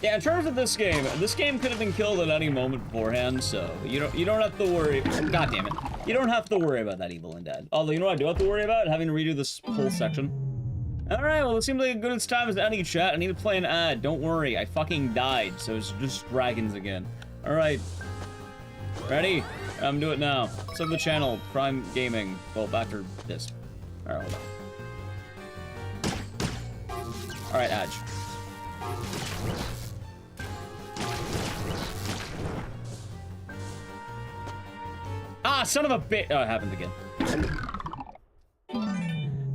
Yeah, in terms of this game could have been killed at any moment beforehand, so you don't have to worry. God damn it. You don't have to worry about that Evil Undead. Although, you know what I do have to worry about? Having to redo this whole section. Alright, well, it seems like a good time as any, chat. I need to play an ad. Don't worry, I fucking died, so it's just dragons again. Alright. Ready? I'm doing it now. Sub the channel, Prime Gaming. Well, after this. Alright, hold on. Alright, Adge. Ah, son of a bitch! Oh, it happened again.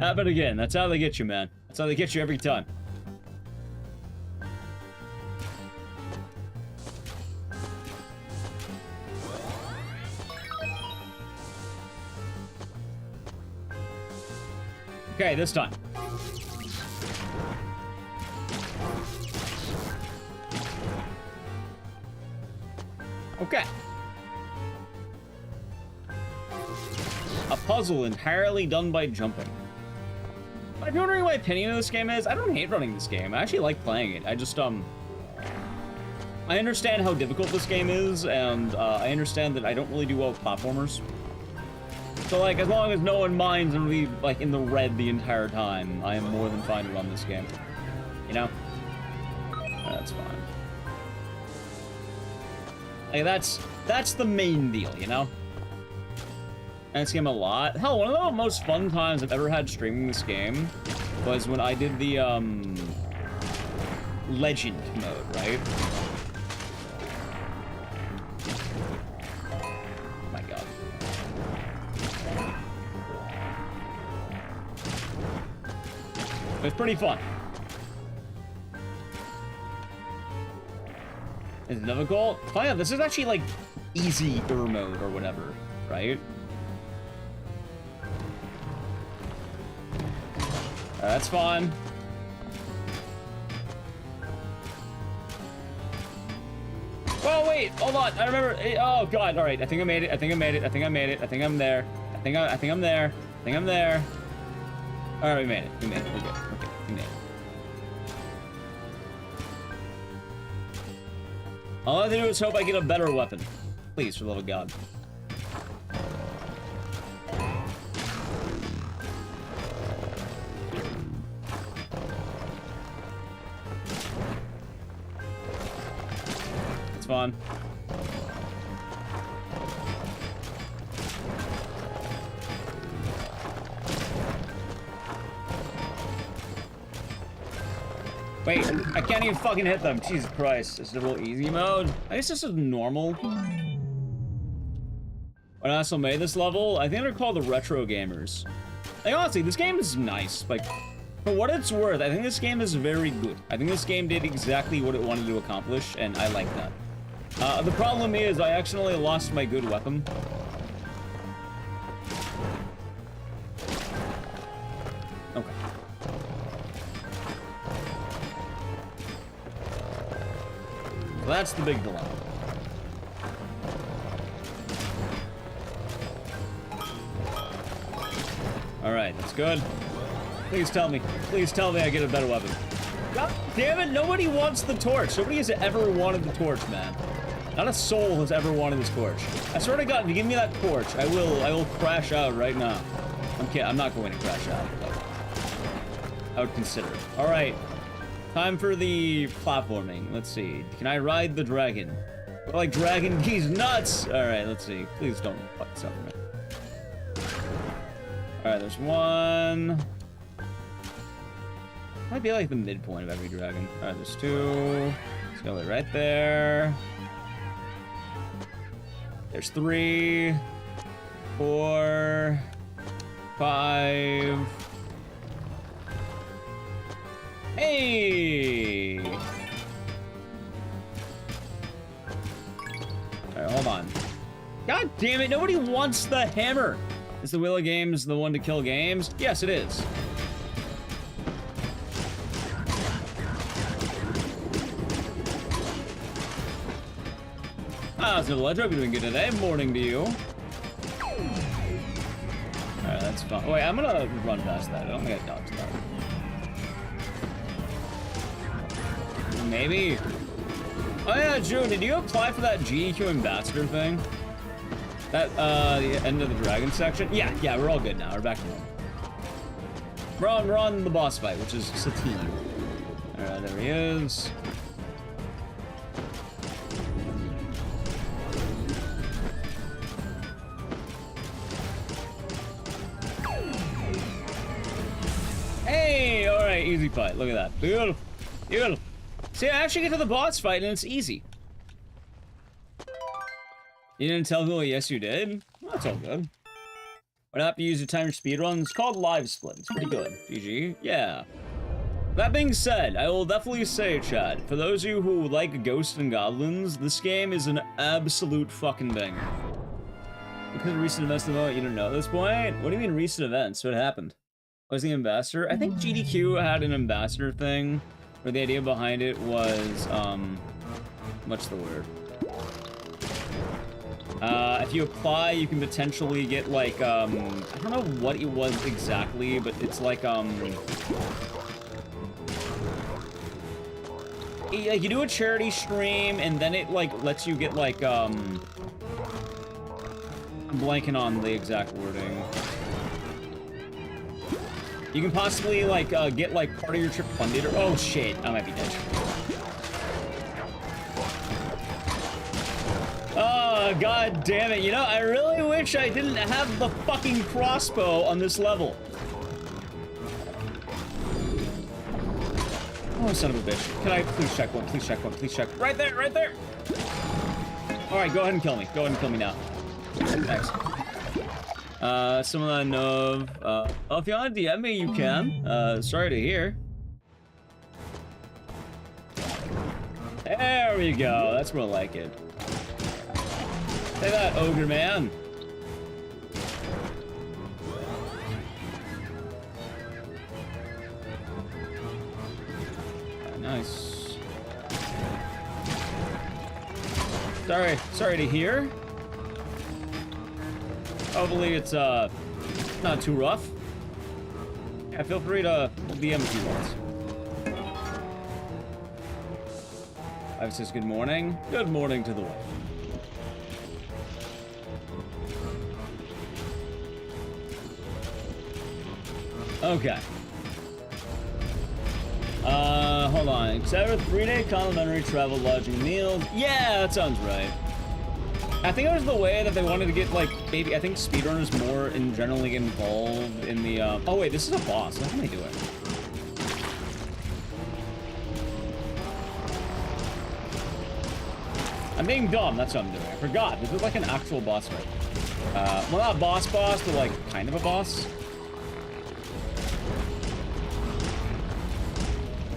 Happen again. That's how they get you, man. That's how they get you every time. Okay, this time. Okay. A puzzle entirely done by jumping. If you're wondering what my opinion of this game is, I don't hate running this game. I actually like playing it. I just, I understand how difficult this game is, and I understand that I don't really do well with platformers. So, like, as long as no one minds and we, like, in the red the entire time, I am more than fine to run this game. You know? That's fine. Like, that's the main deal, you know? And this game a lot. Hell, one of the most fun times I've ever had streaming this game was when I did the, Legend mode, right? Oh my god. It was pretty fun. Is it difficult? Find out, this is actually, like, easy mode or whatever, right? That's fine. Oh, wait, hold on. I remember. Oh, God. All right. I think I made it. I think I made it. I think I made it. I think I'm there. I think I'm there. I think I'm there. All right, we made it. We made it. We're good. Okay, we made it. All I have to do is hope I get a better weapon. Please, for the love of God. It's fun. Wait, I can't even fucking hit them. Jesus Christ. Is it a real easy mode? I guess this is normal. When I also made this level, I think they're called the Retro Gamers. Like, honestly, this game is nice. Like, for what it's worth, I think this game is very good. I think this game did exactly what it wanted to accomplish, and I like that. The problem is, I accidentally lost my good weapon. Okay. Well, that's the big dilemma. Alright, that's good. Please tell me I get a better weapon. God damn it, nobody wants the torch. Nobody has ever wanted the torch, man. Not a soul has ever wanted this torch. I swear to God, if you give me that torch, I will crash out right now. I'm kidding, I'm not going to crash out, but I would consider it. Alright. Time for the platforming. Let's see. Can I ride the dragon? Like dragon, he's nuts! Alright, let's see. Please don't fuck this up for me. Alright, there's one. Might be like the midpoint of every dragon. Alright, there's two. Let's go right there. There's 3, 4, 5. Hey! Alright, hold on. God damn it, nobody wants the hammer! Is the Wheel of Games the one to kill games? Yes, it is. Ah, so I hope you're doing good today. Morning to you. Alright, that's fine. Wait, I'm gonna run past that. I don't think I dodged that. Maybe. Oh yeah, June, did you apply for that GEQ ambassador thing? That, the end of the dragon section? Yeah, we're all good now. We're back to normal. We're on the boss fight, which is Satine. Alright, there he is. Hey! Alright, easy fight. Look at that. Beautiful. Beautiful. See, I actually get to the boss fight and it's easy. You didn't tell who? Yes, you did? Well, that's all good. What app do you use to time your speedruns? It's called Live Split. It's pretty good. GG. Yeah. That being said, I will definitely say, Chad, for those of you who like Ghosts and Goblins, this game is an absolute fucking banger. Because of recent events in the moment, you don't know at this point? What do you mean recent events? What happened? Was the ambassador? I think GDQ had an ambassador thing, where the idea behind it was, what's the word? If you apply, you can potentially get, like, I don't know what it was exactly, but it's like, you do a charity stream, and then it, like, lets you get, like, I'm blanking on the exact wording. You can possibly, like, get, like, part of your trip funded, or, oh, shit, I might be dead. Oh, god damn it. You know, I really wish I didn't have the fucking crossbow on this level. Oh, son of a bitch. Can I please check one? Please check one. Please check. Right there, right there. All right, go ahead and kill me. Go ahead and kill me now. Thanks. Someone I know of. Oh, if you want to DM me, you can. Sorry to hear. There we go. That's more like it. Say that, ogre man. Nice. Sorry to hear. Hopefully it's not too rough. Yeah, feel free to DM if you want. Ive says good morning. Good morning to the wife. Okay. Hold on. Except for 3-day complimentary travel, lodging, meals. Yeah, that sounds right. I think it was the way that they wanted to get, like, maybe, I think speedrunners more in generally involved in the, oh wait, this is a boss. How can they do it? I'm being dumb. That's what I'm doing. I forgot. This is like an actual boss fight. Well, not boss, but like, kind of a boss.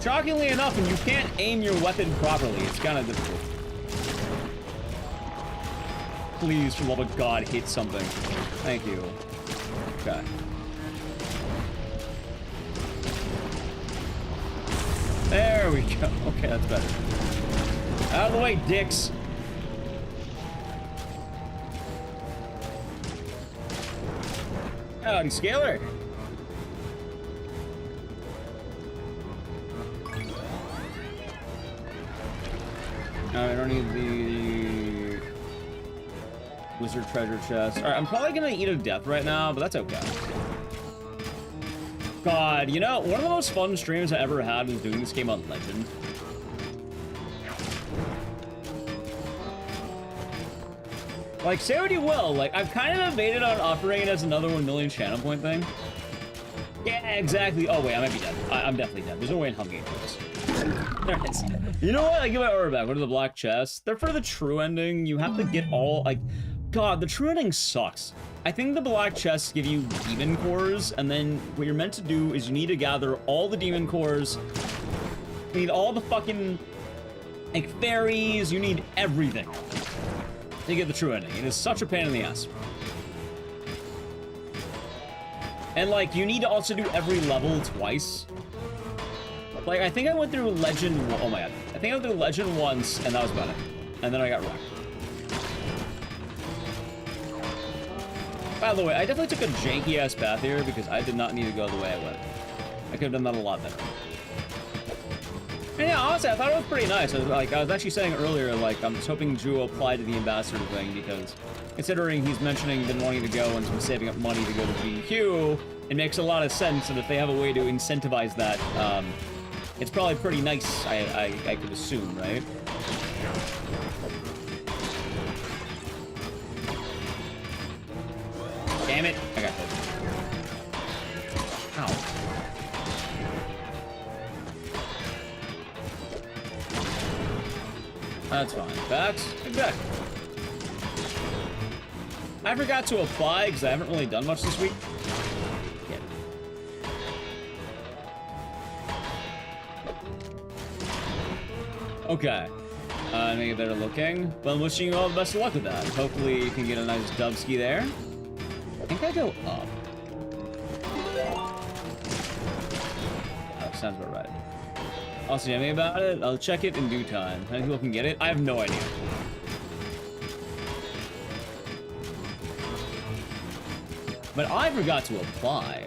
Shockingly enough, when you can't aim your weapon properly, it's kind of difficult. Please, for the love of God, hit something. Thank you. Okay. There we go. Okay, that's better. Out of the way, dicks. Howdy, Scaler. No, I don't need the wizard treasure chest. Alright, I'm probably gonna eat a death right now, but that's okay. God, you know, one of the most fun streams I ever had was doing this game on Legend. Like, say what you will, like, I've kind of debated on offering it as another 1 million channel point thing. Yeah, exactly. Oh, wait, I might be dead. I'm definitely dead. There's no way in hell I'm getting through this. There it is. You know what? I give my order back. What are the black chests? They're for the true ending. You have to get all, like... God, the true ending sucks. I think the black chests give you demon cores, and then what you're meant to do is you need to gather all the demon cores. You need all the fucking, like, fairies. You need everything to get the true ending. It is such a pain in the ass. And, like, you need to also do every level twice. Like, I think I went through Legend... Oh, my God. I think I went through Legend once, and that was about it. And then I got wrecked. By the way, I definitely took a janky-ass path here because I did not need to go the way I went. I could have done that a lot better. And yeah, honestly, I thought it was pretty nice. I was actually saying earlier, like, I'm just hoping Drew will apply to the ambassador thing because considering he's mentioning been wanting to go and been saving up money to go to GQ, it makes a lot of sense, and if they have a way to incentivize that, it's probably pretty nice, I could assume, right? Damn it! I got hit. Ow. That's fine. That's exactly. I forgot to apply because I haven't really done much this week. Yeah. Okay. Make it better looking. Well, I'm wishing you all the best of luck with that. Hopefully you can get a nice dubski there. I think I go up. That sounds about right. Also, tell me about it. I'll check it in due time. How many people can get it? I have no idea. But I forgot to apply.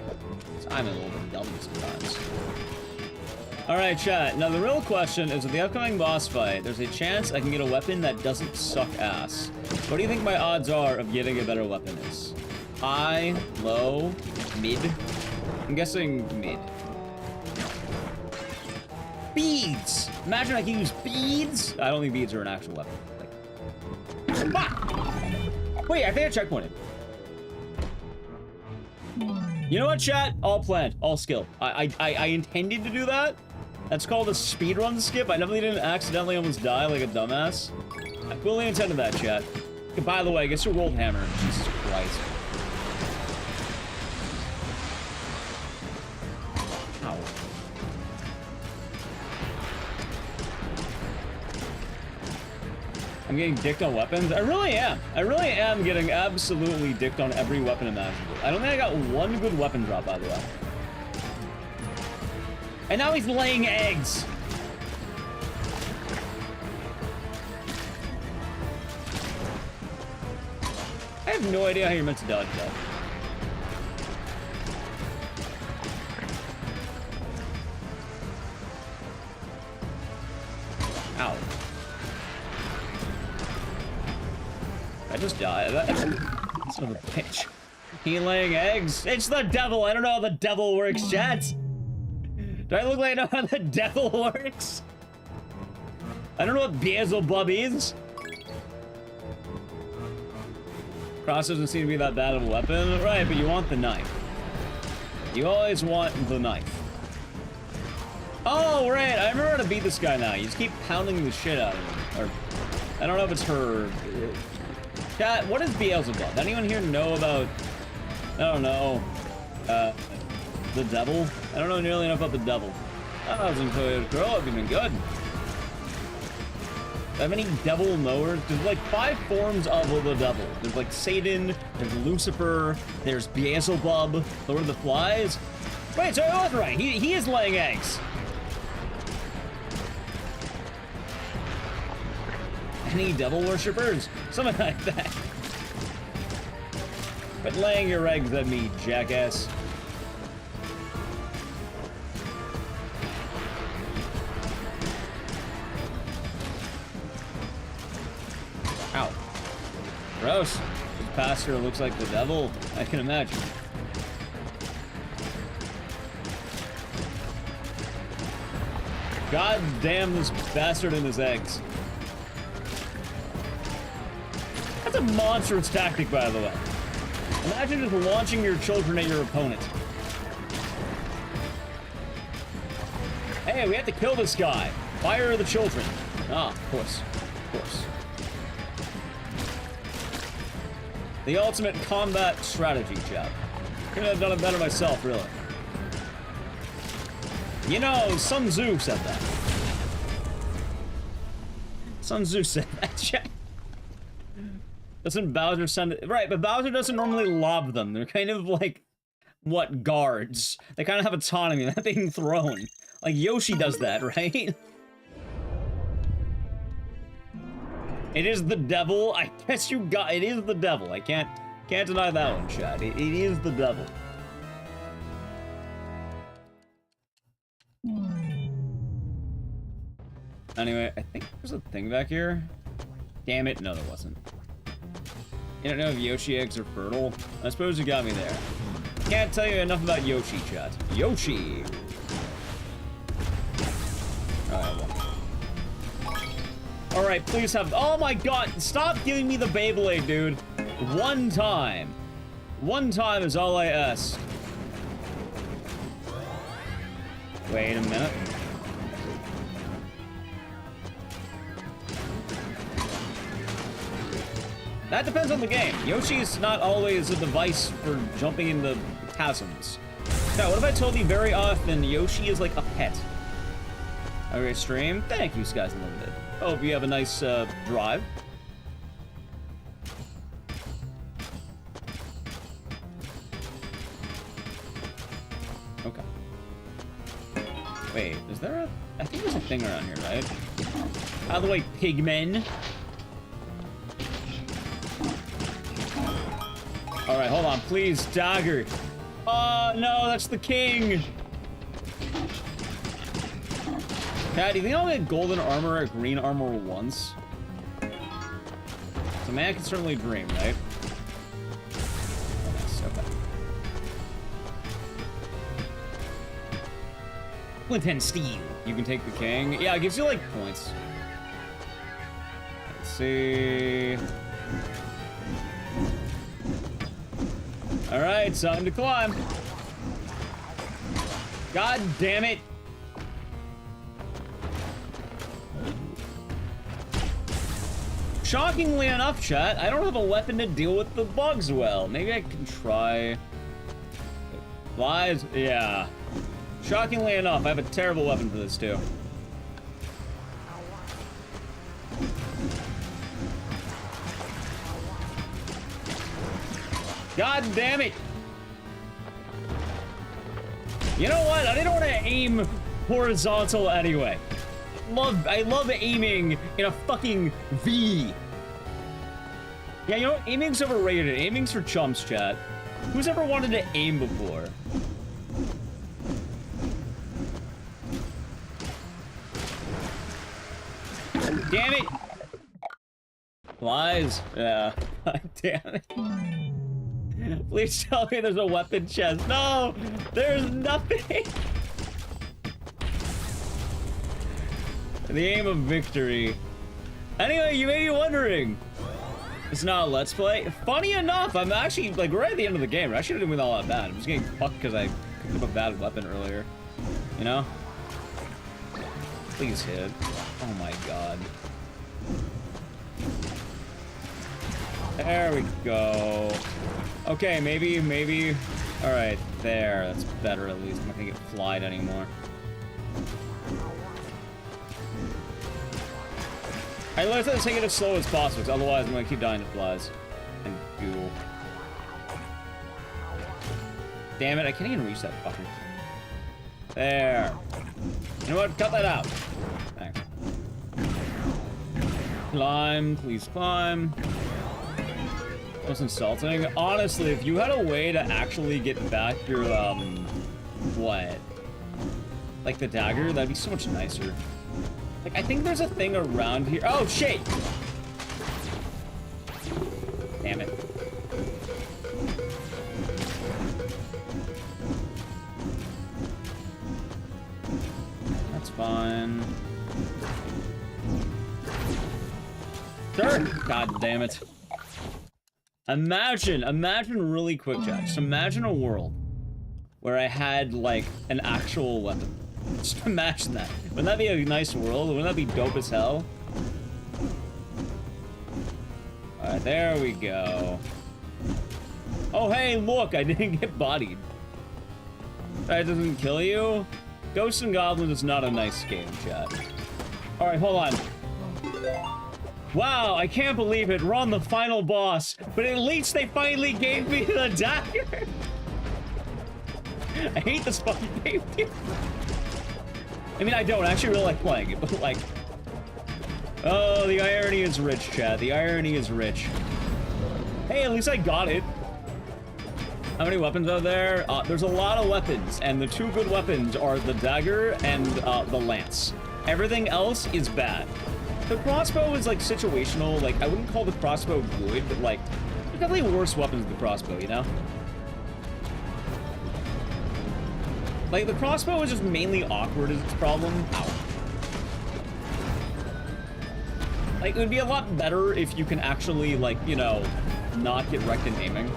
So I'm a little bit dumb sometimes. Alright, chat. Now, the real question is, with the upcoming boss fight, there's a chance I can get a weapon that doesn't suck ass. What do you think my odds are of getting a better weapon is? High, low, mid? I'm guessing mid. Beads! Imagine I can use beads! I don't think beads are an actual weapon. Like... Ah! Wait, I think I checkpointed. You know what, chat? All planned, all skill. I intended to do that. That's called a speedrun skip. I definitely didn't accidentally almost die like a dumbass. I fully intended that, chat. By the way, I guess your world hammer. Jesus Christ. Ow. I'm getting dicked on weapons. I really am. I really am getting absolutely dicked on every weapon imaginable. I don't think I got one good weapon drop, by the way. And now he's laying eggs. I have no idea how you're meant to dodge that. Ow. I just died. That's not a bitch. He laying eggs. It's the devil. I don't know how the devil works, chat. Do I look like I know how the devil works? I don't know what Beelzebub is. Cross doesn't seem to be that bad of a weapon. Right, but you want the knife. You always want the knife. Oh, right. I remember how to beat this guy now. You just keep pounding the shit out of him. Or, I don't know if it's her. Chat, what is Beelzebub? Does anyone here know about, I don't know, the devil? I don't know nearly enough about the devil. I was included a girl, it'd been good. Do I have any devil knowers? There's like 5 forms of the devil. There's like Satan, there's Lucifer, there's Beelzebub, Lord of the Flies. Wait, so I was right. He is laying eggs. Any devil worshippers? Something like that. But laying your eggs at me, jackass. Ow. Gross. This pastor looks like the devil. I can imagine. God damn this bastard and his eggs. That's a monstrous tactic, by the way. Imagine just launching your children at your opponent. Hey, we have to kill this guy. Fire the children. Ah, of course. Of course. The ultimate combat strategy, chat. Couldn't have done it better myself, really. You know, Sun Tzu said that. Sun Tzu said that, chat. Doesn't Bowser send it? Right, but Bowser doesn't normally lob them. They're kind of like, what, guards. They kind of have autonomy. They're not being thrown. Like Yoshi does that, right? It is the devil. I guess you got, it is the devil. I can't deny that one, chat. It is the devil. Anyway, I think there's a thing back here. Damn it, no there wasn't. You don't know if Yoshi eggs are fertile? I suppose you got me there. Can't tell you enough about Yoshi, chat. Yoshi! Alright, please have... Oh my god! Stop giving me the Beyblade, dude! One time. One time is all I ask. Wait a minute. That depends on the game. Yoshi's not always a device for jumping into chasms. Now, what if I told you very often Yoshi is like a pet? Okay, stream. Thank you, Skies Unlimited. Hope you have a nice drive. Okay. Wait, is there a... I think there's a thing around here, right? Out of the way, pigmen. Alright, hold on, please, dagger. Oh, no, that's the king. Cat, do you think I'll get golden armor or green armor once? So man can certainly dream, right? Yes, okay. Flint and steel. You can take the king. Yeah, it gives you, like, points. Let's see... Alright, time to climb. God damn it. Shockingly enough, chat, I don't have a weapon to deal with the bugs well. Maybe I can try... Flies? Yeah. Shockingly enough, I have a terrible weapon for this, too. God damn it! You know what? I didn't want to aim horizontal anyway. I love aiming in a fucking V. Yeah, you know, aiming's overrated. Aiming's for chumps, chat. Who's ever wanted to aim before? Damn it! Flies. Yeah. God damn it. Please tell me there's a weapon chest. No! There's nothing! The aim of victory. Anyway, you may be wondering. It's not a let's play. Funny enough, I'm actually, like, right at the end of the game. I actually didn't do all that bad. I'm just getting fucked because I picked up a bad weapon earlier. You know? Please hit. Oh my god. There we go. Okay, maybe. Alright, there. That's better at least. I'm not gonna get flied anymore. I like to take it as slow as possible, because otherwise I'm gonna keep dying to flies. And ghoul. Damn it, I can't even reach that fucker. There. You know what? Cut that out. Thanks. Climb, please climb. That was insulting. Honestly, if you had a way to actually get back your, what? Like the dagger, that'd be so much nicer. Like, I think there's a thing around here. Oh, shit! Damn it. That's fine. Sure! God damn it. Imagine really quick, chat. Just imagine a world where I had, like, an actual weapon. Just imagine that. Wouldn't that be a nice world? Wouldn't that be dope as hell? Alright, there we go. Oh, hey, look! I didn't get bodied. That doesn't kill you? Ghosts and Goblins is not a nice game, chat. Alright, hold on. Wow, I can't believe it. We're on the final boss. But at least they finally gave me the dagger. I hate this fucking game, dude. I mean, I don't. I actually really like playing it, but like... Oh, the irony is rich, chat. The irony is rich. Hey, at least I got it. How many weapons are there? There's a lot of weapons, and the two good weapons are the dagger and the lance. Everything else is bad. The crossbow is, like, situational. Like, I wouldn't call the crossbow good, but, like, there's definitely worse weapons than the crossbow, you know? Like, the crossbow is just mainly awkward as its problem. Ow. Like, it would be a lot better if you can actually, like, you know, not get wrecked in aiming.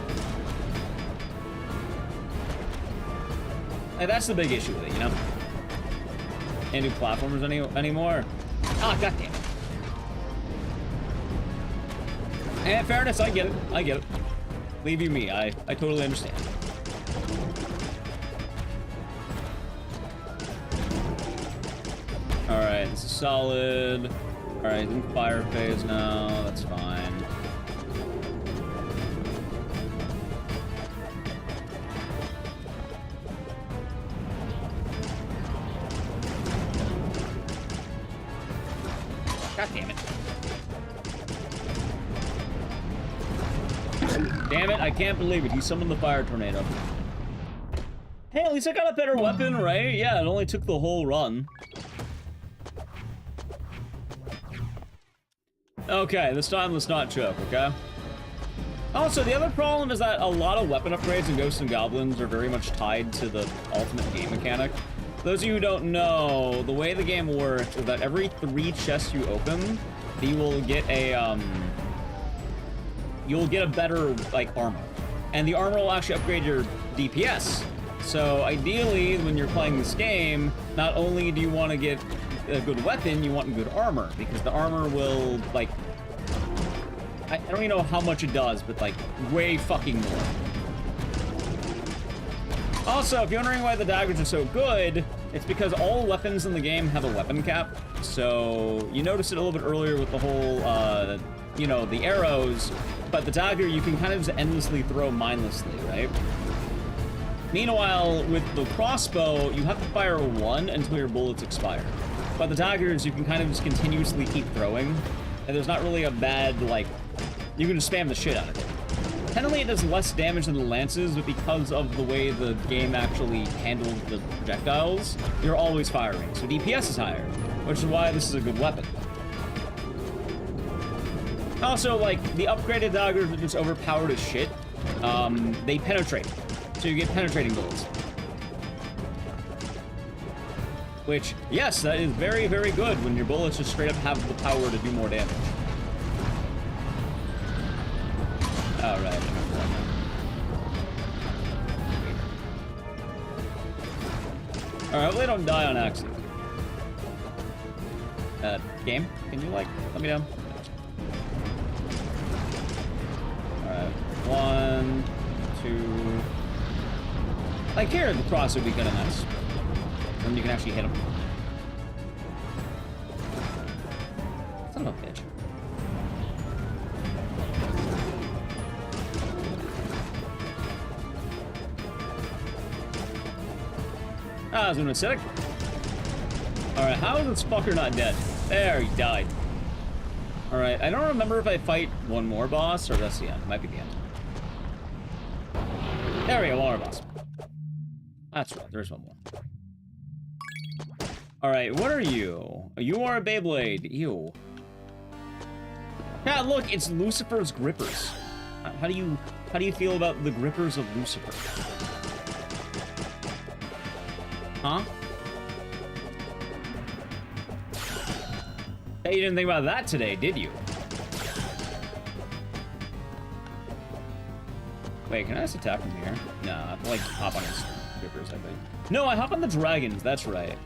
Like, that's the big issue with it, you know? Can't do platformers anymore. Ah, goddammit. And fairness, I get it. I get it. Leave you me. I totally understand. Alright, this is solid. Alright, in fire phase now. That's fine. God damn it. Damn it, I can't believe it. He summoned the fire tornado. Hey, at least I got a better weapon, right? Yeah, it only took the whole run. Okay, this time let's not choke, okay? Also, the other problem is that a lot of weapon upgrades in Ghosts and Goblins are very much tied to the ultimate game mechanic. For those of you who don't know, the way the game works is that every 3 chests you open, you will get a, you'll get a better, like, armor. And the armor will actually upgrade your DPS. So, ideally, when you're playing this game, not only do you want to get a good weapon, you want good armor, because the armor will, like, I don't even know how much it does, but, like, way fucking more. Also, if you're wondering why the daggers are so good, it's because all weapons in the game have a weapon cap. So, you noticed it a little bit earlier with the whole, you know, the arrows, but the dagger you can kind of just endlessly throw mindlessly, right? Meanwhile, with the crossbow, you have to fire 1 until your bullets expire. But the daggers, you can kind of just continuously keep throwing, and there's not really a bad, like, you can just spam the shit out of it. Technically, it does less damage than the lances, but because of the way the game actually handles the projectiles, you're always firing, so DPS is higher, which is why this is a good weapon. Also, like, the upgraded daggers are just overpowered as shit. They penetrate, so you get penetrating bullets. Which, yes, that is very, very good when your bullets just straight up have the power to do more damage. Alright. Alright, hopefully I don't die on accident. Game? Can you, like, let me down? Alright. 1, 2... Like, here, the cross would be kind of nice. Then you can actually hit him. Son of a bitch. Ah, that was an acidic. Alright, how is this fucker not dead? There, he died. Alright, I don't remember if I fight one more boss or that's the end. Might be the end. There we go, one more boss. That's right, there's one more. Alright, what are you? You are a Beyblade. Ew. Yeah, look, it's Lucifer's grippers. How do you feel about the grippers of Lucifer? Huh? Hey, you didn't think about that today, did you? Wait, can I just attack him here? No, I have to, like, hop on his grippers, I think. No, I hop on the dragons, that's right.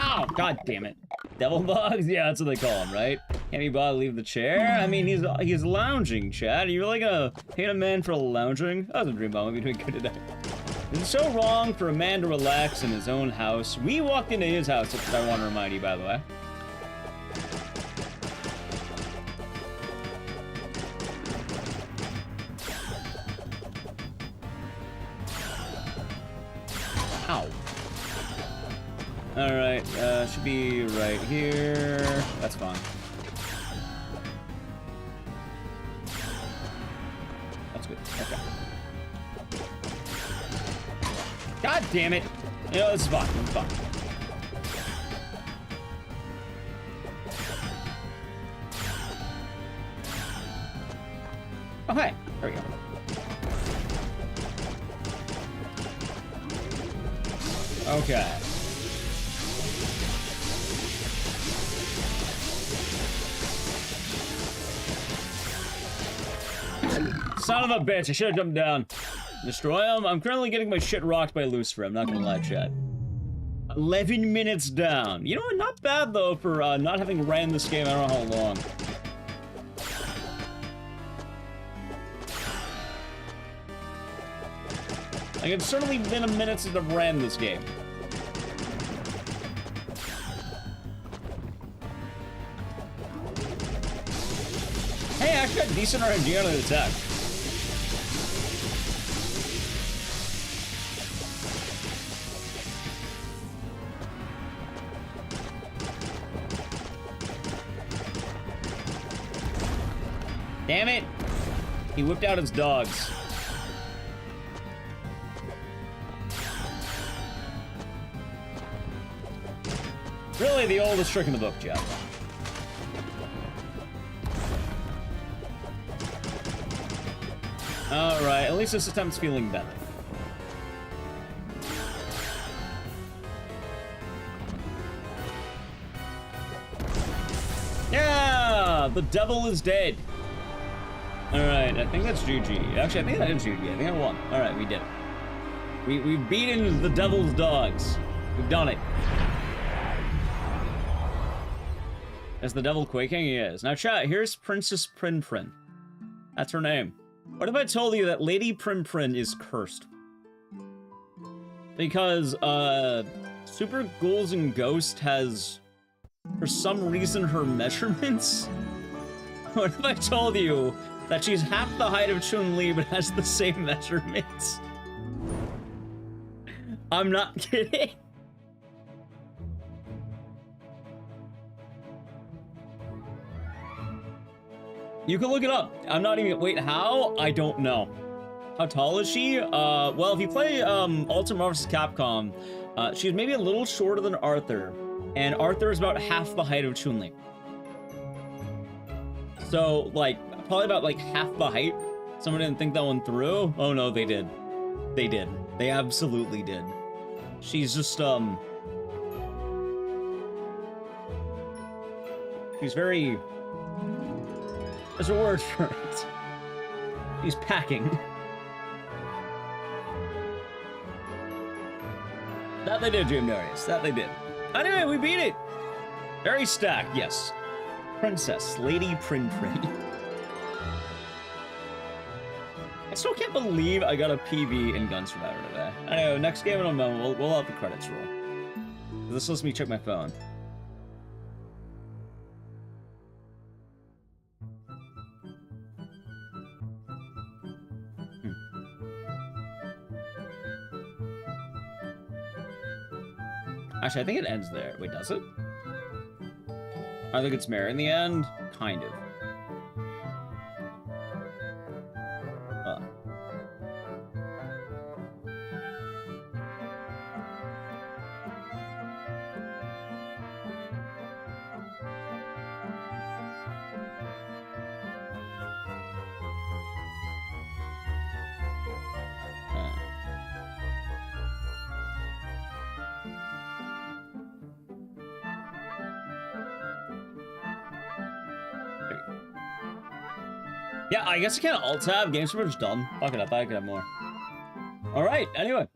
Oh, god damn it. Devil bugs? Yeah, that's what they call him, right? Can't be bothered to leave the chair? I mean, he's lounging, Chad. Are you really gonna hate a man for lounging? That was a dream bomb. We'll be doing good today. It's so wrong for a man to relax in his own house. We walked into his house, which I want to remind you, by the way. Ow. Alright, should be right here. That's fine. That's good. Okay. God damn it! You know, this is fine. It's fine. Oh, hey. There we go. Okay. Son of a bitch, I should have jumped down. Destroy him? I'm currently getting my shit rocked by Lucifer, I'm not gonna lie, chat. 11 minutes down. You know what, not bad though for not having ran this game I don't know how long. Like, it's certainly been a minute since I've ran this game. Hey, I actually got decent RNG on the attack. Damn it! He whipped out his dogs. Really the oldest trick in the book, Jeff. Alright, at least this attempt's feeling better. Yeah! The devil is dead. Alright, I think that's GG. Actually, I think that is GG. I think I won. Alright, we did it. We've beaten the devil's dogs. We've done it. Is the devil quaking? He is. Now, chat, here's Princess Prinprin. That's her name. What if I told you that Lady Prinprin is cursed? Because, Super Ghouls and Ghost has, for some reason, her measurements? What if I told you that she's half the height of Chun-Li but has the same measurements? I'm not kidding. You can look it up. I'm not even... Wait, how? I don't know. How tall is she? Well, if you play Ultimate Marvel vs. Capcom, she's maybe a little shorter than Arthur, and Arthur is about half the height of Chun-Li. So, like, probably about, like, half the height. Someone didn't think that one through? Oh, no, they did. They did. They absolutely did. She's just, she's very... There's a word for it. He's packing. That they did, Jim Darius. That they did. Anyway, we beat it. Very stacked, yes. Princess, Lady Prinprin. I still can't believe I got a PV in Gun Survivor today. Anyway, next game in a moment, we'll let the credits roll. This lets me check my phone. Actually, I think it ends there. Wait, does it? I think it's Mary in the end. Kind of. Yeah, I guess I can't alt-tab. Game server's done. Fuck it, I thought I could have more. Alright, anyway.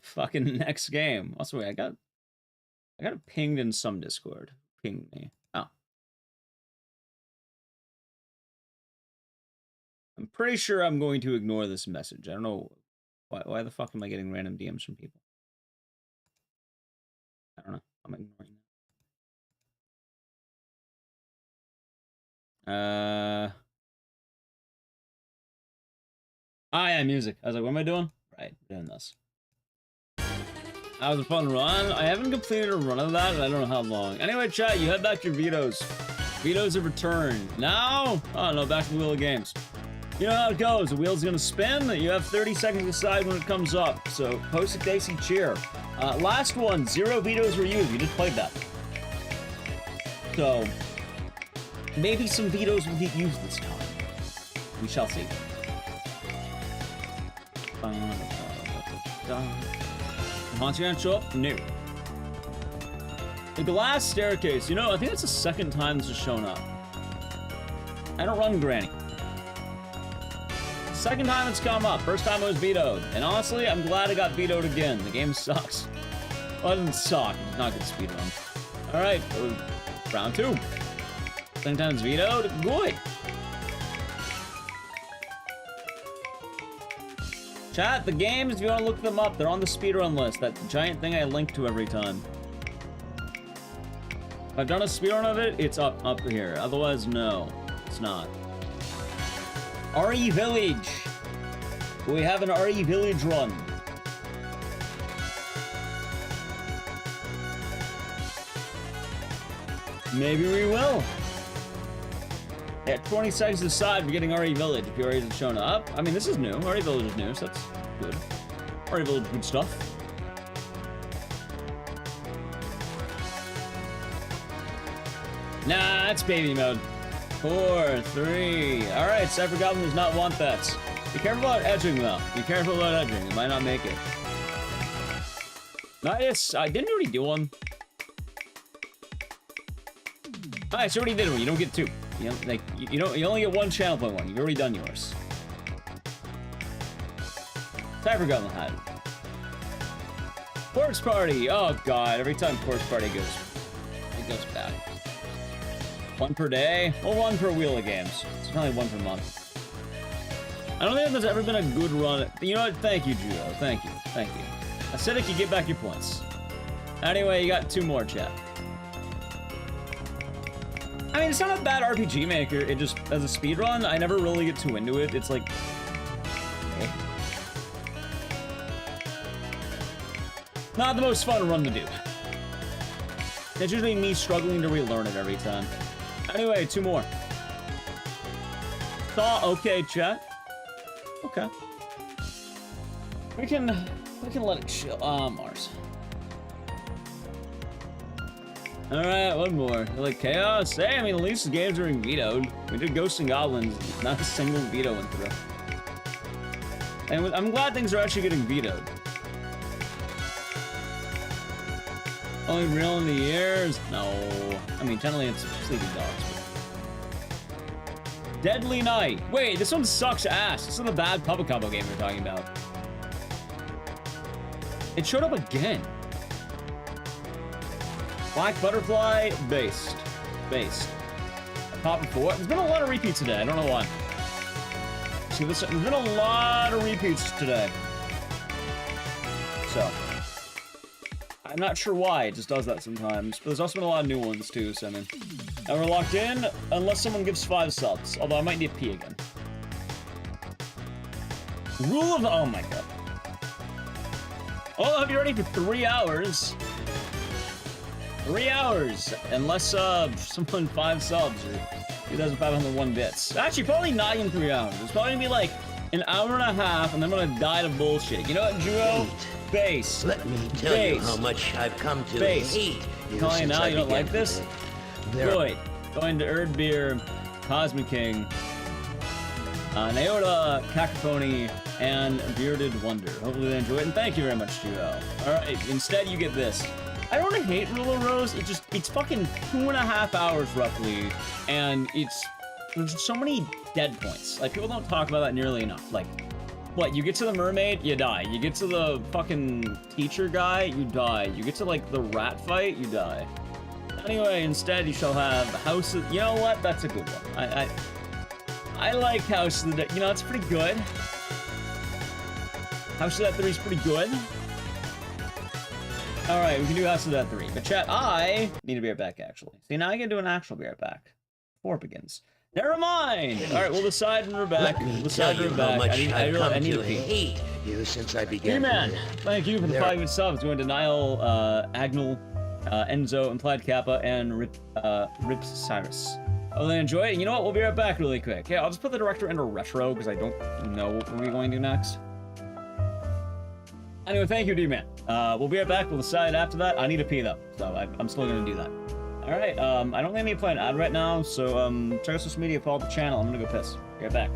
Fucking next game. Also, wait, I got it pinged in some Discord. Pinged me. Oh. I'm pretty sure I'm going to ignore this message. I don't know why the fuck am I getting random DMs from people? I don't know. I'm ignoring that. Ah, yeah, music. I was like, what am I doing? Right, doing this. That was a fun run. I haven't completed a run of that, and I don't know how long. Anyway, chat, you head back to your vetoes. Vetoes have returned. Now, oh no, back to the Wheel of Games. You know how it goes. The wheel's gonna spin. You have 30 seconds to decide when it comes up. So, post a Daisy cheer. Last one, 0 vetoes were used. We just played that. So, maybe some vetoes will get used this time. We shall see. Confidential? No. The glass staircase. You know, I think it's the second time this has shown up. I don't run Granny. Second time it's come up. First time it was vetoed. And honestly, I'm glad it got vetoed again. The game sucks. Well, it doesn't suck. It's not good speedrun. Alright, round 2. Second time it's vetoed. Good. Chat, the games, if you want to look them up, they're on the speedrun list. That giant thing I link to every time. If I've done a speedrun of it, it's up here. Otherwise, no. It's not. RE Village. We have an RE Village run. Maybe we will. At 20 seconds aside, we're getting RE Village if you already have shown up. I mean, this is new. RE Village is new, so that's good. RE Village is good stuff. Nah, it's baby mode. 4, 3. Alright, Cypher Goblin does not want that. Be careful about edging, though. Be careful about edging. It might not make it. Nice. I didn't already do one. Nice, you already did one. You don't get 2. You know, like, you only get 1 channel point 1. You've already done yours. Cypher Goblin had it. Corpse Party. Oh, God. Every time Corpse Party goes, it goes bad. 1 per day? Or 1 per wheel of games. It's only 1 per month. I don't think there's ever been a good run. You know what? Thank you, Judo. Thank you. Thank you. Acidic, you get back your points. Anyway, you got 2 more, chat. I mean, it's not a bad RPG maker. It just, as a speedrun, I never really get too into it. It's like... Okay. Not the most fun run to do. It's usually me struggling to relearn it every time. Anyway, 2 more. Okay, chat. Okay. We can let it chill. Mars. Alright, 1 more. Like Chaos? Hey, I mean, at least the games are being vetoed. We did Ghosts and Goblins. Not a single veto went through. And I'm glad things are actually getting vetoed. Only real in the years? No. I mean, generally it's Sleepy Dogs. But... Deadly Night. Wait, this one sucks ass. This is the bad public combo game we're talking about. It showed up again. Black Butterfly, based. Top 4. There's been a lot of repeats today. I don't know why. See, there's been a lot of repeats today. So. I'm not sure why, it just does that sometimes. But there's also been a lot of new ones too, so I mean. And we're locked in, unless someone gives 5 subs. Although I might need a P again. Rule of... Oh my god. Oh, I'll be ready for 3 hours. 3 hours. Unless someone 5 subs or 2,501 bits. Actually, probably not even 3 hours. It's probably gonna be like an hour and a half, and then I'm gonna die to bullshit. You know what, Juo? Base. Let me tell you how much I've come to hate you Telling you since now I you don't began like to this? live. Good. Going to Erdbeer, Cosmic King, Naota, Cacophony, and Bearded Wonder. Hopefully they enjoy it, and thank you very much, Juo. Alright, instead you get this. I don't hate Rule of Rose, it's fucking 2.5 hours roughly, and there's so many dead points. Like, people don't talk about that nearly enough. Like, what, you get to the mermaid, you die. You get to the fucking teacher guy, you die. You get to, like, the rat fight, you die. Anyway, instead you shall have House of... You know what? That's a good one. I like House of the Dead. You know, it's pretty good. House of the Dead 3 is pretty good. Alright, we can do House of the Dead 3. But chat, I need to be right back, actually. See, now I can do an actual be right back. Before it begins. Never mind! Alright, we'll decide when we're back. Let me tell you how much I've come to hate you since I began to man, live. thank you for the 5 good subs. Going to Niall, Agnel, Enzo, Implied Kappa, and Rips Cyrus. Oh, they enjoy it? You know what? We'll be right back really quick. Yeah, I'll just put the director into retro, because I don't know what we're going to do next. Anyway, thank you, D-Man. We'll be right back. We'll decide after that. I need to pee, though, so I'm still going to do that. Alright, I don't think I need to play an ad right now, so check out social media, follow the channel. I'm gonna go piss. Be right back.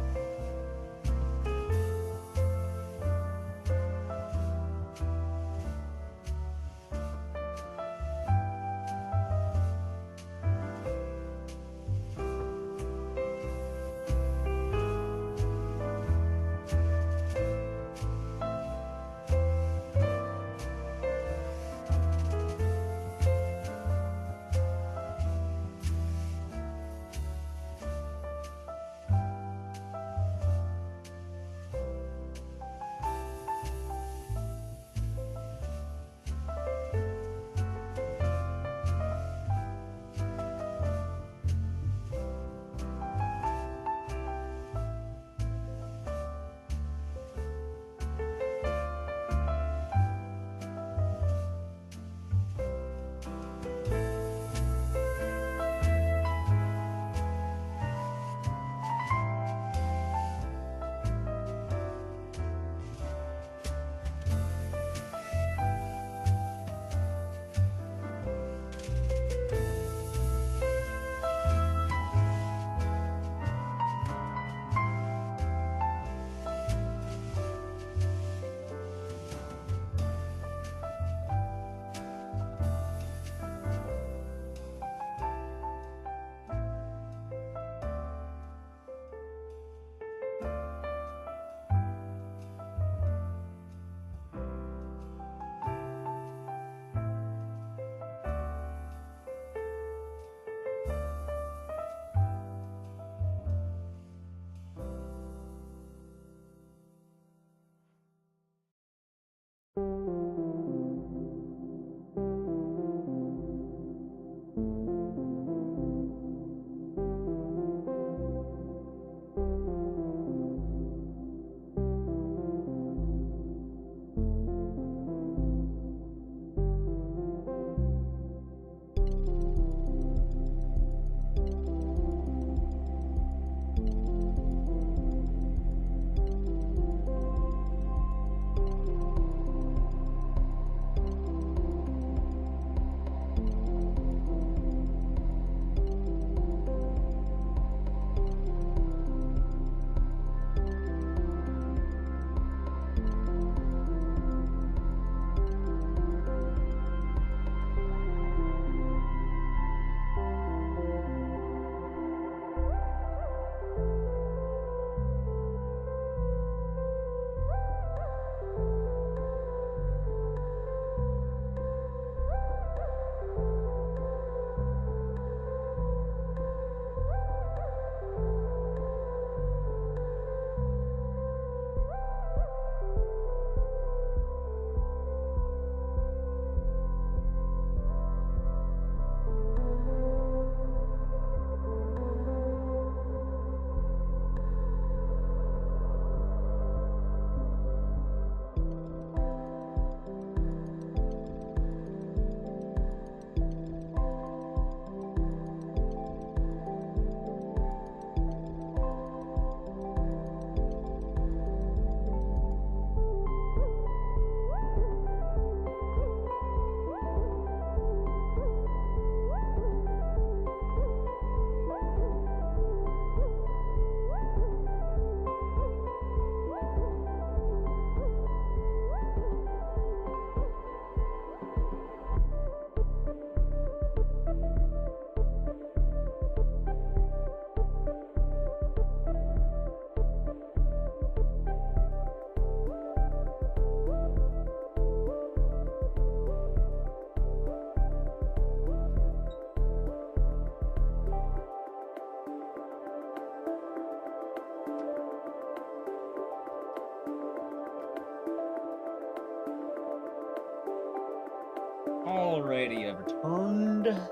mode.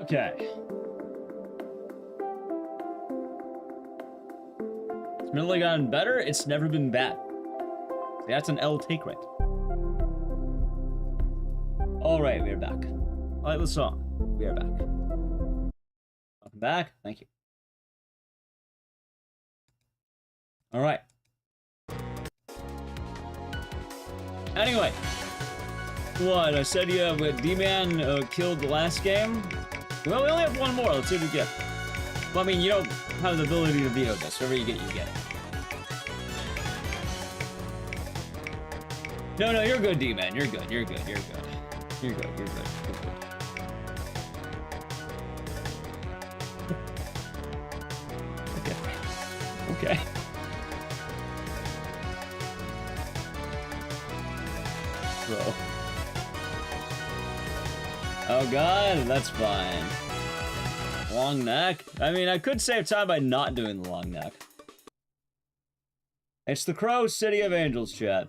Okay. It's merely gotten better. It's never been bad. That's an L take rate. All right, we are back. I like the song. We are back. Welcome back. Thank you. All right. Anyway. What? I said you have D-Man killed the last game? Well, we only have one more. Let's see what we get. Well, I mean, you don't have the ability to veto this. Whatever you get, you get. No, you're good, D-Man. You're good. You're good. You're good. You're good. You're good. You're good. Okay. Bro. Oh god, that's fine. Long neck? I mean, I could save time by not doing the long neck. It's the Crow City of Angels, chat.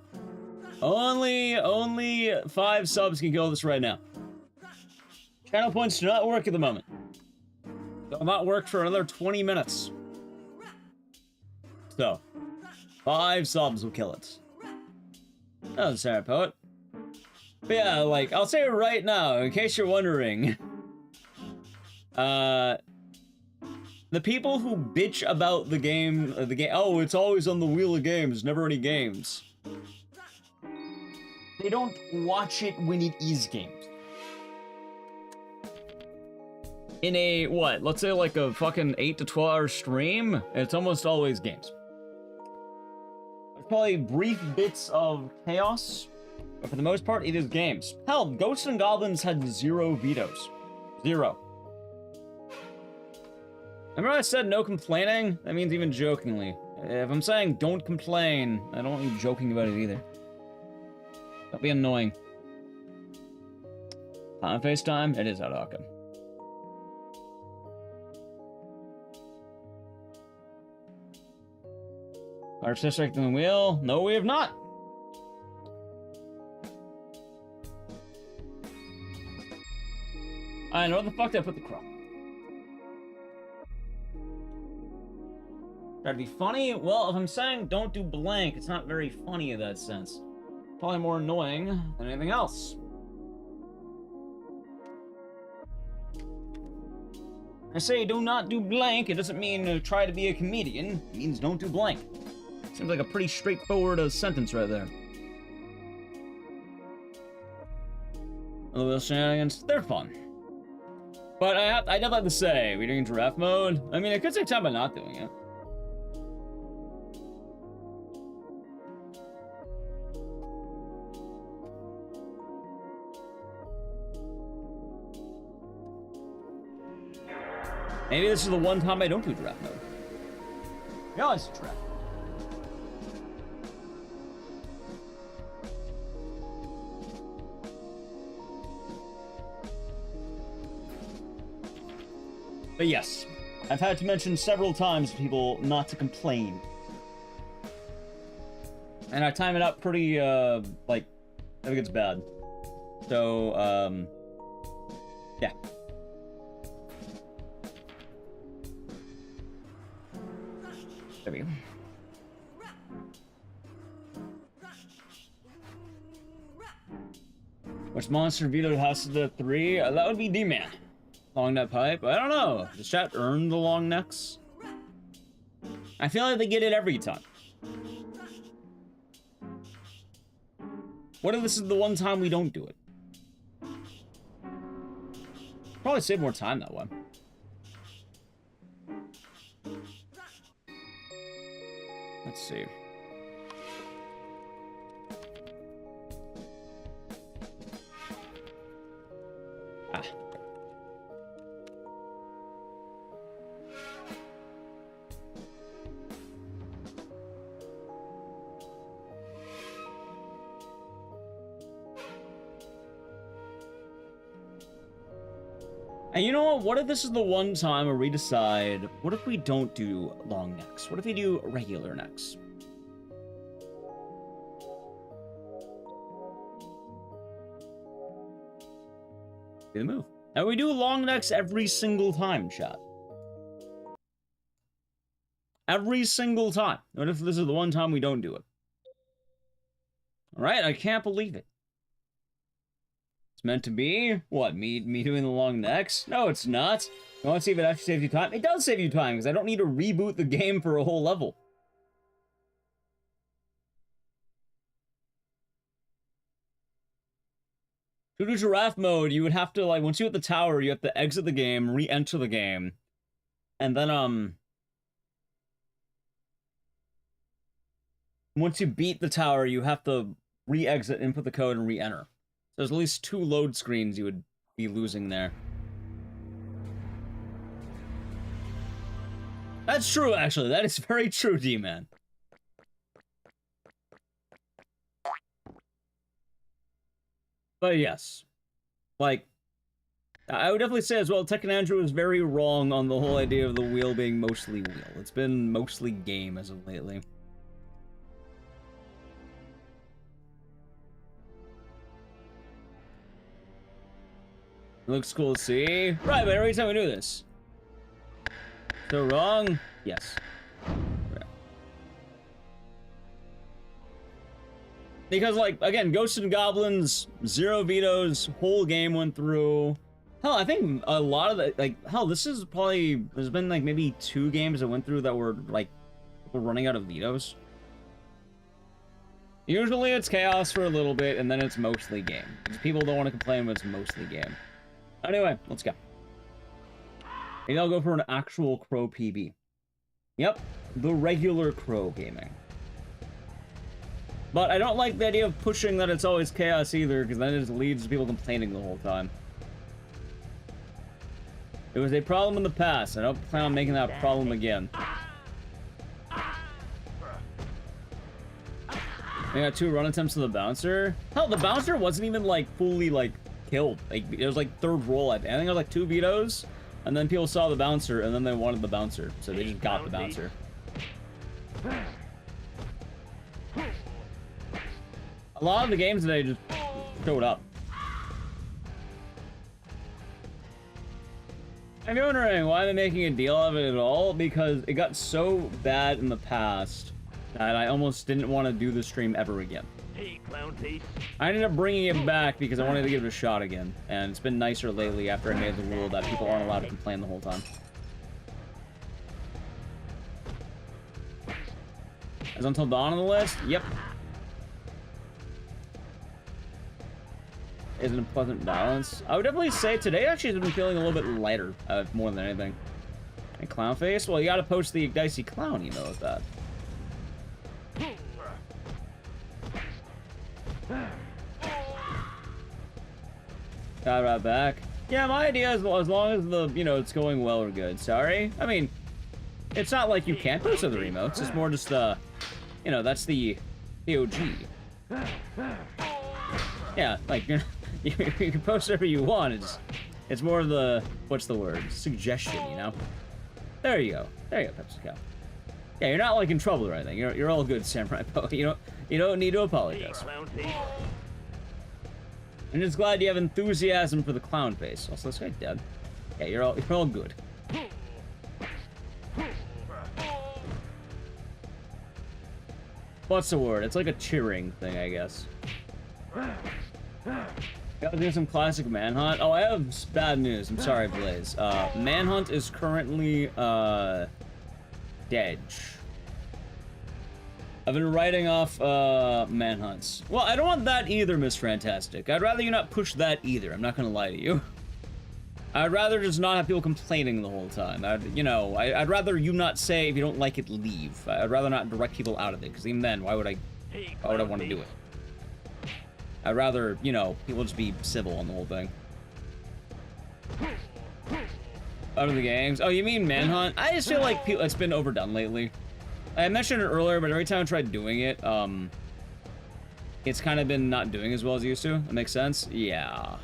Only 5 subs can kill this right now. Channel points do not work at the moment. They'll not work for another 20 minutes. So, 5 subs will kill it. That was Sarah Poet. But yeah, like, I'll say it right now, in case you're wondering. The people who bitch about the game, oh, it's always on the wheel of games, never any games. They don't watch it when it is games. In a, what, let's say like a fucking 8 to 12 hour stream, it's almost always games. There's probably brief bits of chaos, but for the most part, it is games. Hell, Ghosts and Goblins had 0 vetoes. 0. Remember I said no complaining? That means even jokingly. If I'm saying don't complain, I don't want you joking about it either. Don't be annoying. On FaceTime, it is out of Hawken. Our sister the wheel? No, we have not. I know where the fuck did I put the crow? Try to be funny? Well, if I'm saying don't do blank, it's not very funny in that sense. Probably more annoying than anything else. I say do not do blank, it doesn't mean try to be a comedian. It means don't do blank. Seems like a pretty straightforward sentence right there. The wheel shenanigans, they're fun. But I'd have to say, we're doing giraffe mode. I mean, I could save time by not doing it. Maybe this is the one time I don't do giraffe mode. We always do giraffe. But yes, I've had to mention several times to people not to complain. And I time it up pretty, like, I think it's bad. So, yeah. There we go. Which monster vetoed House of the 3? That would be D-Man. Long neck pipe? I don't know. Does chat earn the long necks? I feel like they get it every time. What if this is the one time we don't do it? Probably save more time that way. Let's see. Ah. And you know what? What if this is the one time where we decide, what if we don't do long necks? What if we do regular necks? Be the move. And we do long necks every single time, chat. Every single time. What if this is the one time we don't do it? Alright, I can't believe it. It's meant to be? What, me doing the long necks? No, it's not. You want to see if it actually saves you time? It does save you time, because I don't need to reboot the game for a whole level. To do giraffe mode, you would have to, like, once you hit the tower, you have to exit the game, re-enter the game, and then, once you beat the tower, you have to re-exit, input the code, and re-enter. So there's at least 2 load screens you would be losing there. That's true, actually. That is very true, D-Man. But yes, like, I would definitely say as well, Tekken Andrew is very wrong on the whole idea of the wheel being mostly wheel. It's been mostly game as of lately. It looks cool to see. Right, but every time we do this. So wrong? Yes. Because, like, again, Ghosts and Goblins, 0 vetoes, whole game went through. Hell, I think a lot of the, like, hell, this is probably, there's been, like, maybe 2 games that went through that were, like, we're running out of vetoes. Usually it's chaos for a little bit, and then it's mostly game. People don't want to complain when it's mostly game. Anyway, let's go. Maybe I'll go for an actual Crow PB. Yep, the regular Crow gaming. But I don't like the idea of pushing that it's always chaos either, because then it just leads to people complaining the whole time. It was a problem in the past. I don't plan on making that problem again. We got 2 run attempts to the bouncer. Hell, the bouncer wasn't even, like, fully, like, killed. Like, it was, like, 3rd roll, I think. I think it was, like, 2 vetoes, and then people saw the bouncer, and then they wanted the bouncer. So they just got the bouncer. A lot of the games today just showed up. If you're wondering why I'm making a deal of it at all, because it got so bad in the past that I almost didn't want to do the stream ever again. Hey, clown face. I ended up bringing it back because I wanted to give it a shot again, and it's been nicer lately after I made the rule that people aren't allowed to complain the whole time. Is Until Dawn on the list? Yep. Isn't a pleasant balance. I would definitely say today actually has been feeling a little bit lighter, more than anything. And clown face? Well, you gotta post the Ecdycis clown, you know, with that. Got right back. Yeah, my idea is as long as the, you know, it's going well or good. Sorry. I mean, it's not like you can't post other emotes. It's more just, you know, that's the OG. Yeah, like, you can post whatever you want. It's more of the, what's the word? Suggestion, you know? There you go. There you go, PepsiCo. Yeah, you're not, like, in trouble or anything. You're all good, Samurai Poe. You don't need to apologize. I'm just glad you have enthusiasm for the clown face. Also, this guy dead. Yeah, you're all good. What's the word? It's like a cheering thing, I guess. Gotta do some classic Manhunt. Oh, I have bad news. I'm sorry, Blaze. Manhunt is currently, dead. I've been writing off, Manhunts. Well, I don't want that either, Miss Fantastic. I'd rather you not push that either. I'm not gonna lie to you. I'd rather just not have people complaining the whole time. I'd rather you not say, if you don't like it, leave. I'd rather not direct people out of it, because even then, why would I want to do it? I'd rather, you know, people just be civil on the whole thing. Out of the gangs? Oh, you mean Manhunt? I just feel like it's been overdone lately. I mentioned it earlier, but every time I tried doing it, it's kind of been not doing as well as it used to. That makes sense? Yeah.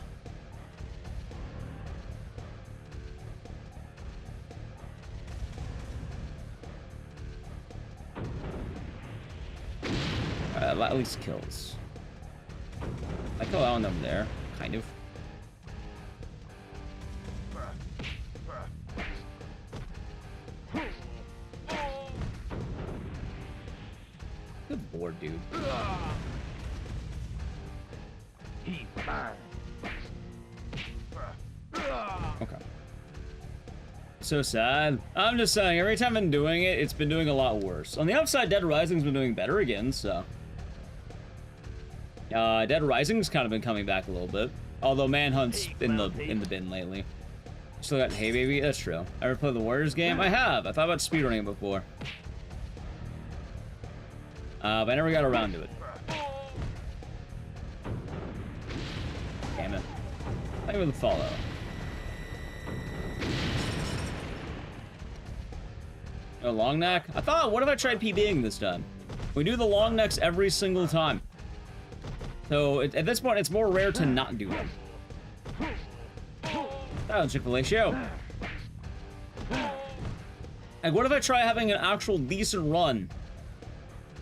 At least kills. I kill that one over there, kind of. board, dude. Okay. So sad. I'm just saying, every time I've been doing it, it's been doing a lot worse. On the upside, Dead Rising's been doing better again, so. Dead Rising's kind of been coming back a little bit. Although Manhunt's in the bin lately. Still got Hey Baby, that's true. Ever played the Warriors game? I have. I thought about speedrunning it before. But I never got around to it. Damn it. Thank you for the follow. A long neck? I thought, what if I tried PBing this time? We do the long necks every single time. So at this point, it's more rare to not do them. Oh, Chick-fil-A show. Like, what if I try having an actual decent run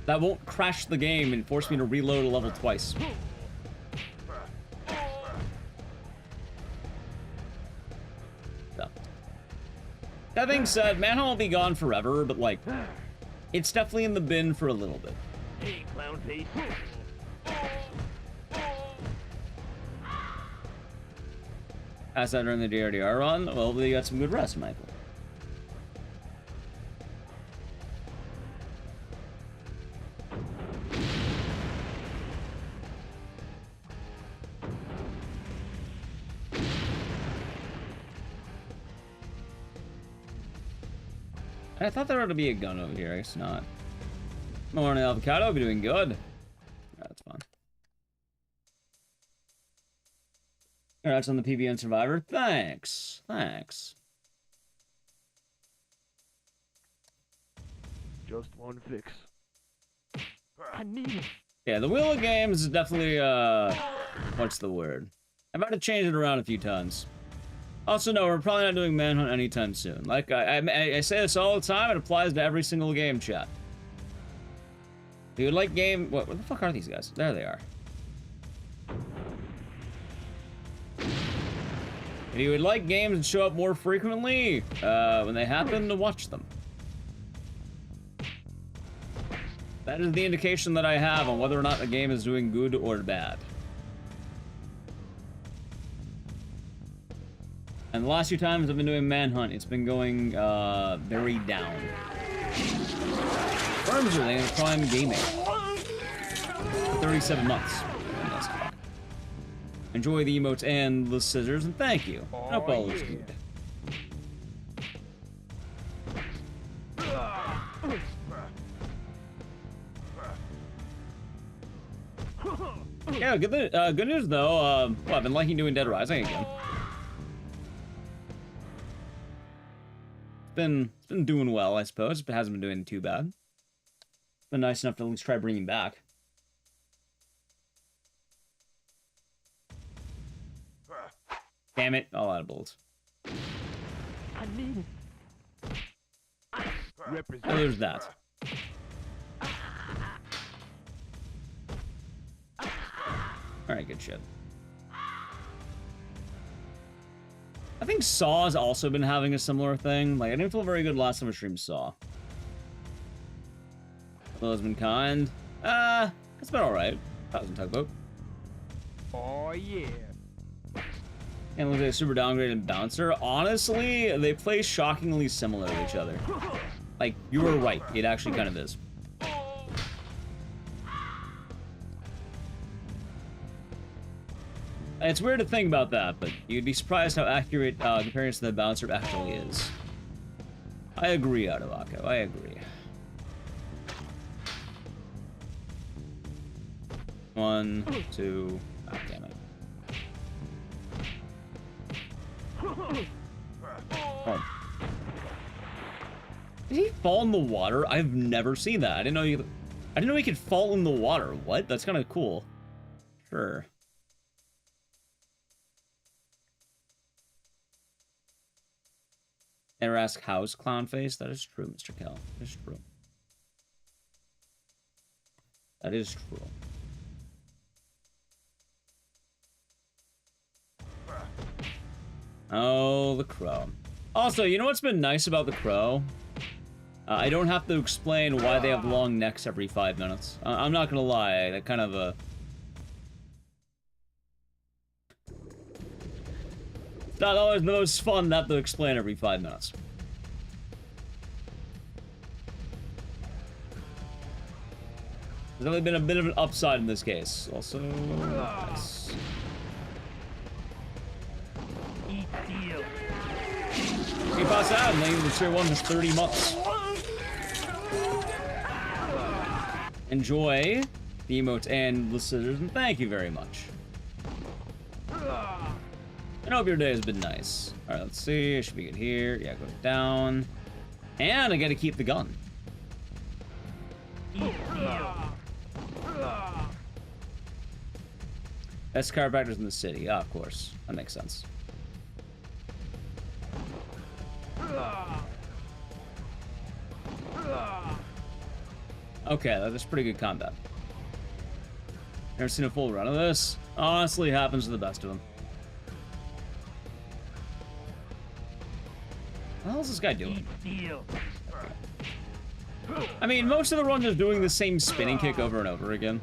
that won't crash the game and force me to reload a level twice? So. That being said, Manhunt won't be gone forever, but like, it's definitely in the bin for a little bit. Hey, clown face. As that during the DRDR run, well, hopefully you got some good rest, Michael. I thought there ought to be a gun over here. I guess not. Morning, Avocado. I'll be doing good. That's fine. Congrats on the PBN Survivor. Thanks. Thanks. Just one fix. I need it. Yeah, the Wheel of Games is definitely, what's the word? I'm about to change it around a few times. Also, no, we're probably not doing Manhunt anytime soon. Like, I say this all the time, it applies to every single game, chat. If you would like game... What the fuck are these guys? There they are. If you would like games to show up more frequently, when they happen, to watch them. That is the indication that I have on whether or not a game is doing good or bad. And the last few times I've been doing Manhunt, it's been going, very down. Firms are in Prime Gaming. 37 months. Enjoy the emotes and the scissors, and thank you. I hope all is good. Yeah, good news though. Well, I've been liking doing Dead Rising again. It's been doing well, I suppose. It hasn't been doing too bad. It's been nice enough to at least try bringing back. Damn it! All out of bullets. I need it. Oh, there's that. Alright, good shit. I think Saw's also been having a similar thing. Like, I didn't feel very good last time I streamed Saw. Although it's been kind. It's been alright. Thousand Tugboat. Oh, yeah. And looks like a super downgraded bouncer. Honestly, they play shockingly similar to each other. Like, you were right. It actually kind of is. It's weird to think about that, but you'd be surprised how accurate comparison to the bouncer actually is. I agree, Adawako. I agree. One, two... Ah, damn it. Oh. Did he fall in the water? I've never seen that. I didn't know he could fall in the water. What? That's kind of cool. Sure. Never ask how's clown face. That is true, Mr. Kel. That is true. That is true. Oh, the crow. Also, you know what's been nice about the crow? I don't have to explain why they have long necks every 5 minutes. I'm not gonna lie, that kind of it's not always the most fun to have to explain every 5 minutes. There's only been a bit of an upside in this case. Also, nice. He passed out, and then the tier 1 is 30 months. Enjoy the emote and the scissors, and thank you very much. I hope your day has been nice. Alright, let's see. I should be good here. Yeah, go down. And I gotta keep the gun. Best chiropractors in the city. Yeah, of course. That makes sense. Okay, that's pretty good combat. Never seen a full run of this. Honestly, happens to the best of them. What the hell is this guy doing? I mean, most of the runs are doing the same spinning kick over and over again.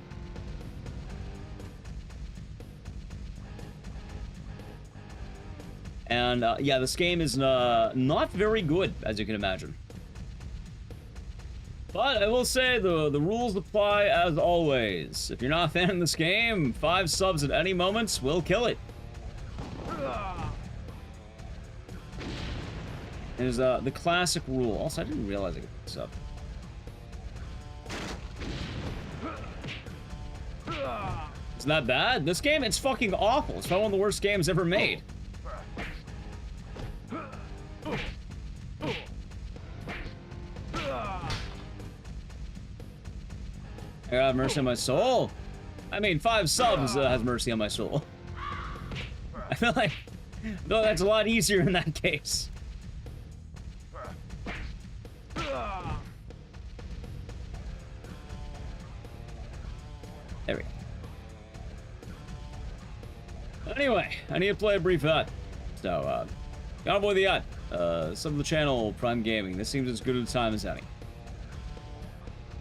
And, yeah, this game is not very good, as you can imagine. But I will say, the rules apply as always. If you're not a fan of this game, 5 subs at any moment will kill it. There's the classic rule. Also, I didn't realize I could pick this up. Isn't that bad? This game, it's fucking awful. It's probably one of the worst games ever made. I gotta have mercy on my soul. I mean, 5 subs has mercy on my soul. I feel like that's a lot easier in that case. There we go. Anyway, I need to play a brief HUD. So, gotta avoid the HUD. Sub the channel, Prime Gaming. This seems as good a time as any.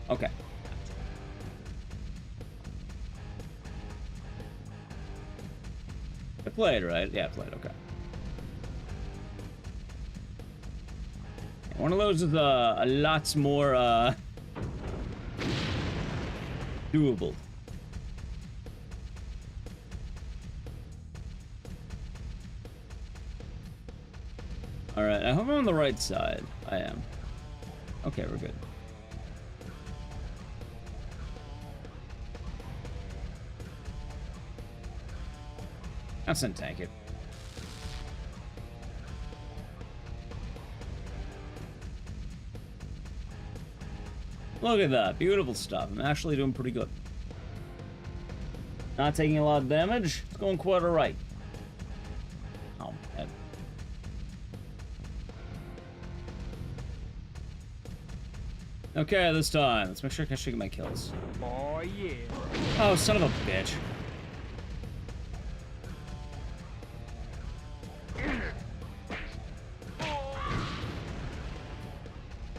Okay. I played, right? Yeah, I played, okay. One of those is a lot more doable. Alright, I hope I'm on the right side. I am. Okay, we're good. That's not tank it. Look at that. Beautiful stuff. I'm actually doing pretty good. Not taking a lot of damage. It's going quite alright. Oh, man. Okay, this time. Let's make sure I can get my kills. Oh, yeah. Oh, son of a bitch.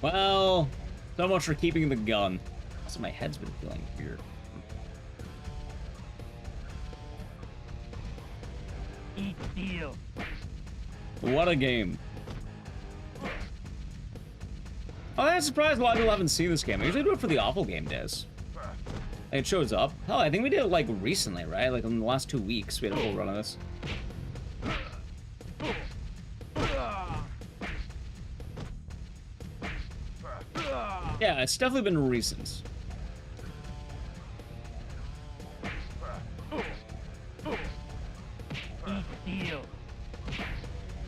Well, so much for keeping the gun. Also, my head's been feeling weird. Eat deal. What a game. Oh, I'm surprised a lot of people haven't seen this game. I usually do it for the awful game days. And it shows up. Hell, I think we did it, like, recently, right? Like, in the last 2 weeks, we had a full run of this. Yeah, it's definitely been recent.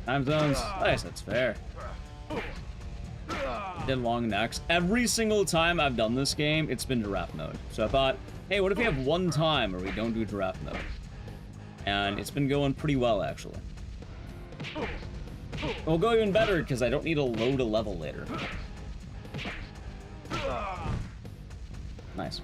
Time zones. Nice, that's fair. Did long necks. Every single time I've done this game, it's been giraffe mode. So I thought, hey, what if we have one time where we don't do giraffe mode? And it's been going pretty well, actually. It'll go even better because I don't need to load a level later. Nice.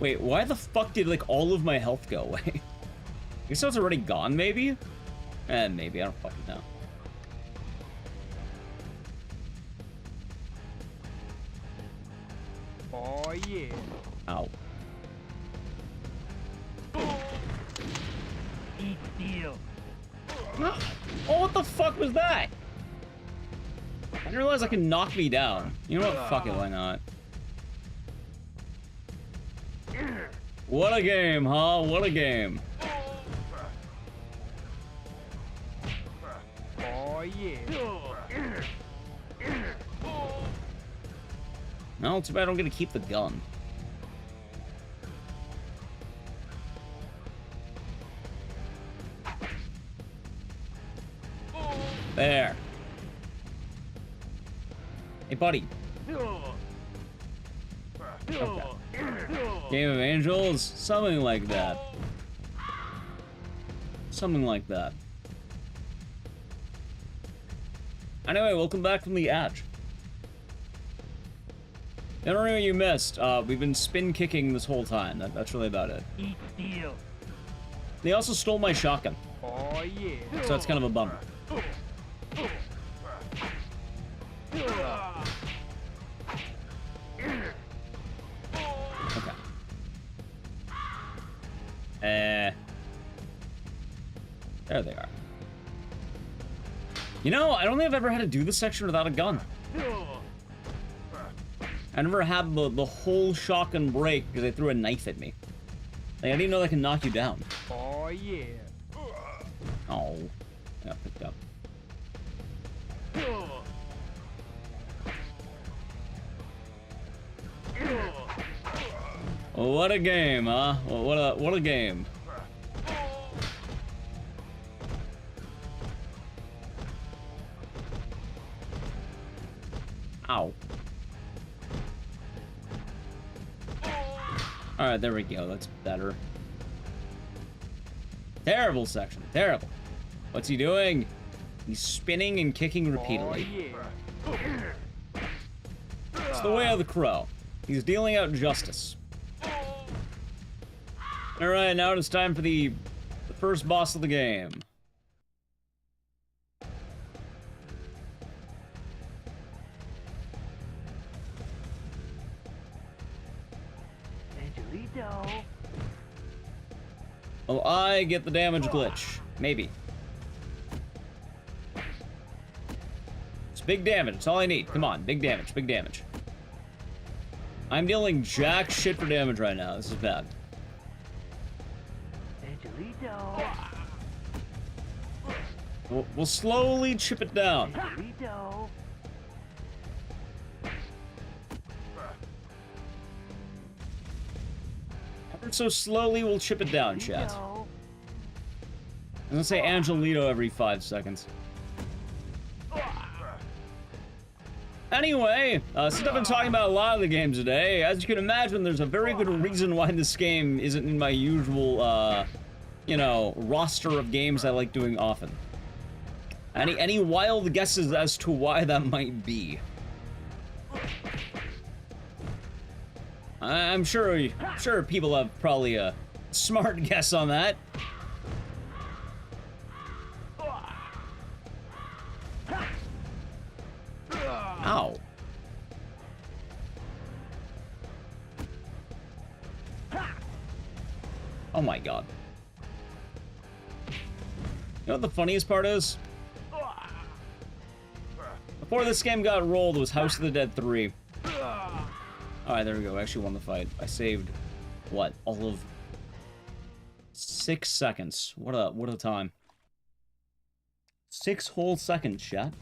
Wait, why the fuck did, like, all of my health go away? I guess it's already gone, maybe? Maybe. I don't fucking know. Oh, yeah. Ow. Eat deal. Oh, what the fuck was that? I didn't realize I can knock me down. You know what? Fuck it, why not? What a game, huh? What a game. Oh, yeah. No, too bad I don't get to keep the gun. There. Hey, buddy. Okay. Game of Angels? Something like that. Something like that. Anyway, welcome back from the Edge. I don't know what you missed. We've been spin kicking this whole time. That's really about it. Eat deal. They also stole my shotgun. Oh, yeah. So that's kind of a bummer. Okay. There they are. You know, I don't think I've ever had to do this section without a gun. I never had the whole shotgun break because they threw a knife at me. Like, I didn't know that can knock you down. Oh, yeah. Oh. I got picked up. What a game, huh? What a game. Ow. Alright, there we go. That's better. Terrible section. Terrible. What's he doing? He's spinning and kicking repeatedly. Oh, yeah. It's the way of the crow. He's dealing out justice. Alright, now it's time for the first boss of the game. Angelito. Will I get the damage glitch? Maybe. It's big damage. It's all I need. Come on, big damage, big damage. I'm dealing jack shit for damage right now. This is bad. Angelito. We'll slowly chip it down. Angelito. Ever so slowly, we'll chip it down, chat. I'm gonna say Angelito every 5 seconds. Anyway, since I've been talking about a lot of the games today, as you can imagine, there's a very good reason why this game isn't in my usual, you know, roster of games I like doing often. Any wild guesses as to why that might be? I'm sure people have probably a smart guess on that. Ow. Oh my god. You know what the funniest part is? Before this game got rolled, it was House of the Dead 3. Alright, there we go. I actually won the fight. I saved, what, all of 6 seconds. What a time. 6 whole seconds, chat.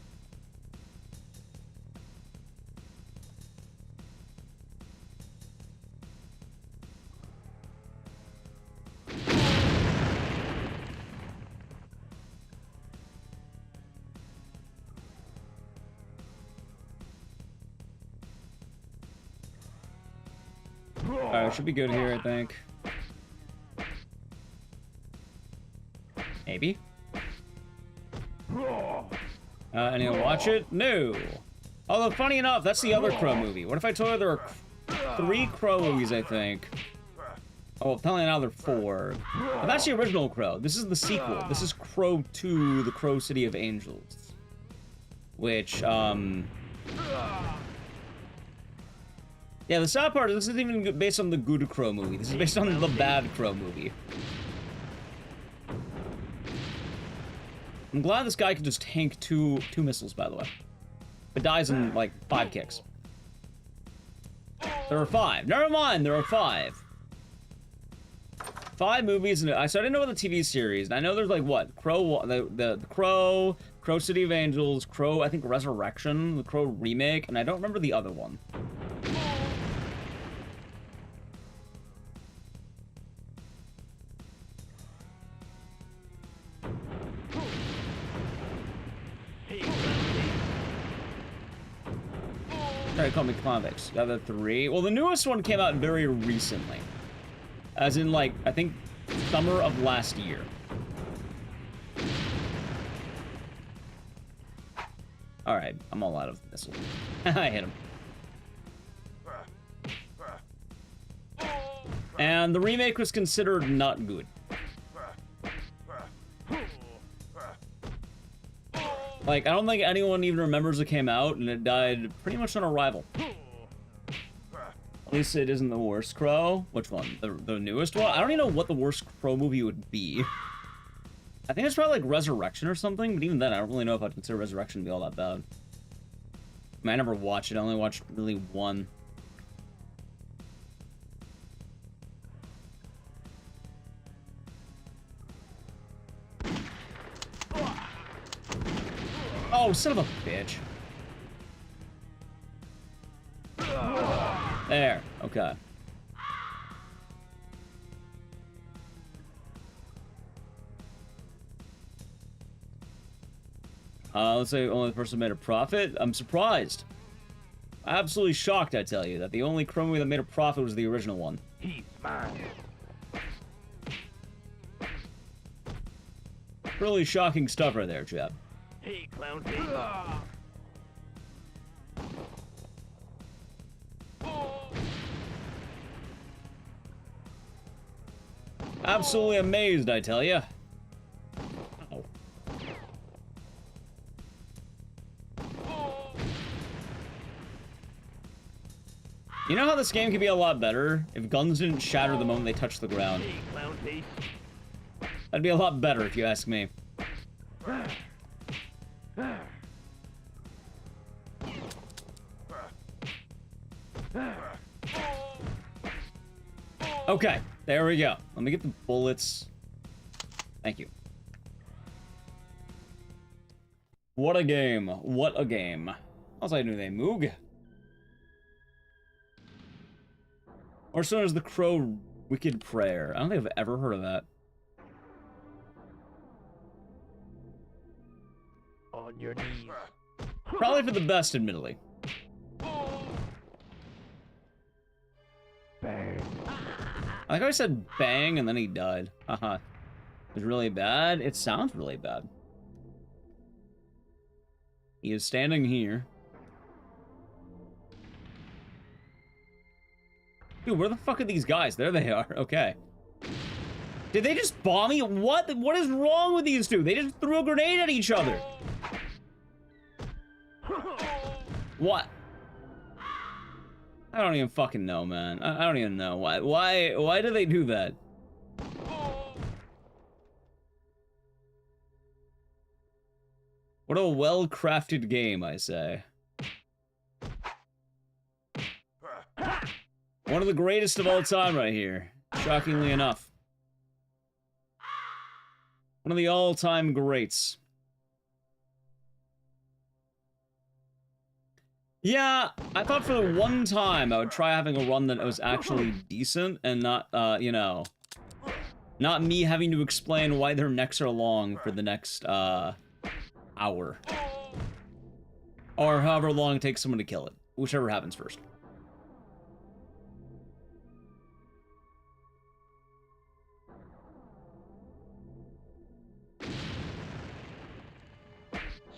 Alright, should be good here, I think. Maybe? Anyone watch it? No! Although, funny enough, that's the other Crow movie. What if I told you there are 3 Crow movies, I think? Oh, apparently now there are 4. But that's the original Crow. This is the sequel. This is Crow 2, The Crow City of Angels. Which, yeah, the sad part is this isn't even based on the good Crow movie. This is based on the bad Crow movie. I'm glad this guy can just tank two missiles, by the way. But dies in, like, 5 kicks. There are 5. Never mind, there are 5. 5 movies, and so I didn't know about the TV series. And I know there's, like, what? Crow, the Crow, Crow City of Angels, Crow, I think, Resurrection, the Crow remake, and I don't remember the other one. Try to call me convicts. The other 3. Well, the newest one came out very recently. As in, like, I think summer of last year. Alright, I'm all out of missiles. I hit him. And the remake was considered not good. Like, I don't think anyone even remembers it came out, and it died pretty much on arrival. At least it isn't the worst Crow. Which one? The newest one? I don't even know what the worst Crow movie would be. I think it's probably like Resurrection or something, but even then, I don't really know if I'd consider Resurrection to be all that bad. I mean, I never watched it. I only watched really one. Oh, son of a bitch. There, okay. Let's say only the person made a profit. I'm surprised. Absolutely shocked, I tell you, that the only Crow movie that made a profit was the original one. He's mine. Really shocking stuff right there, chap. Hey, clown face. Absolutely amazed, I tell you. Oh. You know how this game could be a lot better if guns didn't shatter the moment they touch the ground? Hey, clown face. That'd be a lot better if you ask me. Okay, there we go. Let me get the bullets. Thank you. What a game. What a game. Also, I knew they Moog. Or so as the Crow Wicked Prayer. I don't think I've ever heard of that. On your knees. Probably for the best, admittedly. Bang. I think I said bang and then he died. Haha. It was really bad? It sounds really bad. He is standing here. Dude, where the fuck are these guys? There they are. Okay. Did they just bomb me? What? What is wrong with these two? They just threw a grenade at each other. What? I don't even fucking know, man. I don't even know. Why do they do that? What a well-crafted game, I say. One of the greatest of all time right here. Shockingly enough. One of the all-time greats. Yeah, I thought for the one time I would try having a run that was actually decent and not, you know, not me having to explain why their necks are long for the next, hour. Or however long it takes someone to kill it. Whichever happens first.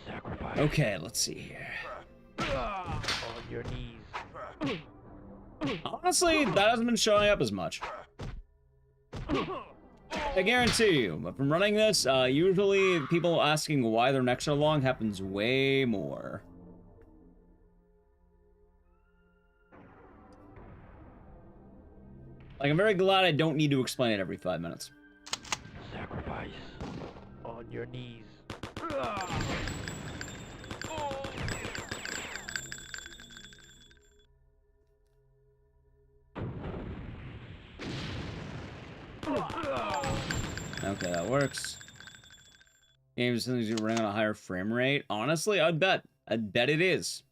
Sacrifice. Okay, let's see here. On your knees. Honestly, that hasn't been showing up as much. I guarantee you, but from running this, usually people asking why their necks are long happens way more. Like, I'm very glad I don't need to explain it every 5 minutes. Sacrifice. On your knees. Okay, that works. Games sometimes you running on a higher frame rate. Honestly, I'd bet it is.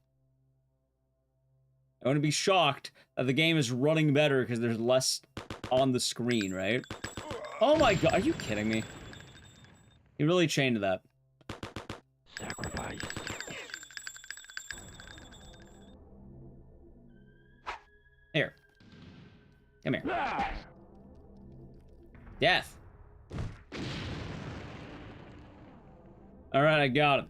I wouldn't be shocked that the game is running better because there's less on the screen, right? Oh my god, are you kidding me? He really chained that. Sacrifice. Here. Come here. Death. Alright, I got him.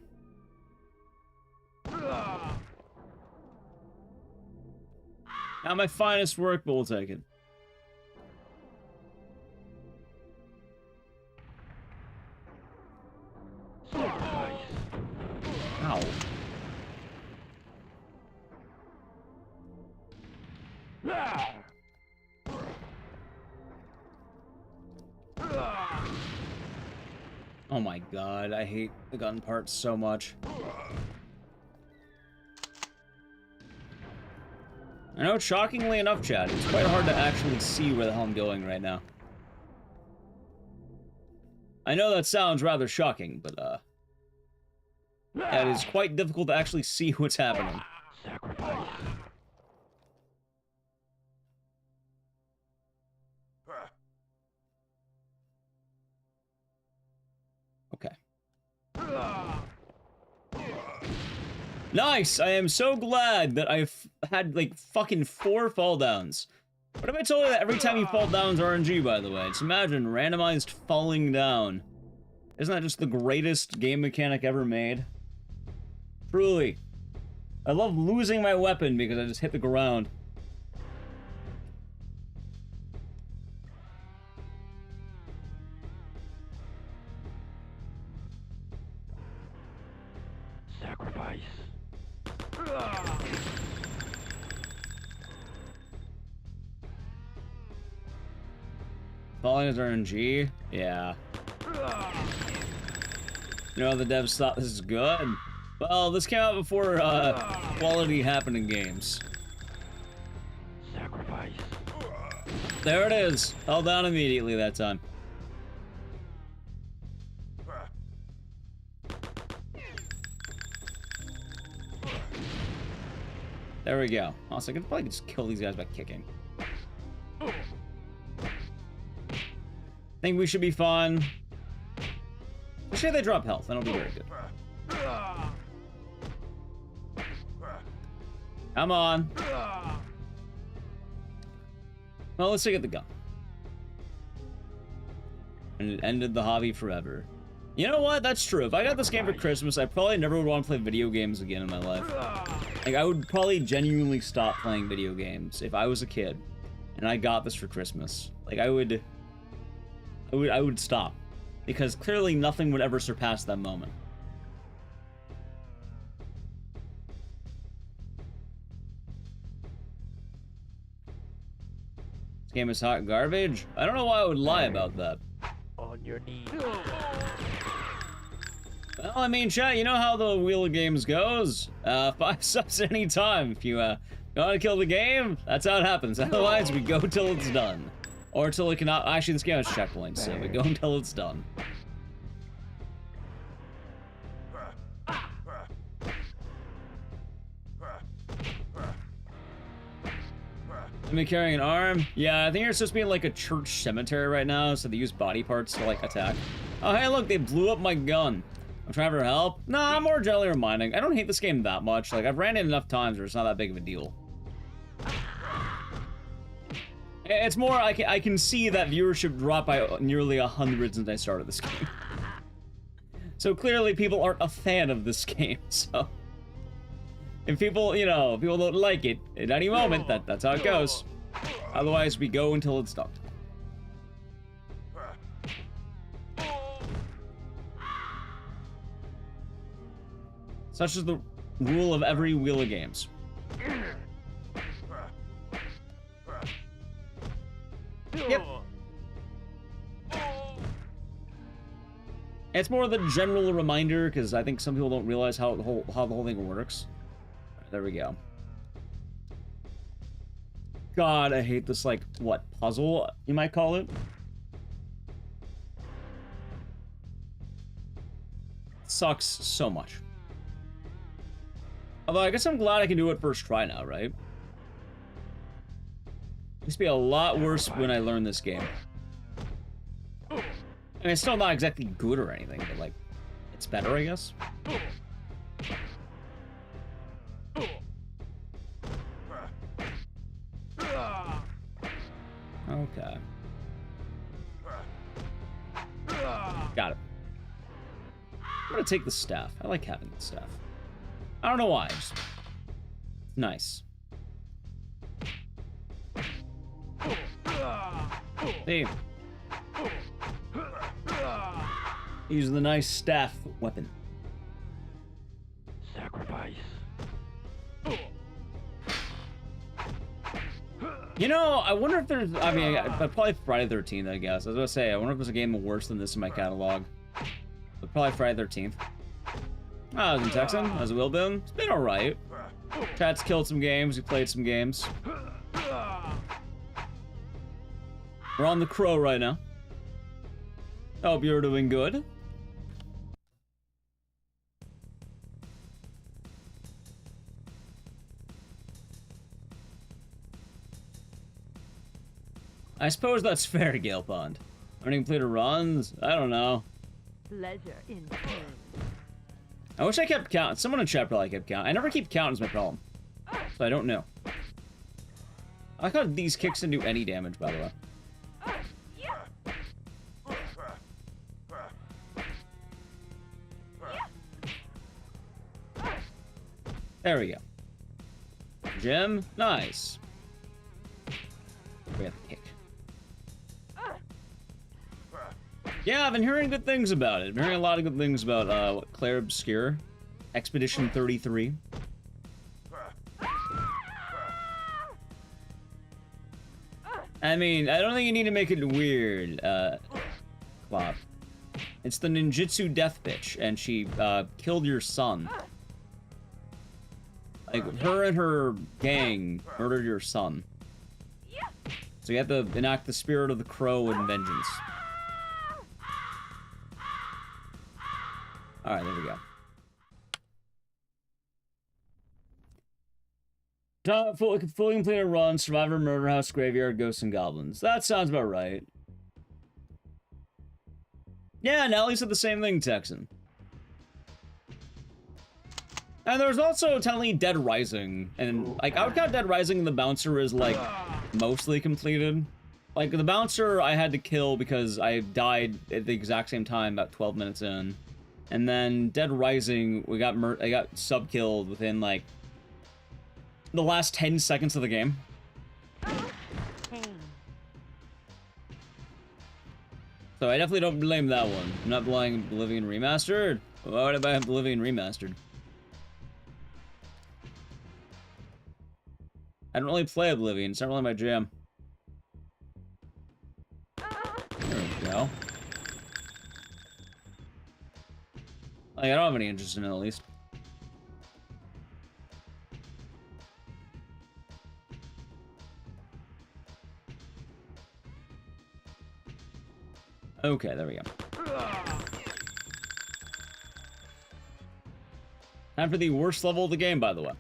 Not my finest work, but we'll take it. Ow. Oh my god, I hate the gun parts so much. I know, shockingly enough, chat, it's quite hard to actually see where the hell I'm going right now. I know that sounds rather shocking, but, it is quite difficult to actually see what's happening. Sacrifice. Okay. Nice! I am so glad that I've had, like, fucking 4 fall downs. What if I told you that every time you fall down is RNG, by the way? Just imagine randomized falling down. Isn't that just the greatest game mechanic ever made? Truly. I love losing my weapon because I just hit the ground. Sacrifice. Falling is RNG? Yeah. You know, the devs thought this is good. Well, this came out before quality happened in games. Sacrifice. There it is. Fell down immediately that time. There we go. Also, I could probably just kill these guys by kicking. Think we should be fine. Let's say they drop health, then it'll be very good. Come on. Well, let's take out the gun. And it ended the hobby forever. You know what? That's true. If I got this game for Christmas, I probably never would want to play video games again in my life. Like, I would probably genuinely stop playing video games if I was a kid and I got this for Christmas. Like, I would stop. Because clearly nothing would ever surpass that moment. This game is hot garbage? I don't know why I would lie about that. On your knees. Well, I mean, chat, you know how the Wheel of Games goes. 5 subs any time. If you want to kill the game, that's how it happens. Otherwise, we go till it's done. Or till it cannot. Actually, this game has checkpoints, so we go until it's done. Am I carrying an arm? Yeah, I think you're supposed to be in like a church cemetery right now, so they use body parts to like attack. Oh, hey, look, they blew up my gun. I'm trying for help. Nah, I'm more generally reminding. I don't hate this game that much. Like, I've ran it enough times where it's not that big of a deal. It's more, I can see that viewership drop by nearly 100 since I started this game. So clearly people aren't a fan of this game, so... If people, you know, people don't like it, at any moment, that's how it goes. Otherwise, we go until it's done. Such is the rule of every wheel of games. Yep. It's more of a general reminder, because I think some people don't realize how the whole thing works. Right, there we go. God, I hate this, like, what, puzzle, you might call it? Sucks so much. Although, I guess I'm glad I can do it first try now, right? It used to be a lot worse when I learned this game. I mean, it's still not exactly good or anything, but, like, it's better, I guess. Okay. Got it. I'm gonna take the staff. I like having the staff. I don't know why. Just... nice. Hey. Use the nice staff weapon. Sacrifice. You know, I wonder if there's... I mean, probably Friday the 13th, I guess. I was gonna say, I wonder if there's a game worse than this in my catalog. But probably Friday the 13th. I was in Texan, as it will been. It's been alright. Chat's killed some games, we played some games. We're on the Crow right now. Hope you're doing good. I suppose that's fair, Gale Pond. Running completed runs? I don't know. Pleasure in I wish I kept count. Someone in chat probably kept count. I never keep count is my problem. So I don't know. I like how these kicks didn't do any damage, by the way. There we go. Gem, nice. We have the kick. Yeah, I've been hearing good things about it. I've been hearing a lot of good things about Claire Obscure, Expedition 33. I mean, I don't think you need to make it weird, Clop. It's the ninjutsu death bitch, and she killed your son. Like, her and her gang murdered your son. So you have to enact the spirit of the crow and vengeance. Alright, there we go. Fully completed run, Survivor, Murder House, Graveyard, Ghosts, and Goblins. That sounds about right. Yeah, Nelly said the same thing, Texan. And there's also technically Dead Rising, and like I would count Dead Rising and the Bouncer as like mostly completed. Like the Bouncer I had to kill because I died at the exact same time about 12 minutes in. And then Dead Rising, I got sub-killed within like the last 10 seconds of the game. So I definitely don't blame that one. I'm not blaming Oblivion Remastered. Why would I buy Oblivion Remastered? I don't really play Oblivion, it's not really my jam. There we go. Like, I don't have any interest in it, at least. Okay, there we go. Time for the worst level of the game, by the way.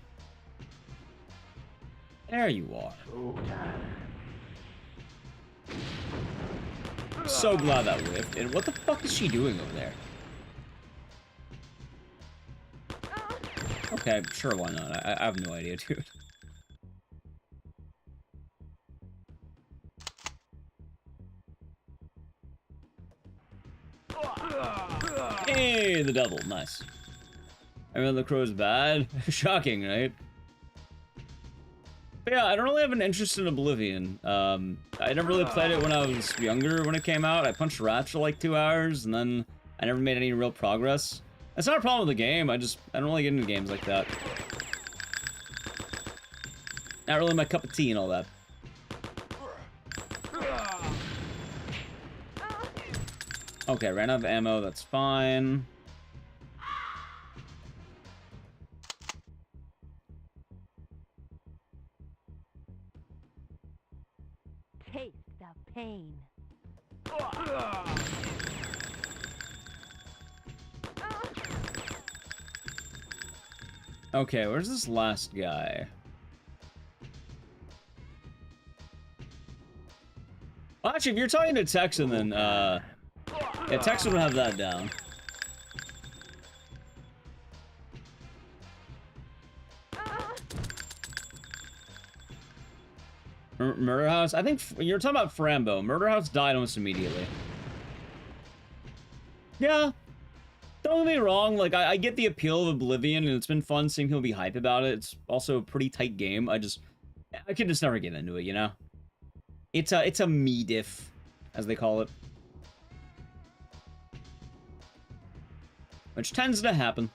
There you are. So glad that whiffed. And what the fuck is she doing over there? Okay, sure, why not? I have no idea, dude. Hey, the devil, nice. I mean, the crow's bad. Shocking, right? But yeah, I don't really have an interest in Oblivion. I never really played it when I was younger when it came out. I punched rats for like 2 hours, and then I never made any real progress. That's not a problem with the game. I don't really get into games like that. Not really my cup of tea and all that. Okay, ran out of ammo. That's fine. Taste the pain. Okay, where's this last guy? Well, actually, if you're talking to Texan, then, yeah, Texan would have that down. Murder House? I think you're talking about Frambo. Murder House died almost immediately. Yeah. Don't get me wrong, like, I get the appeal of Oblivion, and it's been fun seeing people be hype about it. It's also a pretty tight game. I could just never get into it, you know? It's a me diff, as they call it. Which tends to happen.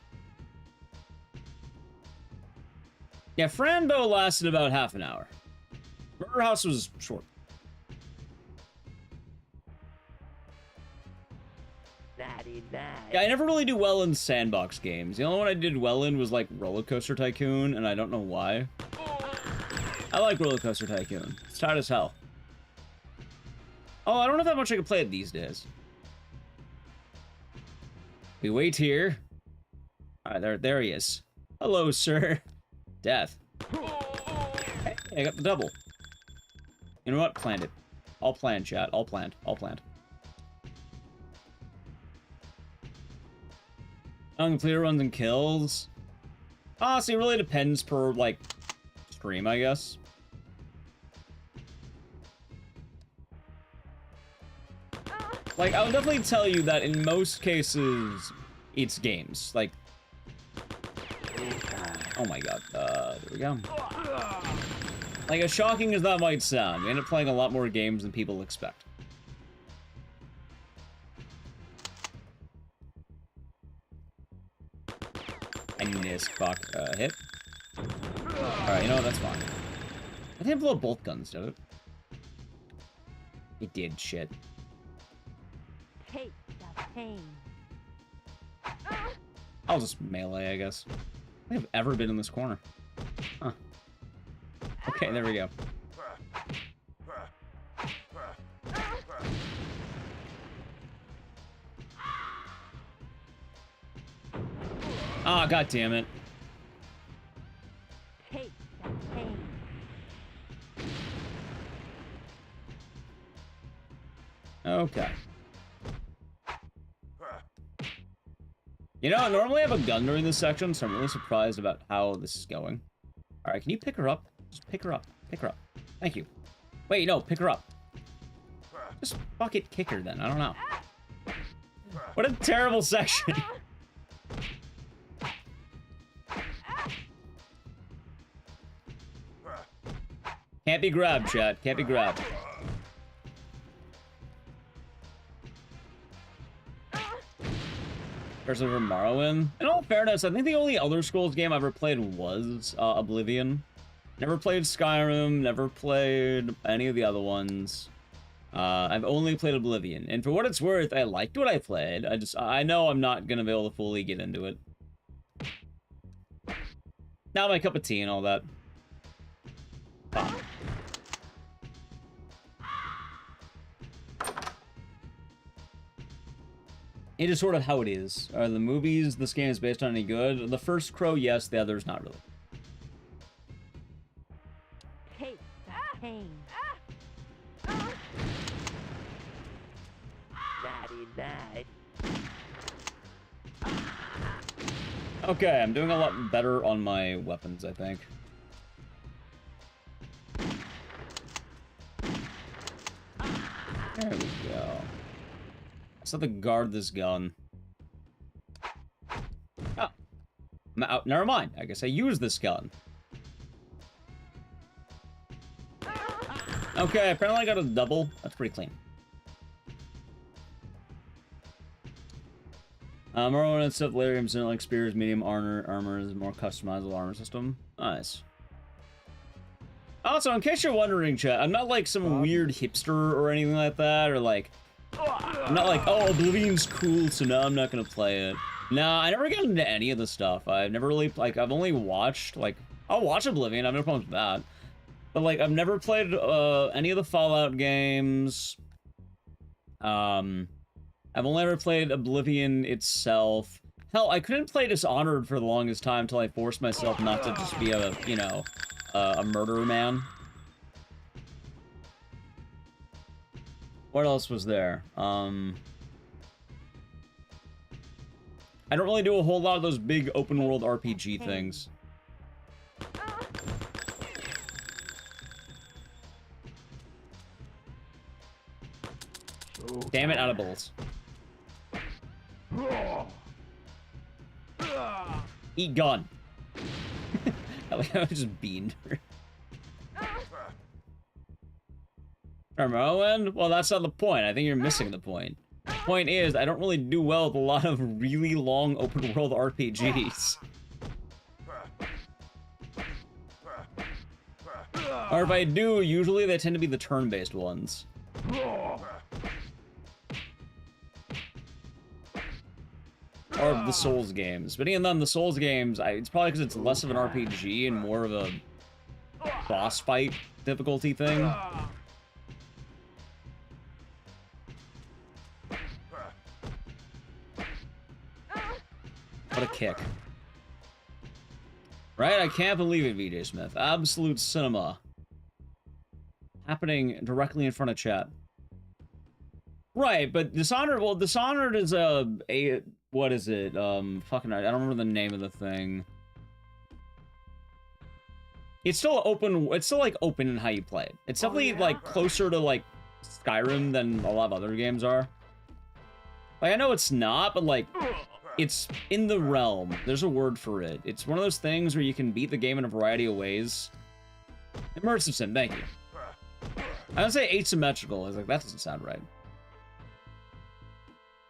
Yeah, Frambo lasted about half an hour. Murder House was short. Yeah, I never really do well in sandbox games. The only one I did well in was, like, Roller Coaster Tycoon, and I don't know why. I like Roller Coaster Tycoon. It's tight as hell. Oh, I don't know how much I can play it these days. We wait here. Alright, there he is. Hello, sir. Death. Hey, I got the double. You know what? Planned it. All planned, chat. All planned. All planned. Uncompleted runs and kills. Honestly, it really depends per, like, stream, I guess. Like, I would definitely tell you that in most cases, it's games. Like, oh my god, there we go. Like, as shocking as that might sound, we end up playing a lot more games than people expect. I missed, fuck, hit. Alright, you know what, that's fine. I didn't blow both guns, did it? It did, shit. Taste the pain. I'll just melee, I guess. I don't think I've ever been in this corner. Huh. Okay, there we go. Ah, god damn it. Taste the pain. Okay. You know, I normally have a gun during this section, so I'm really surprised about how this is going. Alright, can you pick her up? Just pick her up. Pick her up. Thank you. Wait, no, pick her up. Just bucket kick her then, I don't know. What a terrible section. Can't be grabbed, chat. Can't be grabbed. There's a Morrowind. In all fairness, I think the only Elder Scrolls game I ever played was Oblivion. Never played Skyrim, never played any of the other ones. I've only played Oblivion. And for what it's worth, I liked what I played. I know I'm not gonna be able to fully get into it. Not my cup of tea and all that. Ah. It is sort of how it is. Are the movies this game is based on any good? The first Crow, yes. The others, not really. Taste the pain. Okay, I'm doing a lot better on my weapons, I think. There we go. I still have to guard this gun. Oh. Never mind. I guess I use this gun. Okay, apparently I got a double. That's pretty clean. Morrowind and stuff later games like spears, medium armor is more customizable armor system. Nice. Also, in case you're wondering, chat, I'm not like some weird hipster or anything like that, or like, I'm not like, oh, Oblivion's cool, so now I'm not gonna play it. Nah, I never got into any of the stuff. I've never really, like, I've only watched, like, I'll watch Oblivion, I have no problems with that. But, like, I've never played any of the Fallout games. I've only ever played Oblivion itself. Hell, I couldn't play Dishonored for the longest time until I forced myself not to just be a, you know, a murderer man. What else was there? I don't really do a whole lot of those big open world RPG things. Damn it, out of bullets. Eat gun. I just beamed her. Morrowind? Well, that's not the point. I think you're missing the point. The point is, I don't really do well with a lot of really long open world RPGs. Or if I do, usually they tend to be the turn-based ones. Or the Souls games. But even then, the Souls games, it's probably because it's less of an RPG and more of a boss fight difficulty thing. What a kick. Right? I can't believe it, VJ Smith. Absolute cinema. Happening directly in front of chat. Right, but Dishonored, well, Dishonored is a what is it? Fucking, I don't remember the name of the thing. It's still open, it's still, like, open in how you play it. It's definitely, like, closer to, like, Skyrim than a lot of other games are. Like, I know it's not, but, like, it's in the realm. There's a word for it. It's one of those things where you can beat the game in a variety of ways. Immersive sim, thank you. I would say asymmetrical. I was like, that doesn't sound right.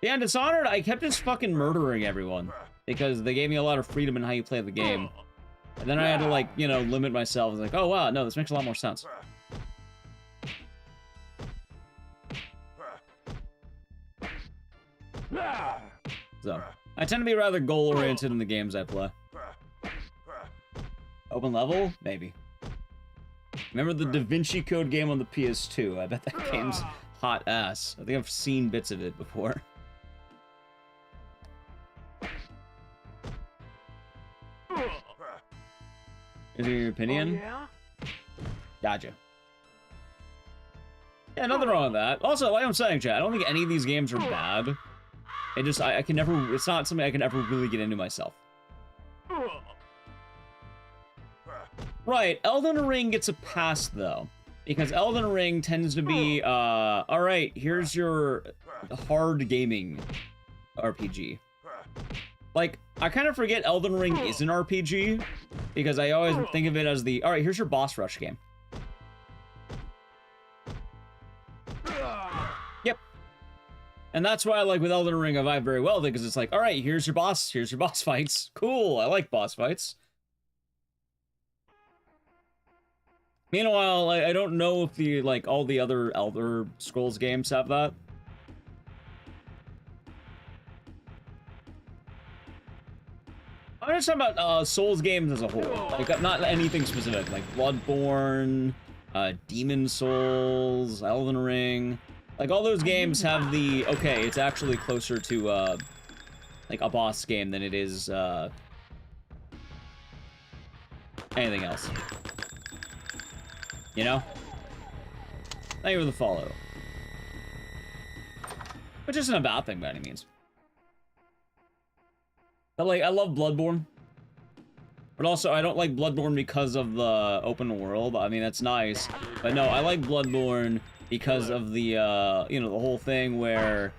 Yeah, in Dishonored, I kept just fucking murdering everyone. Because they gave me a lot of freedom in how you play the game. And then I had to, like, you know, limit myself. I was like, oh, wow, no, this makes a lot more sense. So, I tend to be rather goal-oriented in the games I play. Open level? Maybe. Remember the Da Vinci Code game on the PS2? I bet that game's hot ass. I think I've seen bits of it before. Is it your opinion? Oh, yeah? Gotcha. Yeah, nothing wrong with that. Also, like I'm saying, chat, I don't think any of these games are bad. It just, I can never, it's not something I can ever really get into myself. Right, Elden Ring gets a pass, though. Because Elden Ring tends to be, alright, here's your hard gaming RPG. Like, I kind of forget Elden Ring is an RPG, because I always think of it as the, alright, here's your boss rush game. Yep. And that's why, like, with Elden Ring, I vibe very well, because it's like, alright, here's your boss fights. Cool, I like boss fights. Meanwhile, I don't know if the, like, all the other Elder Scrolls games have that. I'm just talking about Souls games as a whole. Like, not anything specific. Like, Bloodborne, Demon Souls, Elden Ring. Like, all those games have the, okay, it's actually closer to, like, a boss game than it is, anything else. You know? Thank you for the follow. Which isn't a bad thing by any means. But, like, I love Bloodborne. But also, I don't like Bloodborne because of the open world. I mean, that's nice. But no, I like Bloodborne because of the, you know, the whole thing where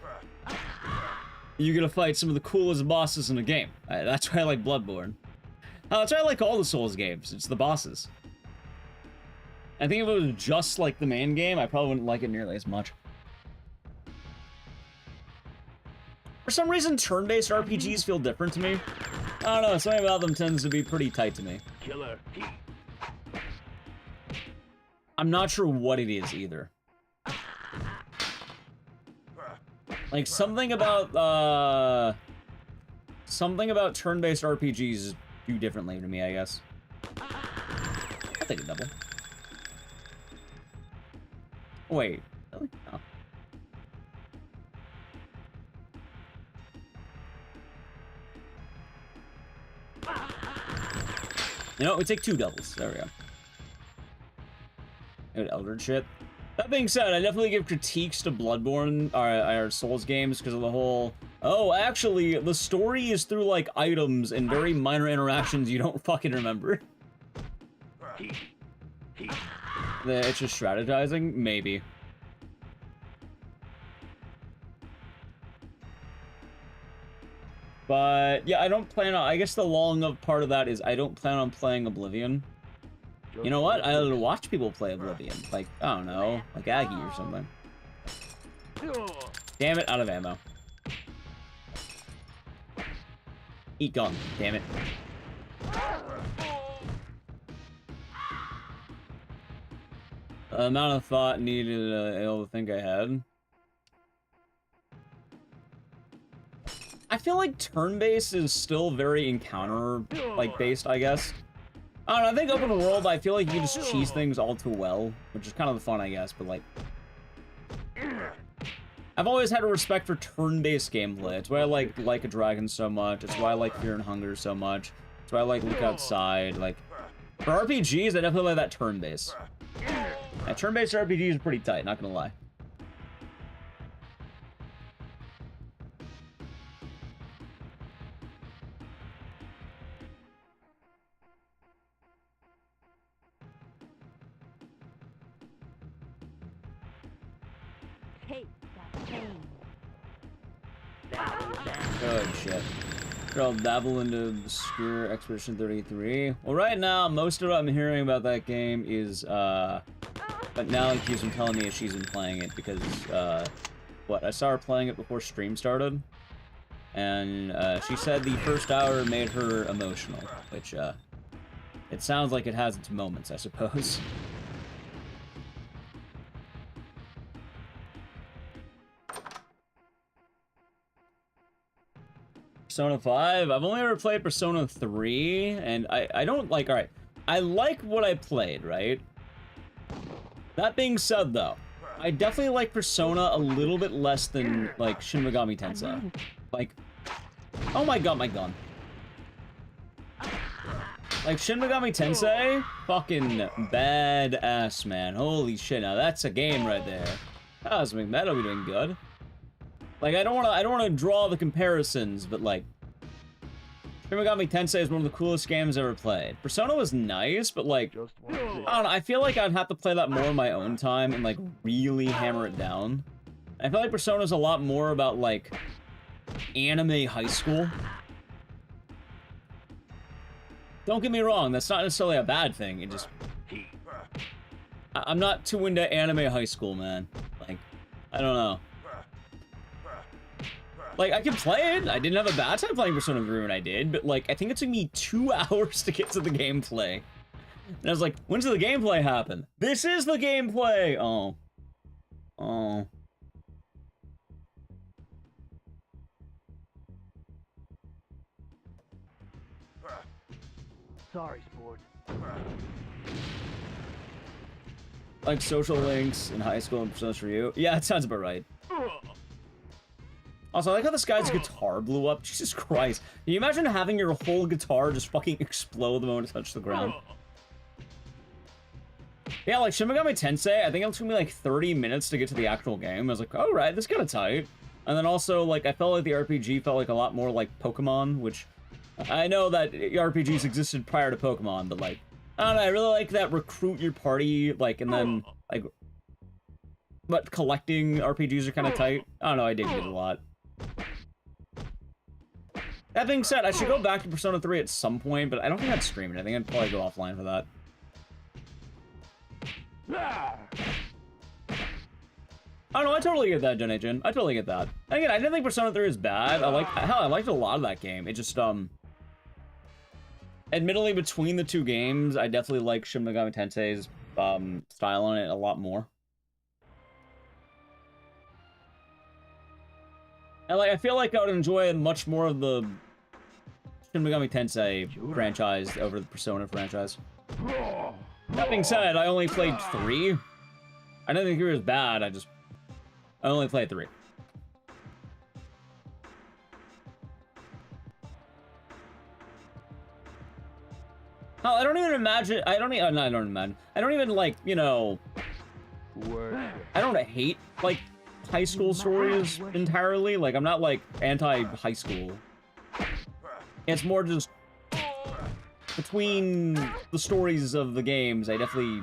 you're gonna fight some of the coolest bosses in the game. That's why I like Bloodborne. That's why I like all the Souls games. It's the bosses. I think if it was just like the main game, I probably wouldn't like it nearly as much. For some reason, turn-based RPGs feel different to me. I don't know, something about them tends to be pretty tight to me. Killer. I'm not sure what it is either. Like, something about turn-based RPGs do differently to me, I guess. I'll take a double. Wait, really? Oh. You know what, we take 2 doubles. There we go. Good Eldritch shit. That being said, I definitely give critiques to Bloodborne, our Souls games, because of the whole, oh, actually, the story is through, like, items and very minor interactions you don't fucking remember. It's just strategizing? Maybe. But, yeah, I don't plan on, I guess the long of part of that is I don't plan on playing Oblivion. You know what? I'll watch people play Oblivion. Like, I don't know, like Aggie or something. Damn it, out of ammo. Eat gun, damn it. The amount of thought needed to able to think I had. I feel like turn-based is still very encounter, like, based, I guess. I don't know, I think open world, I feel like you can just cheese things all too well, which is kind of the fun, I guess, but, like... I've always had a respect for turn-based gameplay. It's why I like a Dragon so much. It's why I like Fear and Hunger so much. It's why I like Look Outside. Like, for RPGs, I definitely like that turn-based. Yeah, turn-based RPGs are pretty tight, not gonna lie. Good shit. I'll dabble into Obscure Expedition 33. Well, right now, most of what I'm hearing about that game is, but now she's been telling me she's been playing it because, what, I saw her playing it before stream started, and, she said the first hour made her emotional, which, it sounds like it has its moments, I suppose. Persona 5? I've only ever played Persona 3, and I don't like, alright, I like what I played, right? That being said, though, I definitely like Persona a little bit less than, like, Shin Megami Tensei. Like, oh my god, my gun. Like, Shin Megami Tensei, fucking badass, man. Holy shit, now that's a game right there. That'll be doing good. Like, I don't wanna draw the comparisons, but, like, Shin Megami Tensei is one of the coolest games I've ever played. Persona was nice, but, like, I don't know, I feel like I'd have to play that more in my own time and, like, really hammer it down. I feel like Persona's a lot more about, like, anime high school. Don't get me wrong, that's not necessarily a bad thing, it just... I'm not too into anime high school, man. Like, I don't know. Like, I can play it. I didn't have a bad time playing Persona 3 when I did, but, like, I think it took me 2 hours to get to the gameplay. And I was like, when's the gameplay happen? This is the gameplay! Oh. Oh. Sorry, sport. Like social links in high school and Persona for you? Yeah, it sounds about right. Also, I like how this guy's guitar blew up. Jesus Christ. Can you imagine having your whole guitar just fucking explode the moment it touched the ground? Yeah, like, Shin Megami Tensei, I think it took me, like, 30 minutes to get to the actual game. I was like, alright, this is kinda tight. And then also, like, I felt like the RPG felt like a lot more like Pokemon, which... I know that RPGs existed prior to Pokemon, but, like... I don't know, I really like that recruit your party, like, and then, like... But collecting RPGs are kinda tight. I don't know, I dig it a lot. That being said, I should go back to Persona 3 at some point, but I don't think I'd stream it. I think I'd probably go offline for that. Oh no, I totally get that, Gen. I totally get that. Again, I didn't think Persona 3 is bad. I liked a lot of that game. It just, admittedly, between the two games, I definitely like Shin Megami Tensei's, style on it a lot more. And, like, I feel like I would enjoy much more of the Shin Megami Tensei franchise over the Persona franchise. That being said, I only played 3. I didn't think it was bad, I only played 3. Oh, I don't even imagine, I don't even, like, you know, I don't hate, like, high school stories entirely. Like, I'm not, like, anti-high school. It's more just, between the stories of the games, I definitely...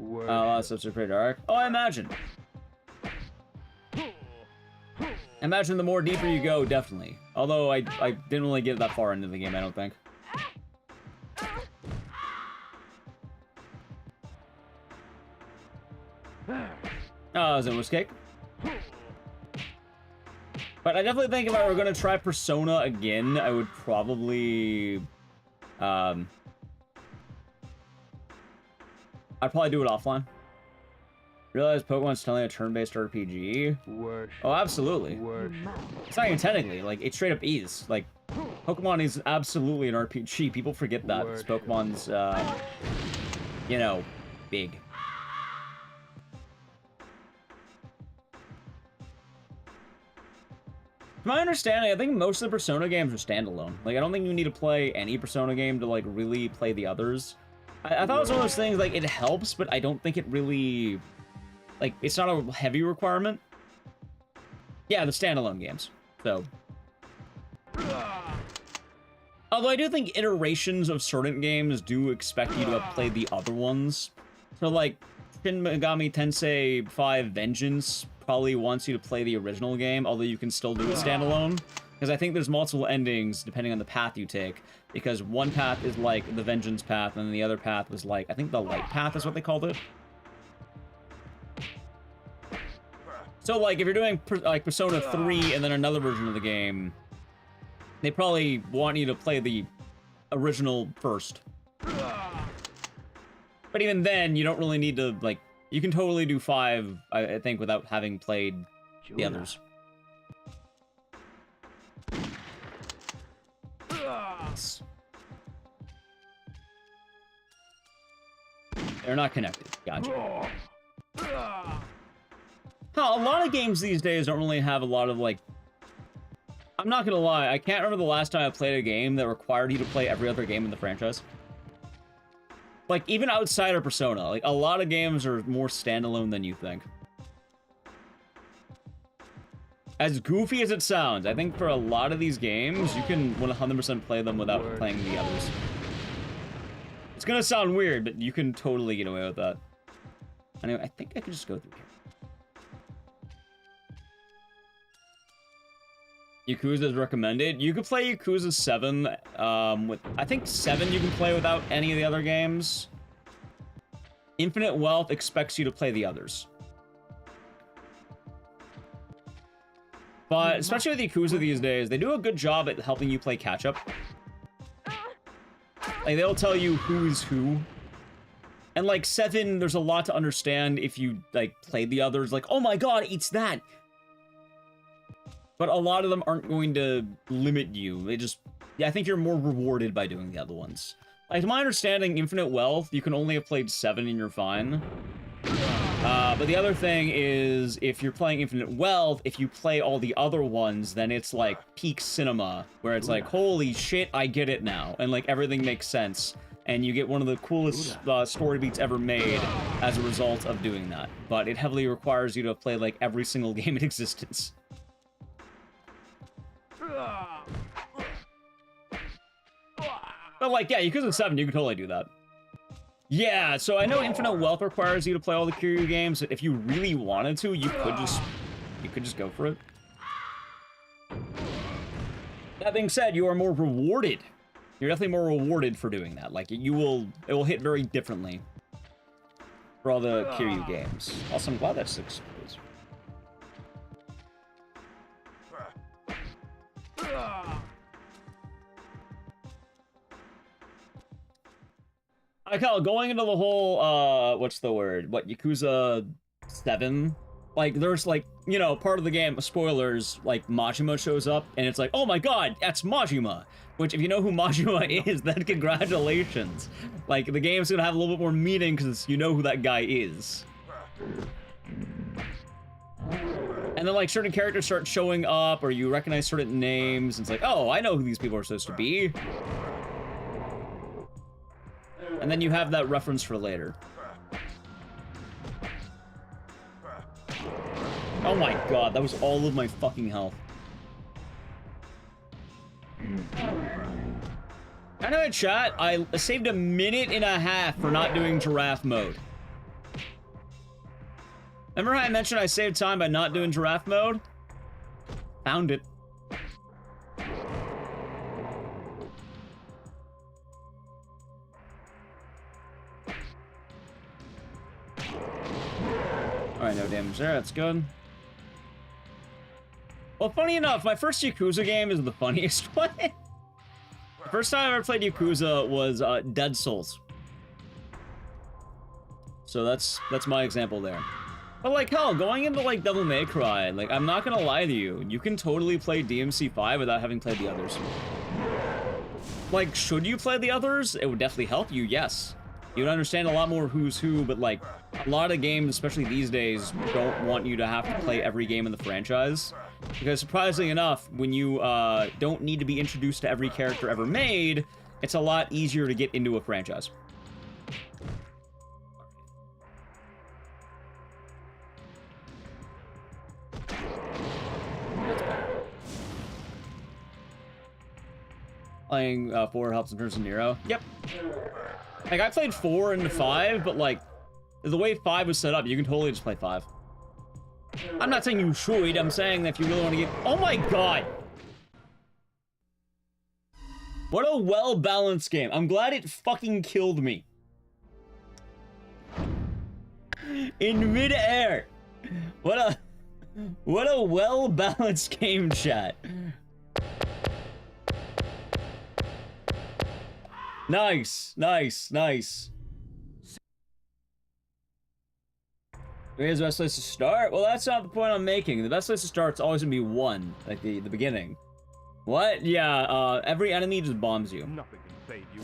Oh, that's such a pretty dark. Oh, I imagine. Imagine the more deeper you go, definitely. Although, I didn't really get that far into the game, I don't think. Oh, is it was cake? But I definitely think if I were gonna try Persona again, I would probably... I'd probably do it offline. Realize Pokemon's telling a turn-based RPG? Oh, absolutely. It's not even technically, like, it straight up is. Like, Pokemon is absolutely an RPG. People forget that. Because Pokemon's, you know, big. To my understanding, I think most of the Persona games are standalone. Like, I don't think you need to play any Persona game to, like, really play the others. I thought it was one of those things, like, it helps, but I don't think it really... Like, it's not a heavy requirement. Yeah, the standalone games. So. Although I do think iterations of certain games do expect you to have played the other ones. So, like, Shin Megami Tensei 5 Vengeance probably wants you to play the original game, although you can still do it standalone. Because I think there's multiple endings depending on the path you take. Because one path is like the Vengeance path, and then the other path was like, I think the Light path is what they called it. So, like, if you're doing, like, Persona 3 and then another version of the game, they probably want you to play the original first. But even then, you don't really need to, like, you can totally do 5, I think, without having played the others. They're not connected. Gotcha. Huh, a lot of games these days don't really have a lot of, like... I'm not gonna lie, I can't remember the last time I played a game that required you to play every other game in the franchise. Like, even outside of Persona, like, a lot of games are more standalone than you think. As goofy as it sounds, I think for a lot of these games, you can 100% play them without playing the others. It's gonna sound weird, but you can totally get away with that. Anyway, I think I could just go through here. Yakuza is recommended. You could play Yakuza 7 with... I think 7 you can play without any of the other games. Infinite Wealth expects you to play the others. But especially with Yakuza these days, they do a good job at helping you play catch-up. Like, they'll tell you who's who. And, like, 7, there's a lot to understand if you, like, played the others. Like, oh my god, it's that! But a lot of them aren't going to limit you. They just... Yeah, I think you're more rewarded by doing the other ones. Like, to my understanding, Infinite Wealth, you can only have played 7 and you're fine. But the other thing is, if you're playing Infinite Wealth, if you play all the other ones, then it's like peak cinema, where it's like, holy shit, I get it now. And, like, everything makes sense. And you get one of the coolest story beats ever made as a result of doing that. But it heavily requires you to play, like, every single game in existence. But, like, yeah, Yakuza 7, you can totally do that. Yeah, so I know Infinite Wealth requires you to play all the Kiryu games. If you really wanted to, you could just go for it. That being said, you are more rewarded. You're definitely more rewarded for doing that. Like, it will hit very differently. for all the Kiryu games. Also, I'm glad that's 6 plays. I call going into the whole, what's the word? What, Yakuza 7? Like, there's, like, you know, part of the game, spoilers, like, Majima shows up, and it's like, oh my god, that's Majima! Which, if you know who Majima is, then congratulations. Like, the game's gonna have a little bit more meaning, because you know who that guy is. And then, like, certain characters start showing up, or you recognize certain names, and it's like, oh, I know who these people are supposed to be. And then you have that reference for later. Oh my god, that was all of my fucking health. I know in chat, I saved a minute and a half for not doing giraffe mode. Remember how I mentioned I saved time by not doing giraffe mode? Found it. Alright, no damage there, that's good. Well, funny enough, my first Yakuza game is the funniest one. The first time I ever played Yakuza was Dead Souls. So that's my example there. But like, hell, going into like Devil May Cry, like, I'm not gonna lie to you, you can totally play DMC5 without having played the others. Like, should you play the others? It would definitely help you, yes. You would understand a lot more who's who, but like, a lot of games, especially these days, don't want you to have to play every game in the franchise. Because surprisingly enough, when you don't need to be introduced to every character ever made, it's a lot easier to get into a franchise. Playing 4 helps in terms of Nero. Yep. Like, I played 4 into 5, but like, the way 5 was set up, you can totally just play 5. I'm not saying you should, I'm saying that if you really want to get... Oh my god! What a well-balanced game. I'm glad it fucking killed me. In mid-air. What a well-balanced game, chat. Nice, nice, nice. Where's the best place to start? Well, that's not the point I'm making. The best place to start is always gonna be 1, like the beginning. What? Yeah, every enemy just bombs you. Nothing can save you.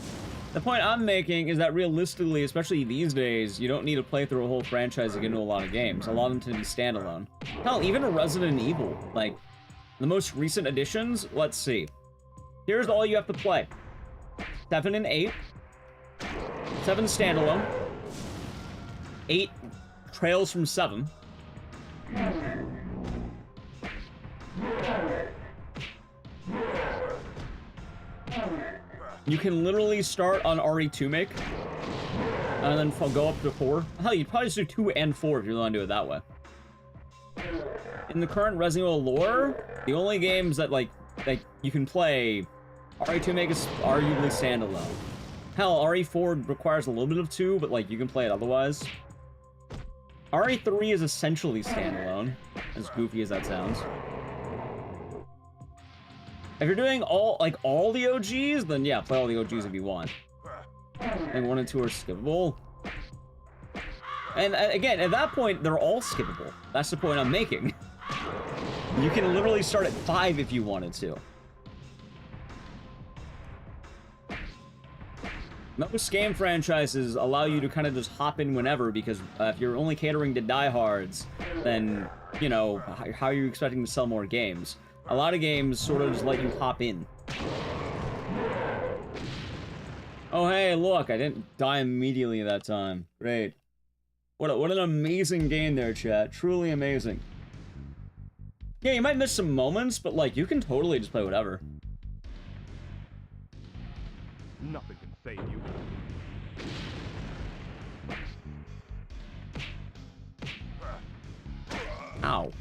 The point I'm making is that realistically, especially these days, you don't need to play through a whole franchise to get into a lot of games. A lot of them tend to be standalone. Hell, even a Resident Evil, like, the most recent additions, let's see. Here's all you have to play. 7 and 8. 7 standalone. 8 trails from 7. You can literally start on RE2 make, and then go up to 4. Hell, you'd probably just do 2 and 4 if you want to do it that way. In the current Resident Evil lore, the only games that like you can play, RE2 make is arguably standalone. Hell, RE4 requires a little bit of 2, but like you can play it otherwise. RE3 is essentially standalone, as goofy as that sounds. If you're doing all the OGs, then yeah, play all the OGs if you want. And 1 and 2 are skippable. And again, at that point, they're all skippable. That's the point I'm making. You can literally start at 5 if you wanted to. Most game franchises allow you to kind of just hop in whenever, because if you're only catering to diehards, then, you know, how are you expecting to sell more games? A lot of games sort of just let you hop in. Oh, hey, look, I didn't die immediately that time. Great. What an amazing game there, chat. Truly amazing. Yeah, you might miss some moments, but, like, you can totally just play whatever. Nothing can save you. Ow.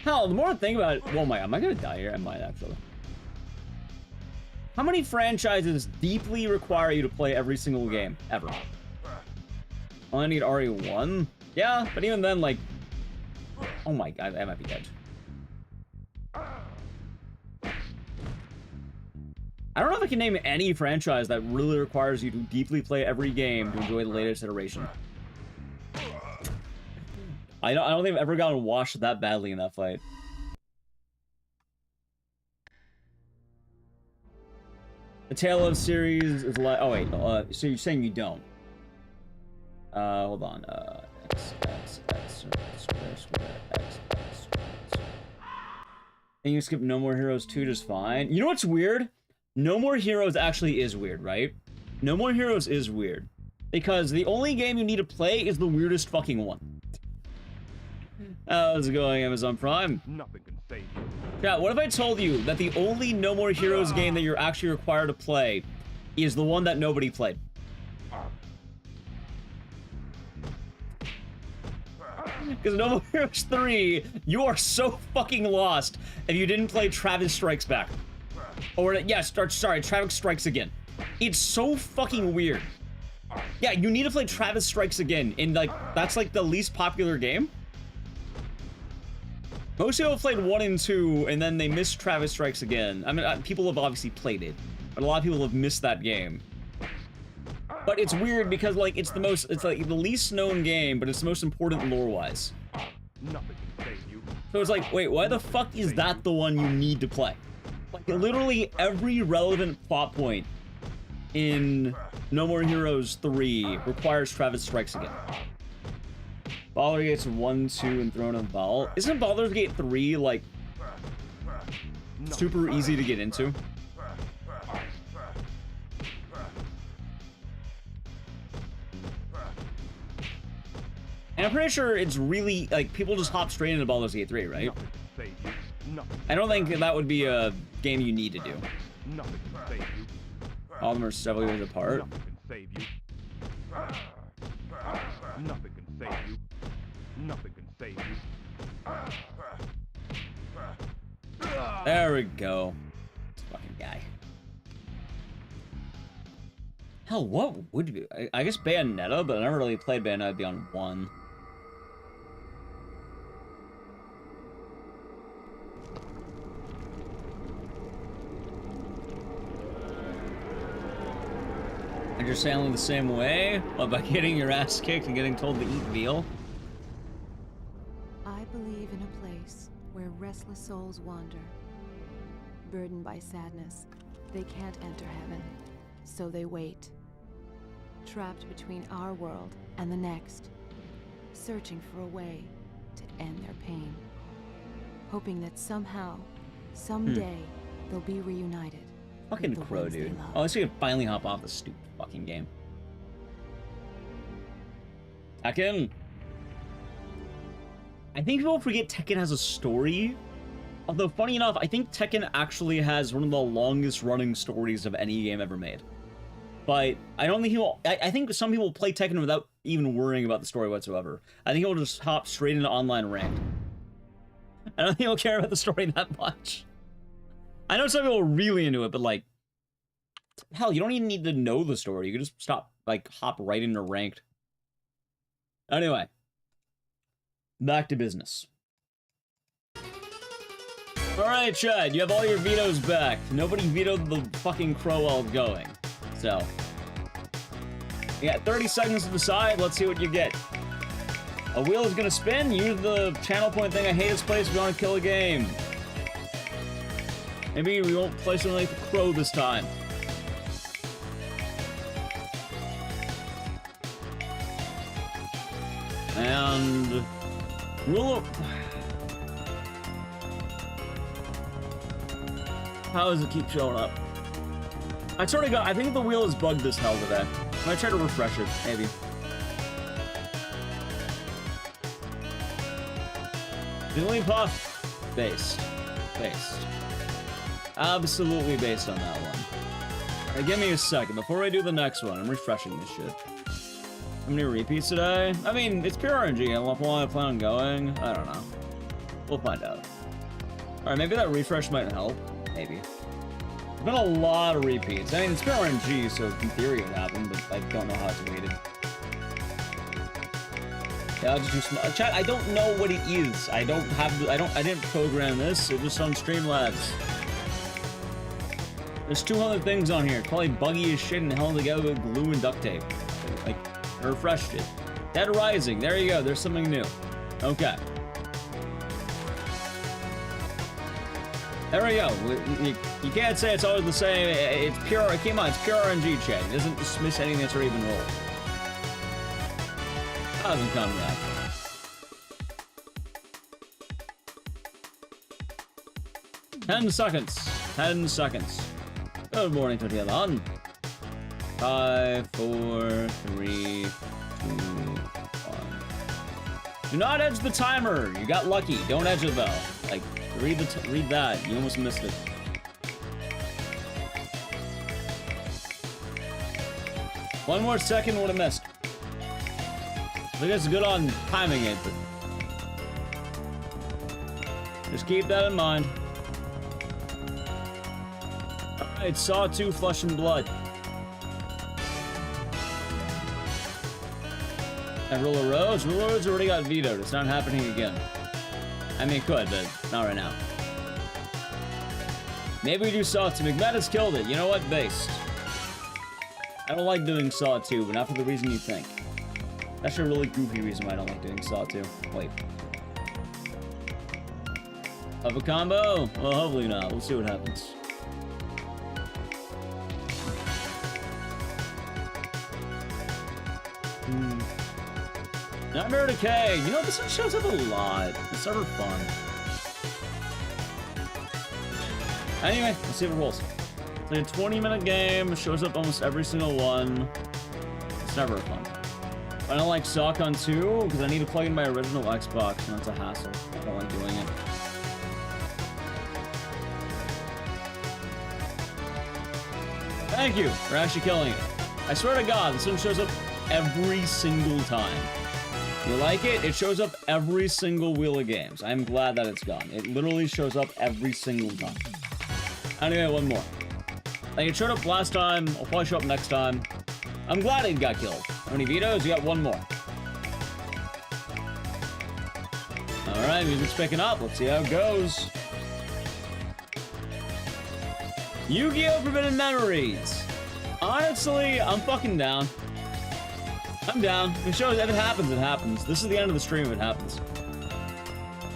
Hell, the more I think about it, oh my god, am I gonna die here? I might actually. How many franchises deeply require you to play every single game ever? Oh, I need RE1? Yeah, but even then, like, oh my god, I might be dead. I don't know if I can name any franchise that really requires you to deeply play every game to enjoy the latest iteration. I don't think I've ever gotten washed that badly in that fight. The Tale of series is like, oh wait, so you're saying you don't? Hold on, X, square, X. And you skip No More Heroes 2 just fine. You know what's weird? No More Heroes actually is weird, right? No More Heroes is weird. Because the only game you need to play is the weirdest fucking one. How's it going, Amazon Prime? Nothing can save you. Yeah, what if I told you that the only No More Heroes game that you're actually required to play is the one that nobody played? Because No More Heroes 3, you are so fucking lost if you didn't play Travis Strikes Back. Or, yes, sorry, Travis Strikes Again. It's so fucking weird. Yeah, you need to play Travis Strikes Again, and, like, that's, like, the least popular game. Most people have played 1 and 2, and then they missed Travis Strikes Again. I mean, people have obviously played it, but a lot of people have missed that game. But it's weird because, like, it's like the least known game, but it's the most important lore-wise. Nothing can save you. So it's like, wait, why the fuck is that the one you need to play? Like, literally every relevant plot point in No More Heroes 3 requires Travis Strikes Again. Baldur's Gate's 1, 2, and Throne of Bhaal. Isn't Baldur's Gate 3, like, super easy to get into? And I'm pretty sure it's really, like, people just hop straight into Baldur's Gate 3, right? I don't think that would be a game you need to do. All of them are several years apart. Nothing can save you. Nothing can save you. Nothing can save you. There we go. This fucking guy. Hell, what would be? I guess Bayonetta, but I never really played Bayonetta beyond 1. And you're sailing the same way? What, by getting your ass kicked and getting told to eat veal? I believe in a place where restless souls wander. Burdened by sadness, they can't enter heaven, so they wait. Trapped between our world and the next, searching for a way to end their pain. Hoping that somehow, someday, they'll be reunited. Fucking crow, dude. Oh, let's see if I can finally hop off the stupid fucking game. Tekken. I think people forget Tekken has a story. Although, funny enough, I think Tekken actually has one of the longest running stories of any game ever made. But I don't think people... I think some people play Tekken without even worrying about the story whatsoever. I think he'll just hop straight into online ranked. I don't think he'll care about the story that much. I know some people are really into it, but, like... Hell, you don't even need to know the story. You can just hop right into ranked. Anyway. Back to business. Alright, Chad, you have all your vetoes back. Nobody vetoed the fucking crow while going. So. You got 30 seconds to decide. Let's see what you get. A wheel is gonna spin. Use the channel point thing. I hate this place. We want to kill a game. Maybe we won't play something like the crow this time. And we'll... How does it keep showing up? I think the wheel is bugged as hell today. I'm gonna try to refresh it, maybe. Jigglypuff. Based. Absolutely based on that one. Right, give me a second. Before I do the next one, I'm refreshing this shit. How many repeats today? I mean, it's pure RNG. How long I plan on going? I don't know. We'll find out. Alright, maybe that refresh might help. Maybe. There's been a lot of repeats. I mean, it's been RNG, so in theory it would happen, but I don't know how it's weighted. Yeah, I'll just do some. Chat, I don't know what it is. I don't have. I didn't program this. It was on Streamlabs. There's 200 things on here. Probably buggy as shit and held together with glue and duct tape. Like, I refreshed it. Dead Rising. There you go. There's something new. Okay. There we go. You can't say it's always the same. It's pure. Come on, it's pure RNG, chat. It doesn't dismiss anything that's already been rolled. Doesn't come back. Ten seconds. 10 seconds. Good morning to the on. 5, 4, 3, 2, 1. Do not edge the timer. You got lucky. Don't edge it though. Like, read that. You almost missed it. One more second would have missed. I think it's good on timing it, but just keep that in mind. Alright, Saw 2, Flesh and Blood. And Rule of Roads? Rule of Roads already got vetoed. It's not happening again. I mean, it could, but not right now. Maybe we do Saw 2. McMetta's killed it. You know what? Based. I don't like doing Saw 2, but not for the reason you think. That's a really goofy reason why I don't like doing Saw 2. Wait. Of a combo? Well, hopefully not. We'll see what happens. Nightmare Decay. You know, this one shows up a lot. It's never fun. Anyway, let's see if it rolls. It's like a 20-minute game. It shows up almost every single one. It's never fun. I don't like Sawcon 2 because I need to plug in my original Xbox, and that's a hassle. I don't like doing it. Thank you for actually killing it. I swear to God, this one shows up every single time. You like it? It shows up every single wheel of games. I'm glad that it's gone. It literally shows up every single time. Anyway, one more. Like, it showed up last time. I'll probably show up next time. I'm glad it got killed. How many vetoes? You got one more. Alright, music's picking up. Let's see how it goes. Yu-Gi-Oh! Forbidden Memories. Honestly, I'm fucking down. I'm down. It shows if it happens, it happens. This is the end of the stream if it happens.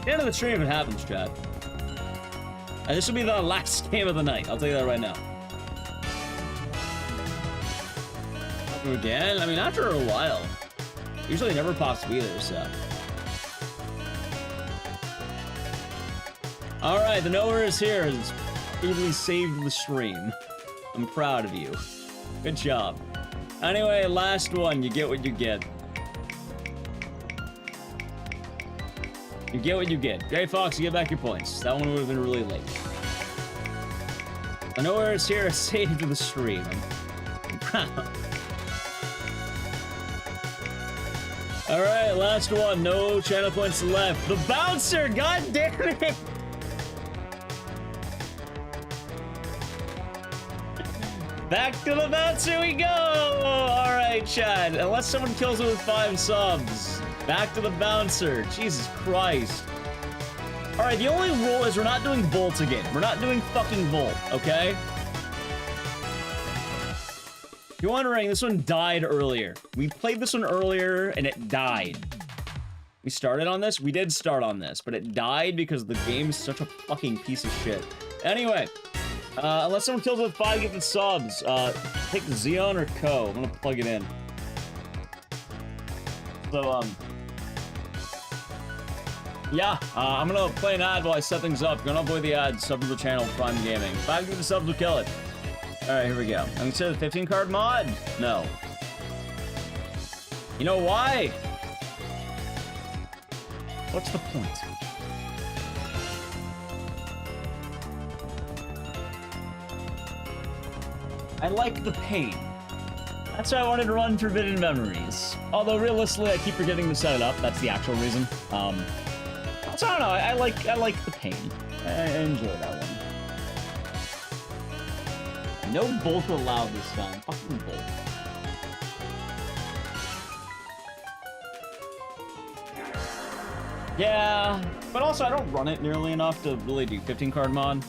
The end of the stream if it happens, chat. And this will be the last game of the night. I'll tell you that right now. Again? I mean, after a while. Usually it never pops either, so. Alright, the Nowhere is here. Has easily saved the stream. I'm proud of you. Good job. Anyway, last one. You get what you get. You get what you get. Gray Fox, you get back your points. That one would have been really late. The Nowhere is here. Saved the stream. I'm proud. Alright, last one. No channel points left. The Bouncer! God damn it! Back to the Bouncer we go! Alright, Chad. Unless someone kills it with 5 subs. Back to the Bouncer. Jesus Christ. Alright, the only rule is we're not doing Volt again. We're not doing fucking Volt, okay? If you're wondering, this one died earlier. We played this one earlier, and it died. We started on this? We did start on this, but it died because the game's such a fucking piece of shit. Anyway, unless someone kills it with 5 gifted subs, pick Xeon or Co. I'm gonna plug it in. So, yeah, I'm gonna play an ad while I set things up. Gonna avoid the ads, sub to the channel, Prime Gaming. 5 gifted subs will kill it. Alright, here we go. I'm considered the 15-card mod? No. You know why? What's the point? I like the pain. That's why I wanted to run Forbidden Memories. Although realistically, I keep forgetting to set it up. That's the actual reason. So I don't know. I like the pain. I enjoy that one. No bolt allowed this time. Fucking bolt. Yeah, but also I don't run it nearly enough to really do 15 card mod.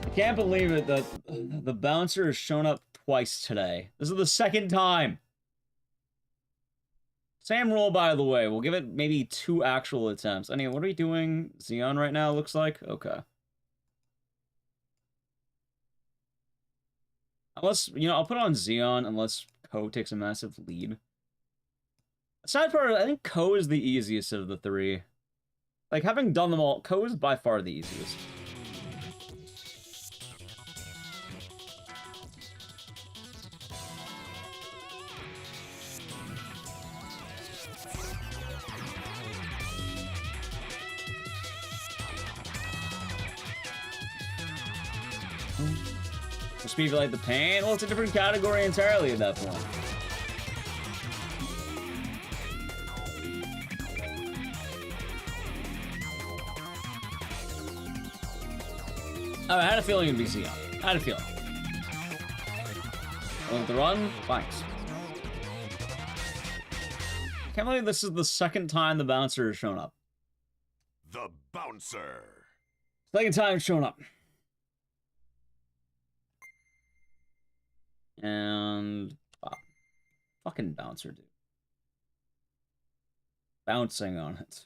I can't believe it that the bouncer has shown up twice today. This is the second time. Same rule, by the way. We'll give it maybe 2 actual attempts. Anyway, what are we doing? Xeon right now, looks like? Okay. Unless, you know, I'll put on Xeon unless Ko takes a massive lead. Aside part, I think Ko is the easiest of the 3. Like, having done them all, Ko is by far the easiest. Speed like the pain? Well, it's a different category entirely at that point. Oh, I had a feeling it'd be Xeon. I had a feeling. Want the run? Thanks. Can't believe this is the second time the bouncer has shown up. The bouncer. Second time it's shown up. And fucking bouncer, dude. Bouncing on it.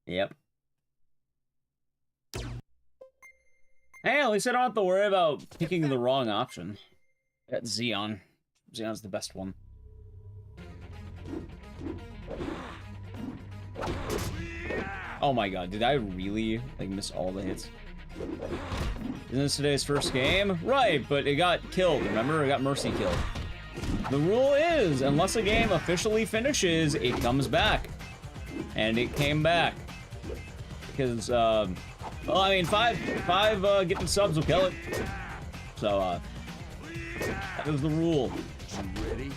Yep. Hey, at least I don't have to worry about picking the wrong option. At Xeon. Xeon's the best one. Oh my god, did I really like miss all the hits? Isn't this today's first game? Right, but it got killed, remember? It got mercy killed. The rule is, unless a game officially finishes, it comes back. And it came back. Because, well, I mean, five getting subs will kill it. So, that was the rule. Ready?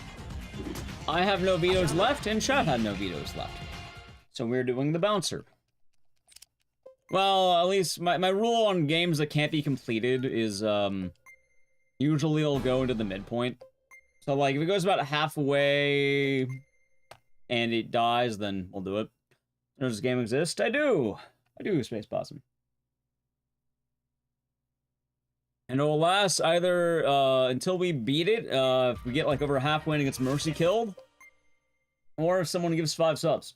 I have no vetoes left, and chat had no vetoes left. So we're doing the bouncer. Well, at least my rule on games that can't be completed is, usually it'll go into the midpoint. So, like, if it goes about halfway and it dies, then we'll do it. Does this game exist? I do, Space Possum. And it will last either, until we beat it, if we get, like, over halfway and it gets mercy killed, or if someone gives 5 subs.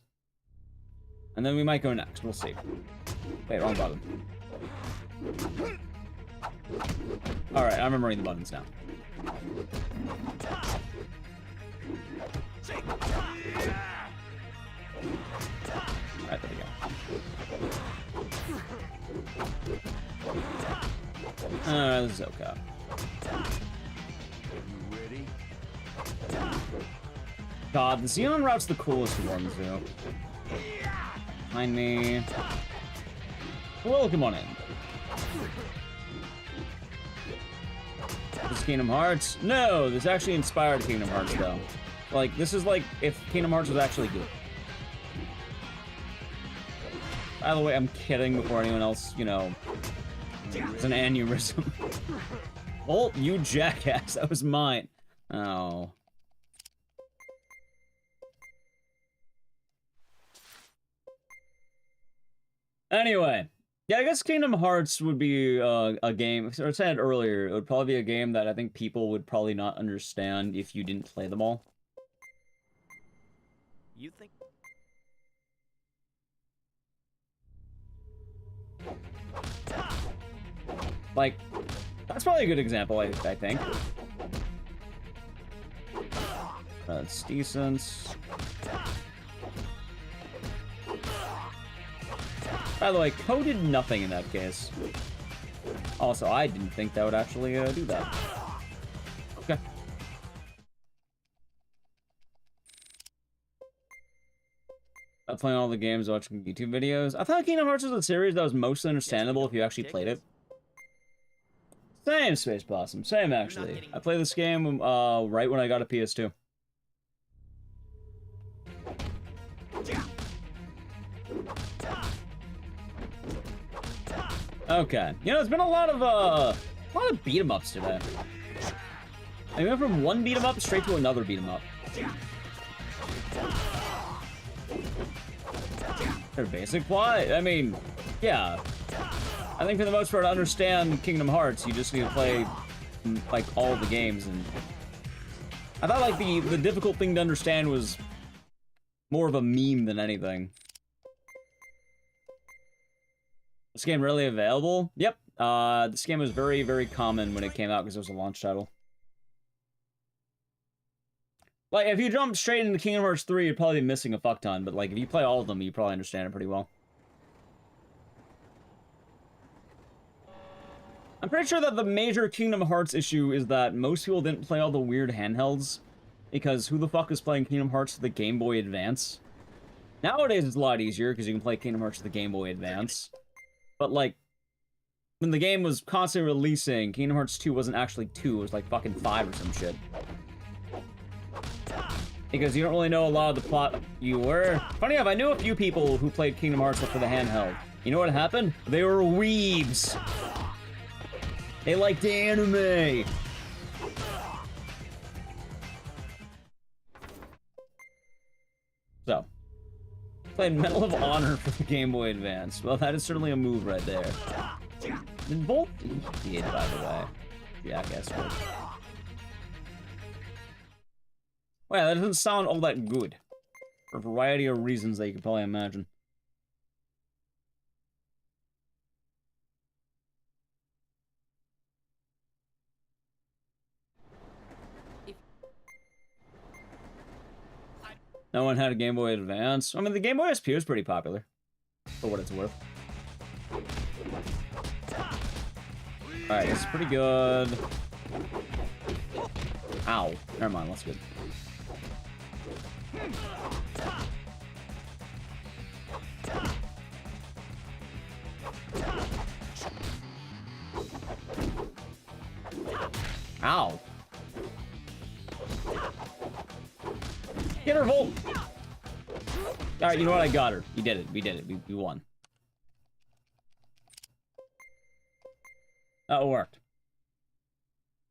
And then we might go next, we'll see. Wait, wrong button. Alright, I'm remembering the buttons now. Alright, there we go. This is okay. You ready? God, the Xeon route's the coolest one, too. Behind me. Welcome on in. This is Kingdom Hearts? No, this actually inspired Kingdom Hearts, though. Like, this is like if Kingdom Hearts was actually good. By the way, I'm kidding before anyone else, you know, it's an aneurysm. Oh, you jackass, that was mine. Oh. Anyway, yeah, I guess Kingdom Hearts would be a game, as I said earlier, it would probably be a game that I think people would probably not understand if you didn't play them all. You think? Like, that's probably a good example, I think. That's decent. By the way, Ko did nothing in that case. Also, I didn't think that would actually do that. Okay. I'm playing all the games, watching YouTube videos. I thought Kingdom Hearts was a series that was mostly understandable if you actually played it. Same, Space Possum. Same, actually. I played this game right when I got a PS2. Okay. You know, it's been a lot of beat 'em ups today. I went from one beat 'em up straight to another beat 'em up. Their basic plot? I mean, yeah. I think for the most part, to understand Kingdom Hearts, you just need to play, like, all the games, and... I thought, like, the difficult thing to understand was more of a meme than anything. This game really available? Yep. This game was very, very common when it came out because it was a launch title. Like, if you jump straight into Kingdom Hearts 3, you'd probably be missing a fuck ton, but, like, if you play all of them, you probably understand it pretty well. I'm pretty sure that the major Kingdom Hearts issue is that most people didn't play all the weird handhelds, because who the fuck is playing Kingdom Hearts to the Game Boy Advance? Nowadays, it's a lot easier, because you can play Kingdom Hearts to the Game Boy Advance. But, like, when the game was constantly releasing, Kingdom Hearts 2 wasn't actually 2, it was like fucking 5 or some shit. Because you don't really know a lot of the plot. You were... Funny enough, I knew a few people who played Kingdom Hearts up for the handheld. You know what happened? They were weebs. They liked anime. So. Played Medal of Honor for the Game Boy Advance. Well, that is certainly a move right there. And Volt did, by the way. Jackass. Well, that doesn't sound all that good. For a variety of reasons that you can probably imagine. No one had a Game Boy Advance. I mean, the Game Boy SP was pretty popular. For what it's worth. Alright, this is pretty good. Ow. Never mind, that's good. Ow. Get her, Volt! Alright, you know what? I got her. You did it. We did it. We won. That worked.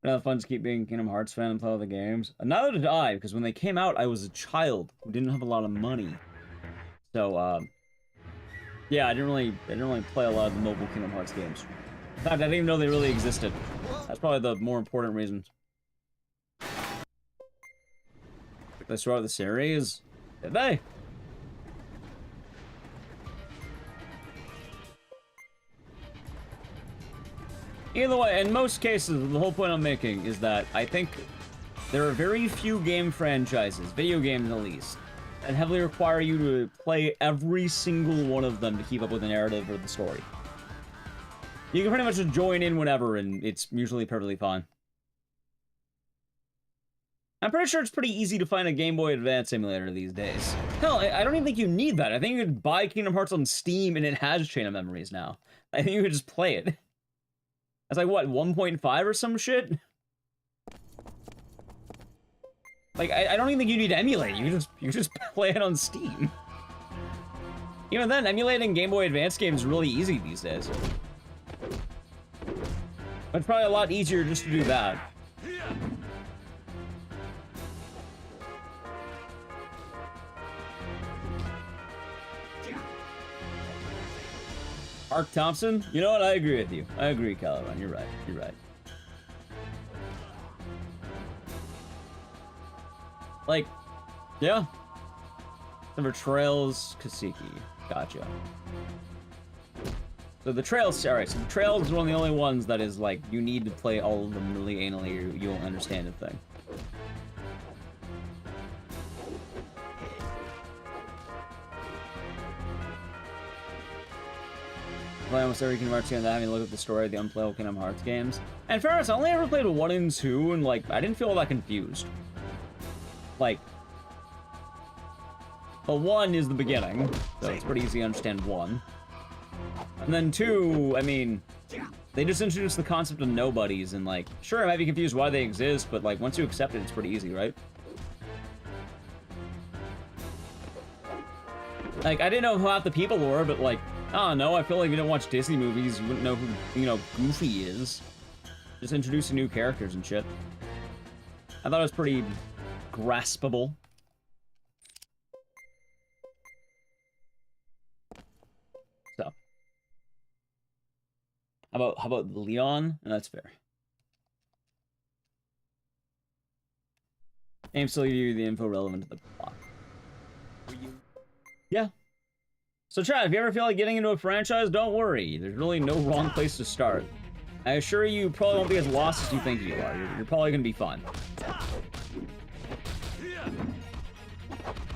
Another fun to keep being a Kingdom Hearts fan and play all the games. Neither did I, because when they came out, I was a child who didn't have a lot of money. So, yeah, I didn't really play a lot of the mobile Kingdom Hearts games. In fact, I didn't even know they really existed. That's probably the more important reason. Did they start the series? Did they? Either way, in most cases, the whole point I'm making is that I think there are very few game franchises, video games at least, that heavily require you to play every single one of them to keep up with the narrative or the story. You can pretty much just join in whenever, and it's usually perfectly fine. I'm pretty sure it's pretty easy to find a Game Boy Advance emulator these days. Hell, I don't even think you need that. I think you could buy Kingdom Hearts on Steam, and it has Chain of Memories now. I think you could just play it. That's like, what, 1.5 or some shit? Like, I don't even think you need to emulate. You just play it on Steam. Even then, emulating Game Boy Advance games is really easy these days. It's probably a lot easier just to do that. Mark Thompson? You know what? I agree with you. I agree, Caliban. You're right. You're right. Like, yeah. Number Trails, Kasiki. Gotcha. So the Trails, alright, so the Trails is one of the only ones that is like, you need to play all of them really anally or you won't understand a thing. Play almost every Kingdom Hearts game that having to look at the story of the unplayable Kingdom Hearts games. And in fairness, I only ever played 1 and 2, and like, I didn't feel all that confused. Like, well, 1 is the beginning, so it's pretty easy to understand 1. And then 2, I mean, they just introduced the concept of nobodies, and like, sure, I might be confused why they exist, but like, once you accept it, it's pretty easy, right? Like, I didn't know who half the people were, but like, I don't know, I feel like if you don't watch Disney movies, you wouldn't know who, you know, Goofy is. Just introducing new characters and shit. I thought it was pretty graspable. So. How about Leon? No, that's fair. Aim still give you the info relevant to the plot. Yeah. So Chad, if you ever feel like getting into a franchise, don't worry. There's really no wrong place to start. I assure you, probably won't be as lost as you think you are. You're probably gonna be fine.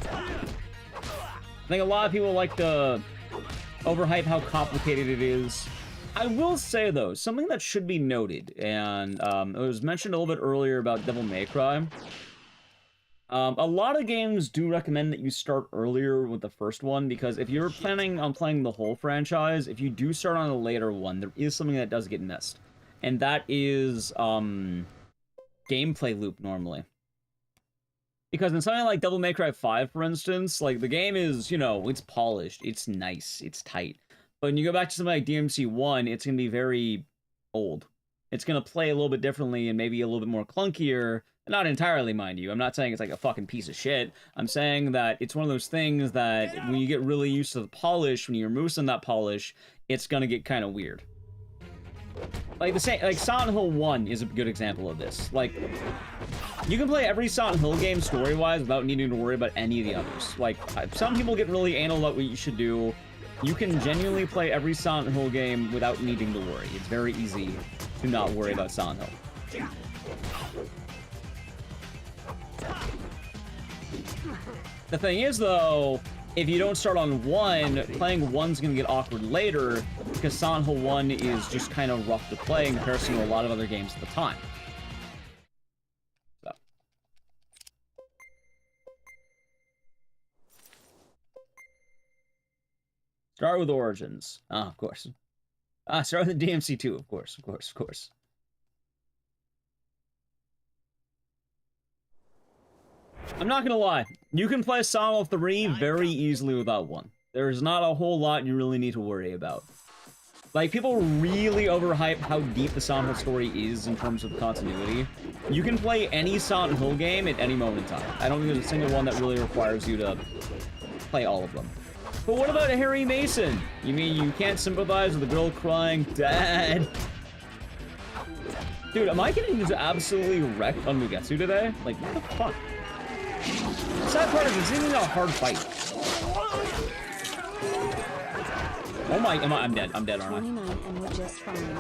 I think a lot of people like to overhype how complicated it is. I will say, though, something that should be noted, and it was mentioned a little bit earlier about Devil May Cry. A lot of games do recommend that you start earlier with the first one, because if you're planning on playing the whole franchise, if you do start on a later one, there is something that does get missed. And that is, gameplay loop, normally. Because in something like Devil May Cry 5, for instance, like, the game is, you know, it's polished, it's nice, it's tight. But when you go back to something like DMC 1, it's going to be very old. It's going to play a little bit differently and maybe a little bit more clunkier. Not entirely, mind you. I'm not saying it's like a fucking piece of shit. I'm saying that it's one of those things that when you get really used to the polish, when you remove some of that polish, it's going to get kind of weird. Like the same, like Silent Hill 1 is a good example of this. Like, you can play every Silent Hill game story-wise without needing to worry about any of the others. Like, some people get really anal about what you should do. You can genuinely play every Silent Hill game without needing to worry. It's very easy to not worry about Silent Hill. The thing is, though, if you don't start on 1, playing 1's gonna get awkward later, because Silent Hill 1 is just kind of rough to play in comparison to a lot of other games at the time. So. Start with Origins. Ah, of course. Start with the DMC 2, of course, of course, of course. I'm not gonna lie, you can play Silent Hill 3 very easily without 1. There's not a whole lot you really need to worry about. Like, people really overhype how deep the Silent Hill story is in terms of continuity. You can play any Silent Hill game at any moment in time. I don't think there's a single one that really requires you to play all of them. But what about Harry Mason? You mean you can't sympathize with the girl crying, Dad? Dude, am I getting just absolutely wrecked on Mugetsu today? Like, what the fuck? The sad part is, it's even a hard fight. Oh my, I'm dead, aren't I? 29 and we're just fine.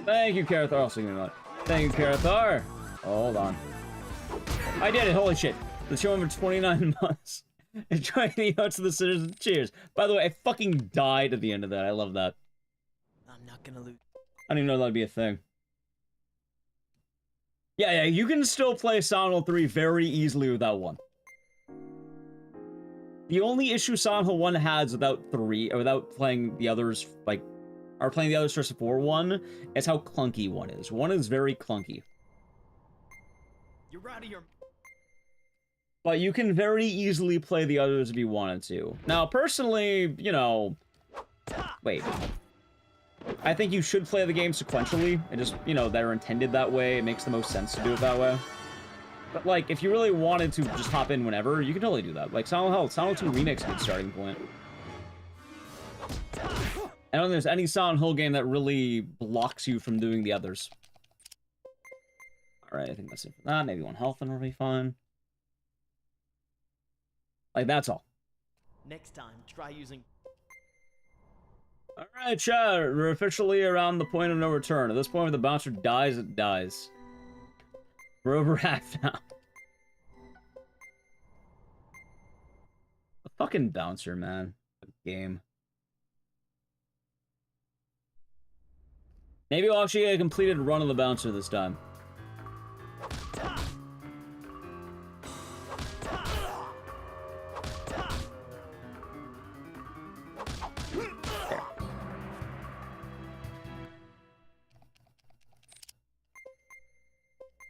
Thank you, Karathar. Also, you know what? Thank you, Karathar. Oh, hold on. I did it, holy shit. Let's show him for 29 months. Enjoy the notes of the citizens. Cheers. By the way, I fucking died at the end of that. I love that. I'm not gonna lose. I didn't even know that'd be a thing. Yeah, you can still play Silent Hill 3 very easily without 1. The only issue Silent Hill 1 has without 3, or without playing the others, like, or playing the others first before 1, is how clunky 1 is. 1 is very clunky. You're out of your... But you can very easily play the others if you wanted to. Now, personally, you know... Wait. I think you should play the game sequentially, and just, you know, they're intended that way. It makes the most sense to do it that way. But, like, if you really wanted to just hop in whenever, you can totally do that. Like, Silent Hill 2 Remix is a good starting point. I don't think there's any Silent Hill game that really blocks you from doing the others. Alright, I think that's it for that. Maybe 1 health and it'll be fine. Like, that's all. Next time, try using... Alright, chat, we're officially around the point of no return. At this point, when the bouncer dies, it dies. We're over half now. The fucking bouncer, man. Game. Maybe we'll actually get a completed run of the bouncer this time.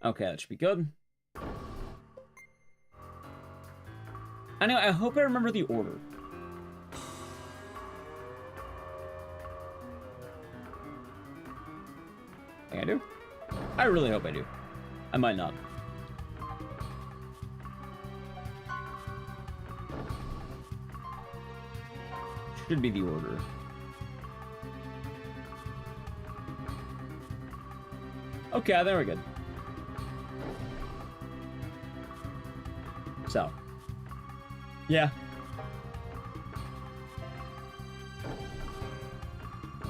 Okay, that should be good. Anyway, I hope I remember the order. do? I really hope I do. I might not. Should be the order. Okay, I think we're good. So. Yeah.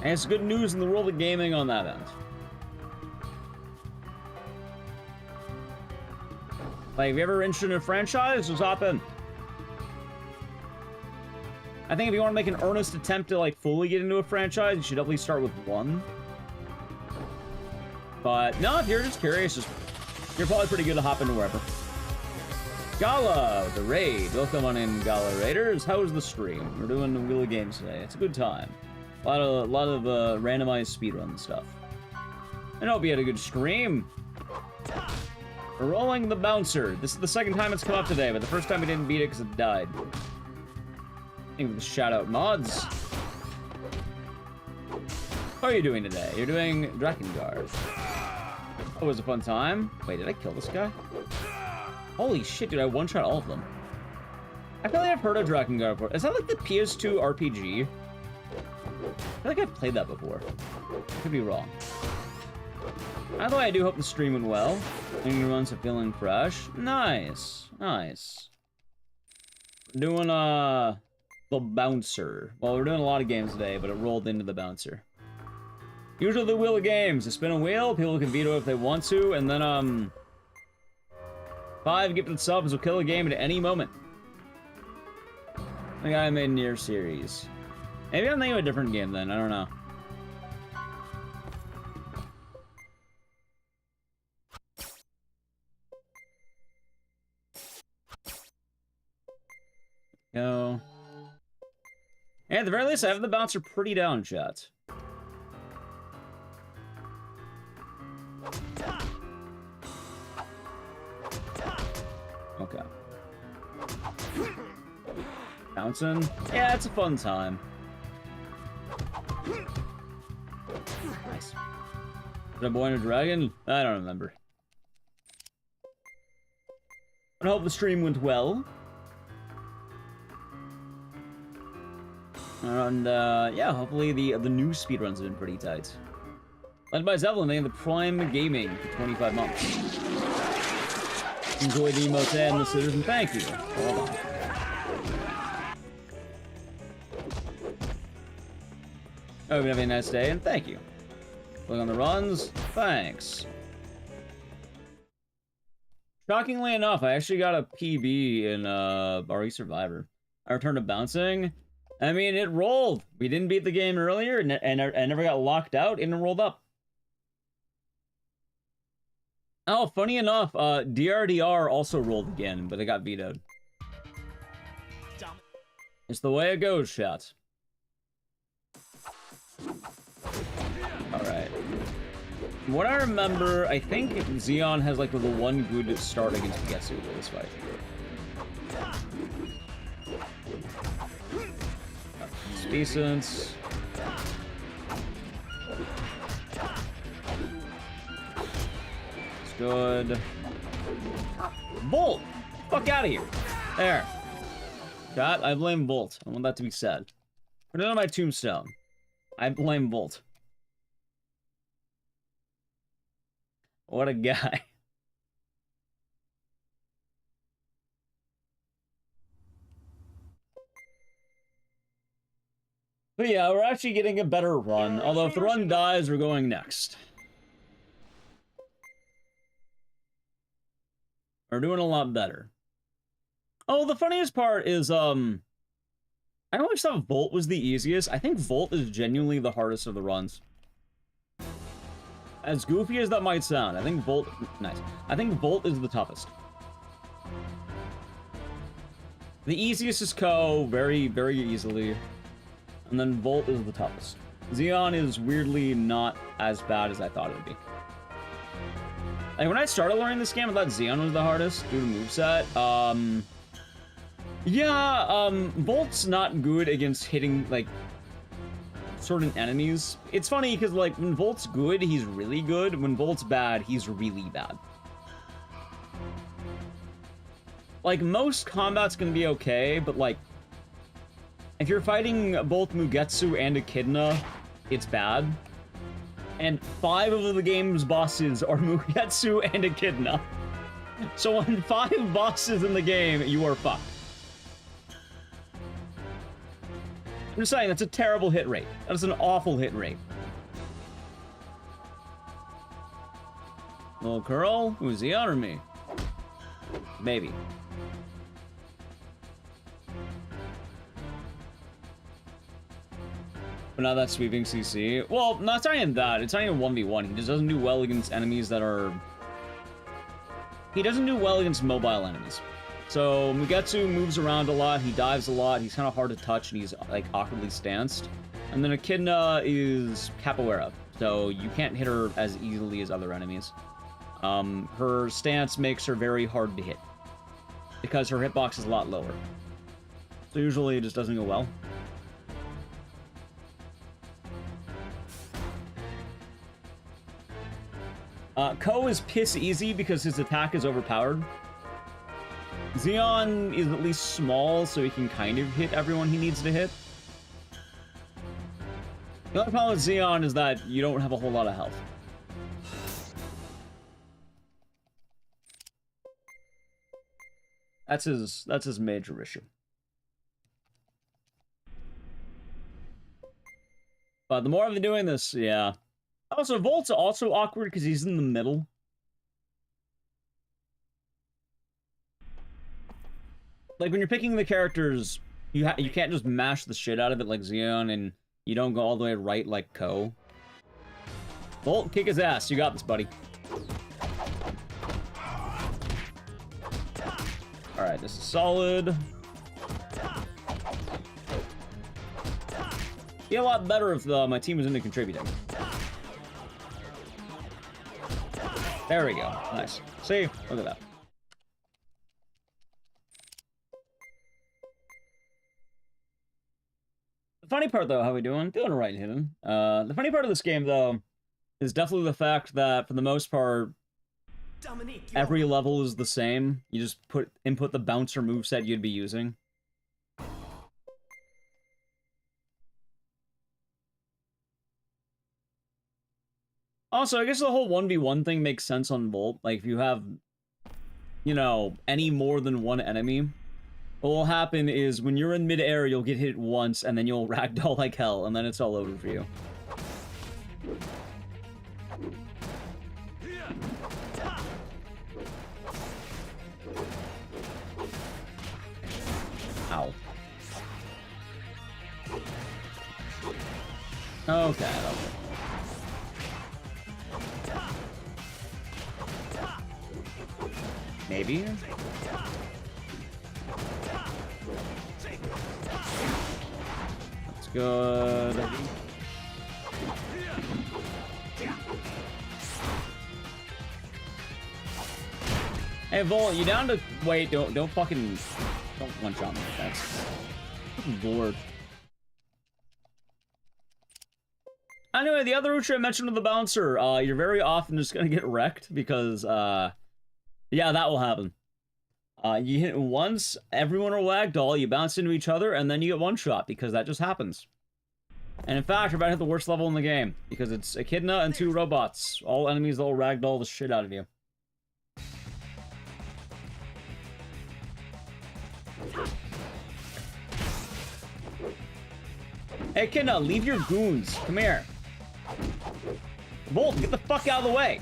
And it's good news in the world of gaming on that end. Like, if you're ever interested in a franchise, just hop in. I think if you want to make an earnest attempt to, like, fully get into a franchise, you should definitely start with one. But, no, if you're just curious, you're probably pretty good to hop into wherever. Gala, the raid. Welcome on in, Gala Raiders. How was the stream? We're doing the Wheel of Games today. It's a good time. A lot of randomized speedrun stuff. I hope you had a good stream. We're rolling the bouncer. This is the second time it's come up today, but the first time we didn't beat it because it died. Thank you for the shout-out mods. How are you doing today? You're doing Drakengard. Oh, it was a fun time. Wait, did I kill this guy? Holy shit, dude, I one-shot all of them. I feel like I've heard of Drakengard before. Is that like the PS2 RPG? I feel like I've played that before. I could be wrong. Either way, I do hope the stream went well. New runs are feeling fresh. Nice. Nice. We're doing, the bouncer. Well, we're doing a lot of games today, but it rolled into the bouncer. Usually the Wheel of Games. You spin a wheel, people can veto if they want to, and then, 5 gifted subs will kill a game at any moment. The guy made Nier series. Maybe I'm thinking of a different game then, I don't know. Go. And at the very least, I have the bouncer pretty down, chat. Okay. Bouncing? Yeah, it's a fun time. Nice. Did I boy and a dragon? I don't remember. I hope the stream went well. And, yeah, hopefully the new speedruns have been pretty tight. Led by Zeppelin, they have the Prime Gaming for 25 months. Enjoy the emote and the scissors, and thank you. Hold on. I hope you have a nice day, and thank you. Look on the runs, thanks. Shockingly enough, I actually got a PB in, RE Survivor. I returned to bouncing. I mean, it rolled. We didn't beat the game earlier, and I never got locked out, and it rolled up. Oh, funny enough, DRDR also rolled again, but it got vetoed. It's the way it goes, chat. Alright. From what I remember, I think Xeon has, like, the one good start against Getsu for this fight. It's decent. It's good. Bolt! Fuck out of here! There. God, I blame Bolt. I want that to be said. Put it on my tombstone. I blame Bolt. What a guy. But yeah, we're actually getting a better run. Although if the run dies, we're going next. We're doing a lot better. Oh, the funniest part is, I always thought Volt was the easiest. I think Volt is genuinely the hardest of the runs. As goofy as that might sound, I think Volt... Nice. I think Volt is the toughest. The easiest is Ko, very, very easily. And then Volt is the toughest. Xeon is weirdly not as bad as I thought it would be. Like, when I started learning this game, I thought Xeon was the hardest due to moveset. Yeah, Volt's not good against hitting, like, certain enemies. It's funny because, like, when Volt's good, he's really good. When Volt's bad, he's really bad. Like, most combat's gonna be okay, but, like, if you're fighting both Mugetsu and Echidna, it's bad. And 5 of the game's bosses are Mugetsu and Echidna. So on 5 bosses in the game, you are fucked. I'm just saying, that's a terrible hit rate. That is an awful hit rate. Little girl, who's he on or me? Maybe. But now that's sweeping CC. Well, not even that. It's not even 1v1. He just doesn't do well against enemies that are... He doesn't do well against mobile enemies. So, Mugetsu moves around a lot, he dives a lot, he's kind of hard to touch, and he's, like, awkwardly stanced. And then Echidna is capoeira, so you can't hit her as easily as other enemies. Her stance makes her very hard to hit, because her hitbox is a lot lower. So usually it just doesn't go well. Ko is piss easy because his attack is overpowered. Xeon is at least small, so he can kind of hit everyone he needs to hit. The only problem with Xeon is that you don't have a whole lot of health. That's his major issue. But the more I've been doing this, yeah. Also, Volt's also awkward because he's in the middle. Like, when you're picking the characters, you can't just mash the shit out of it like Xeon, and you don't go all the way right like Ko. Volt, kick his ass. You got this, buddy. Alright, this is solid. Be a lot better if my team was into contributing. There we go. Nice. See? Look at that. The funny part, though, how we doing? Doing alright, Hidden. The funny part of this game, though, is definitely the fact that, for the most part, every level is the same. You just input the bouncer moveset you'd be using. Also, I guess the whole 1v1 thing makes sense on Volt. Like, if you have, you know, any more than one enemy, what will happen is when you're in midair, you'll get hit once, and then you'll ragdoll like hell, and then it's all over for you. Ow. Okay. Maybe? That's good. Hey, Volt, you down to... Wait, don't fucking... Don't one-shot me. That's... I'm bored. Anyway, the other issue I mentioned with the bouncer, you're very often just gonna get wrecked because, yeah, that will happen. You hit once, everyone will ragdoll, you bounce into each other, and then you get one shot, because that just happens. And in fact, you're about to hit the worst level in the game, because it's Echidna and 2 robots. All enemies that will ragdoll the shit out of you. Hey, Echidna, leave your goons. Come here. Volt, get the fuck out of the way.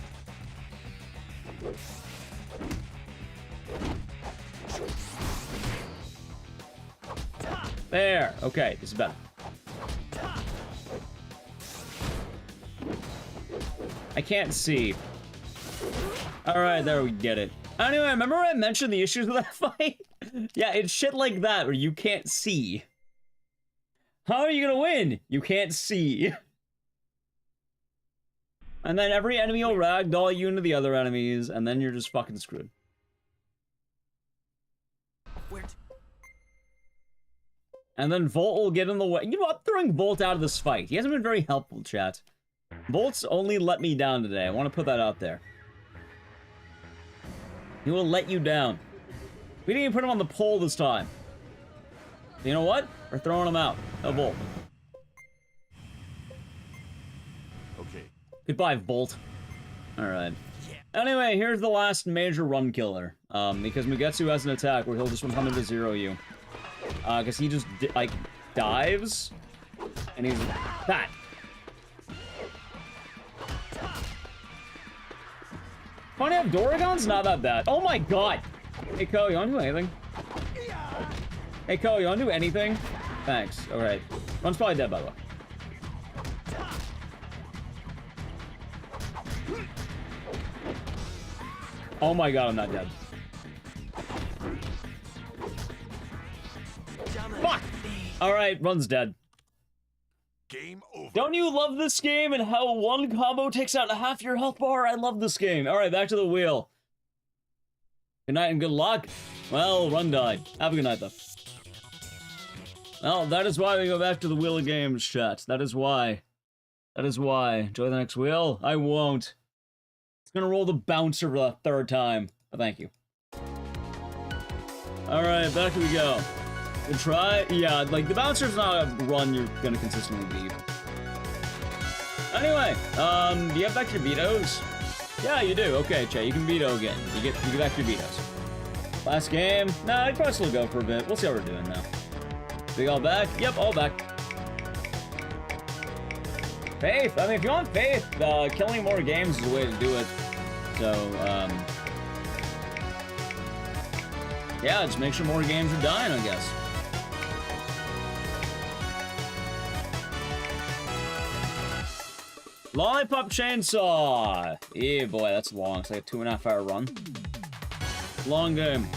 There. Okay, this is better. I can't see. Alright, there we get it. Anyway, remember when I mentioned the issues with that fight? Yeah, it's shit like that where you can't see. How are you gonna win? You can't see. And then every enemy will ragdoll you into the other enemies, and then you're just fucking screwed. And then Volt will get in the way. You know what? I'm throwing Volt out of this fight. He hasn't been very helpful, chat. Volt's only let me down today. I want to put that out there. He will let you down. We didn't even put him on the pole this time. You know what? We're throwing him out. No Volt. Okay. Goodbye, Volt. Alright. Anyway, here's the last major run killer. Because Mugetsu has an attack where he'll just 100 to 0 you. Because he just, like, dives. And he's... That! Funny have Doragon's not that bad. Oh my god! Hey, Ko, you wanna do anything? Hey, Ko, you wanna do anything? Thanks. Alright. Run's probably dead, by the way. Oh my god, I'm not dead. Fuck! Alright, Run's dead. Game over. Don't you love this game and how one combo takes out half your health bar? I love this game. Alright, back to the wheel. Good night and good luck. Well, Run died. Have a good night, though. Well, that is why we go back to the wheel of games, chat. That is why. That is why. Enjoy the next wheel? I won't. It's gonna roll the bouncer for the third time. Oh, thank you. Alright, back we go. Good try. Yeah, like, the bouncer's not a run you're gonna consistently beat. Anyway, do you have back your vetoes? Yeah, you do. Okay, Che, you can veto again. You get back your vetoes. Last game? Nah, I'd probably still go for a bit. We'll see how we're doing now. We all back? Yep, all back. Faith. I mean, if you want faith, killing more games is the way to do it. So, yeah, just make sure more games are dying, I guess. Lollipop Chainsaw! Yeah, boy, that's long. It's like a 2.5 hour run. Long game.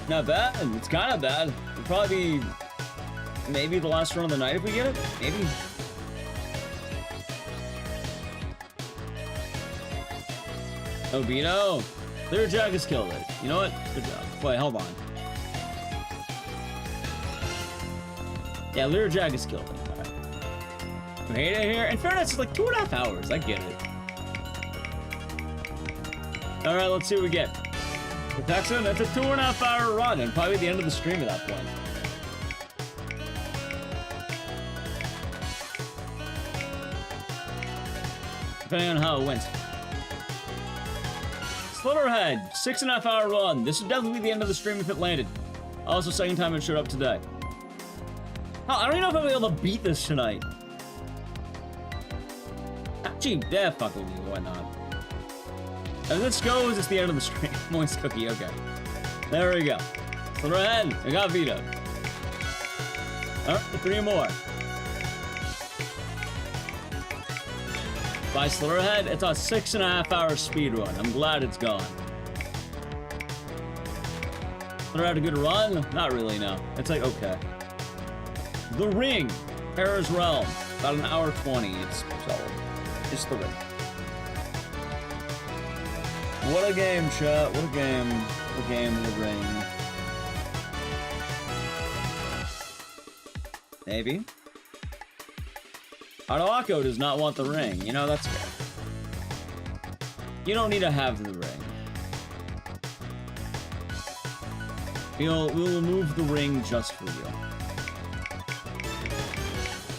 Not bad. It's kind of bad. It'll probably be maybe the last run of the night if we get it. Maybe. Obito. Their Jack has killed it. You know what? Good job. Wait, hold on. Yeah, Lyra Jag is killed it. Alright. We hate it here. In fairness, it's like 2.5 hours. I get it. Alright, let's see what we get. Protection, that's a 2.5 hour run, and probably the end of the stream at that point. Depending on how it went. Slitterhead, 6.5 hour run. This would definitely be the end of the stream if it landed. Also, second time it showed up today. Oh, I don't even know if I'll be able to beat this tonight. Actually, yeah, fuck with me, why not? As this goes, it's the end of the stream. Moist cookie, okay. There we go. Slitterhead, I got vetoed. Alright, 3 more. By Slitterhead, it's a 6.5 hour speedrun. I'm glad it's gone. Slitterhead had a good run? Not really, no. It's like, okay. The Ring, Terra's Realm, about 1 hour 20. It's solid. It's The Ring. What a game, chat. What a game. What a game, The Ring. Maybe. Arnoako does not want The Ring. You know, that's fair. You don't need to have The Ring. We'll remove The Ring just for you.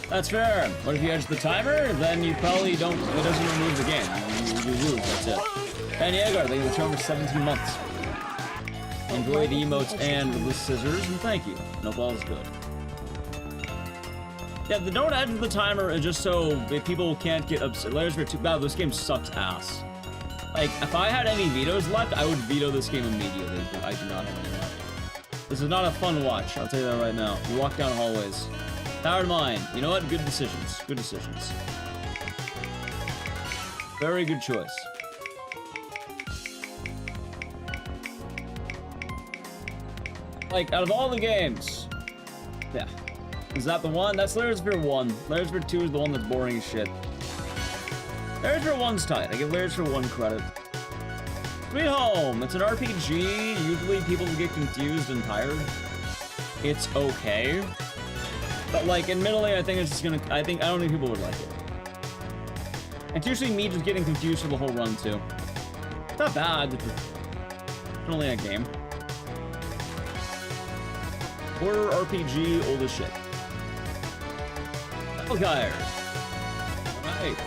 That's fair. What if you edge the timer? Then you probably don't. It doesn't remove the game. You lose. That's it. And Yeager, thank you for showing for 17 months. Enjoy the emotes and the scissors, and thank you. No ball is good. Yeah, the don't edge the timer is just so if people can't get upset. Layers for 2. Wow, this game sucks ass. Like, if I had any vetoes left, I would veto this game immediately, but I do not have any left. This is not a fun watch, I'll tell you that right now. You walk down hallways. Powered mind. You know what? Good decisions. Good decisions. Very good choice. Like, out of all the games... Yeah. Is that the one? That's Layers for 1. Layers for 2 is the one that's boring as shit. Layers for 1's tight. I give Layers for 1 credit. Sweet Home. It's an RPG. Usually people get confused and tired. It's okay. But, like, admittedly, I think it's just gonna... I don't think people would like it. It's usually me just getting confused for the whole run, too. It's not bad. It's only a game. Horror RPG, old as shit. Okay. Alright.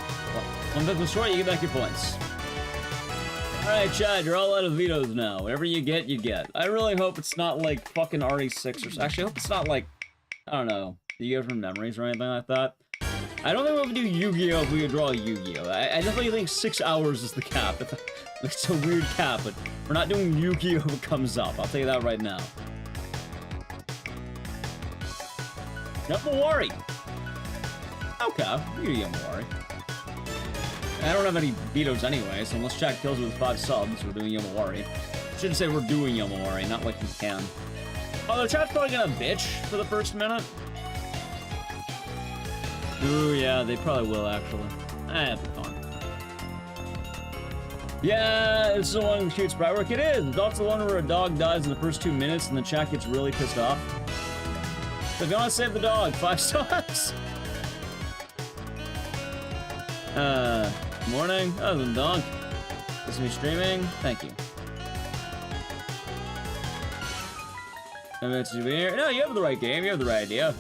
One bit short, you get back your points. Alright, Chad, you're all out of vetoes now. Whatever you get, you get. I really hope it's not like fucking RE6 or... Actually, I hope it's not like... I don't know. Do you go from memories or anything like that? I don't think we'll do Yu-Gi-Oh! If we could draw a Yu-Gi-Oh! I definitely think 6 hours is the cap. It's a weird cap, but we're not doing Yu-Gi-Oh! If it comes up. I'll tell you that right now. Yamawari! Okay, you do Yamawari. I don't have any vetoes anyway, so unless Jack kills me with 5 subs, we're doing Yamawari. Shouldn't say we're doing Yamawari, not like you can. Although chat's probably gonna bitch for the first minute. Ooh, yeah, they probably will, actually. That'd be fun. Yeah, it's the one with cute sprite work. It is! It's also the one where a dog dies in the first 2 minutes and the chat gets really pissed off. So if you want to save the dog, 5 stars! Morning. Oh, the dog. This is me streaming. Thank you. No, you have the right game. You have the right idea.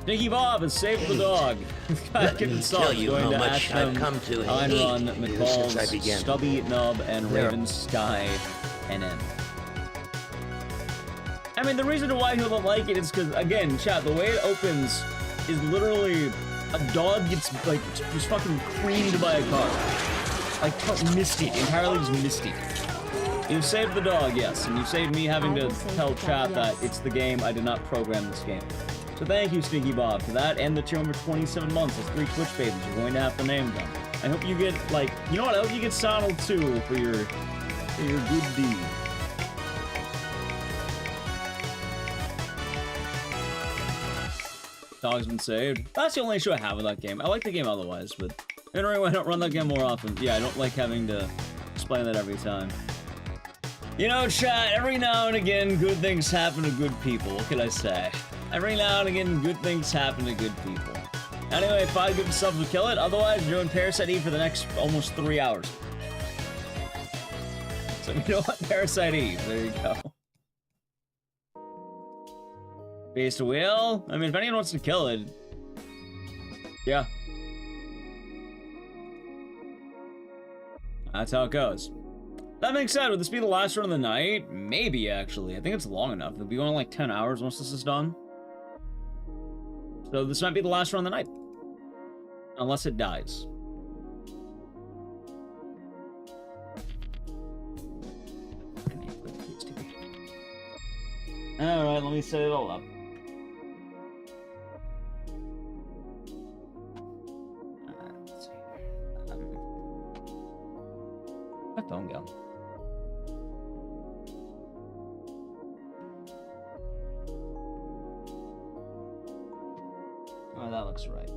Nicky Bob has saved the dog. Let me tell you how much I've come to hate you since I began. Stubby Nub and Raven Sky NN. I mean, the reason why people don't like it is because, again, chat, the way it opens is literally a dog gets, like, just fucking creamed by a car. Like, missed it. Entirely just missed it. You saved the dog, yes, and you saved me having to tell chat that it's the game. I did not program this game. So thank you, Stinky Bob, for that, and the channel for 27 months. That's 3 Twitch babies. You're going to have to name them. I hope you get, like, you know what? I hope you get Sonal too for your good deed. Dog's been saved. That's the only issue I have with that game. I like the game otherwise, but anyway, I don't run that game more often. Yeah, I don't like having to explain that every time. You know, chat, every now and again, good things happen to good people. What can I say? Every now and again, good things happen to good people. Anyway, 5 good subs will kill it. Otherwise, you're doing Parasite Eve for the next almost 3 hours. So you know what? Parasite Eve. There you go. Beast Wheel? I mean, if anyone wants to kill it... Yeah. That's how it goes. That being said, would this be the last run of the night? Maybe, actually. I think it's long enough. It'll be going like 10 hours once this is done. So this might be the last run of the night. Unless it dies. Alright, let me set it all up. Let's see. Where'd my phone go? Oh, that looks right.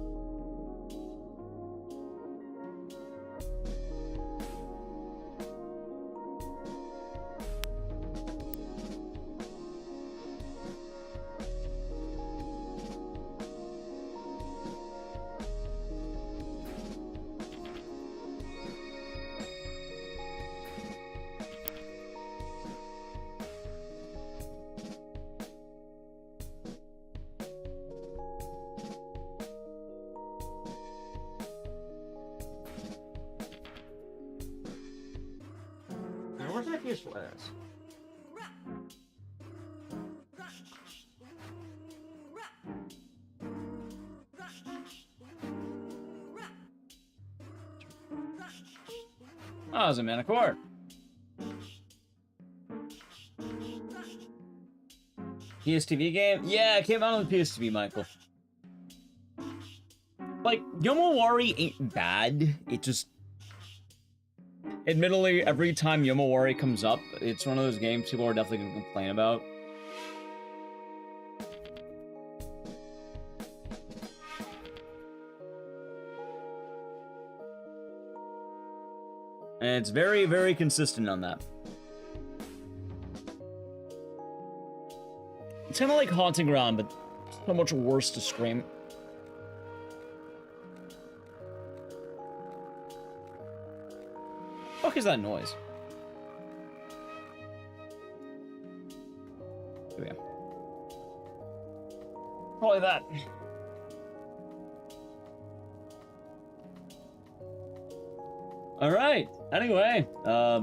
Where's that useful as? Oh, it's a mana core. PSTV game? Yeah, it came out on the PSTV, Michael. Like, Yomawari ain't bad. It just... Admittedly, every time Yomawari comes up, it's one of those games people are definitely going to complain about. And it's very, very consistent on that. It's kind of like Haunting Ground, but so much worse to scream. What the fuck is that noise? Oh yeah. Probably that. Alright, anyway, I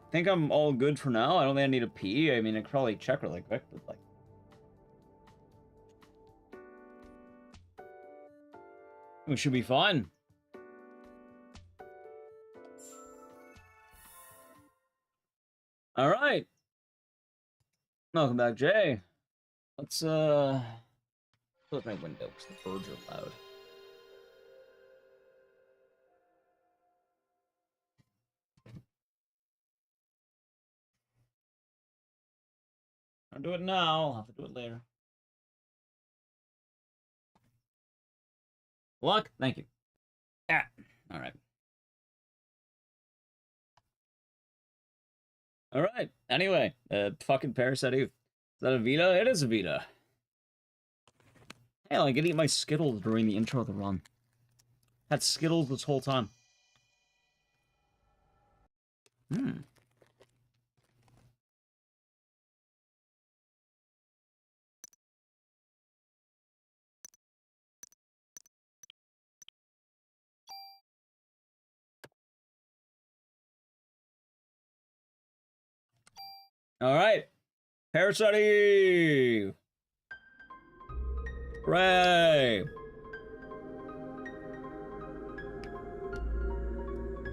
think I'm all good for now. I don't think I need a pee. I mean, I could probably check really quick, but like... we should be fine. Alright. Welcome back, Jay. Let's, close my window, because the birds are loud. I'll do it now. I'll have to do it later. Luck? Thank you. Yeah. Alright. Alright. Anyway, fucking Parasite. Is that a Vita? It is a Vita. Hell, I could eat my Skittles during the intro of the run. Had Skittles this whole time. Hmm. Alright. Parasite! Hooray!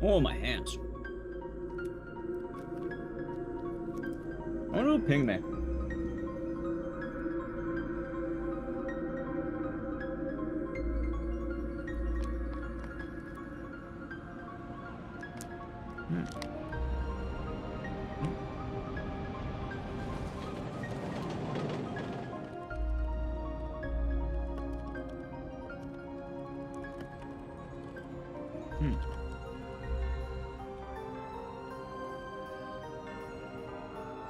Oh, my hands. I wonder who pinged me.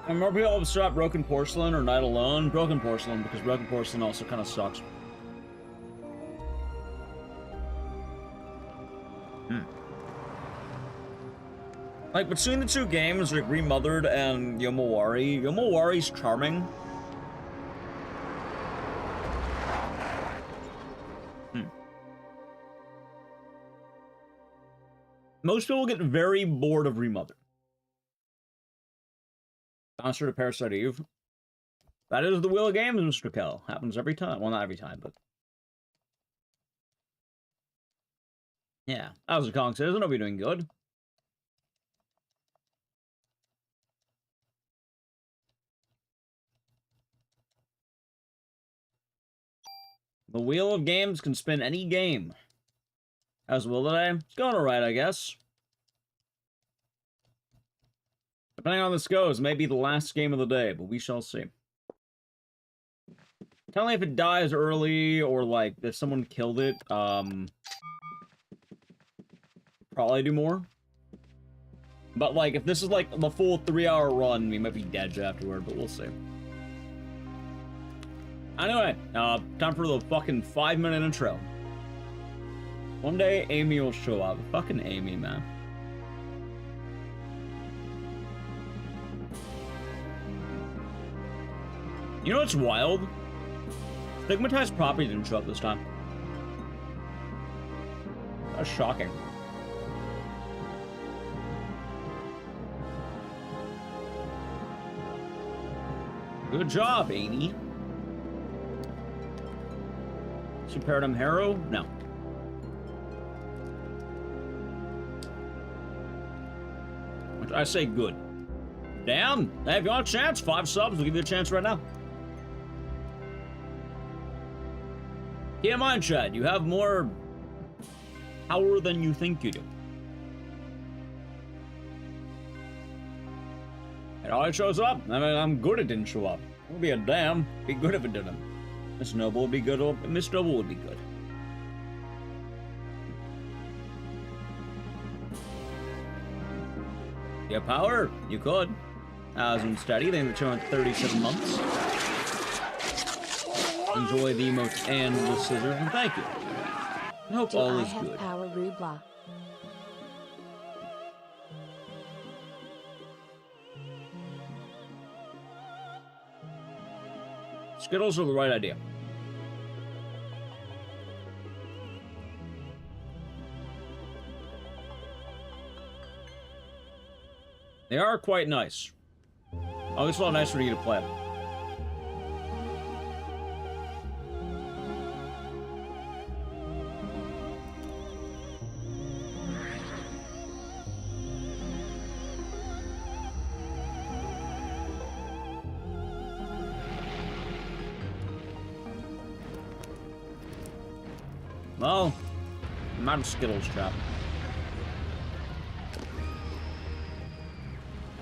And more people have stopped Broken Porcelain or Night Alone. Broken Porcelain, because Broken Porcelain also kind of sucks. Like, between the two games, like Remothered and Yomawari, Yomawari's charming. Most people get very bored of Remothered. Monster to Parasite Eve. That is the wheel of games, Mr. Kell. Happens every time. Well, not every time, but... yeah. How's it, Kong Citizen? Hope you're doing good. The wheel of games can spin any game. How's the wheel today? It's going alright, I guess. Depending on how this goes, it may be the last game of the day, but we shall see. Tell me if it dies early, or like, if someone killed it, probably do more. But like, if this is like the full 3-hour run, we might be dead afterward, but we'll see. Anyway, time for the fucking 5-minute intro. One day, Amy will show up. Fucking Amy, man. You know what's wild? Stigmatized Property didn't show up this time. That's shocking. Good job, Amy. Super Paradigm Hero? No. I say good. Damn! Hey, if you want a chance, 5 subs, we'll give you a chance right now. Keep in mind, Chad, you have more power than you think you do. It always shows up. I mean, I'm good it didn't show up. It would be a damn. Be good if it didn't. Miss Noble would be good. Miss Noble would be good. You have power? You could. Zoom Steady, thank you for 237 months. Enjoy the emotes and the scissors, and thank you. I hope Do all I is have good. power, Rubla? Skittles are the right idea. They are quite nice. Oh, it's a lot nicer for you to play. Well, I'm out of Skittles trap.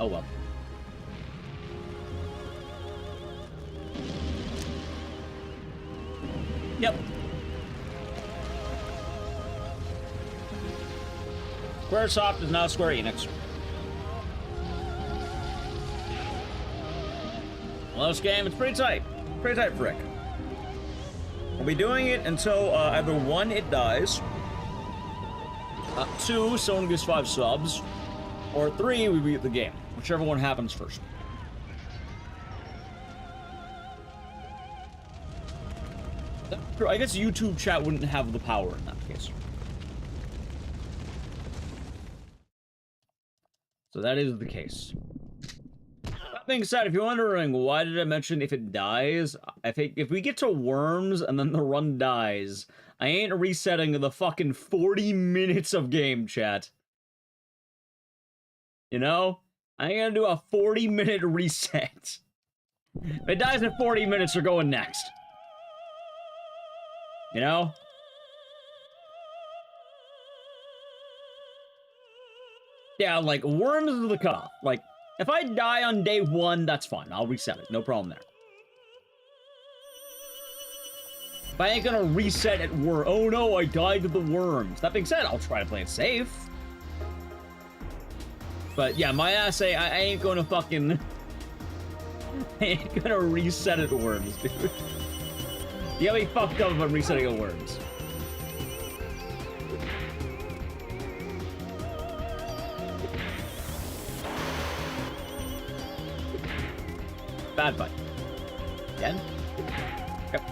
Oh well. Yep. Squaresoft is now Square Enix. Well, this game, it's pretty tight. Pretty tight, frick. We'll be doing it until either 1, it dies, 2, someone gives 5 subs, or 3, we beat the game. Whichever one happens first. I guess YouTube chat wouldn't have the power in that case. So that is the case. That being said, if you're wondering why did I mention if it dies, I think if we get to worms and then the run dies, I ain't resetting the fucking 40 minutes of game, chat. You know? I ain't gonna do a 40-minute reset. If it dies in 40 minutes, we're going next. You know? Yeah, like, worms is the cutoff. Like, if I die on day 1, that's fine. I'll reset it. No problem there. If I ain't gonna reset at worm, oh no, I died to the worms. That being said, I'll try to play it safe. But yeah, my ass say I ain't gonna fucking... I ain't gonna reset at worms, dude. You gotta be fucked up if I'm resetting at worms. Bad fight. Again? Yep.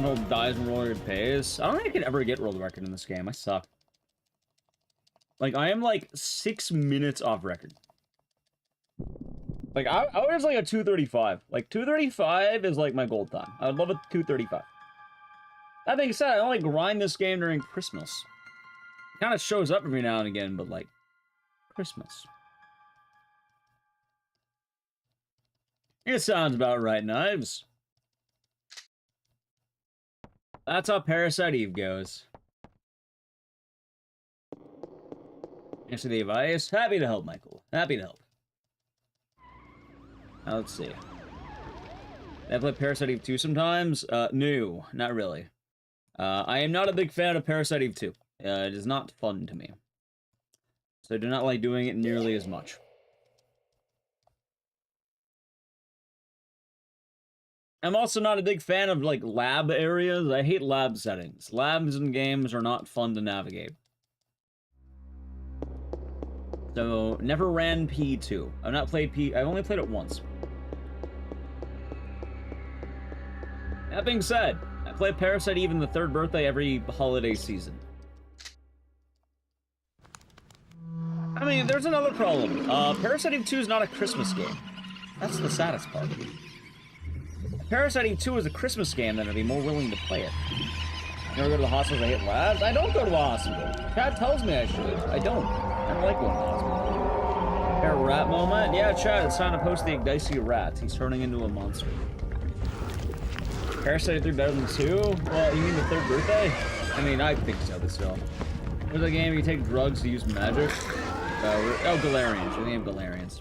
World dies and world record pays. I don't think I could ever get world record in this game. I suck. Like, I am like 6 minutes off record. Like, I was like a 235. Like, 235 is like my gold time. I would love a 235. That being said, I only grind this game during Christmas. It kind of shows up every now and again, but like, Christmas. It sounds about right, Knives. That's how Parasite Eve goes. Answer the advice. Happy to help, Michael. Happy to help. Now, let's see. I play Parasite Eve 2 sometimes? No, not really. I am not a big fan of Parasite Eve 2. It is not fun to me. So I do not like doing it nearly as much. I'm also not a big fan of, like, lab areas. I hate lab settings. Labs in games are not fun to navigate. So, never ran P2. I've not played P... I've only played it once. That being said, I play Parasite Eve in the 3rd birthday every holiday season. I mean, there's another problem. Parasite Eve 2 is not a Christmas game. That's the saddest part. If Parasite Eve 2 is a Christmas game, then I'd be more willing to play it. You ever go to the hospitals? I hate labs? I don't go to the hospital. Chad tells me I should. I don't. I don't like going to the hospital. Fair rat moment? Yeah, Chad, it's time to post the Ecdycis rat. He's turning into a monster. Parasite 3 better than 2? Well, you mean the 3rd birthday? I mean, I think so, but still. There's a game you take drugs to use magic. Oh, Galarians. The name Galarians.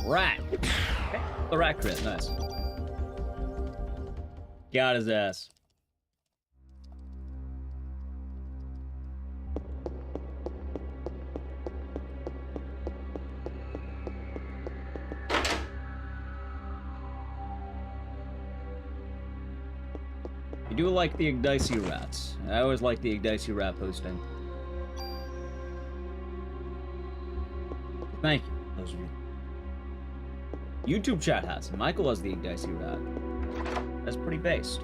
Rat. Okay. The rat crit, nice. Got his ass. I do like the Ecdycis rats. I always like the Ecdycis rat posting. Thank you, those of you. YouTube chat has. Michael has the Ecdycis rat. That's pretty based.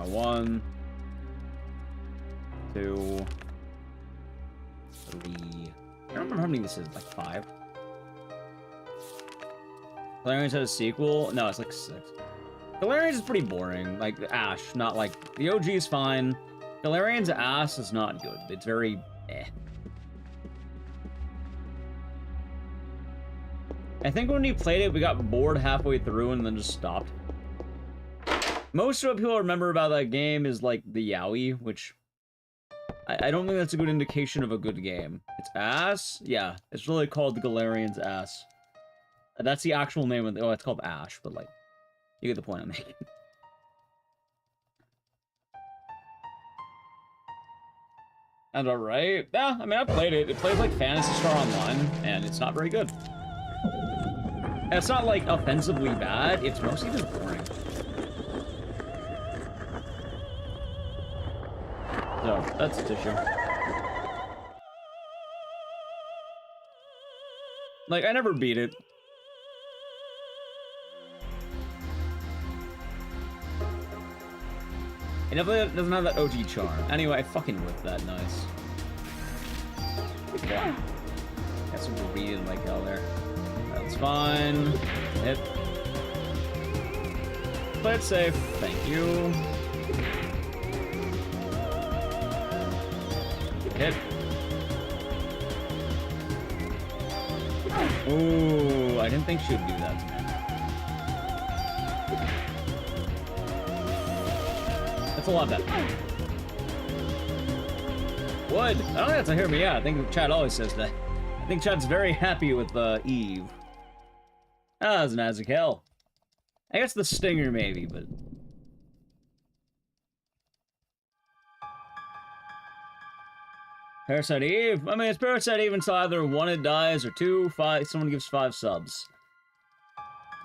One, 2, 3. I don't remember how many this is. Like 5. Galarians had a sequel? No, it's like 6. Galarians is pretty boring. Like Ash, not like the OG is fine. Galarian's ass is not good. It's very eh. I think when we played it, we got bored halfway through and then just stopped. Most of what people remember about that game is like the Yowie, which I don't think that's a good indication of a good game. It's ass? Yeah, it's really called the Galarian's ass. That's the actual name of the... Oh, it's called Ash, but like, you get the point I'm making. And alright. Yeah, I mean, I played it. It plays like Phantasy Star Online, and it's not very good. And it's not like offensively bad, it's mostly just boring. So, that's its issue. Like, I never beat it. It definitely doesn't have that OG charm. Anyway, I fucking whipped that, nice. Yeah. Got some reading like hell there. That's fine. Hit. Play it safe. Thank you. Hit. Ooh, I didn't think she would do that to me. That's a lot better. Would? I don't think that's a hear me out. I think Chad always says that. I think Chad's very happy with Eve. Ah, that's an Azakel. I guess the Stinger maybe, but... Parasite Eve? I mean, it's Parasite Eve until either 1 it dies, or 2, 5, someone gives 5 subs.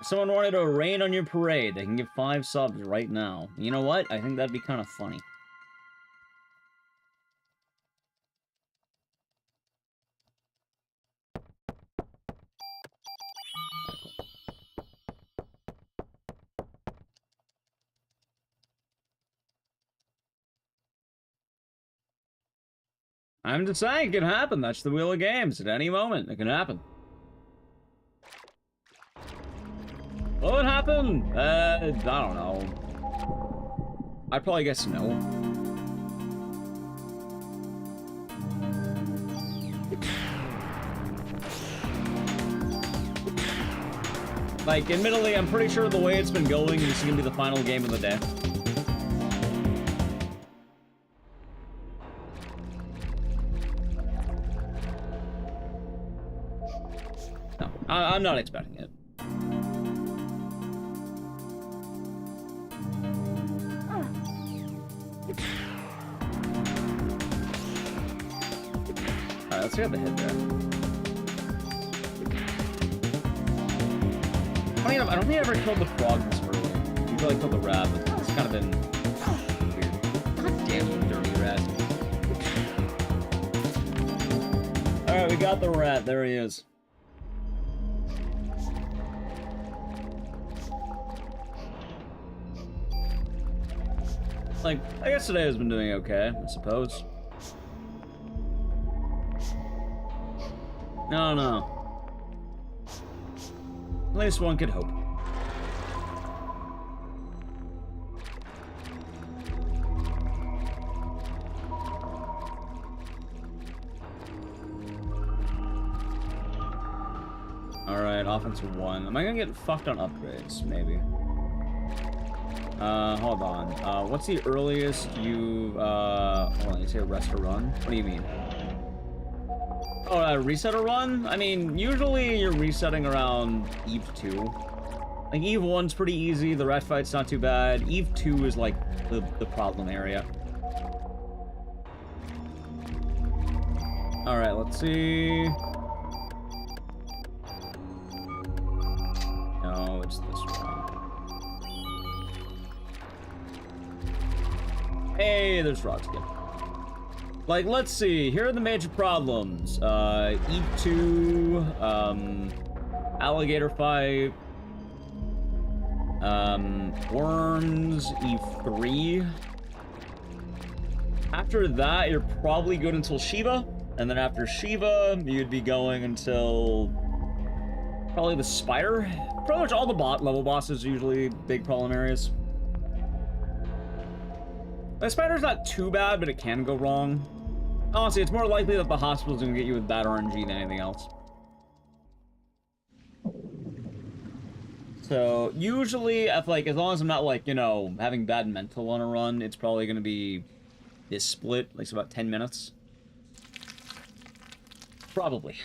If someone wanted to rain on your parade, they can give 5 subs right now. You know what? I think that'd be kind of funny. I'm just saying, it can happen. That's the wheel of games. At any moment, it can happen. What would happen? I don't know. I'd probably guess no. Like, admittedly, I'm pretty sure the way it's been going, this is gonna be the final game of the day. No, I'm not expecting it. Alright, let's get the hit there. Funny enough, I don't think I ever killed the frog this early. Usually I killed the rat, but it's kind of been weird. God damn you, dirty rat. Alright, we got the rat. There he is. Like, I guess today has been doing okay, I suppose. No. At least one could hope. Alright, offensive 1. Am I gonna get fucked on upgrades? Maybe. Hold on. What's the earliest you, hold on, you say rest or run? What do you mean? Oh, reset a run? I mean, usually you're resetting around Eve 2. Like, Eve 1's pretty easy, the rat fight's not too bad. Eve 2 is, like, the problem area. Alright, let's see... No, it's this one. Hey, there's rocks again. Like, let's see. Here are the major problems. Eve 2, alligator fight, worms, Eve 3. After that, you're probably good until Shiva, and then after Shiva, you'd be going until probably the spider. Pretty much all the level bosses are usually big problem areas. The spider's not too bad, but it can go wrong. Honestly, it's more likely that the hospital's gonna get you with bad RNG than anything else. So, usually, if, like, as long as I'm not, like, you know, having bad mental on a run, it's probably gonna be this split, like, so about 10 minutes. Probably.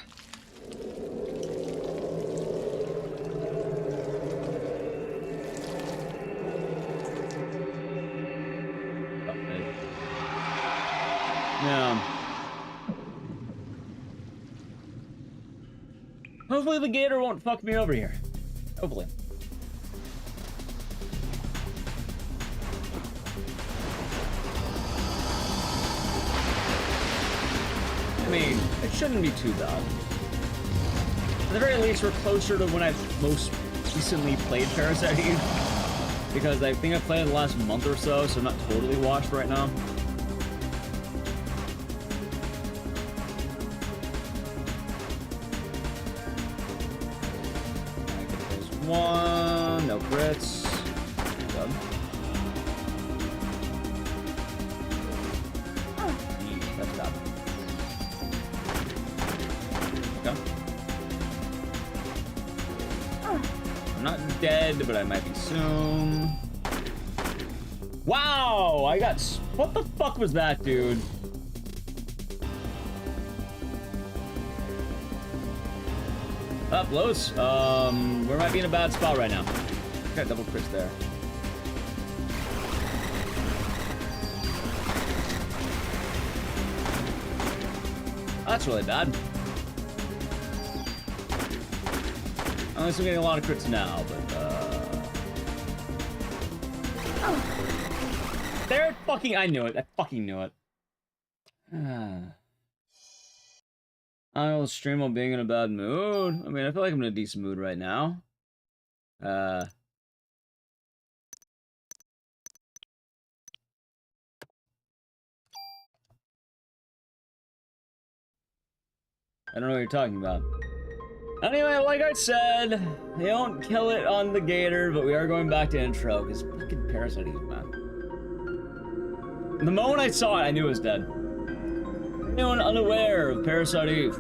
Yeah. Hopefully the gator won't fuck me over here. Hopefully. I mean, it shouldn't be too bad. At the very least, we're closer to when I most recently played Parasite, because I think I played it the last month or so, so I'm not totally washed right now. One, no crits. Good. That's bad. Okay. I'm not dead, but I might be soon. Wow! I got... What the fuck was that, dude? Up, Los. We might be in a bad spot right now. Got double crits there. That's really bad. Unless I'm getting a lot of crits now, but There fucking... I knew it. I fucking knew it. I will stream while being in a bad mood. I mean, I feel like I'm in a decent mood right now. I don't know what you're talking about. Anyway, like I said, they don't kill it on the gator, but we are going back to intro, because fucking Parasite, man. The moment I saw it, I knew it was dead. Anyone unaware of Parasite Eve?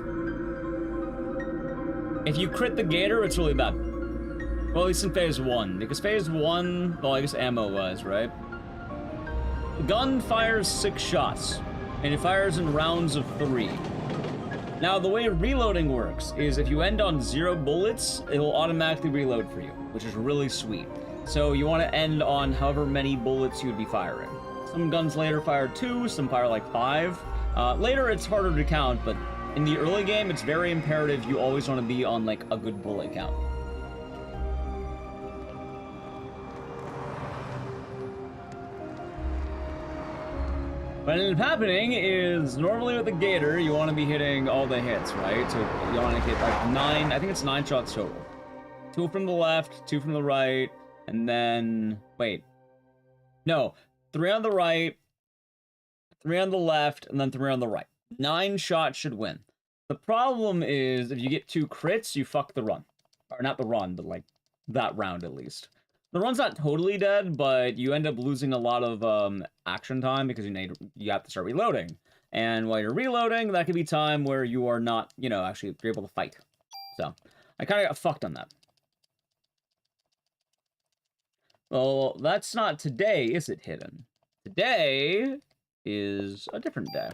If you crit the gator, it's really bad. Well, at least in phase 1, because phase 1, well, I guess ammo was, right? The gun fires 6 shots, and it fires in rounds of 3. Now, the way reloading works is if you end on 0 bullets, it will automatically reload for you, which is really sweet. So you want to end on however many bullets you'd be firing. Some guns later fire 2, some fire like 5. Later, it's harder to count, but in the early game, it's very imperative you always want to be on, like, a good bullet count. What ended up happening is, normally with the gator, you want to be hitting all the hits, right? So you want to hit, like, 9, I think it's 9 shots total. 2 from the left, 2 from the right, and then, wait. No, 3 on the right, 3 on the left, and then 3 on the right. 9 shots should win. The problem is, if you get 2 crits, you fuck the run. Or not the run, but, like, that round at least. The run's not totally dead, but you end up losing a lot of action time because you have to start reloading. And while you're reloading, that could be time where you are not, you know, actually you're able to fight. So, I kind of got fucked on that. Well, that's not today, is it, Hidden? Today is a different day.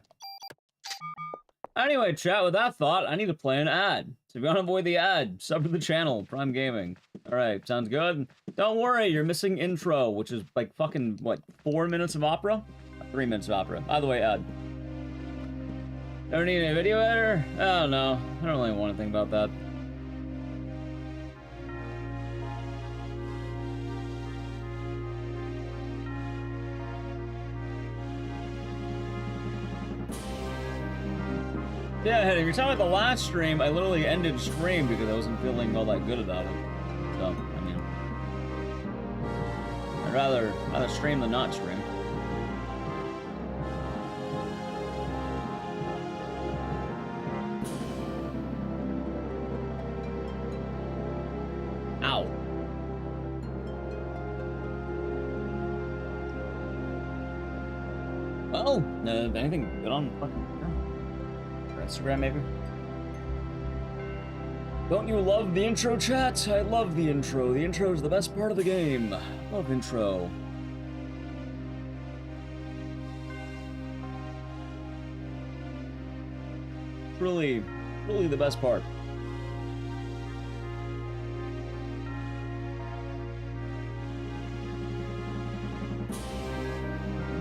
Anyway, chat, with that thought, I need to play an ad. So if you want to avoid the ad, sub to the channel, Prime Gaming. Alright, sounds good? Don't worry, you're missing intro, which is like fucking, what, 4 minutes of opera? 3 minutes of opera. By the way, ad. Don't need a video editor? Oh no, I don't really want to think about that. Yeah, if you're talking about the last stream, I literally ended stream because I wasn't feeling all that good about it. So, I mean, I'd rather stream than not stream. Ow. Well, if anything, good on fucking Instagram, maybe? Don't you love the intro, chat? I love the intro. The intro is the best part of the game. Love intro. Really, really the best part.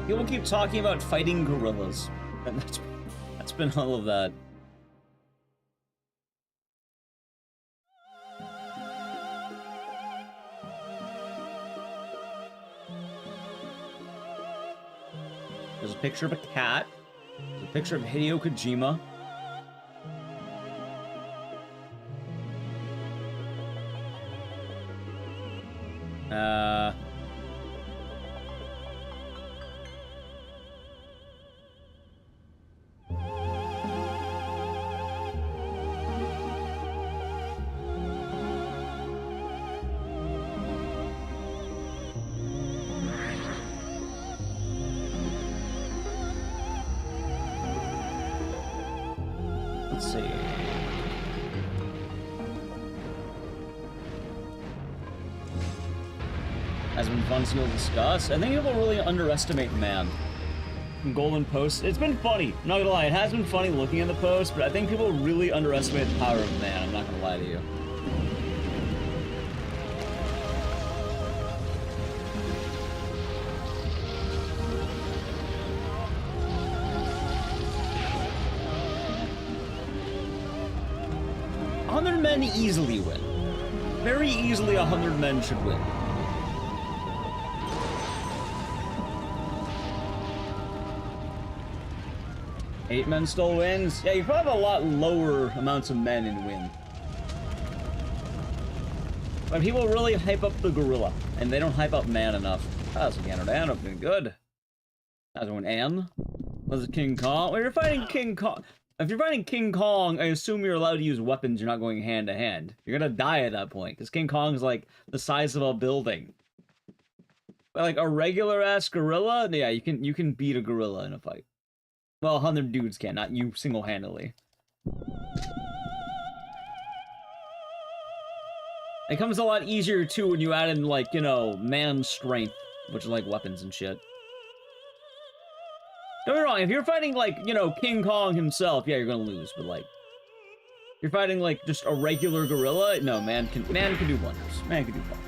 People keep talking about fighting gorillas, and that's been all of that. There's a picture of a cat. There's a picture of Hideo Kojima. Let's see. Has been fun to discuss. I think people really underestimate man. Golden Post. It's been funny. I'm not gonna lie. It has been funny looking at the post, but I think people really underestimate the power of man. I'm not gonna lie to you. Men easily win. Very easily 100 men should win. Eight men still wins? Yeah, you probably have a lot lower amounts of men in win. But people really hype up the gorilla, and they don't hype up man enough. How's it going? Dan, doing good. How's it going, Ann? Was it King Kong? Well, you're fighting King Kong. If you're fighting King Kong, I assume you're allowed to use weapons. You're not going hand to hand. You're gonna die at that point, because King Kong's like the size of a building. But like a regular-ass gorilla, yeah, you can beat a gorilla in a fight. Well, 100 dudes can, not you single-handedly. It comes a lot easier too when you add in, like, you know, man strength, which is like weapons and shit. Don't get me wrong, if you're fighting, like, you know, King Kong himself, yeah, you're gonna lose, but, like, you're fighting, like, just a regular gorilla, no, man can do wonders. Man can do fun.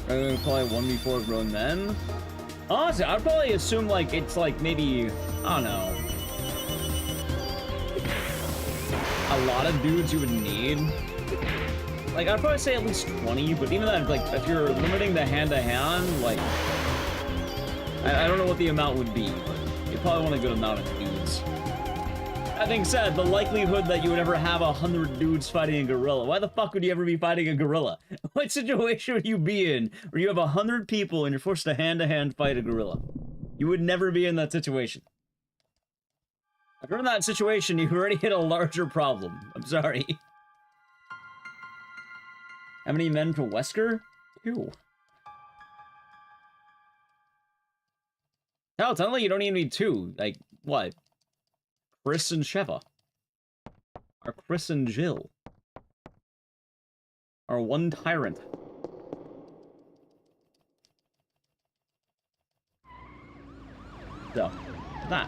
Probably 1v4 grown men? Honestly, I'd probably assume, like, it's, like, maybe, I don't know, a lot of dudes you would need. Like, I'd probably say at least 20, but even then, like, if you're limiting the hand-to-hand, like, I don't know what the amount would be, but you probably want a good amount of dudes. That being said, the likelihood that you would ever have 100 dudes fighting a gorilla, why the fuck would you ever be fighting a gorilla? What situation would you be in where you have 100 people and you're forced to hand-to-hand fight a gorilla? You would never be in that situation. If you're in that situation, you've already hit a larger problem. I'm sorry. How many men for Wesker? 2. No, it's not like you don't even need 2. Like, what? Chris and Sheva. Or Chris and Jill. Or one tyrant. So, that.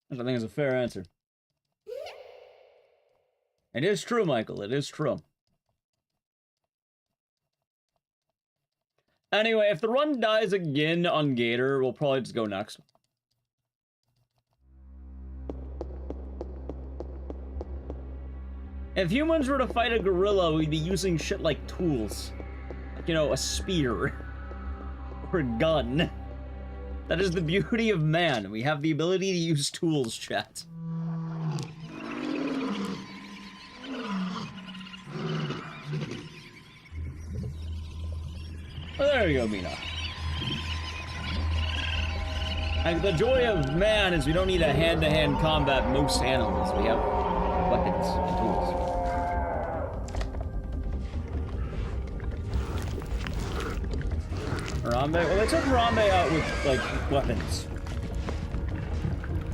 Which I think is a fair answer. It is true, Michael. It is true. Anyway, if the run dies again on Gator, we'll probably just go next. If humans were to fight a gorilla, we'd be using shit like tools. Like, you know, a spear. Or a gun. That is the beauty of man. We have the ability to use tools, chat. Oh, there you go, Mina. And the joy of man is we don't need a hand-to-hand combat most animals. We have weapons and tools. Harambe? Well, they took Harambe out with, like, weapons.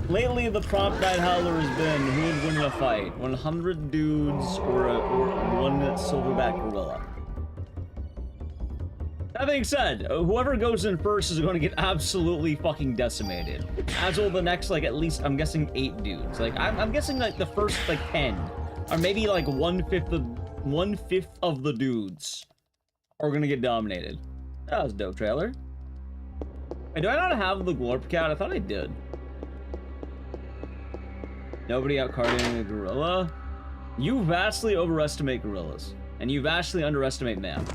Lately, the prompt Night Howler has been who would win in a fight? 100 dudes or one silverback gorilla. That being said, whoever goes in first is going to get absolutely fucking decimated. As will the next, like, at least, I'm guessing 8 dudes. Like, I'm guessing, like, the first, like, 10. Or maybe, like, one-fifth of the dudes are gonna get dominated. That was a dope trailer. Wait, do I not have the Glorp Cat? I thought I did. Nobody outcarding a gorilla? You vastly overestimate gorillas. And you vastly underestimate man.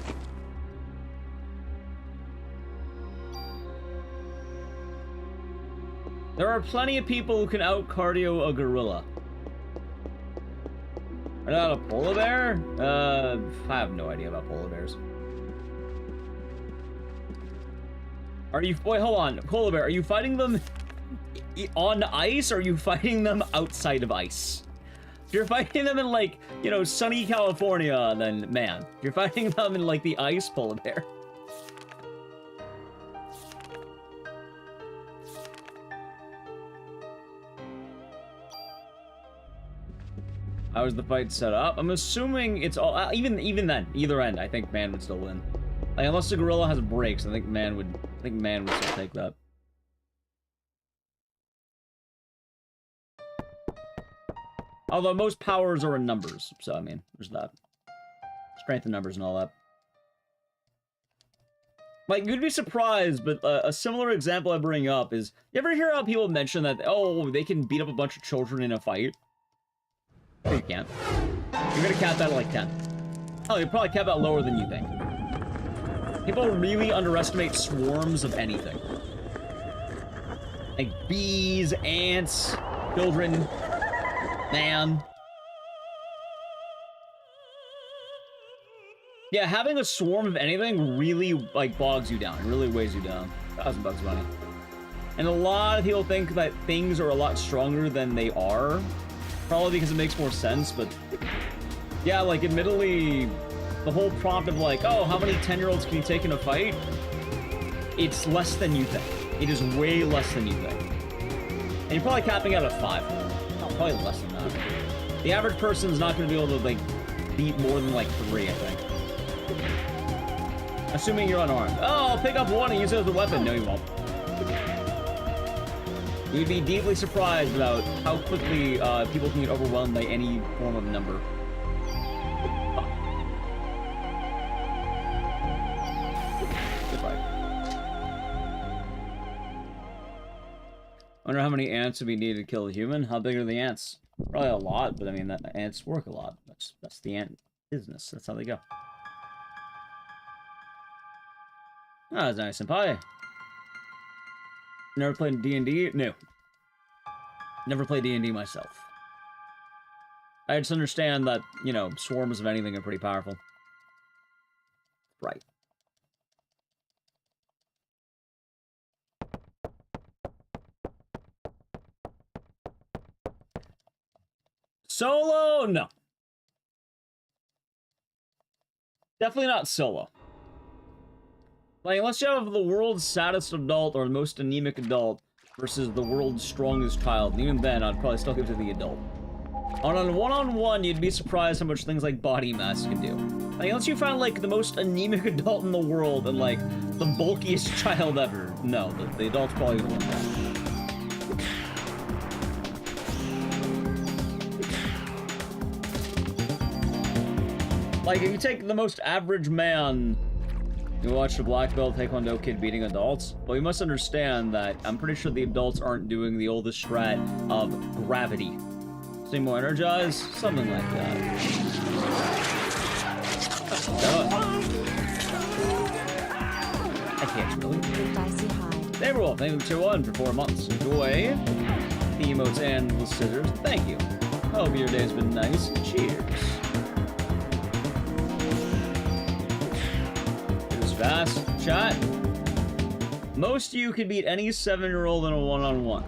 There are plenty of people who can out-cardio a gorilla. Are that a polar bear? I have no idea about polar bears. Are you... Wait, hold on. Polar bear, are you fighting them on ice, or are you fighting them outside of ice? If you're fighting them in, like, you know, sunny California, then, man. If you're fighting them in, like, the ice, polar bear. How is the fight set up? I'm assuming it's all... even then, either end, I think man would still win. Like, unless the gorilla has brakes, I think man would still take that. Although most powers are in numbers, so I mean, there's that. Strength in numbers and all that. Like, you'd be surprised, but a similar example I bring up is, you ever hear how people mention that, oh, they can beat up a bunch of children in a fight? No, you can't. You're gonna cap that at like 10. Oh, you probably cap that lower than you think. People really underestimate swarms of anything. Like bees, ants, children, man. Yeah, having a swarm of anything really, like, bogs you down. It really weighs you down. $1,000 money. And a lot of people think that things are a lot stronger than they are. Probably because it makes more sense, but... yeah, like, admittedly, the whole prompt of, like, oh, how many 10-year-olds can you take in a fight? It's less than you think. It is way less than you think. And you're probably capping out at 5. Oh, probably less than that. The average person's not going to be able to, like, beat more than, like, 3, I think. Assuming you're unarmed. Oh, I'll pick up one and use it as a weapon. No, you won't. You'd be deeply surprised about how quickly people can get overwhelmed by any form of number. Goodbye. Wonder how many ants would be needed to kill a human? How big are the ants? Probably a lot, but I mean, that ants work a lot. That's the ant business. That's how they go. Oh, that's nice, senpai. Never played D&D? No. Never played D&D myself. I just understand that, you know, swarms of anything are pretty powerful. Right. Solo? No. Definitely not solo. Like, unless you have the world's saddest adult or most anemic adult versus the world's strongest child, and even then, I'd probably still give it to the adult. On a one-on-one, you'd be surprised how much things like body mass can do. Like, unless you found, like, the most anemic adult in the world and, like, the bulkiest child ever. No, the adult's probably gonna win that. Like, if you take the most average man, you watch a black belt taekwondo kid beating adults, well, you must understand that I'm pretty sure the adults aren't doing the oldest strat of gravity. Seem more energized? Something like that. I can't really. Neighborwolf, thank you for 2-1 for 4 months. Enjoy the emotes and the scissors. Thank you. Hope your day's been nice. Cheers. Fast shot. Most of you can beat any 7-year-old in a one-on-one.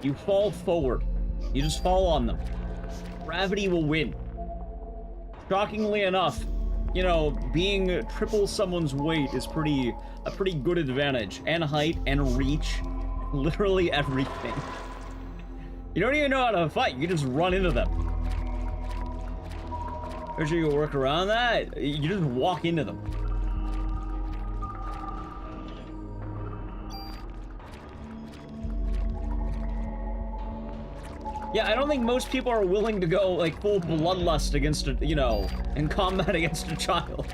You fall forward. You just fall on them. Gravity will win. Shockingly enough, you know, being triple someone's weight is a pretty good advantage. And height, and reach. Literally everything. You don't even know how to fight. You just run into them. Make sure you work around that. You just walk into them. Yeah, I don't think most people are willing to go, like, full bloodlust against a, you know, in combat against a child.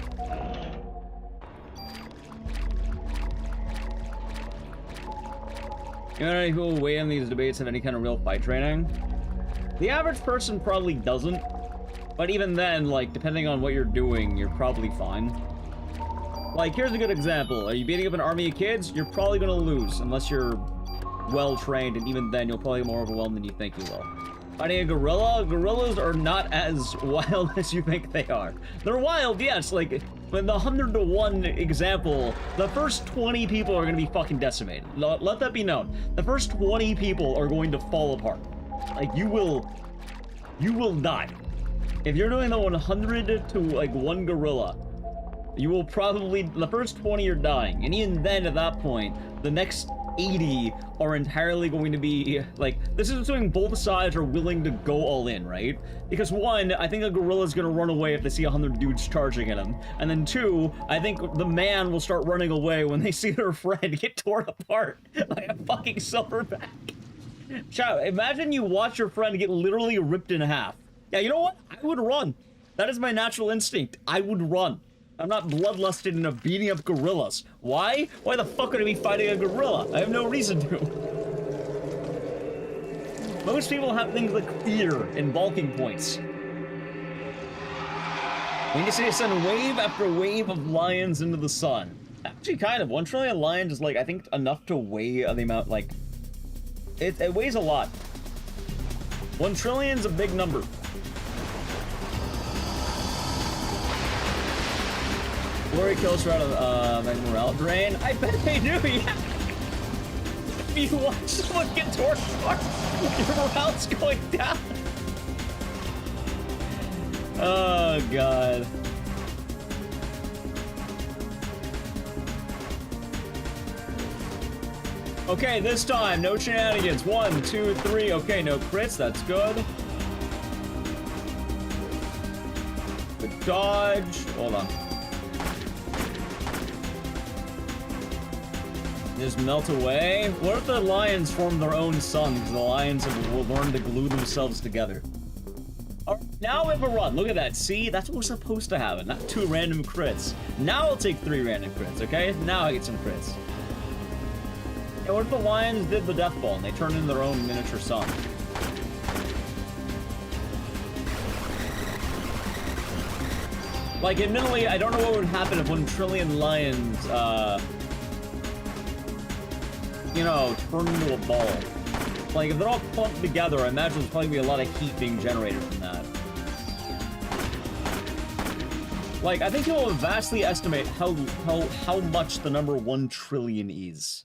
You know any people who weigh in these debates have any kind of real fight training? The average person probably doesn't. But even then, like, depending on what you're doing, you're probably fine. Like, here's a good example. Are you beating up an army of kids? You're probably gonna lose, unless you're well-trained, and even then, you'll probably be more overwhelmed than you think you will. Fighting a gorilla? Gorillas are not as wild as you think they are. They're wild, yes, like, in the 100-to-1 example, the first 20 people are gonna be fucking decimated. Let that be known. The first 20 people are going to fall apart. Like, you will die. If you're doing the 100 to, like, 1 gorilla, you will probably, the first 20 are dying. And even then, at that point, the next 80 are entirely going to be, like, this is assuming both sides are willing to go all in, right? Because 1, I think a gorilla's gonna run away if they see 100 dudes charging at him. And then 2, I think the man will start running away when they see their friend get torn apart like a fucking silverback. Chow, imagine you watch your friend get literally ripped in half. Yeah, you know what? I would run. That is my natural instinct. I would run. I'm not bloodlusted into beating up gorillas. Why? Why the fuck would I be fighting a gorilla? I have no reason to. Most people have things like fear and bulking points. We need to send wave after wave of lions into the sun. Actually, kind of. 1 trillion lions is, like, I think enough to weigh the amount, like... It weighs a lot. 1 trillion's a big number. Glory kills her out of morale drain. I bet they do, yeah. If you watch someone get torn apart, your morale's going down. Oh god. Okay, this time, no shenanigans. 1, 2, 3. Okay, no crits. That's good. Good dodge. Hold on. Just melt away? What if the lions form their own suns? The lions have learned to glue themselves together. Alright, now we have a run. Look at that. See? That's what we're supposed to have. Not 2 random crits. Now I'll take 3 random crits, okay? Now I get some crits. And what if the lions did the death ball and they turned into their own miniature sun? Like, admittedly, I don't know what would happen if 1 trillion lions, you know, turn into a ball. Like, if they're all clumped together, I imagine there's probably gonna be a lot of heat being generated from that. Like, I think people will vastly estimate how much the number 1 trillion is.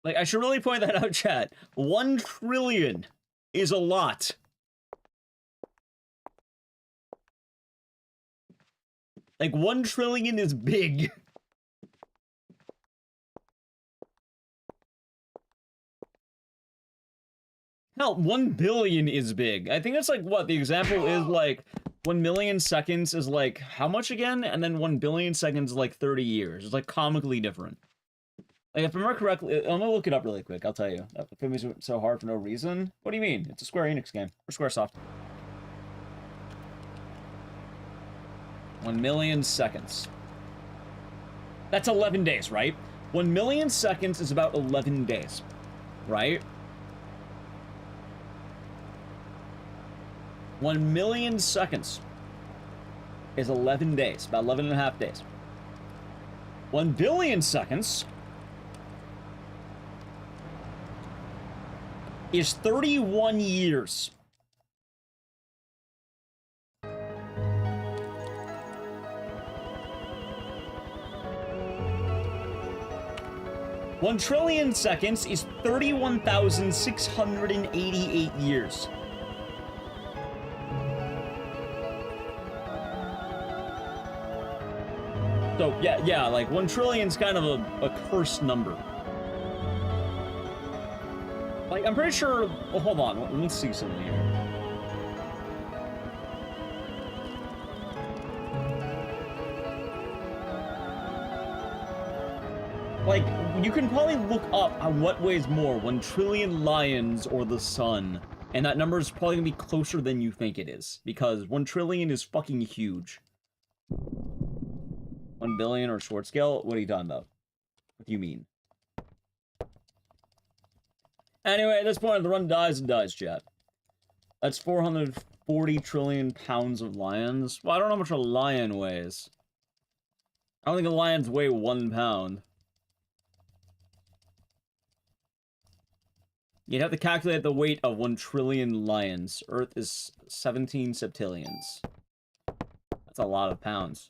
Like, I should really point that out, chat. 1 trillion is a lot. Like, 1 trillion is big. Hell, 1 billion is big. I think it's like, what, the example is like 1 million seconds is like how much again? And then 1 billion seconds is like 30 years. It's like comically different. Like, if I remember correctly, I'm gonna look it up really quick, I'll tell you. That film is so hard for no reason. What do you mean? It's a Square Enix game. Or Squaresoft. 1 million seconds. That's 11 days, right? 1 million seconds is about 11 days, right? 1 million seconds is 11 days, about 11 and a half days. 1 billion seconds is 31 years. One trillion seconds is 31,688 years. So, yeah, like 1 trillion's kind of a cursed number. Like, I'm pretty sure, well, hold on, let's see something here. Like, you can probably look up on what weighs more, 1 trillion lions or the sun. And that number is probably gonna be closer than you think it is. Because 1 trillion is fucking huge. 1 billion or short scale? What are you talking about? What do you mean? Anyway, at this point, the run dies and dies, chat. That's 440 trillion pounds of lions. Well, I don't know how much a lion weighs. I don't think the lions weigh 1 pound. You'd have to calculate the weight of 1 trillion lions. Earth is 17 septillions. That's a lot of pounds.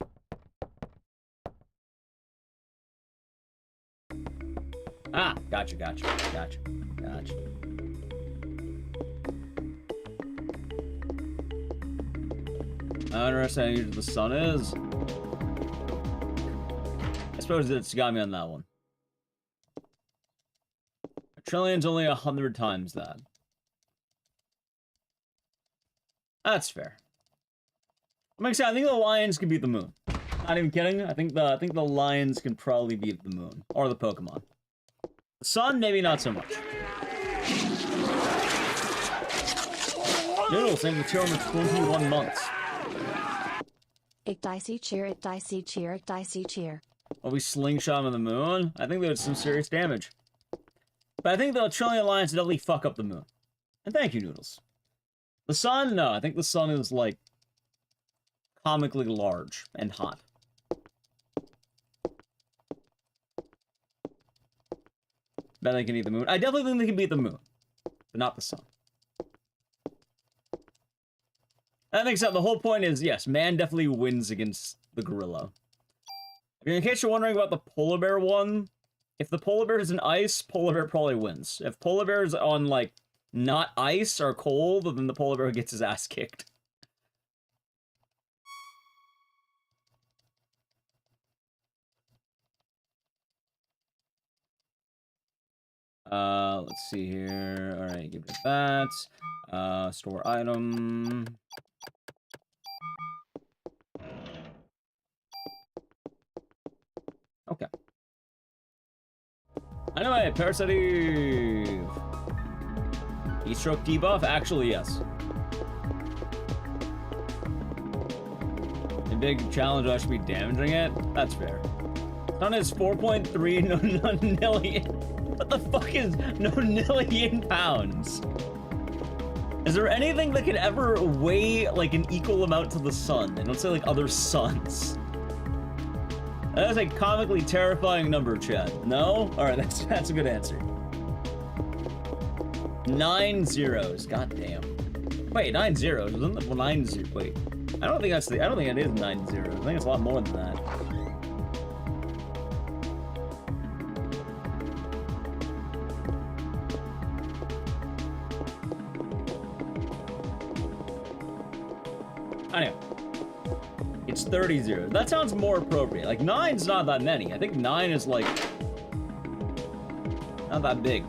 Ah, gotcha. I don't understand how huge the sun is. I suppose it's got me on that one. A trillion's only 100 times that. That's fair. I'm excited. I think the lions can beat the moon. Not even kidding. I think the lions can probably beat the moon or the Pokemon. The sun, maybe not so much. Noodle, same material for 21 months. Ecdycis cheer, Ecdycis cheer, Ecdycis cheer. Will we slingshot him on the moon? I think there's some serious damage. But I think the trillion lions definitely fuck up the moon. And thank you, Noodles. The sun? No, I think the sun is, like, comically large and hot. Bet they can beat the moon. I definitely think they can beat the moon, but not the sun. That makes sense. The whole point is, yes, man definitely wins against the gorilla. In case you're wondering about the polar bear one, if the polar bear is in ice, polar bear probably wins. If polar bear is on, like, not ice or cold, then the polar bear gets his ass kicked. Let's see here. Alright, give it that. Store item. Okay. Anyway, Parasite. Heatstroke debuff? Actually, yes. A big challenge, I should be damaging it? That's fair. Sun is 4.3 million. What the fuck is no million pounds? Is there anything that could ever weigh like an equal amount to the sun? And let's say like other suns. That is a comically terrifying number, Chad. No? Alright, that's a good answer. 9 zeros. God damn. Wait, 9 zeros. Wasn't that 9 zeros? Wait. I don't think it is 9 zeros. I think it's a lot more than that. Anyway, it's 30 zeros. That sounds more appropriate. Like, 9's not that many. I think 9 is, like, not that big.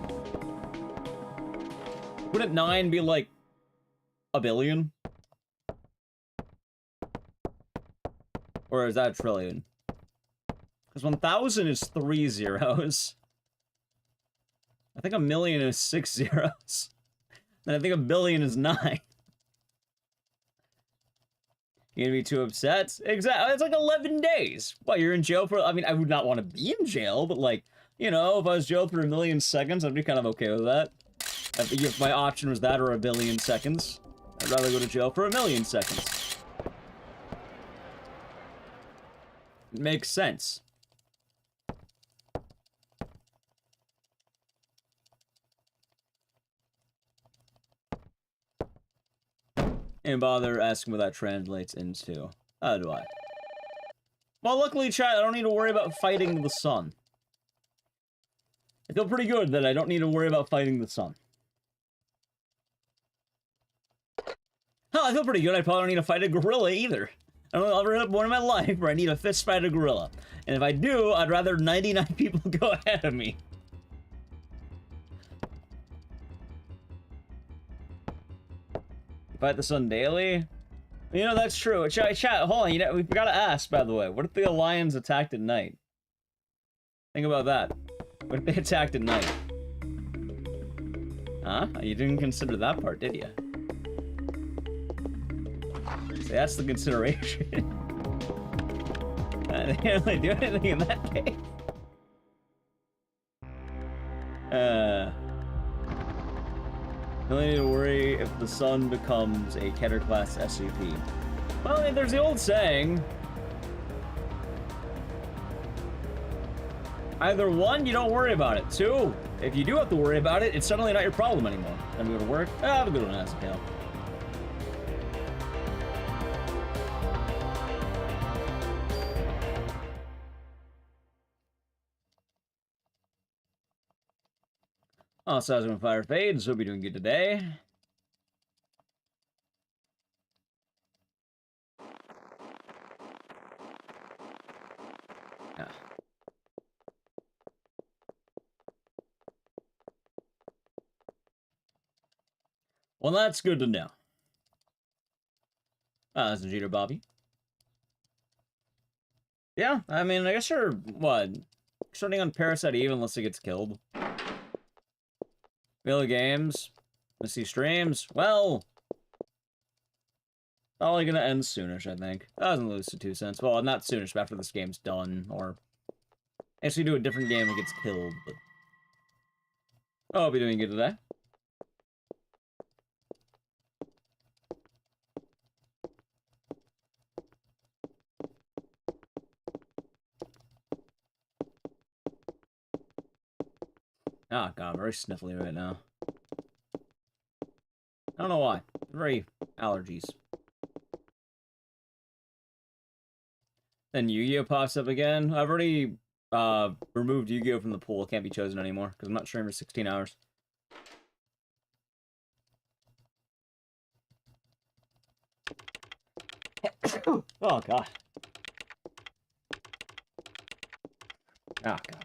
Would wouldn't 9 be like a billion? Or is that a trillion? Because 1,000 is 3 zeros. I think a million is 6 zeros. And I think a billion is 9. You gonna be too upset? Exactly. It's like 11 days. What, you're in jail for... I mean, I would not want to be in jail, but like, you know, if I was jailed for a million seconds, I'd be kind of okay with that. I think if my option was that or a billion seconds, I'd rather go to jail for a million seconds. It makes sense. And bother asking what that translates into. How do I? Well, luckily, chat, I don't need to worry about fighting the sun. I feel pretty good that I don't need to worry about fighting the sun. Hell, I feel pretty good. I probably don't need to fight a gorilla either. I don't ever have one in my life where I need a fist fight a gorilla. And if I do, I'd rather 99 people go ahead of me. Fight the sun daily? You know, that's true. Chat, hold on, you know, we gotta ask, by the way. What if the lions attacked at night? Think about that. What if they attacked at night? Huh? You didn't consider that part, did you? See, that's the consideration. They didn't really do anything in that case. You only need to worry if the sun becomes a Keter class SCP. Well, I mean, there's the old saying. Either one, you don't worry about it. Two, if you do have to worry about it, it's suddenly not your problem anymore. Time to go to work. Have a good one, Isabella. Oh, Seismic Fire Fades. Hope you're doing good today. Yeah. Well, that's good to know. That's a Jeter Bobby. Yeah, I mean, I guess you're, what, starting on Parasite even unless it gets killed. Real games, missy streams. Well, probably gonna end soonish, I think. That doesn't lose to 2 cents. Well, not soonish, but after this game's done, or actually do a different game that gets killed. But oh, I'll be doing good today. Oh god, I'm very sniffly right now. I don't know why. Very allergies. Then Yu-Gi-Oh pops up again. I've already removed Yu-Gi-Oh from the pool. It can't be chosen anymore because I'm not streaming for 16 hours. Oh god. Oh god.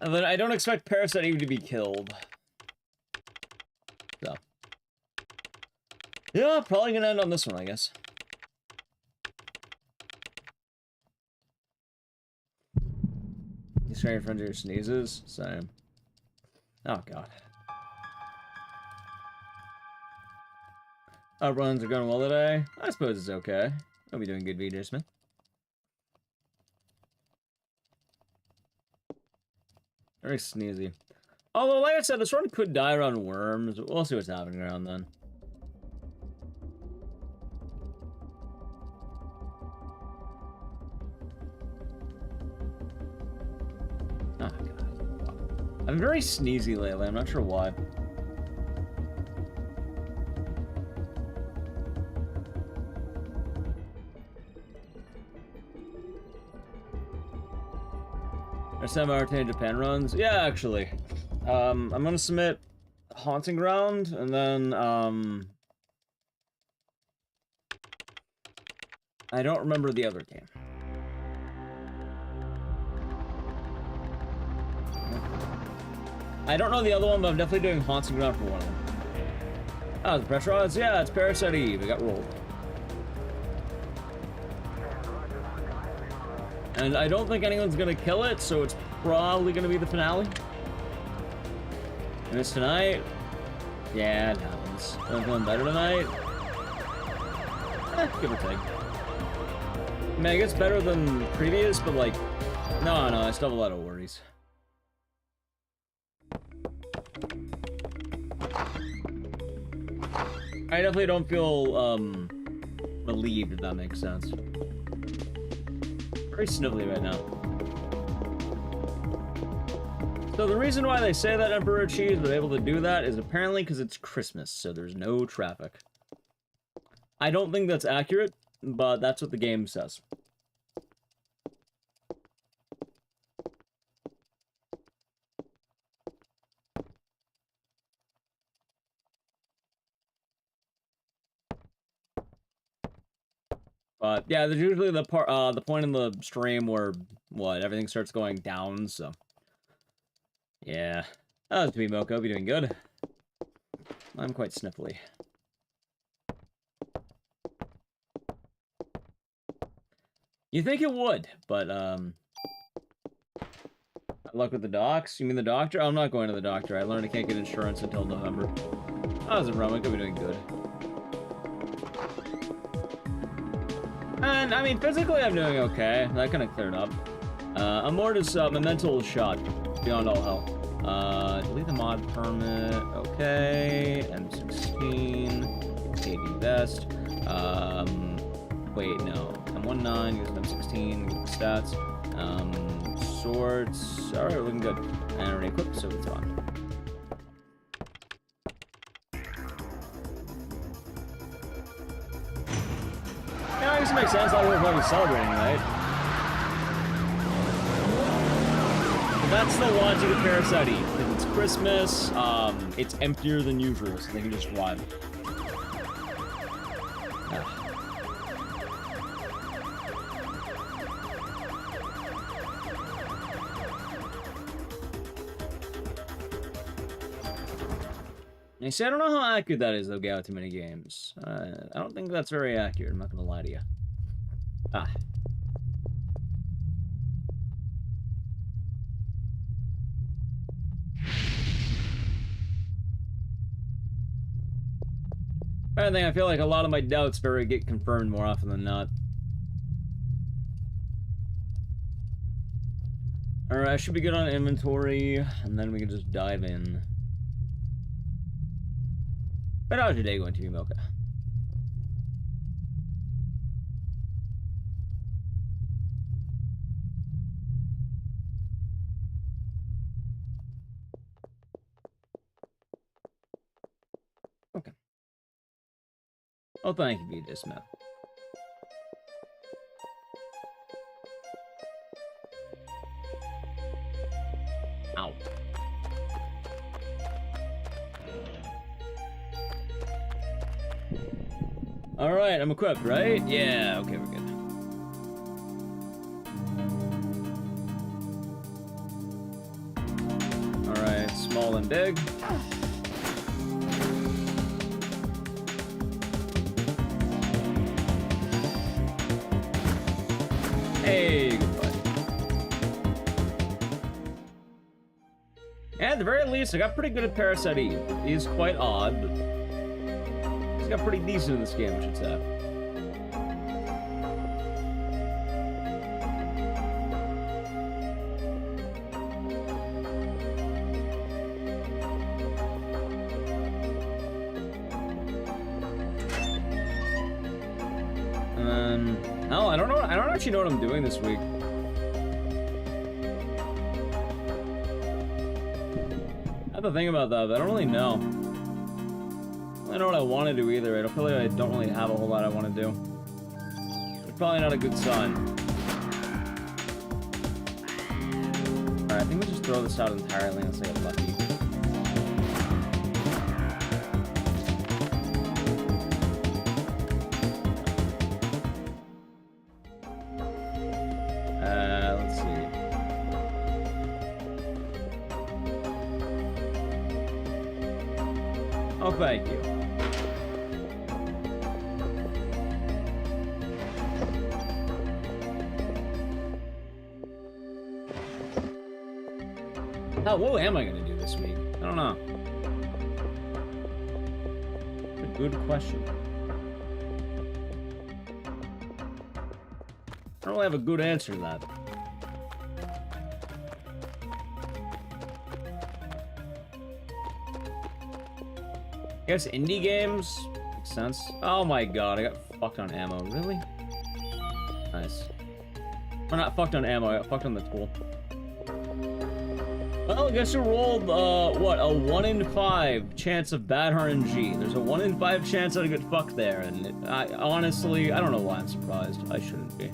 And then I don't expect Parasite even to be killed. So. Yeah, probably gonna end on this one, I guess. You scaring your friends of your sneezes? Same. Oh, God. Runs are going well today? I suppose it's okay. I'll be doing good, VJ Smith. Very sneezy. Although, like I said, this run could die around worms. We'll see what's happening around then. Oh, God. I'm very sneezy lately. I'm not sure why. Semi-Arcane Japan runs? Yeah, actually. I'm gonna submit Haunting Ground, and then, I don't remember the other game. I don't know the other one, but I'm definitely doing Haunting Ground for one of them. Oh, the pressure odds? Yeah, it's Parasite Eve. It got rolled. And I don't think anyone's gonna kill it, so it's probably gonna be the finale. And it's tonight. Yeah, it happens. I'm feeling better tonight. Give or take. I mean, I guess better than previous, but like, no, I still have a lot of worries. I definitely don't feel, relieved, if that makes sense. Very snivelly right now. So the reason why they say that Emperor Cheese was able to do that is apparently because it's Christmas, so there's no traffic. I don't think that's accurate, but that's what the game says. But yeah, there's usually the point in the stream where everything starts going down. So yeah, to be Moko, hope you're doing good. I'm quite sniffly. You think it would, but good luck with the docs. You mean the doctor? I'm not going to the doctor. I learned I can't get insurance until November. How's it, Roman? Could be doing good. And, I mean, physically I'm doing okay. That kind of cleared up. I'm more just, my mental is shot. Beyond all hell. Delete the mod permit. Okay. M16. KB vest. Wait, no. M19, use M16, stats. Swords. Alright, we're looking good. And already equipped, so it's fine. Yeah, I guess it makes sense. A lot of people are probably celebrating, right? But that's the logic of Parasite Eve. If it's Christmas, it's emptier than usual, so they can just run. Yeah. You see, I don't know how accurate that is, though, Gao, too many games. I don't think that's very accurate, I'm not gonna lie to you. Ah. I think I feel like a lot of my doubts get confirmed more often than not. Alright, I should be good on inventory, and then we can just dive in. But how's your day going to be, Milka? Okay. Oh, thank you, BJ Smith. Ow. Alright, I'm equipped, right? Yeah, okay, we're good. Alright, small and big. Hey, goodbye. And at the very least, I got pretty good at Parasite Eve. He's quite odd, but he's got pretty decent in this game, I should say. No, I don't know. I don't actually know what I'm doing this week. I have to think about that, but I don't really know. I don't know what I want to do either. I don't feel like I don't really have a whole lot I want to do. It's probably not a good sign. Alright, I think we'll just throw this out entirely unless I get lucky. Let's see. Oh, thank you. What am I gonna do this week? I don't know. It's a good question. I don't really have a good answer to that. I guess indie games makes sense. Oh my god, I got fucked on ammo. Really? Nice. Or not fucked on ammo, I got fucked on the tool. Well, I guess you rolled, what, a 1 in 5 chance of bad RNG. There's a 1 in 5 chance I'd get fucked there, and honestly, I don't know why I'm surprised. I shouldn't be.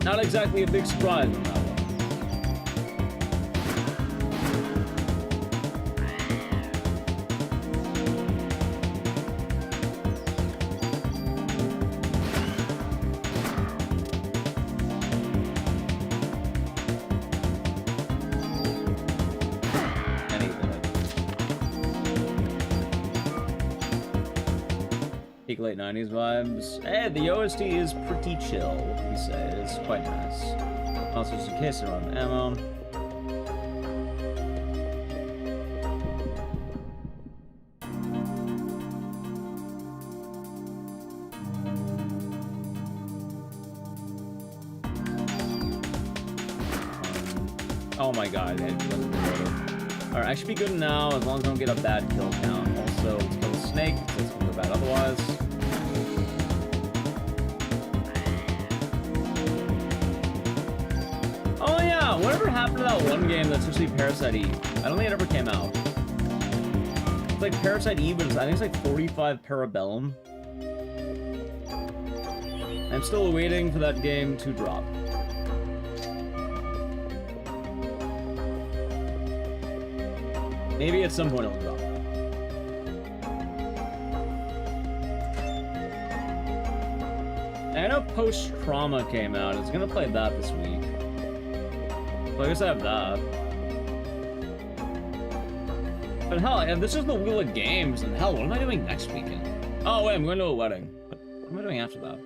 Not exactly a big surprise on that one. Peak late 90s vibes. Hey, the OST is pretty chill, what can we say? It's quite nice. Also, just in case I run ammo. Oh my god, it wasn't reloaded. Alright, I should be good now as long as I don't get a bad kill count. Also, let's kill the snake, since it's gonna go bad otherwise. Oh yeah, whatever happened to that one game that's supposed to be Parasite Eve? I don't think it ever came out. It's like Parasite Eve, but I think it's like 45 Parabellum. I'm still waiting for that game to drop. Maybe at some point it'll drop. I know Post-Trauma came out. I was gonna play that this week. So I guess I have that. But hell, if this is the Wheel of Games, then hell, what am I doing next weekend? Oh wait, I'm going to a wedding. What am I doing after that?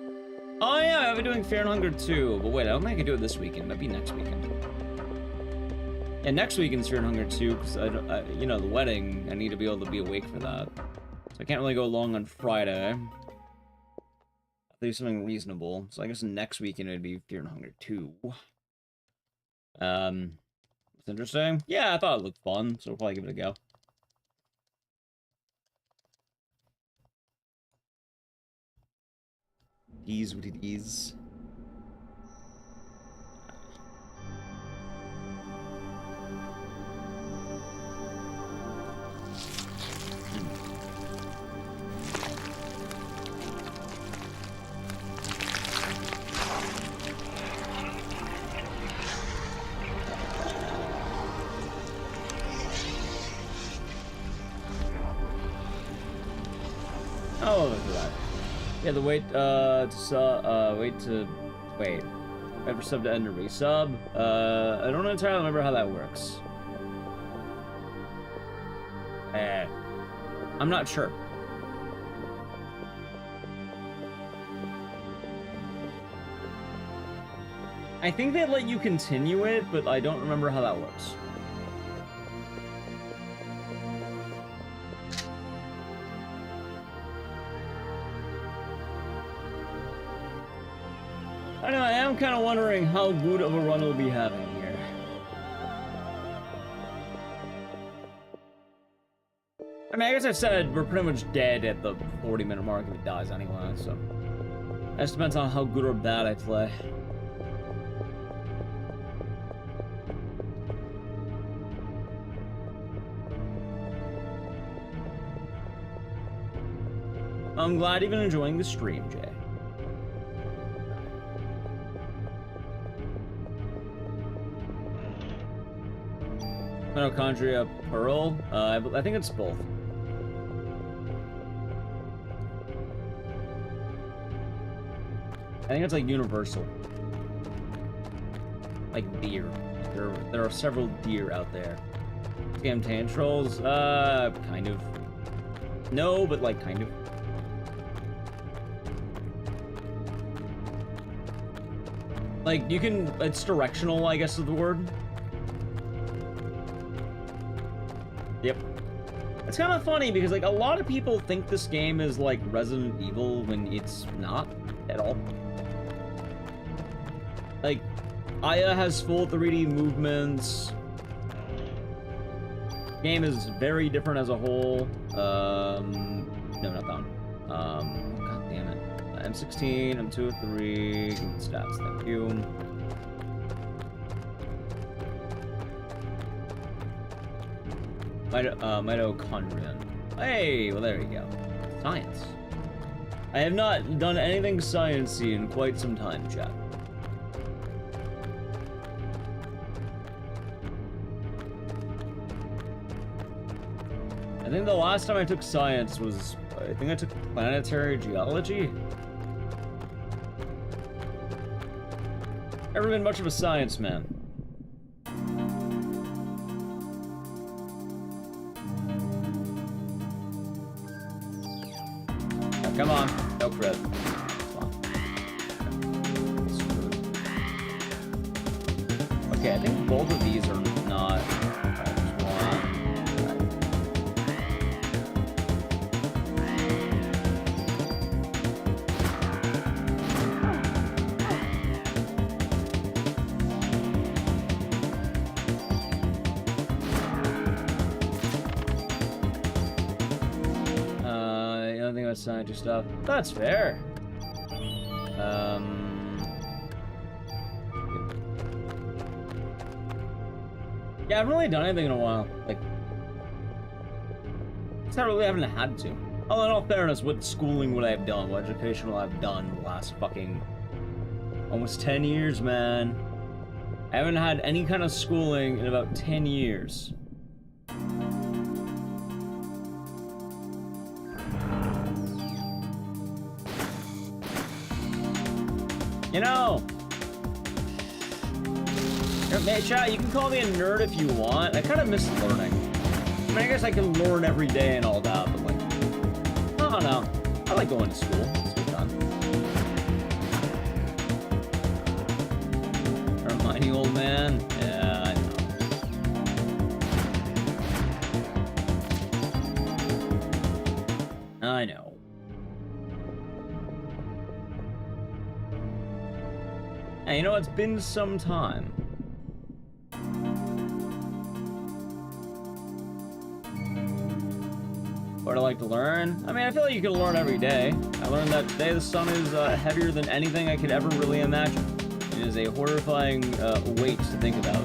Oh yeah, I'll be doing Fear and Hunger 2. But wait, I don't think I can do it this weekend. It might be next weekend. And next weekend's Fear and Hunger 2, because you know, the wedding, I need to be able to be awake for that. So I can't really go long on Friday. I'll do something reasonable. So I guess next weekend it'd be Fear and Hunger 2. It's interesting. Yeah, I thought it looked fun, so we'll probably give it a go. It is what it is. Oh, look at that. Yeah, the wait for sub to end a resub. I don't entirely remember how that works. I'm not sure. I think they let you continue it, but I don't remember how that works. I know, I am kind of wondering how good of a run we'll be having here. I mean, I guess I said we're pretty much dead at the 40-minute mark if it dies anyway, so... That just depends on how good or bad I play. I'm glad you've been enjoying the stream, Jay. Mitochondria Pearl? I think it's both. I think it's like universal. like deer. There are several deer out there. Scam tan trolls? Kind of. No, but like kind of. Like, you can, it's directional, I guess is the word. Yep. It's kind of funny because, like, a lot of people think this game is like Resident Evil when it's not at all. Like, Aya has full 3D movements. Game is very different as a whole. No, not that one. God damn it. M16, M203, stats, thank you. Mitochondrion. Hey, well there you go. Science. I have not done anything sciencey in quite some time, chat. I think the last time I took science was, I think I took planetary geology. Never been much of a science man. Oh, come on, no crit. Okay, I think both of these are not. Scientist stuff. That's fair. Yeah, I haven't really done anything in a while. Like, I really haven't had to. Although, in all fairness, what schooling would I have done? What education would I have done the last fucking almost 10 years, man? I haven't had any kind of schooling in about 10 years. You know, hey, chat, you can call me a nerd if you want. I kind of miss learning. I mean, I guess I can learn every day and all that, but like, I don't know. I like going to school. It's good fun. Remind you, old man. Yeah, I know. I know. Hey, you know, it's been some time. What do I like to learn? I mean, I feel like you can learn every day. I learned that today the sun is heavier than anything I could ever really imagine. It is a horrifying weight to think about.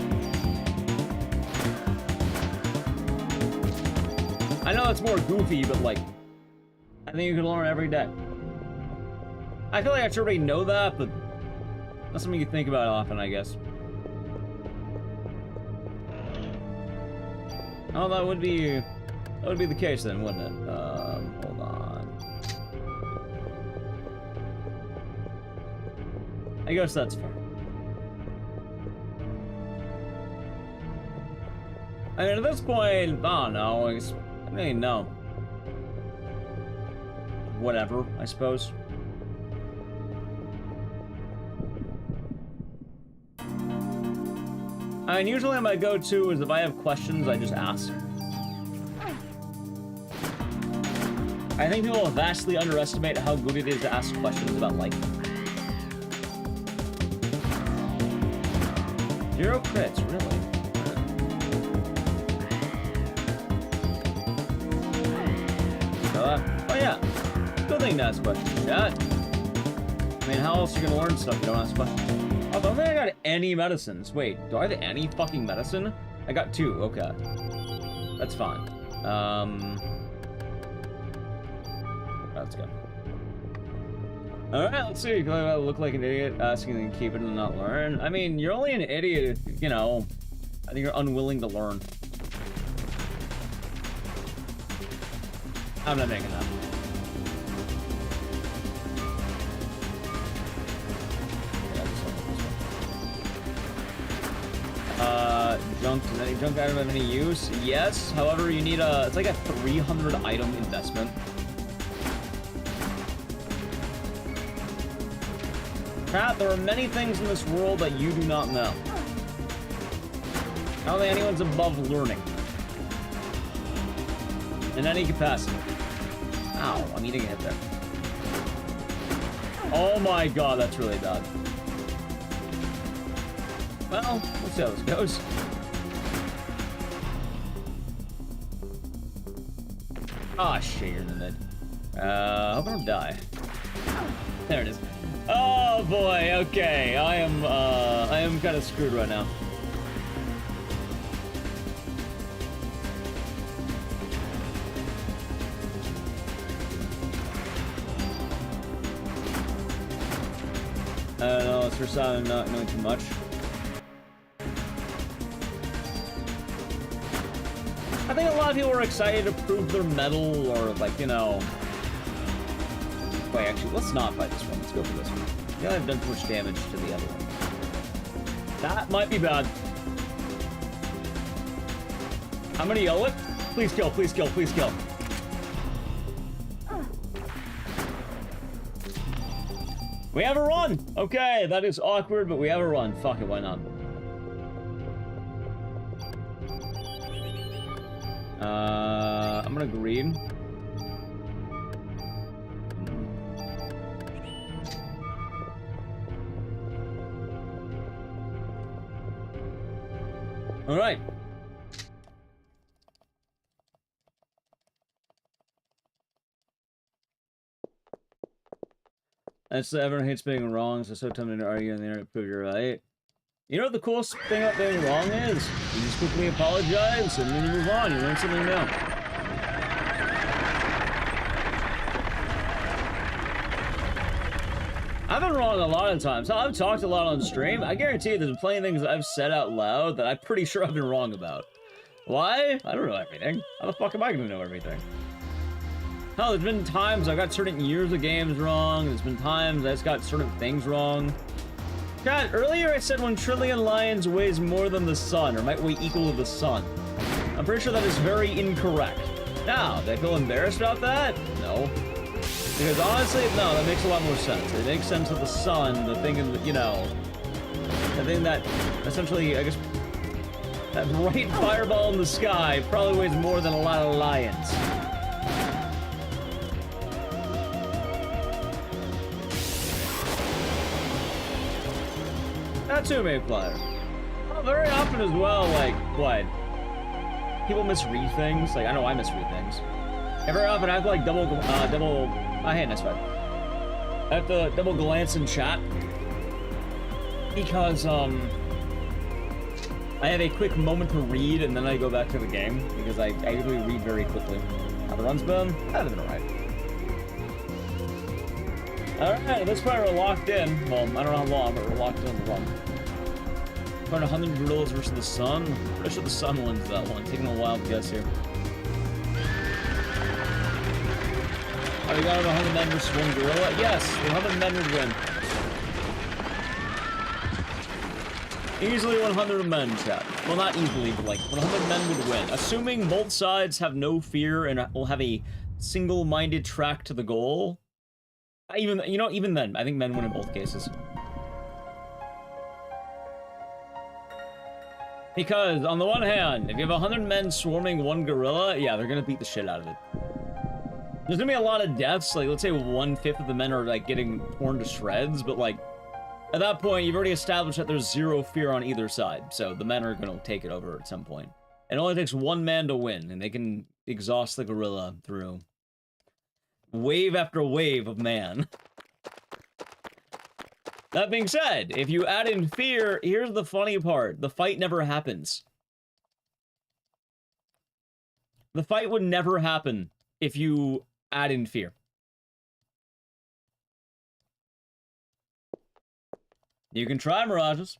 I know it's more goofy, but like, I think you can learn every day. I feel like I should already know that, but that's something you think about often, I guess. Oh, that would be the case then, wouldn't it? Hold on. I guess that's fair. I mean, at this point, I don't know. I mean, no. Whatever, I suppose. I mean, usually my go-to is if I have questions, I just ask. I think people vastly underestimate how good it is to ask questions about life. 0 crits, really? Oh yeah, good thing to ask questions, chat. I mean, how else are you gonna learn stuff if you don't ask questions? Oh, I don't think I got any medicines. Wait, do I have any fucking medicine? I got 2, okay. That's fine. That's good. Alright, let's see. Do I look like an idiot asking to keep it and not learn? I mean, you're only an idiot if, you know, I think you're unwilling to learn. I'm not making that. junk. Does any junk item have any use? Yes. However, you need a... It's like a 300 item investment. Pat, there are many things in this world that you do not know. I don't think anyone's above learning. In any capacity. Ow, I'm eating a hit there. Oh my god, that's really bad. Well, let's see how this goes. Ah, shit, you're in the mid. Hope I don't die. There it is. Oh boy, okay. I am kind of screwed right now. I don't know, it's for some not knowing too much. I think a lot of people were excited to prove their mettle, or like, you know... Wait, actually, let's not fight this one. Let's go for this one. I feel like I've done too much damage to the other one. That might be bad. I'm gonna yell it. Please kill, please kill, please kill. We have a run! Okay, that is awkward, but we have a run. Fuck it, why not? I'm gonna green. Alright. That's everyone hates being wrong, so tempting to argue on the internet, prove you're right. You know what the coolest thing about being wrong is? You just quickly apologize, and then you move on, you learn something new. I've been wrong a lot of times. I've talked a lot on stream. I guarantee you there's plenty of things I've said out loud that I'm pretty sure I've been wrong about. Why? I don't know everything. How the fuck am I gonna know everything? Hell, there's been times I got certain years of games wrong. There's been times I just got certain things wrong. God, earlier I said 1 trillion lions weighs more than the sun, or might weigh equal to the sun. I'm pretty sure that is very incorrect. Now, do I feel embarrassed about that? No. Because honestly, no, that makes a lot more sense. It makes sense that the sun, the thing, you know, the thing that essentially, I guess, that bright fireball in the sky probably weighs more than a lot of lions. Not too many flyer. Well, very often as well, like, what? People misread things. Like, I know I misread things. And very often I have to, like, hey, nice fight. I have to double glance in chat. Because, I have a quick moment to read, and then I go back to the game. Because I usually read very quickly. How the run's been? I've been alright. Alright, at this point we're locked in. Well, I don't know how long, but we're locked in the run. Find 100 gorillas versus the sun. Pretty sure the sun wins that one. Taking a wild guess here. Oh, you got 100 men versus 1 gorilla? Yes, 100 men would win. Easily 100 men, chat. Well, not easily, but like 100 men would win. Assuming both sides have no fear and will have a single-minded track to the goal. Even, you know, even then, I think men win in both cases. Because, on the one hand, if you have 100 men swarming 1 gorilla, yeah, they're gonna beat the shit out of it. There's gonna be a lot of deaths, like, let's say 1/5 of the men are, like, getting torn to shreds, but, like, at that point, you've already established that there's zero fear on either side, so the men are gonna take it over at some point. It only takes 1 man to win, and they can exhaust the gorilla through wave after wave of man. That being said, if you add in fear, here's the funny part. The fight never happens. The fight would never happen if you add in fear. You can try, Mirages.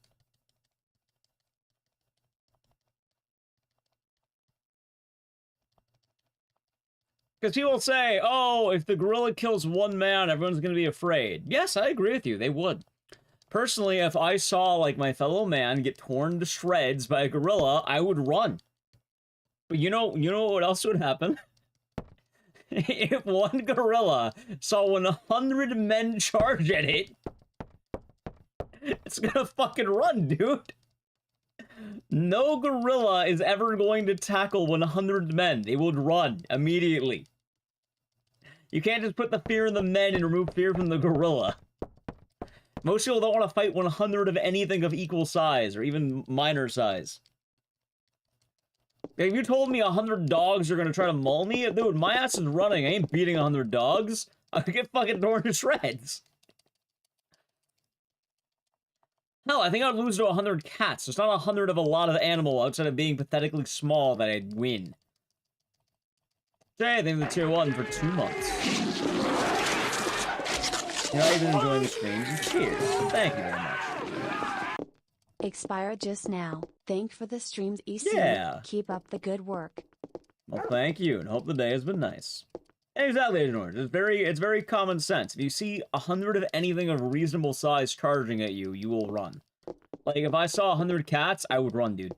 Because people say, oh, if the gorilla kills 1 man, everyone's going to be afraid. Yes, I agree with you. They would. Personally, if I saw, like, my fellow man get torn to shreds by a gorilla, I would run. But you know what else would happen? If one gorilla saw 100 men charge at it, it's gonna fucking run, dude. No gorilla is ever going to tackle 100 men. They would run immediately. You can't just put the fear in the men and remove fear from the gorilla. Most people don't want to fight 100 of anything of equal size, or even minor size. If you told me 100 dogs are gonna try to maul me, dude, my ass is running. I ain't beating 100 dogs. I could get fucking torn to shreds. Hell, I think I'd lose to 100 cats. There's not 100 of a lot of animal outside of being pathetically small that I'd win. Okay, I think the tier 1 for 2 months. You know, I've been enjoying the streams, and cheers. Thank you very much. Expired just now. Thank for the streams, EC. Yeah. Keep up the good work. Well, thank you, and hope the day has been nice. Exactly, Agent Orange. It's very common sense. If you see 100 of anything of reasonable size charging at you, you will run. Like, if I saw 100 cats, I would run, dude.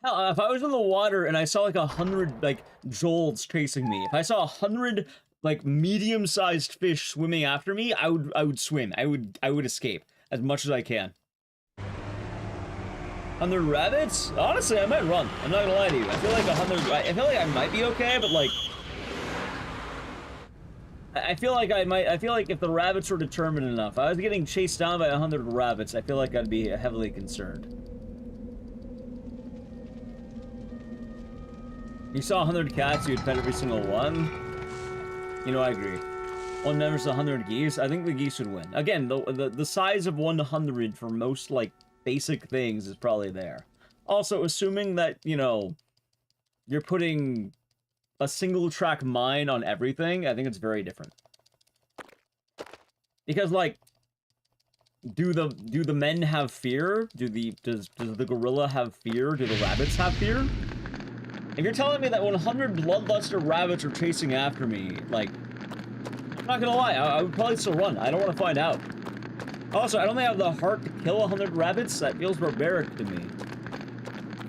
Hell, if I was in the water and I saw, like, 100, like, jolts chasing me, if I saw 100, like, medium-sized fish swimming after me, I would swim. I would escape as much as I can. 100 rabbits? Honestly, I might run. I'm not gonna lie to you. I feel like 100... I feel like I might be okay, but, like... I feel like if the rabbits were determined enough, if I was getting chased down by 100 rabbits, I feel like I'd be heavily concerned. You saw 100 cats, you'd pet every single one? You know, I agree. One never saw 100 geese. I think the geese would win. Again, the size of 100 for most, like, basic things is probably there. Also, assuming that, you know, you're putting a single track mine on everything, I think it's very different. Because, like, do the men have fear? Does the gorilla have fear? Do the rabbits have fear? If you're telling me that 100 bloodluster rabbits are chasing after me, like, I'm not gonna lie, I would probably still run. I don't want to find out. Also, I don't think I have the heart to kill 100 rabbits. That feels barbaric to me.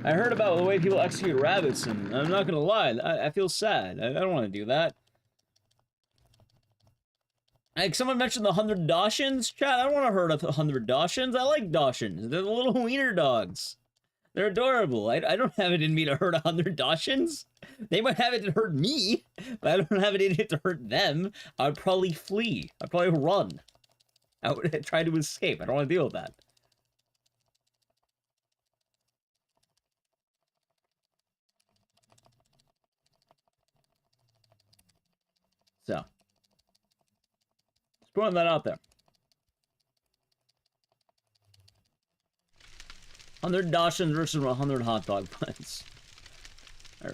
I heard about the way people execute rabbits, and I'm not gonna lie, I feel sad. I don't want to do that. Like, someone mentioned the 100 Dachshunds. Chat, I don't want to hurt 100 Dachshunds. I like Dachshunds. They're the little wiener dogs. They're adorable. I don't have it in me to hurt 100 Dachshunds. They might have it to hurt me, but I don't have it in it to hurt them. I'd probably flee. I'd probably run. I would try to escape. I don't want to deal with that. So, just putting that out there. 100 Dachshunds versus 100 hot dog buns.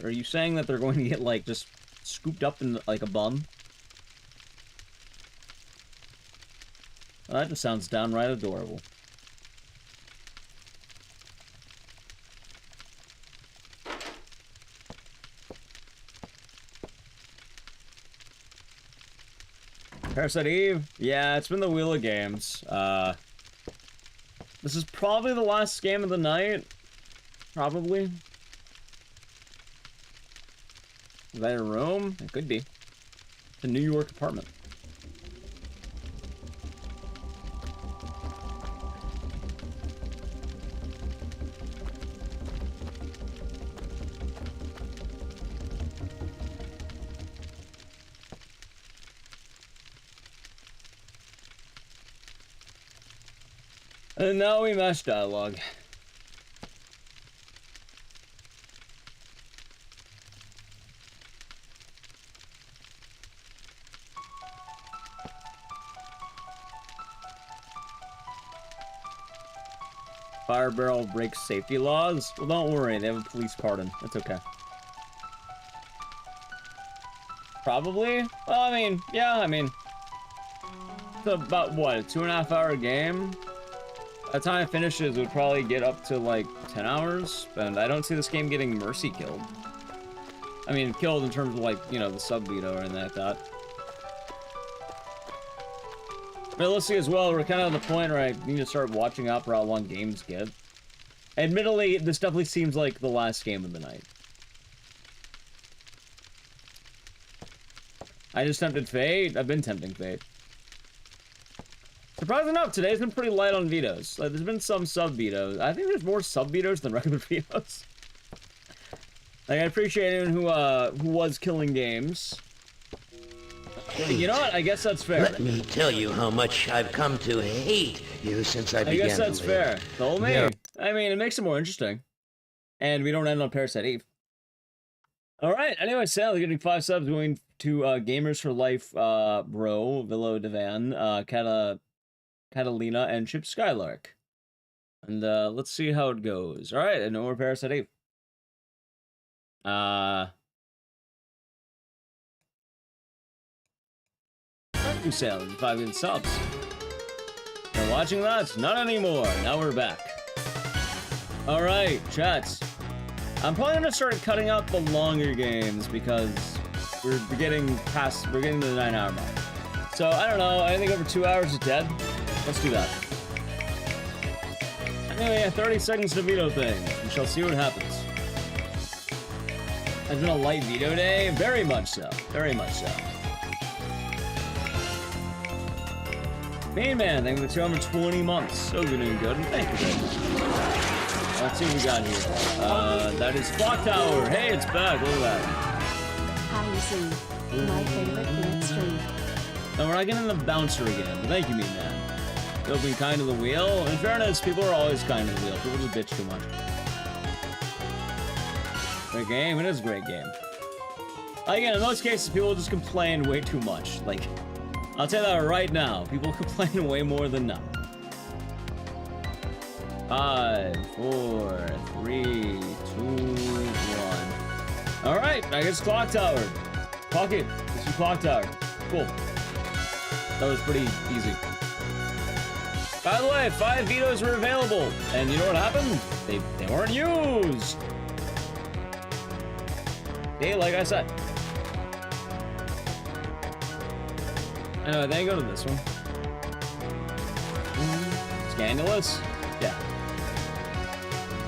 Are you saying that they're going to get, like, just scooped up in, like, a bun? Well, that just sounds downright adorable. Parasite Eve? Yeah, it's been the wheel of games. This is probably the last game of the night. Probably. Is that a room? It could be. It's a New York apartment. And now we match dialogue. Fire barrel breaks safety laws? Well, don't worry, they have a police pardon. It's okay. Probably? Well, I mean, yeah, I mean... It's about, what, a 2.5 hour game? By the time it finishes, it would probably get up to, like, 10 hours, and I don't see this game getting mercy killed. I mean, killed in terms of, like, you know, the sub veto or anything like that. Realistically as well, we're kind of at the point where I need to start watching out for how long games get. Admittedly, this definitely seems like the last game of the night. I just tempted Fate. I've been tempting Fate. Surprisingly enough, today's been pretty light on vetoes. Like, there's been some sub-vetoes. I think there's more sub-vetoes than regular vetoes. Like, I appreciate anyone who was killing games. You know what? I guess that's fair. Let me tell you how much I've come to hate you since I began to live. I guess that's fair. Told me. Yeah. I mean, it makes it more interesting. And we don't end on Parasite Eve. Alright, anyway, Sally getting 5 subs going to Gamers for Life, Bro, Villo Devan, Catalina, and Chip Skylark. And let's see how it goes. Alright, and no more Parasite Eve. Thank you, Sally, 5 good subs. You're watching that? Not anymore. Now we're back. Alright, chats. I'm probably gonna start cutting out the longer games because we're getting to the 9-hour mark. So, I don't know, I think over 2 hours is dead. Let's do that. Anyway, 30 seconds to veto thing. We shall see what happens. Has been a light veto day? Very much so. Very much so. Main Man, thank you for 220 months. So you're doing good, and thank you, baby. Let's see what we got here. That is Clock Tower. Hey, it's back. Look at that. How you see? My favorite game stream. No, we're not getting the bouncer again. But thank you, Mean Man. Still being kind to the wheel. In fairness, people are always kind to the wheel. People just bitch too much. Great game. It is a great game. Again, in most cases, people just complain way too much. Like, I'll tell you that right now. People complain way more than not. 5, 4, 3, 2, 1. Alright, I guess Clock Tower. Pocket. This is Clock Tower. Cool. That was pretty easy. By the way, 5 vetoes were available. And you know what happened? They weren't used. Hey, like I said. Anyway, then go to this one. Scandalous? Yeah.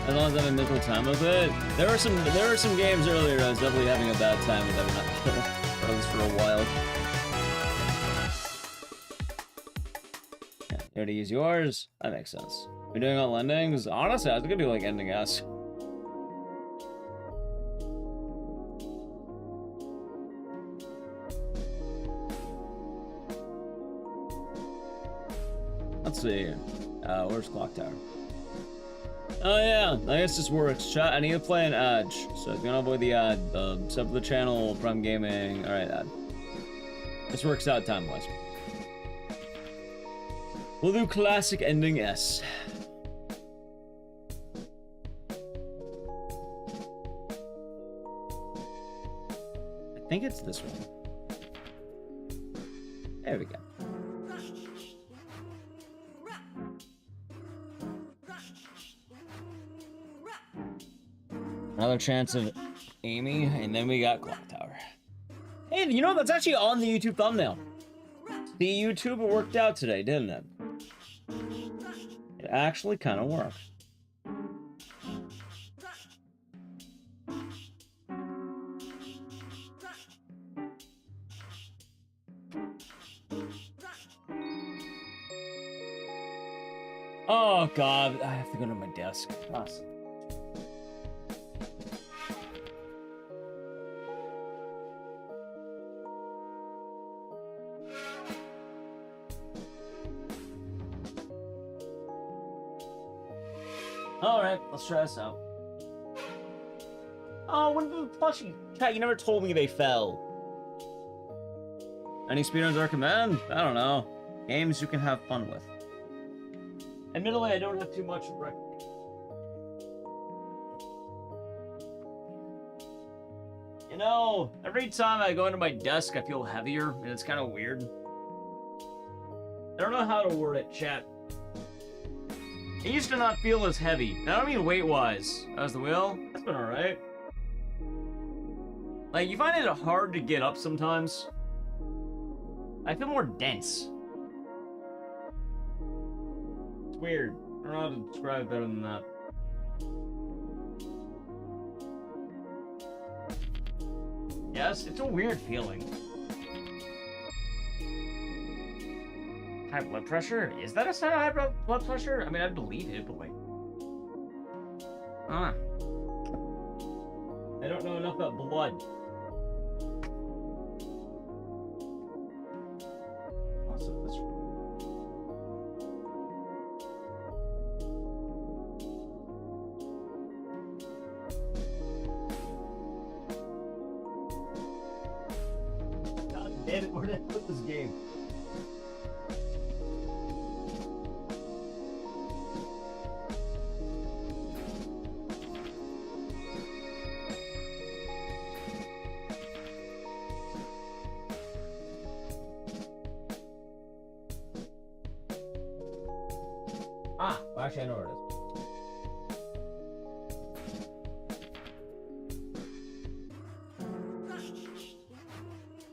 As long as I'm in mental time with it. There were some games earlier I was definitely having a bad time with that not kill. That was for a while. Yeah, you already use yours? That makes sense. We're doing all endings? Honestly, I was gonna do like ending S. Let's see. Where's Clock Tower? Oh yeah, I guess this works. Chat, I need to play an ad. So if you wanna avoid the ad, sub to the channel, Prime Gaming. Alright, ad. This works out time-wise. We'll do classic ending S. I think it's this one. There we go. Another chance of Amy, and then we got Clock Tower. Hey, you know, that's actually on the YouTube thumbnail. The YouTube worked out today, didn't it? It actually kind of worked. Oh god, I have to go to my desk. Awesome. Alright, let's try this out. Oh, when the plushie cat, you never told me they fell. Any speedruns I recommend? I don't know. Games you can have fun with. Admittedly, I don't have too much to recommend. You know, every time I go into my desk, I feel heavier, and it's kind of weird. I don't know how to word it, chat. It used to not feel as heavy. I don't mean weight-wise. How's the wheel? That's been alright. Like, you find it hard to get up sometimes. I feel more dense. It's weird. I don't know how to describe it better than that. Yes, it's a weird feeling. High blood pressure? Is that a sign of high blood pressure? I mean, I'd believe it, but like... I don't know enough about blood. Also, this... God damn it, where did I put this game? Ah, well, actually, I know where it is.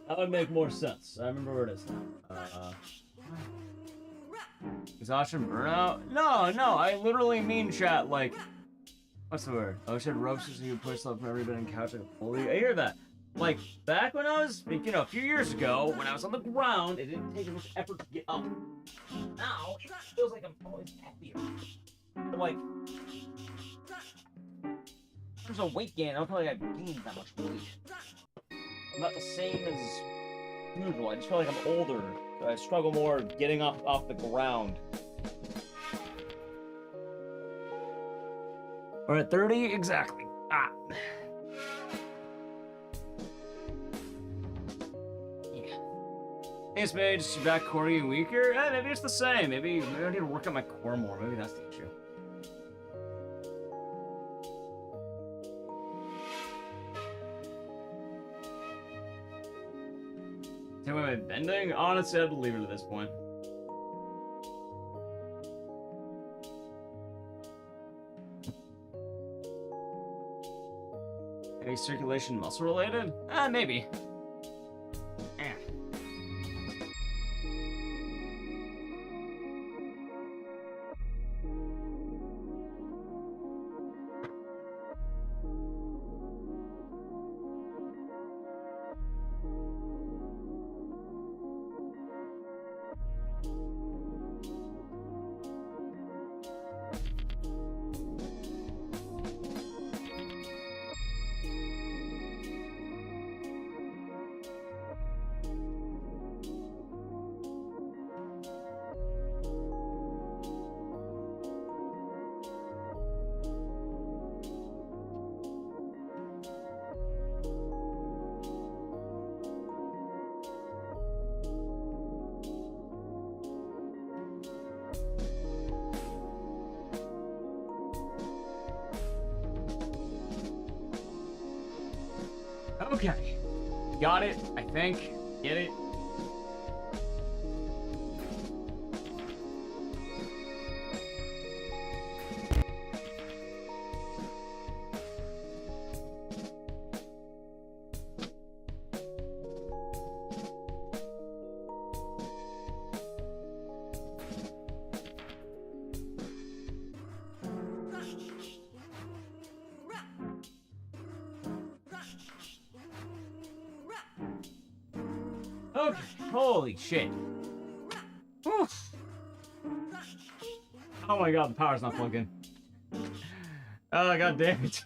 That would make more sense. I remember where it is now. Exhaustion, burnout? No, I literally mean chat, like... What's the word? Oh, I said ropes so you push yourself from every bit and couch like a bully. I hear that. Like, back when I was, you know, a few years ago, when I was on the ground, it didn't take as much effort to get up. Now, it feels like I'm always happier. But, like, there's a weight gain. I don't feel like I've gained that much weight. I'm not the same as usual. I just feel like I'm older. So I struggle more getting off the ground. We're at 30? Exactly. Ah. It's made just back corny and weaker. Maybe it's the same. Maybe I need to work on my core more. Maybe that's the issue. Am I bending? Honestly, I believe it at this point. Maybe circulation muscle related? Maybe. Okay. Got it, I think. Get it? Okay, holy shit. Oof. Oh my god, the power's not plugged in. Oh, god damn it.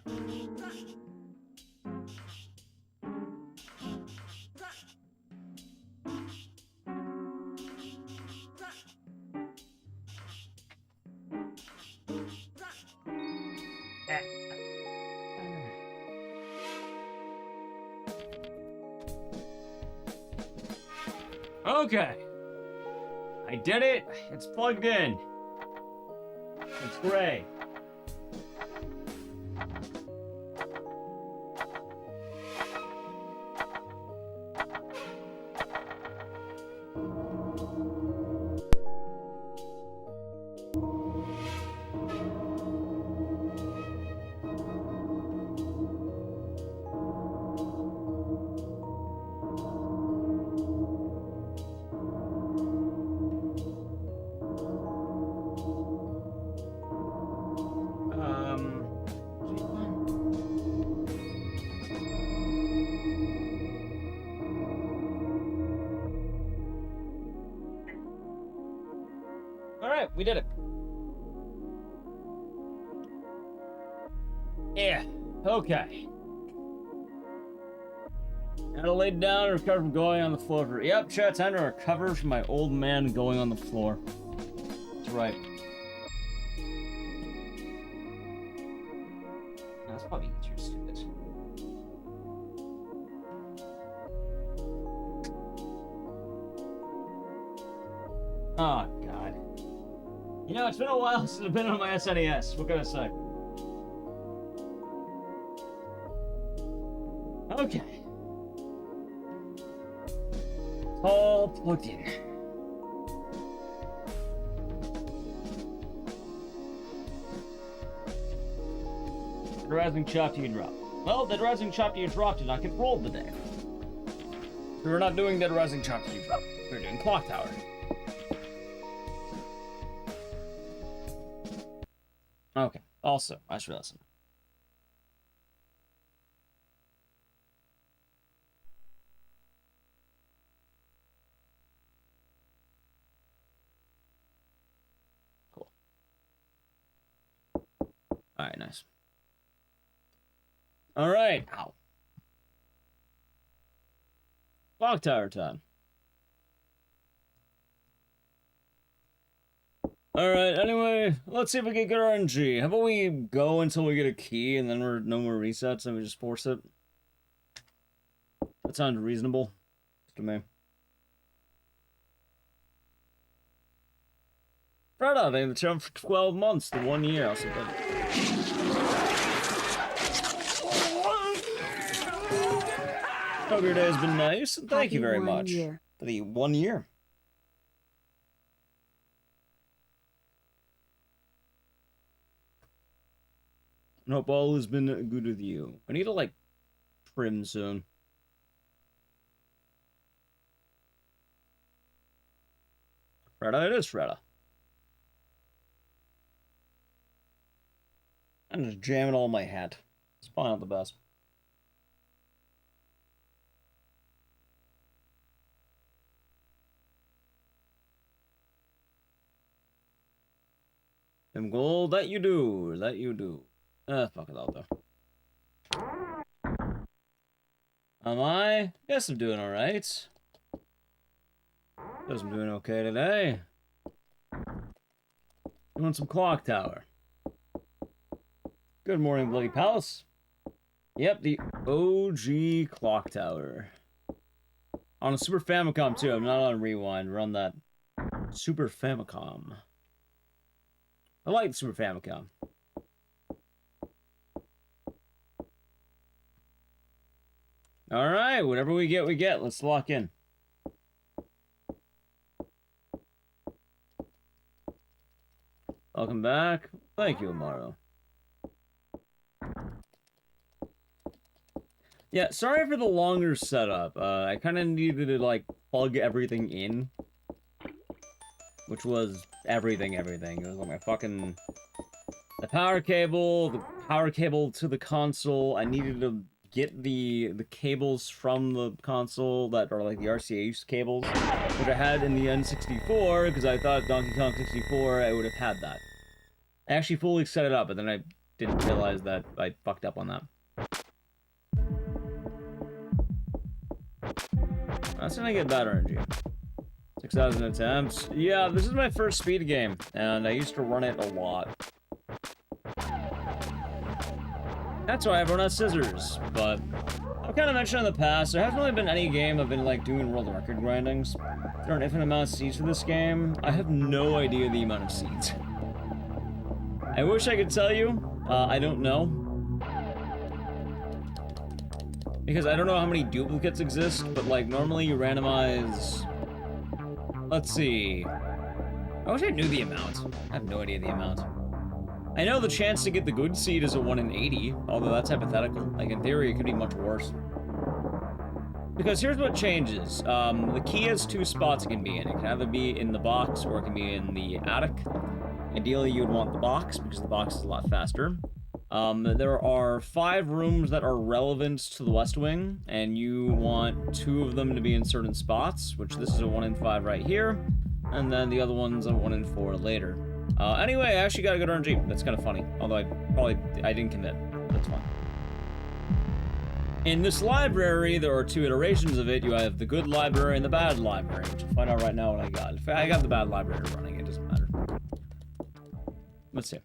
Okay. I did it. It's plugged in. It's gray. Alright, we did it. Yeah, okay. Gotta lay down and recover from going on the floor. Yep, chat, time to recover from my old man going on the floor. That's right. That's probably too stupid. Oh, God. You know, it's been a while since I've been on my SNES. What can I say? Okay. All plugged in. Dead Rising chapter you dropped. Well, Dead Rising chapter you dropped did not get rolled today. We were not doing Dead Rising chapter you dropped. We were doing Clock Tower. Okay. Also, I should listen. Cool. Alright, nice. Alright. Ow. Clock Tower time. Alright, anyway, let's see if we get good RNG. How about we go until we get a key and then we're no more resets and we just force it? That sounds reasonable to me. Right on, they the for 12 months to 1 year. Also good. Hope your day has been nice, and thank you very much for the 1 year. And hope all has been good with you. I need to, like, trim soon. Freda, it is Freda. I'm just jamming all my hat. It's probably not the best. Them gold, that you do, that you do. Fuck it out though. Am I? Yes, I'm doing alright. Guess I'm doing okay today. Doing some Clock Tower. Good morning, Bloody Palace. Yep, the OG Clock Tower. On a Super Famicom too, I'm not on Rewind, we're on that Super Famicom. I like the Super Famicom. Alright, whatever we get, we get. Let's lock in. Welcome back. Thank you, Amaro. Yeah, sorry for the longer setup. I kind of needed to, like, plug everything in. Which was everything. It was like my fucking... the power cable to the console. I needed to get the cables from the console that are like the RCA cables, which I had in the N64, because I thought Donkey Kong 64, I would have had that. I actually fully set it up, but then I didn't realize that I fucked up on that. That's gonna get better, RNG. 6,000 attempts. Yeah, this is my first speed game, and I used to run it a lot. That's why everyone has scissors, but I've kind of mentioned in the past, there hasn't really been any game I've been, like, doing world record grindings. There are an infinite amount of seeds for this game. I have no idea the amount of seeds. I wish I could tell you. I don't know. Because I don't know how many duplicates exist, but, like, normally you randomize... Let's see. I wish I knew the amount. I have no idea the amount. I know the chance to get the good seed is a 1 in 80, although that's hypothetical. Like, in theory, it could be much worse. Because here's what changes. The key has 2 spots it can be in. It can either be in the box, or it can be in the attic. Ideally, you would want the box, because the box is a lot faster. There are 5 rooms that are relevant to the West Wing, and you want 2 of them to be in certain spots, which this is a 1 in 5 right here. and then the other ones are 1 and 4 later. Anyway, I actually got a good RNG. That's kind of funny. Although I didn't commit. That's fine. In this library, there are 2 iterations of it. You have the good library and the bad library, which I'll find out right now what I got. If I got the bad library running, it doesn't matter. Let's see.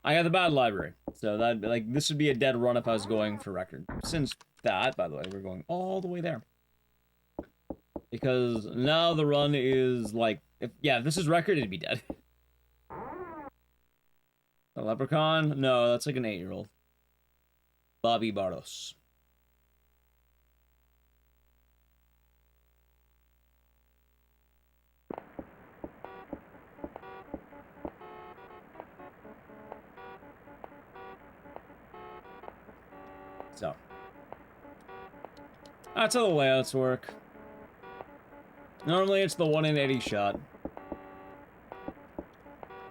I got the bad library. So that, like, this would be a dead run if I was going for record. Since that, by the way, we're going all the way there. Because now the run is, like, if this is record, it'd be dead. A leprechaun? No, that's like an 8-year-old. Bobby Barros. So. That's how the layouts work. Normally it's the 1 in 80 shot.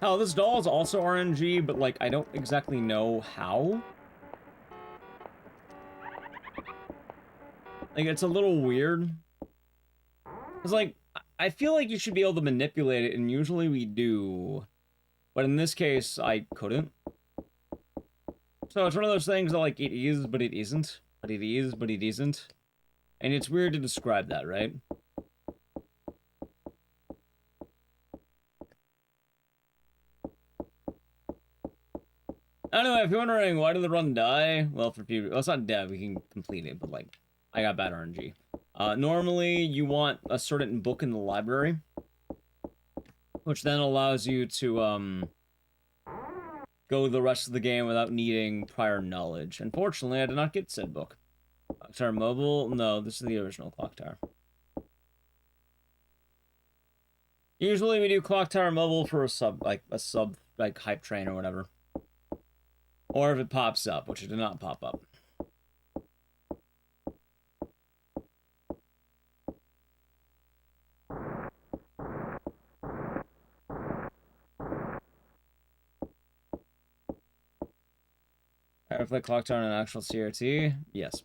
Hell, this doll is also RNG, but, like, I don't exactly know how. Like, it's a little weird. It's like, I feel like you should be able to manipulate it, and usually we do. But in this case, I couldn't. So it's one of those things that, like, it is, but it isn't. But it is, but it isn't. And it's weird to describe that, right? Anyway, if you're wondering why did the run die, well, for people, well, it's not dead, we can complete it, but, like, I got bad RNG. Normally, you want a certain book in the library, which then allows you to, go the rest of the game without needing prior knowledge. Unfortunately, I did not get said book. Clock Tower Mobile? No, this is the original Clock Tower. Usually we do Clock Tower Mobile for a sub, hype train or whatever. Or if it pops up, which it did not pop up. Airplay Clock Tower in an actual CRT? Yes.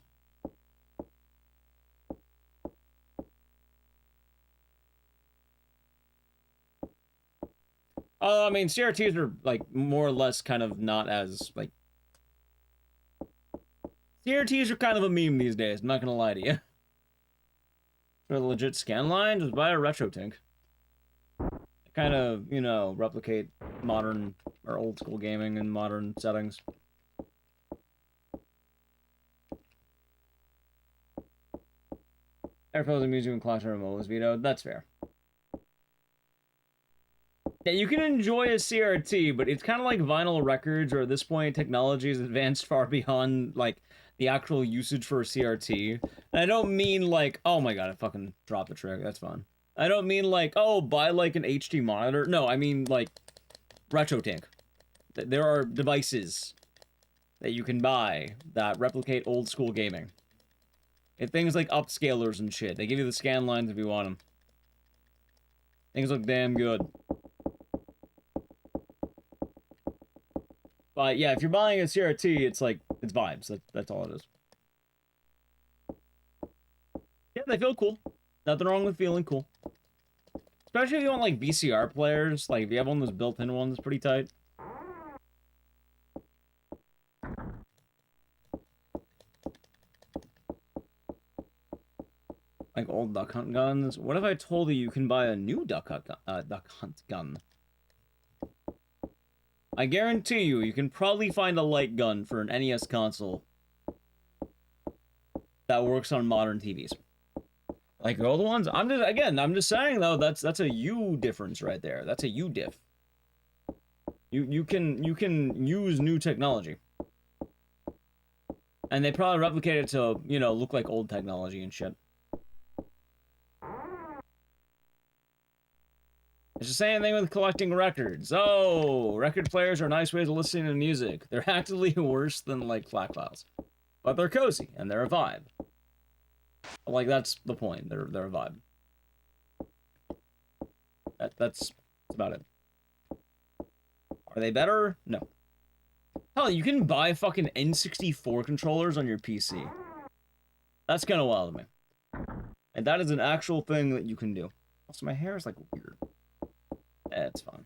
I mean, CRTs are, like, more or less kind of not as, like... CRTs are kind of a meme these days, I'm not gonna lie to you. For the legit scan line, just buy a RetroTink. Kind of, you know, replicate modern, or old school gaming in modern settings. Airflows and music and Clock Tower Mobile is vetoed, that's fair. Yeah, you can enjoy a CRT, but it's kind of like vinyl records, or at this point, technology has advanced far beyond, like, the actual usage for a CRT. And I don't mean, like, oh my god, I fucking dropped the trick, that's fun. I don't mean, like, oh, buy, like, an HD monitor. No, I mean, like, RetroTink. There are devices that you can buy that replicate old school gaming. And things like upscalers and shit. They give you the scan lines if you want them. Things look damn good. But yeah, if you're buying a CRT, it's like, it's vibes. That's all it is. Yeah, they feel cool. Nothing wrong with feeling cool. Especially if you want, like, VCR players. Like, if you have one of those built-in ones, pretty tight. Like old duck hunt guns. What if I told you can buy a new duck hunt gun? I guarantee you can probably find a light gun for an NES console that works on modern TVs. Like the old ones. I'm just saying though, that's a U difference right there. That's a U diff. You can use new technology. And they probably replicate it to, you know, look like old technology and shit. It's the same thing with collecting records. Oh, record players are a nice way to listen to music. They're actually worse than, like, FLAC files. But they're cozy, and they're a vibe. Like, that's the point. They're a vibe. That's about it. Are they better? No. Hell, you can buy fucking N64 controllers on your PC. That's kind of wild to me. And that is an actual thing that you can do. Also, my hair is, like, weird. It's fine.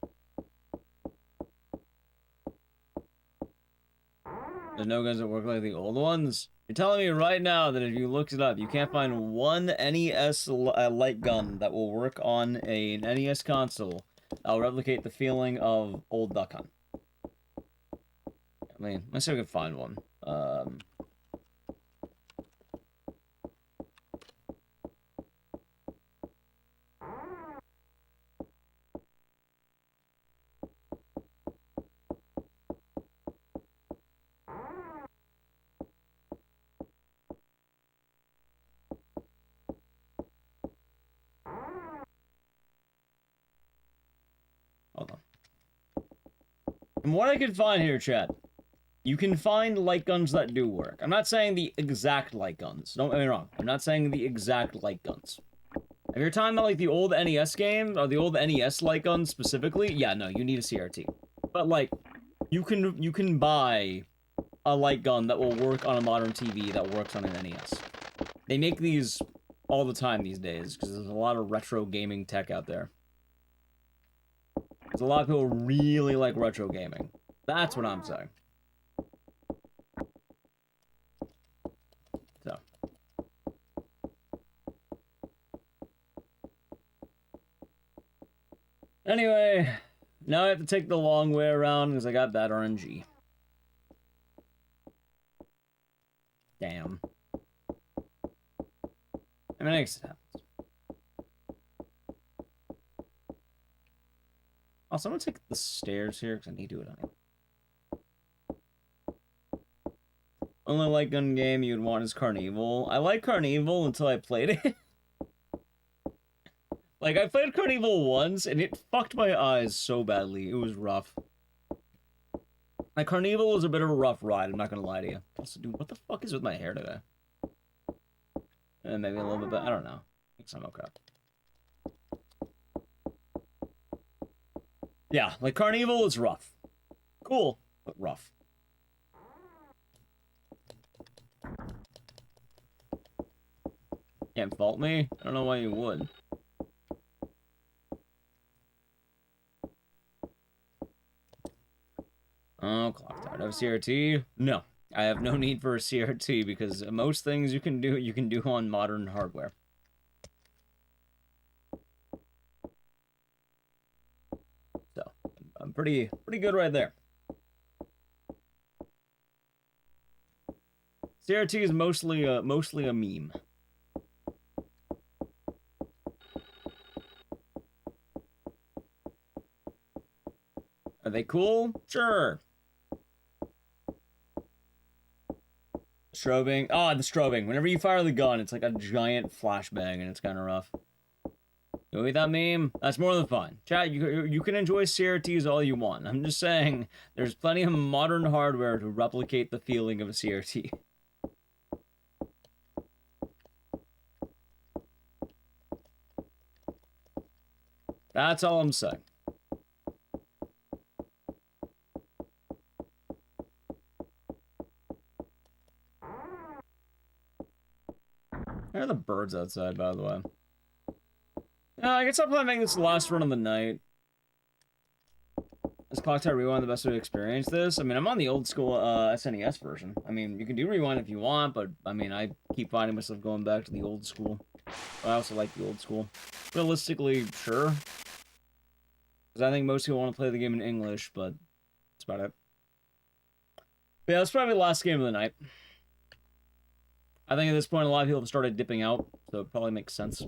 There's no guns that work like the old ones? You're telling me right now that if you looked it up, you can't find one NES light gun that will work on an NES console that will replicate the feeling of old Duck Hunt. I mean, let's see if I can find one. Hold on. From what I can find here, chat, you can find light guns that do work. I'm not saying the exact light guns. Don't get me wrong. I'm not saying the exact light guns. If you're talking about, like, the old NES game, or the old NES light guns specifically, yeah, no, you need a CRT. But, like, you can buy a light gun that will work on a modern TV that works on an NES. They make these all the time these days, because there's a lot of retro gaming tech out there. There's a lot of people really like retro gaming. That's what I'm saying. So. Anyway, now I have to take the long way around because I got bad RNG. Damn. I mean, I guess it happens. Also, I'm gonna take the stairs here because I need to do it anyway. Only light gun game you'd want is Carnival. I like Carnival until I played it. Like, I played Carnival once, and it fucked my eyes so badly. It was rough. Like, Carnival was a bit of a rough ride, I'm not gonna lie to you. Also, dude, what the fuck is with my hair today? And maybe a little bit, but I don't know. I think I'm okay. Yeah, like, Carnival is rough. Cool, but rough. Can't fault me? I don't know why you would. Oh, clock tower. Do I have CRT? No. I have no need for a CRT because most things you can do on modern hardware. So, I'm pretty good right there. CRT is mostly a meme. Are they cool? Sure. Strobing. Oh, the strobing. Whenever you fire the gun, it's like a giant flashbang, and it's kind of rough. You with that meme? That's more than fun. Chat, you can enjoy CRTs all you want. I'm just saying, there's plenty of modern hardware to replicate the feeling of a CRT. That's all I'm saying. There are the birds outside, by the way. I guess I'll probably make this the last run of the night. Is Clock Tower Rewind the best way to experience this? I mean, I'm on the old school SNES version. I mean, you can do Rewind if you want, but, I mean, I keep finding myself going back to the old school. I also like the old school. Realistically, sure. Because I think most people want to play the game in English, but that's about it. But yeah, that's probably the last game of the night. I think at this point, a lot of people have started dipping out, so it probably makes sense.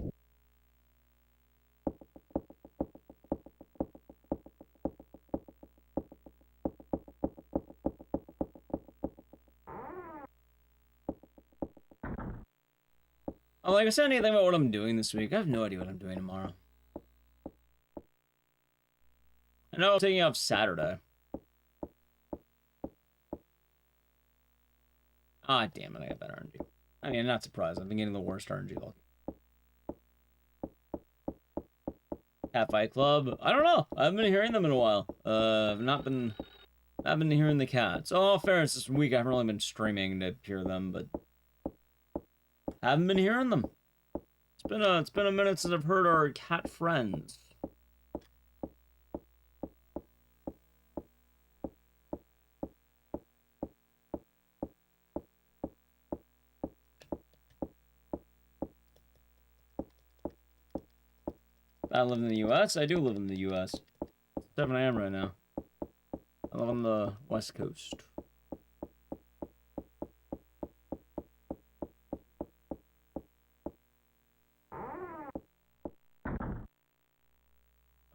Like I said, anything about what I'm doing this week? I have no idea what I'm doing tomorrow. I know I'm taking off Saturday. Ah, damn it, I got better RNG. I mean, I'm not surprised. I've been getting the worst RNG luck. Cat Fight Club? I don't know. I haven't been hearing them in a while. I've not been hearing the cats. Oh, fairness, this week I haven't really been streaming to hear them, but I haven't been hearing them. It's It's been a minute since I've heard our cat friends. I live in the U.S. I do live in the U.S. 7 a.m. right now. I live on the West Coast.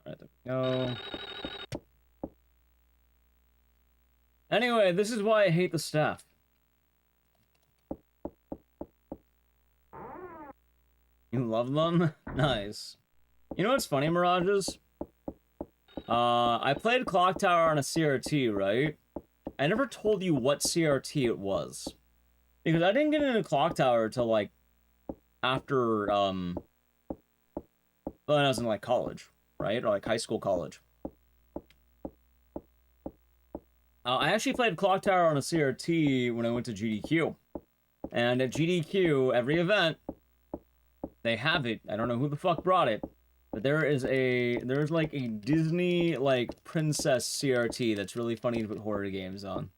Alright, there we go. Anyway, this is why I hate the staff. You love them? Nice. You know what's funny, Mirages? I played Clock Tower on a CRT, right? I never told you what CRT it was. Because I didn't get into Clock Tower till, like, after, when I was in, like, college, right? Or, like, high school, college. I actually played Clock Tower on a CRT when I went to GDQ. And at GDQ, every event, they have it. I don't know who the fuck brought it. But there's like a Disney, like, princess CRT that's really funny to put horror games on.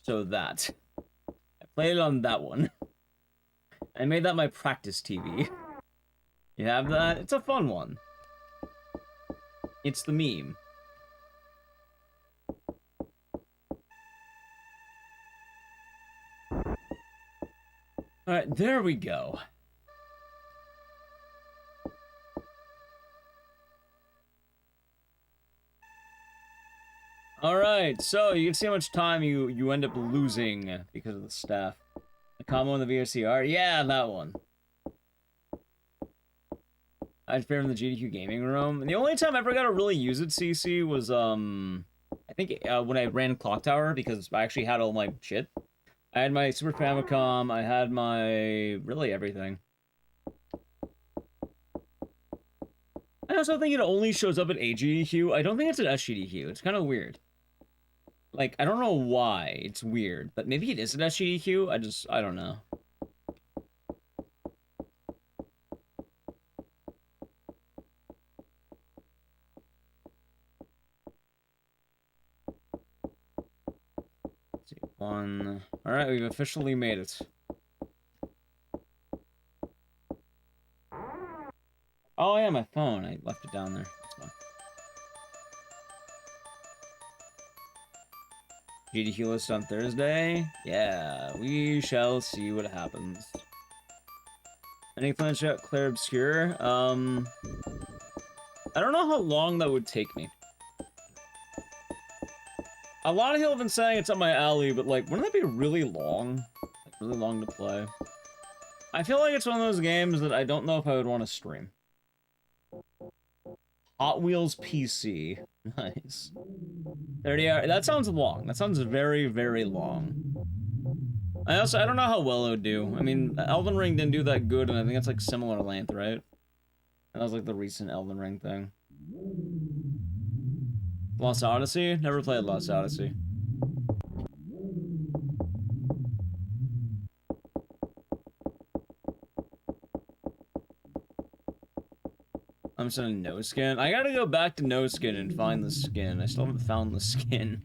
So that. I played it on that one. I made that my practice TV. You have that? It's a fun one. It's the meme. Alright, there we go. Alright, so you can see how much time you end up losing because of the staff. The combo in the VOCR? Yeah, that one. I'd fair in the GDQ gaming room. And the only time I ever got to really use it, CC, was, I think when I ran Clock Tower, because I actually had all my shit. I had my Super Famicom, I had my... really everything. I also think it only shows up at AGDQ. I don't think it's an SGDQ. It's kind of weird. Like, I don't know why. It's weird. But maybe it is an SGDQ. I don't know. One. Alright, we've officially made it. Oh yeah, my phone. I left it down there. That's fine. GDQ list on Thursday? Yeah, we shall see what happens. Any plans to clear obscure? I don't know how long that would take me. A lot of people have been saying it's up my alley, but, like, wouldn't that be really long? Like, really long to play? I feel like it's one of those games that I don't know if I would want to stream. Hot Wheels PC. Nice. 30 hours. That sounds long. That sounds very, very long. I don't know how well it would do. I mean, Elden Ring didn't do that good, and I think it's, like, similar length, right? That was, like, the recent Elden Ring thing. Lost Odyssey? Never played Lost Odyssey. I'm sending no skin. I gotta go back to no skin and find the skin. I still haven't found the skin.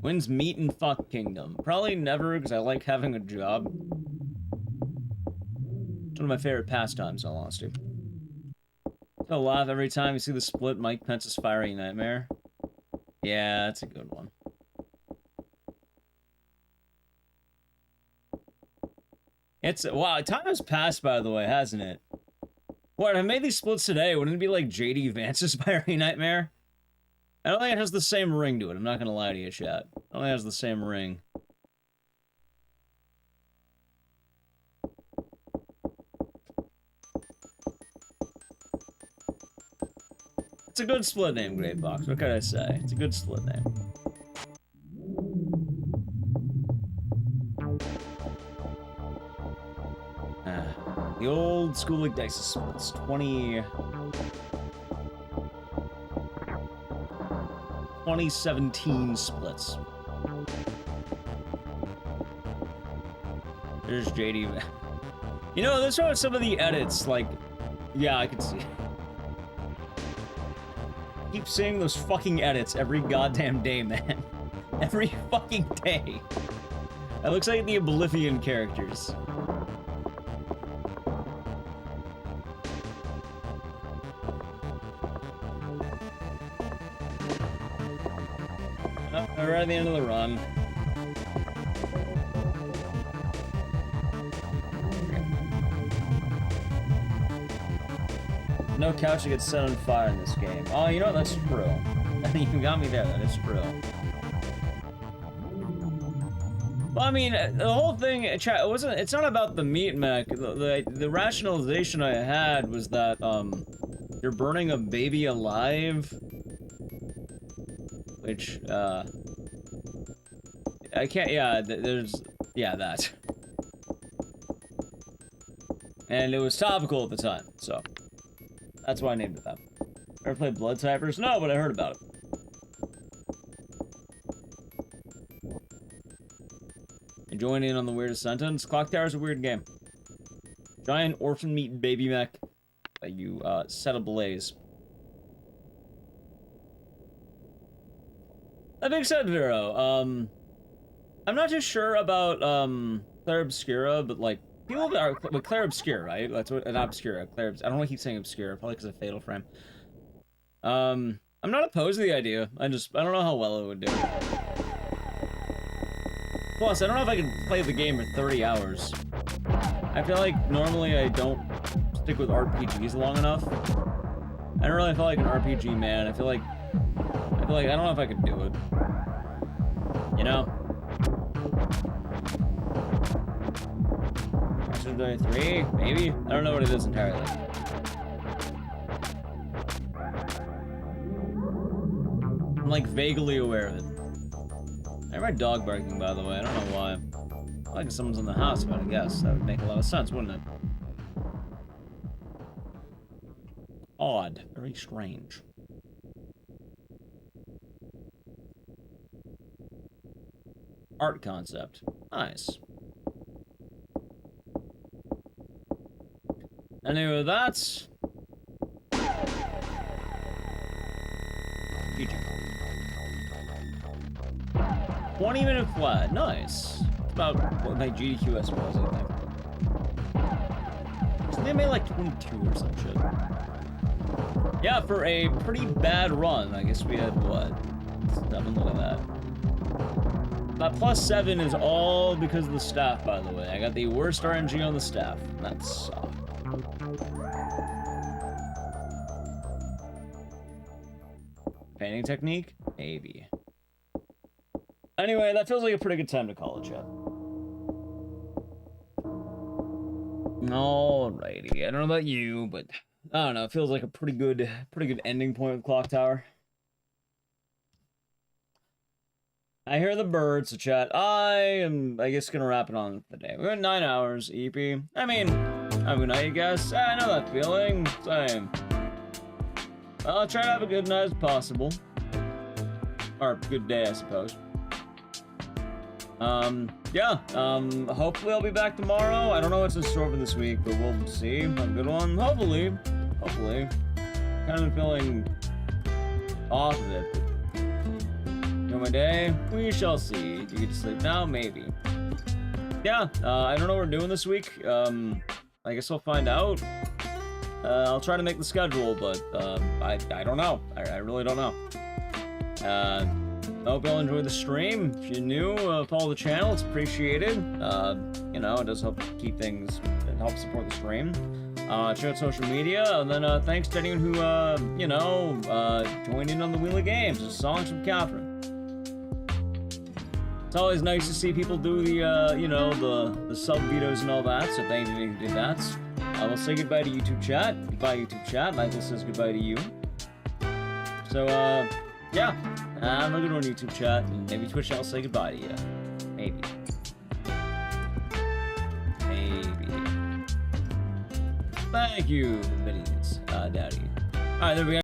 When's Meat and Fuck Kingdom? Probably never, because I like having a job. It's one of my favorite pastimes, in all honesty. So laugh every time you see the split Mike Pence's Fiery Nightmare. Yeah, that's a good one. It's wow, time has passed, by the way, hasn't it? What, I made these splits today, wouldn't it be like JD Vance's Fiery Nightmare? I don't think it has the same ring to it, I'm not gonna lie to you, chat. I don't think it has the same ring. It's a good split name, Great Box. What can I say? It's a good split name. The old school Ecdycis splits. 2017 splits. There's JD. You know, this one, some of the edits, like, yeah, I can see. Keep seeing those fucking edits every goddamn day, man. Every fucking day. That looks like the Oblivion characters. Oh, we're at the end of the run. No couch that gets set on fire in this game. Oh, you know what? That's true. I mean, you got me there. That is true. Well, I mean, the whole thing, chat, it wasn't. It's not about the meat mech. The rationalization I had was that you're burning a baby alive, which I can't. Yeah, there's that, and it was topical at the time, so. That's why I named it that. Ever played Blood Typers? No, but I heard about it. And join in on the weirdest sentence. Clock Tower's a weird game. Giant orphan meat baby mech that you set ablaze. That being said, Vero, I'm not too sure about Claire Obscura, but like people that are with Claire Obscura, right? That's what an Obscura. Claire, I don't want to keep saying Obscura, probably because of Fatal Frame. I'm not opposed to the idea. I don't know how well it would do. Plus, I don't know if I can play the game for 30 hours. I feel like normally I don't stick with RPGs long enough. I don't really feel like an RPG man. I feel like I don't know if I could do it. You know? 3, maybe? I don't know what it is entirely. I'm like vaguely aware of it. I heard my dog barking, by the way. I don't know why. I like if someone's in the house, but I guess that would make a lot of sense, wouldn't it? Odd. Very strange. Art concept. Nice. Anyway, that's... GG. 20-minute flat. Nice. It's about what my GDQS was, I think. So they made like 22 or some shit. Yeah, for a pretty bad run. I guess we had, what? 7, look at that. That +7 is all because of the staff, by the way. I got the worst RNG on the staff. That sucks. Painting technique? Maybe. Anyway, that feels like a pretty good time to call it, chat. Alrighty. I don't know about you, but I don't know. It feels like a pretty good ending point with Clock Tower. I hear the birds, so chat. I am, I guess, gonna wrap it on for the day. We're at 9 hours, EP. I mean, have a good night, you guys. I know that feeling. Same. I'll try to have a good night as possible. Or good day, I suppose. Yeah. Hopefully I'll be back tomorrow. I don't know what's in store for this week, but we'll see. Have a good one. Hopefully. Kind of feeling off of it. My day, we shall see. Do you get to sleep now? Maybe. Yeah, I don't know what we're doing this week. I guess I'll find out. I'll try to make the schedule, but I don't know. I really don't know. I hope y'all enjoyed the stream. If you're new, follow the channel. It's appreciated. You know, it does help keep things, it helps support the stream. Check out social media, and then thanks to anyone who, you know, joined in on the Wheel of Games. It's songs from Catherine. It's always nice to see people do the, you know, the sub vetoes and all that, so thank you who did that. I will say goodbye to YouTube chat. Goodbye, YouTube chat. Michael says goodbye to you. So, yeah. I'm a good one, YouTube chat, and maybe Twitch I'll say goodbye to you. Maybe. Thank you for the minis, Daddy. Alright, there we go.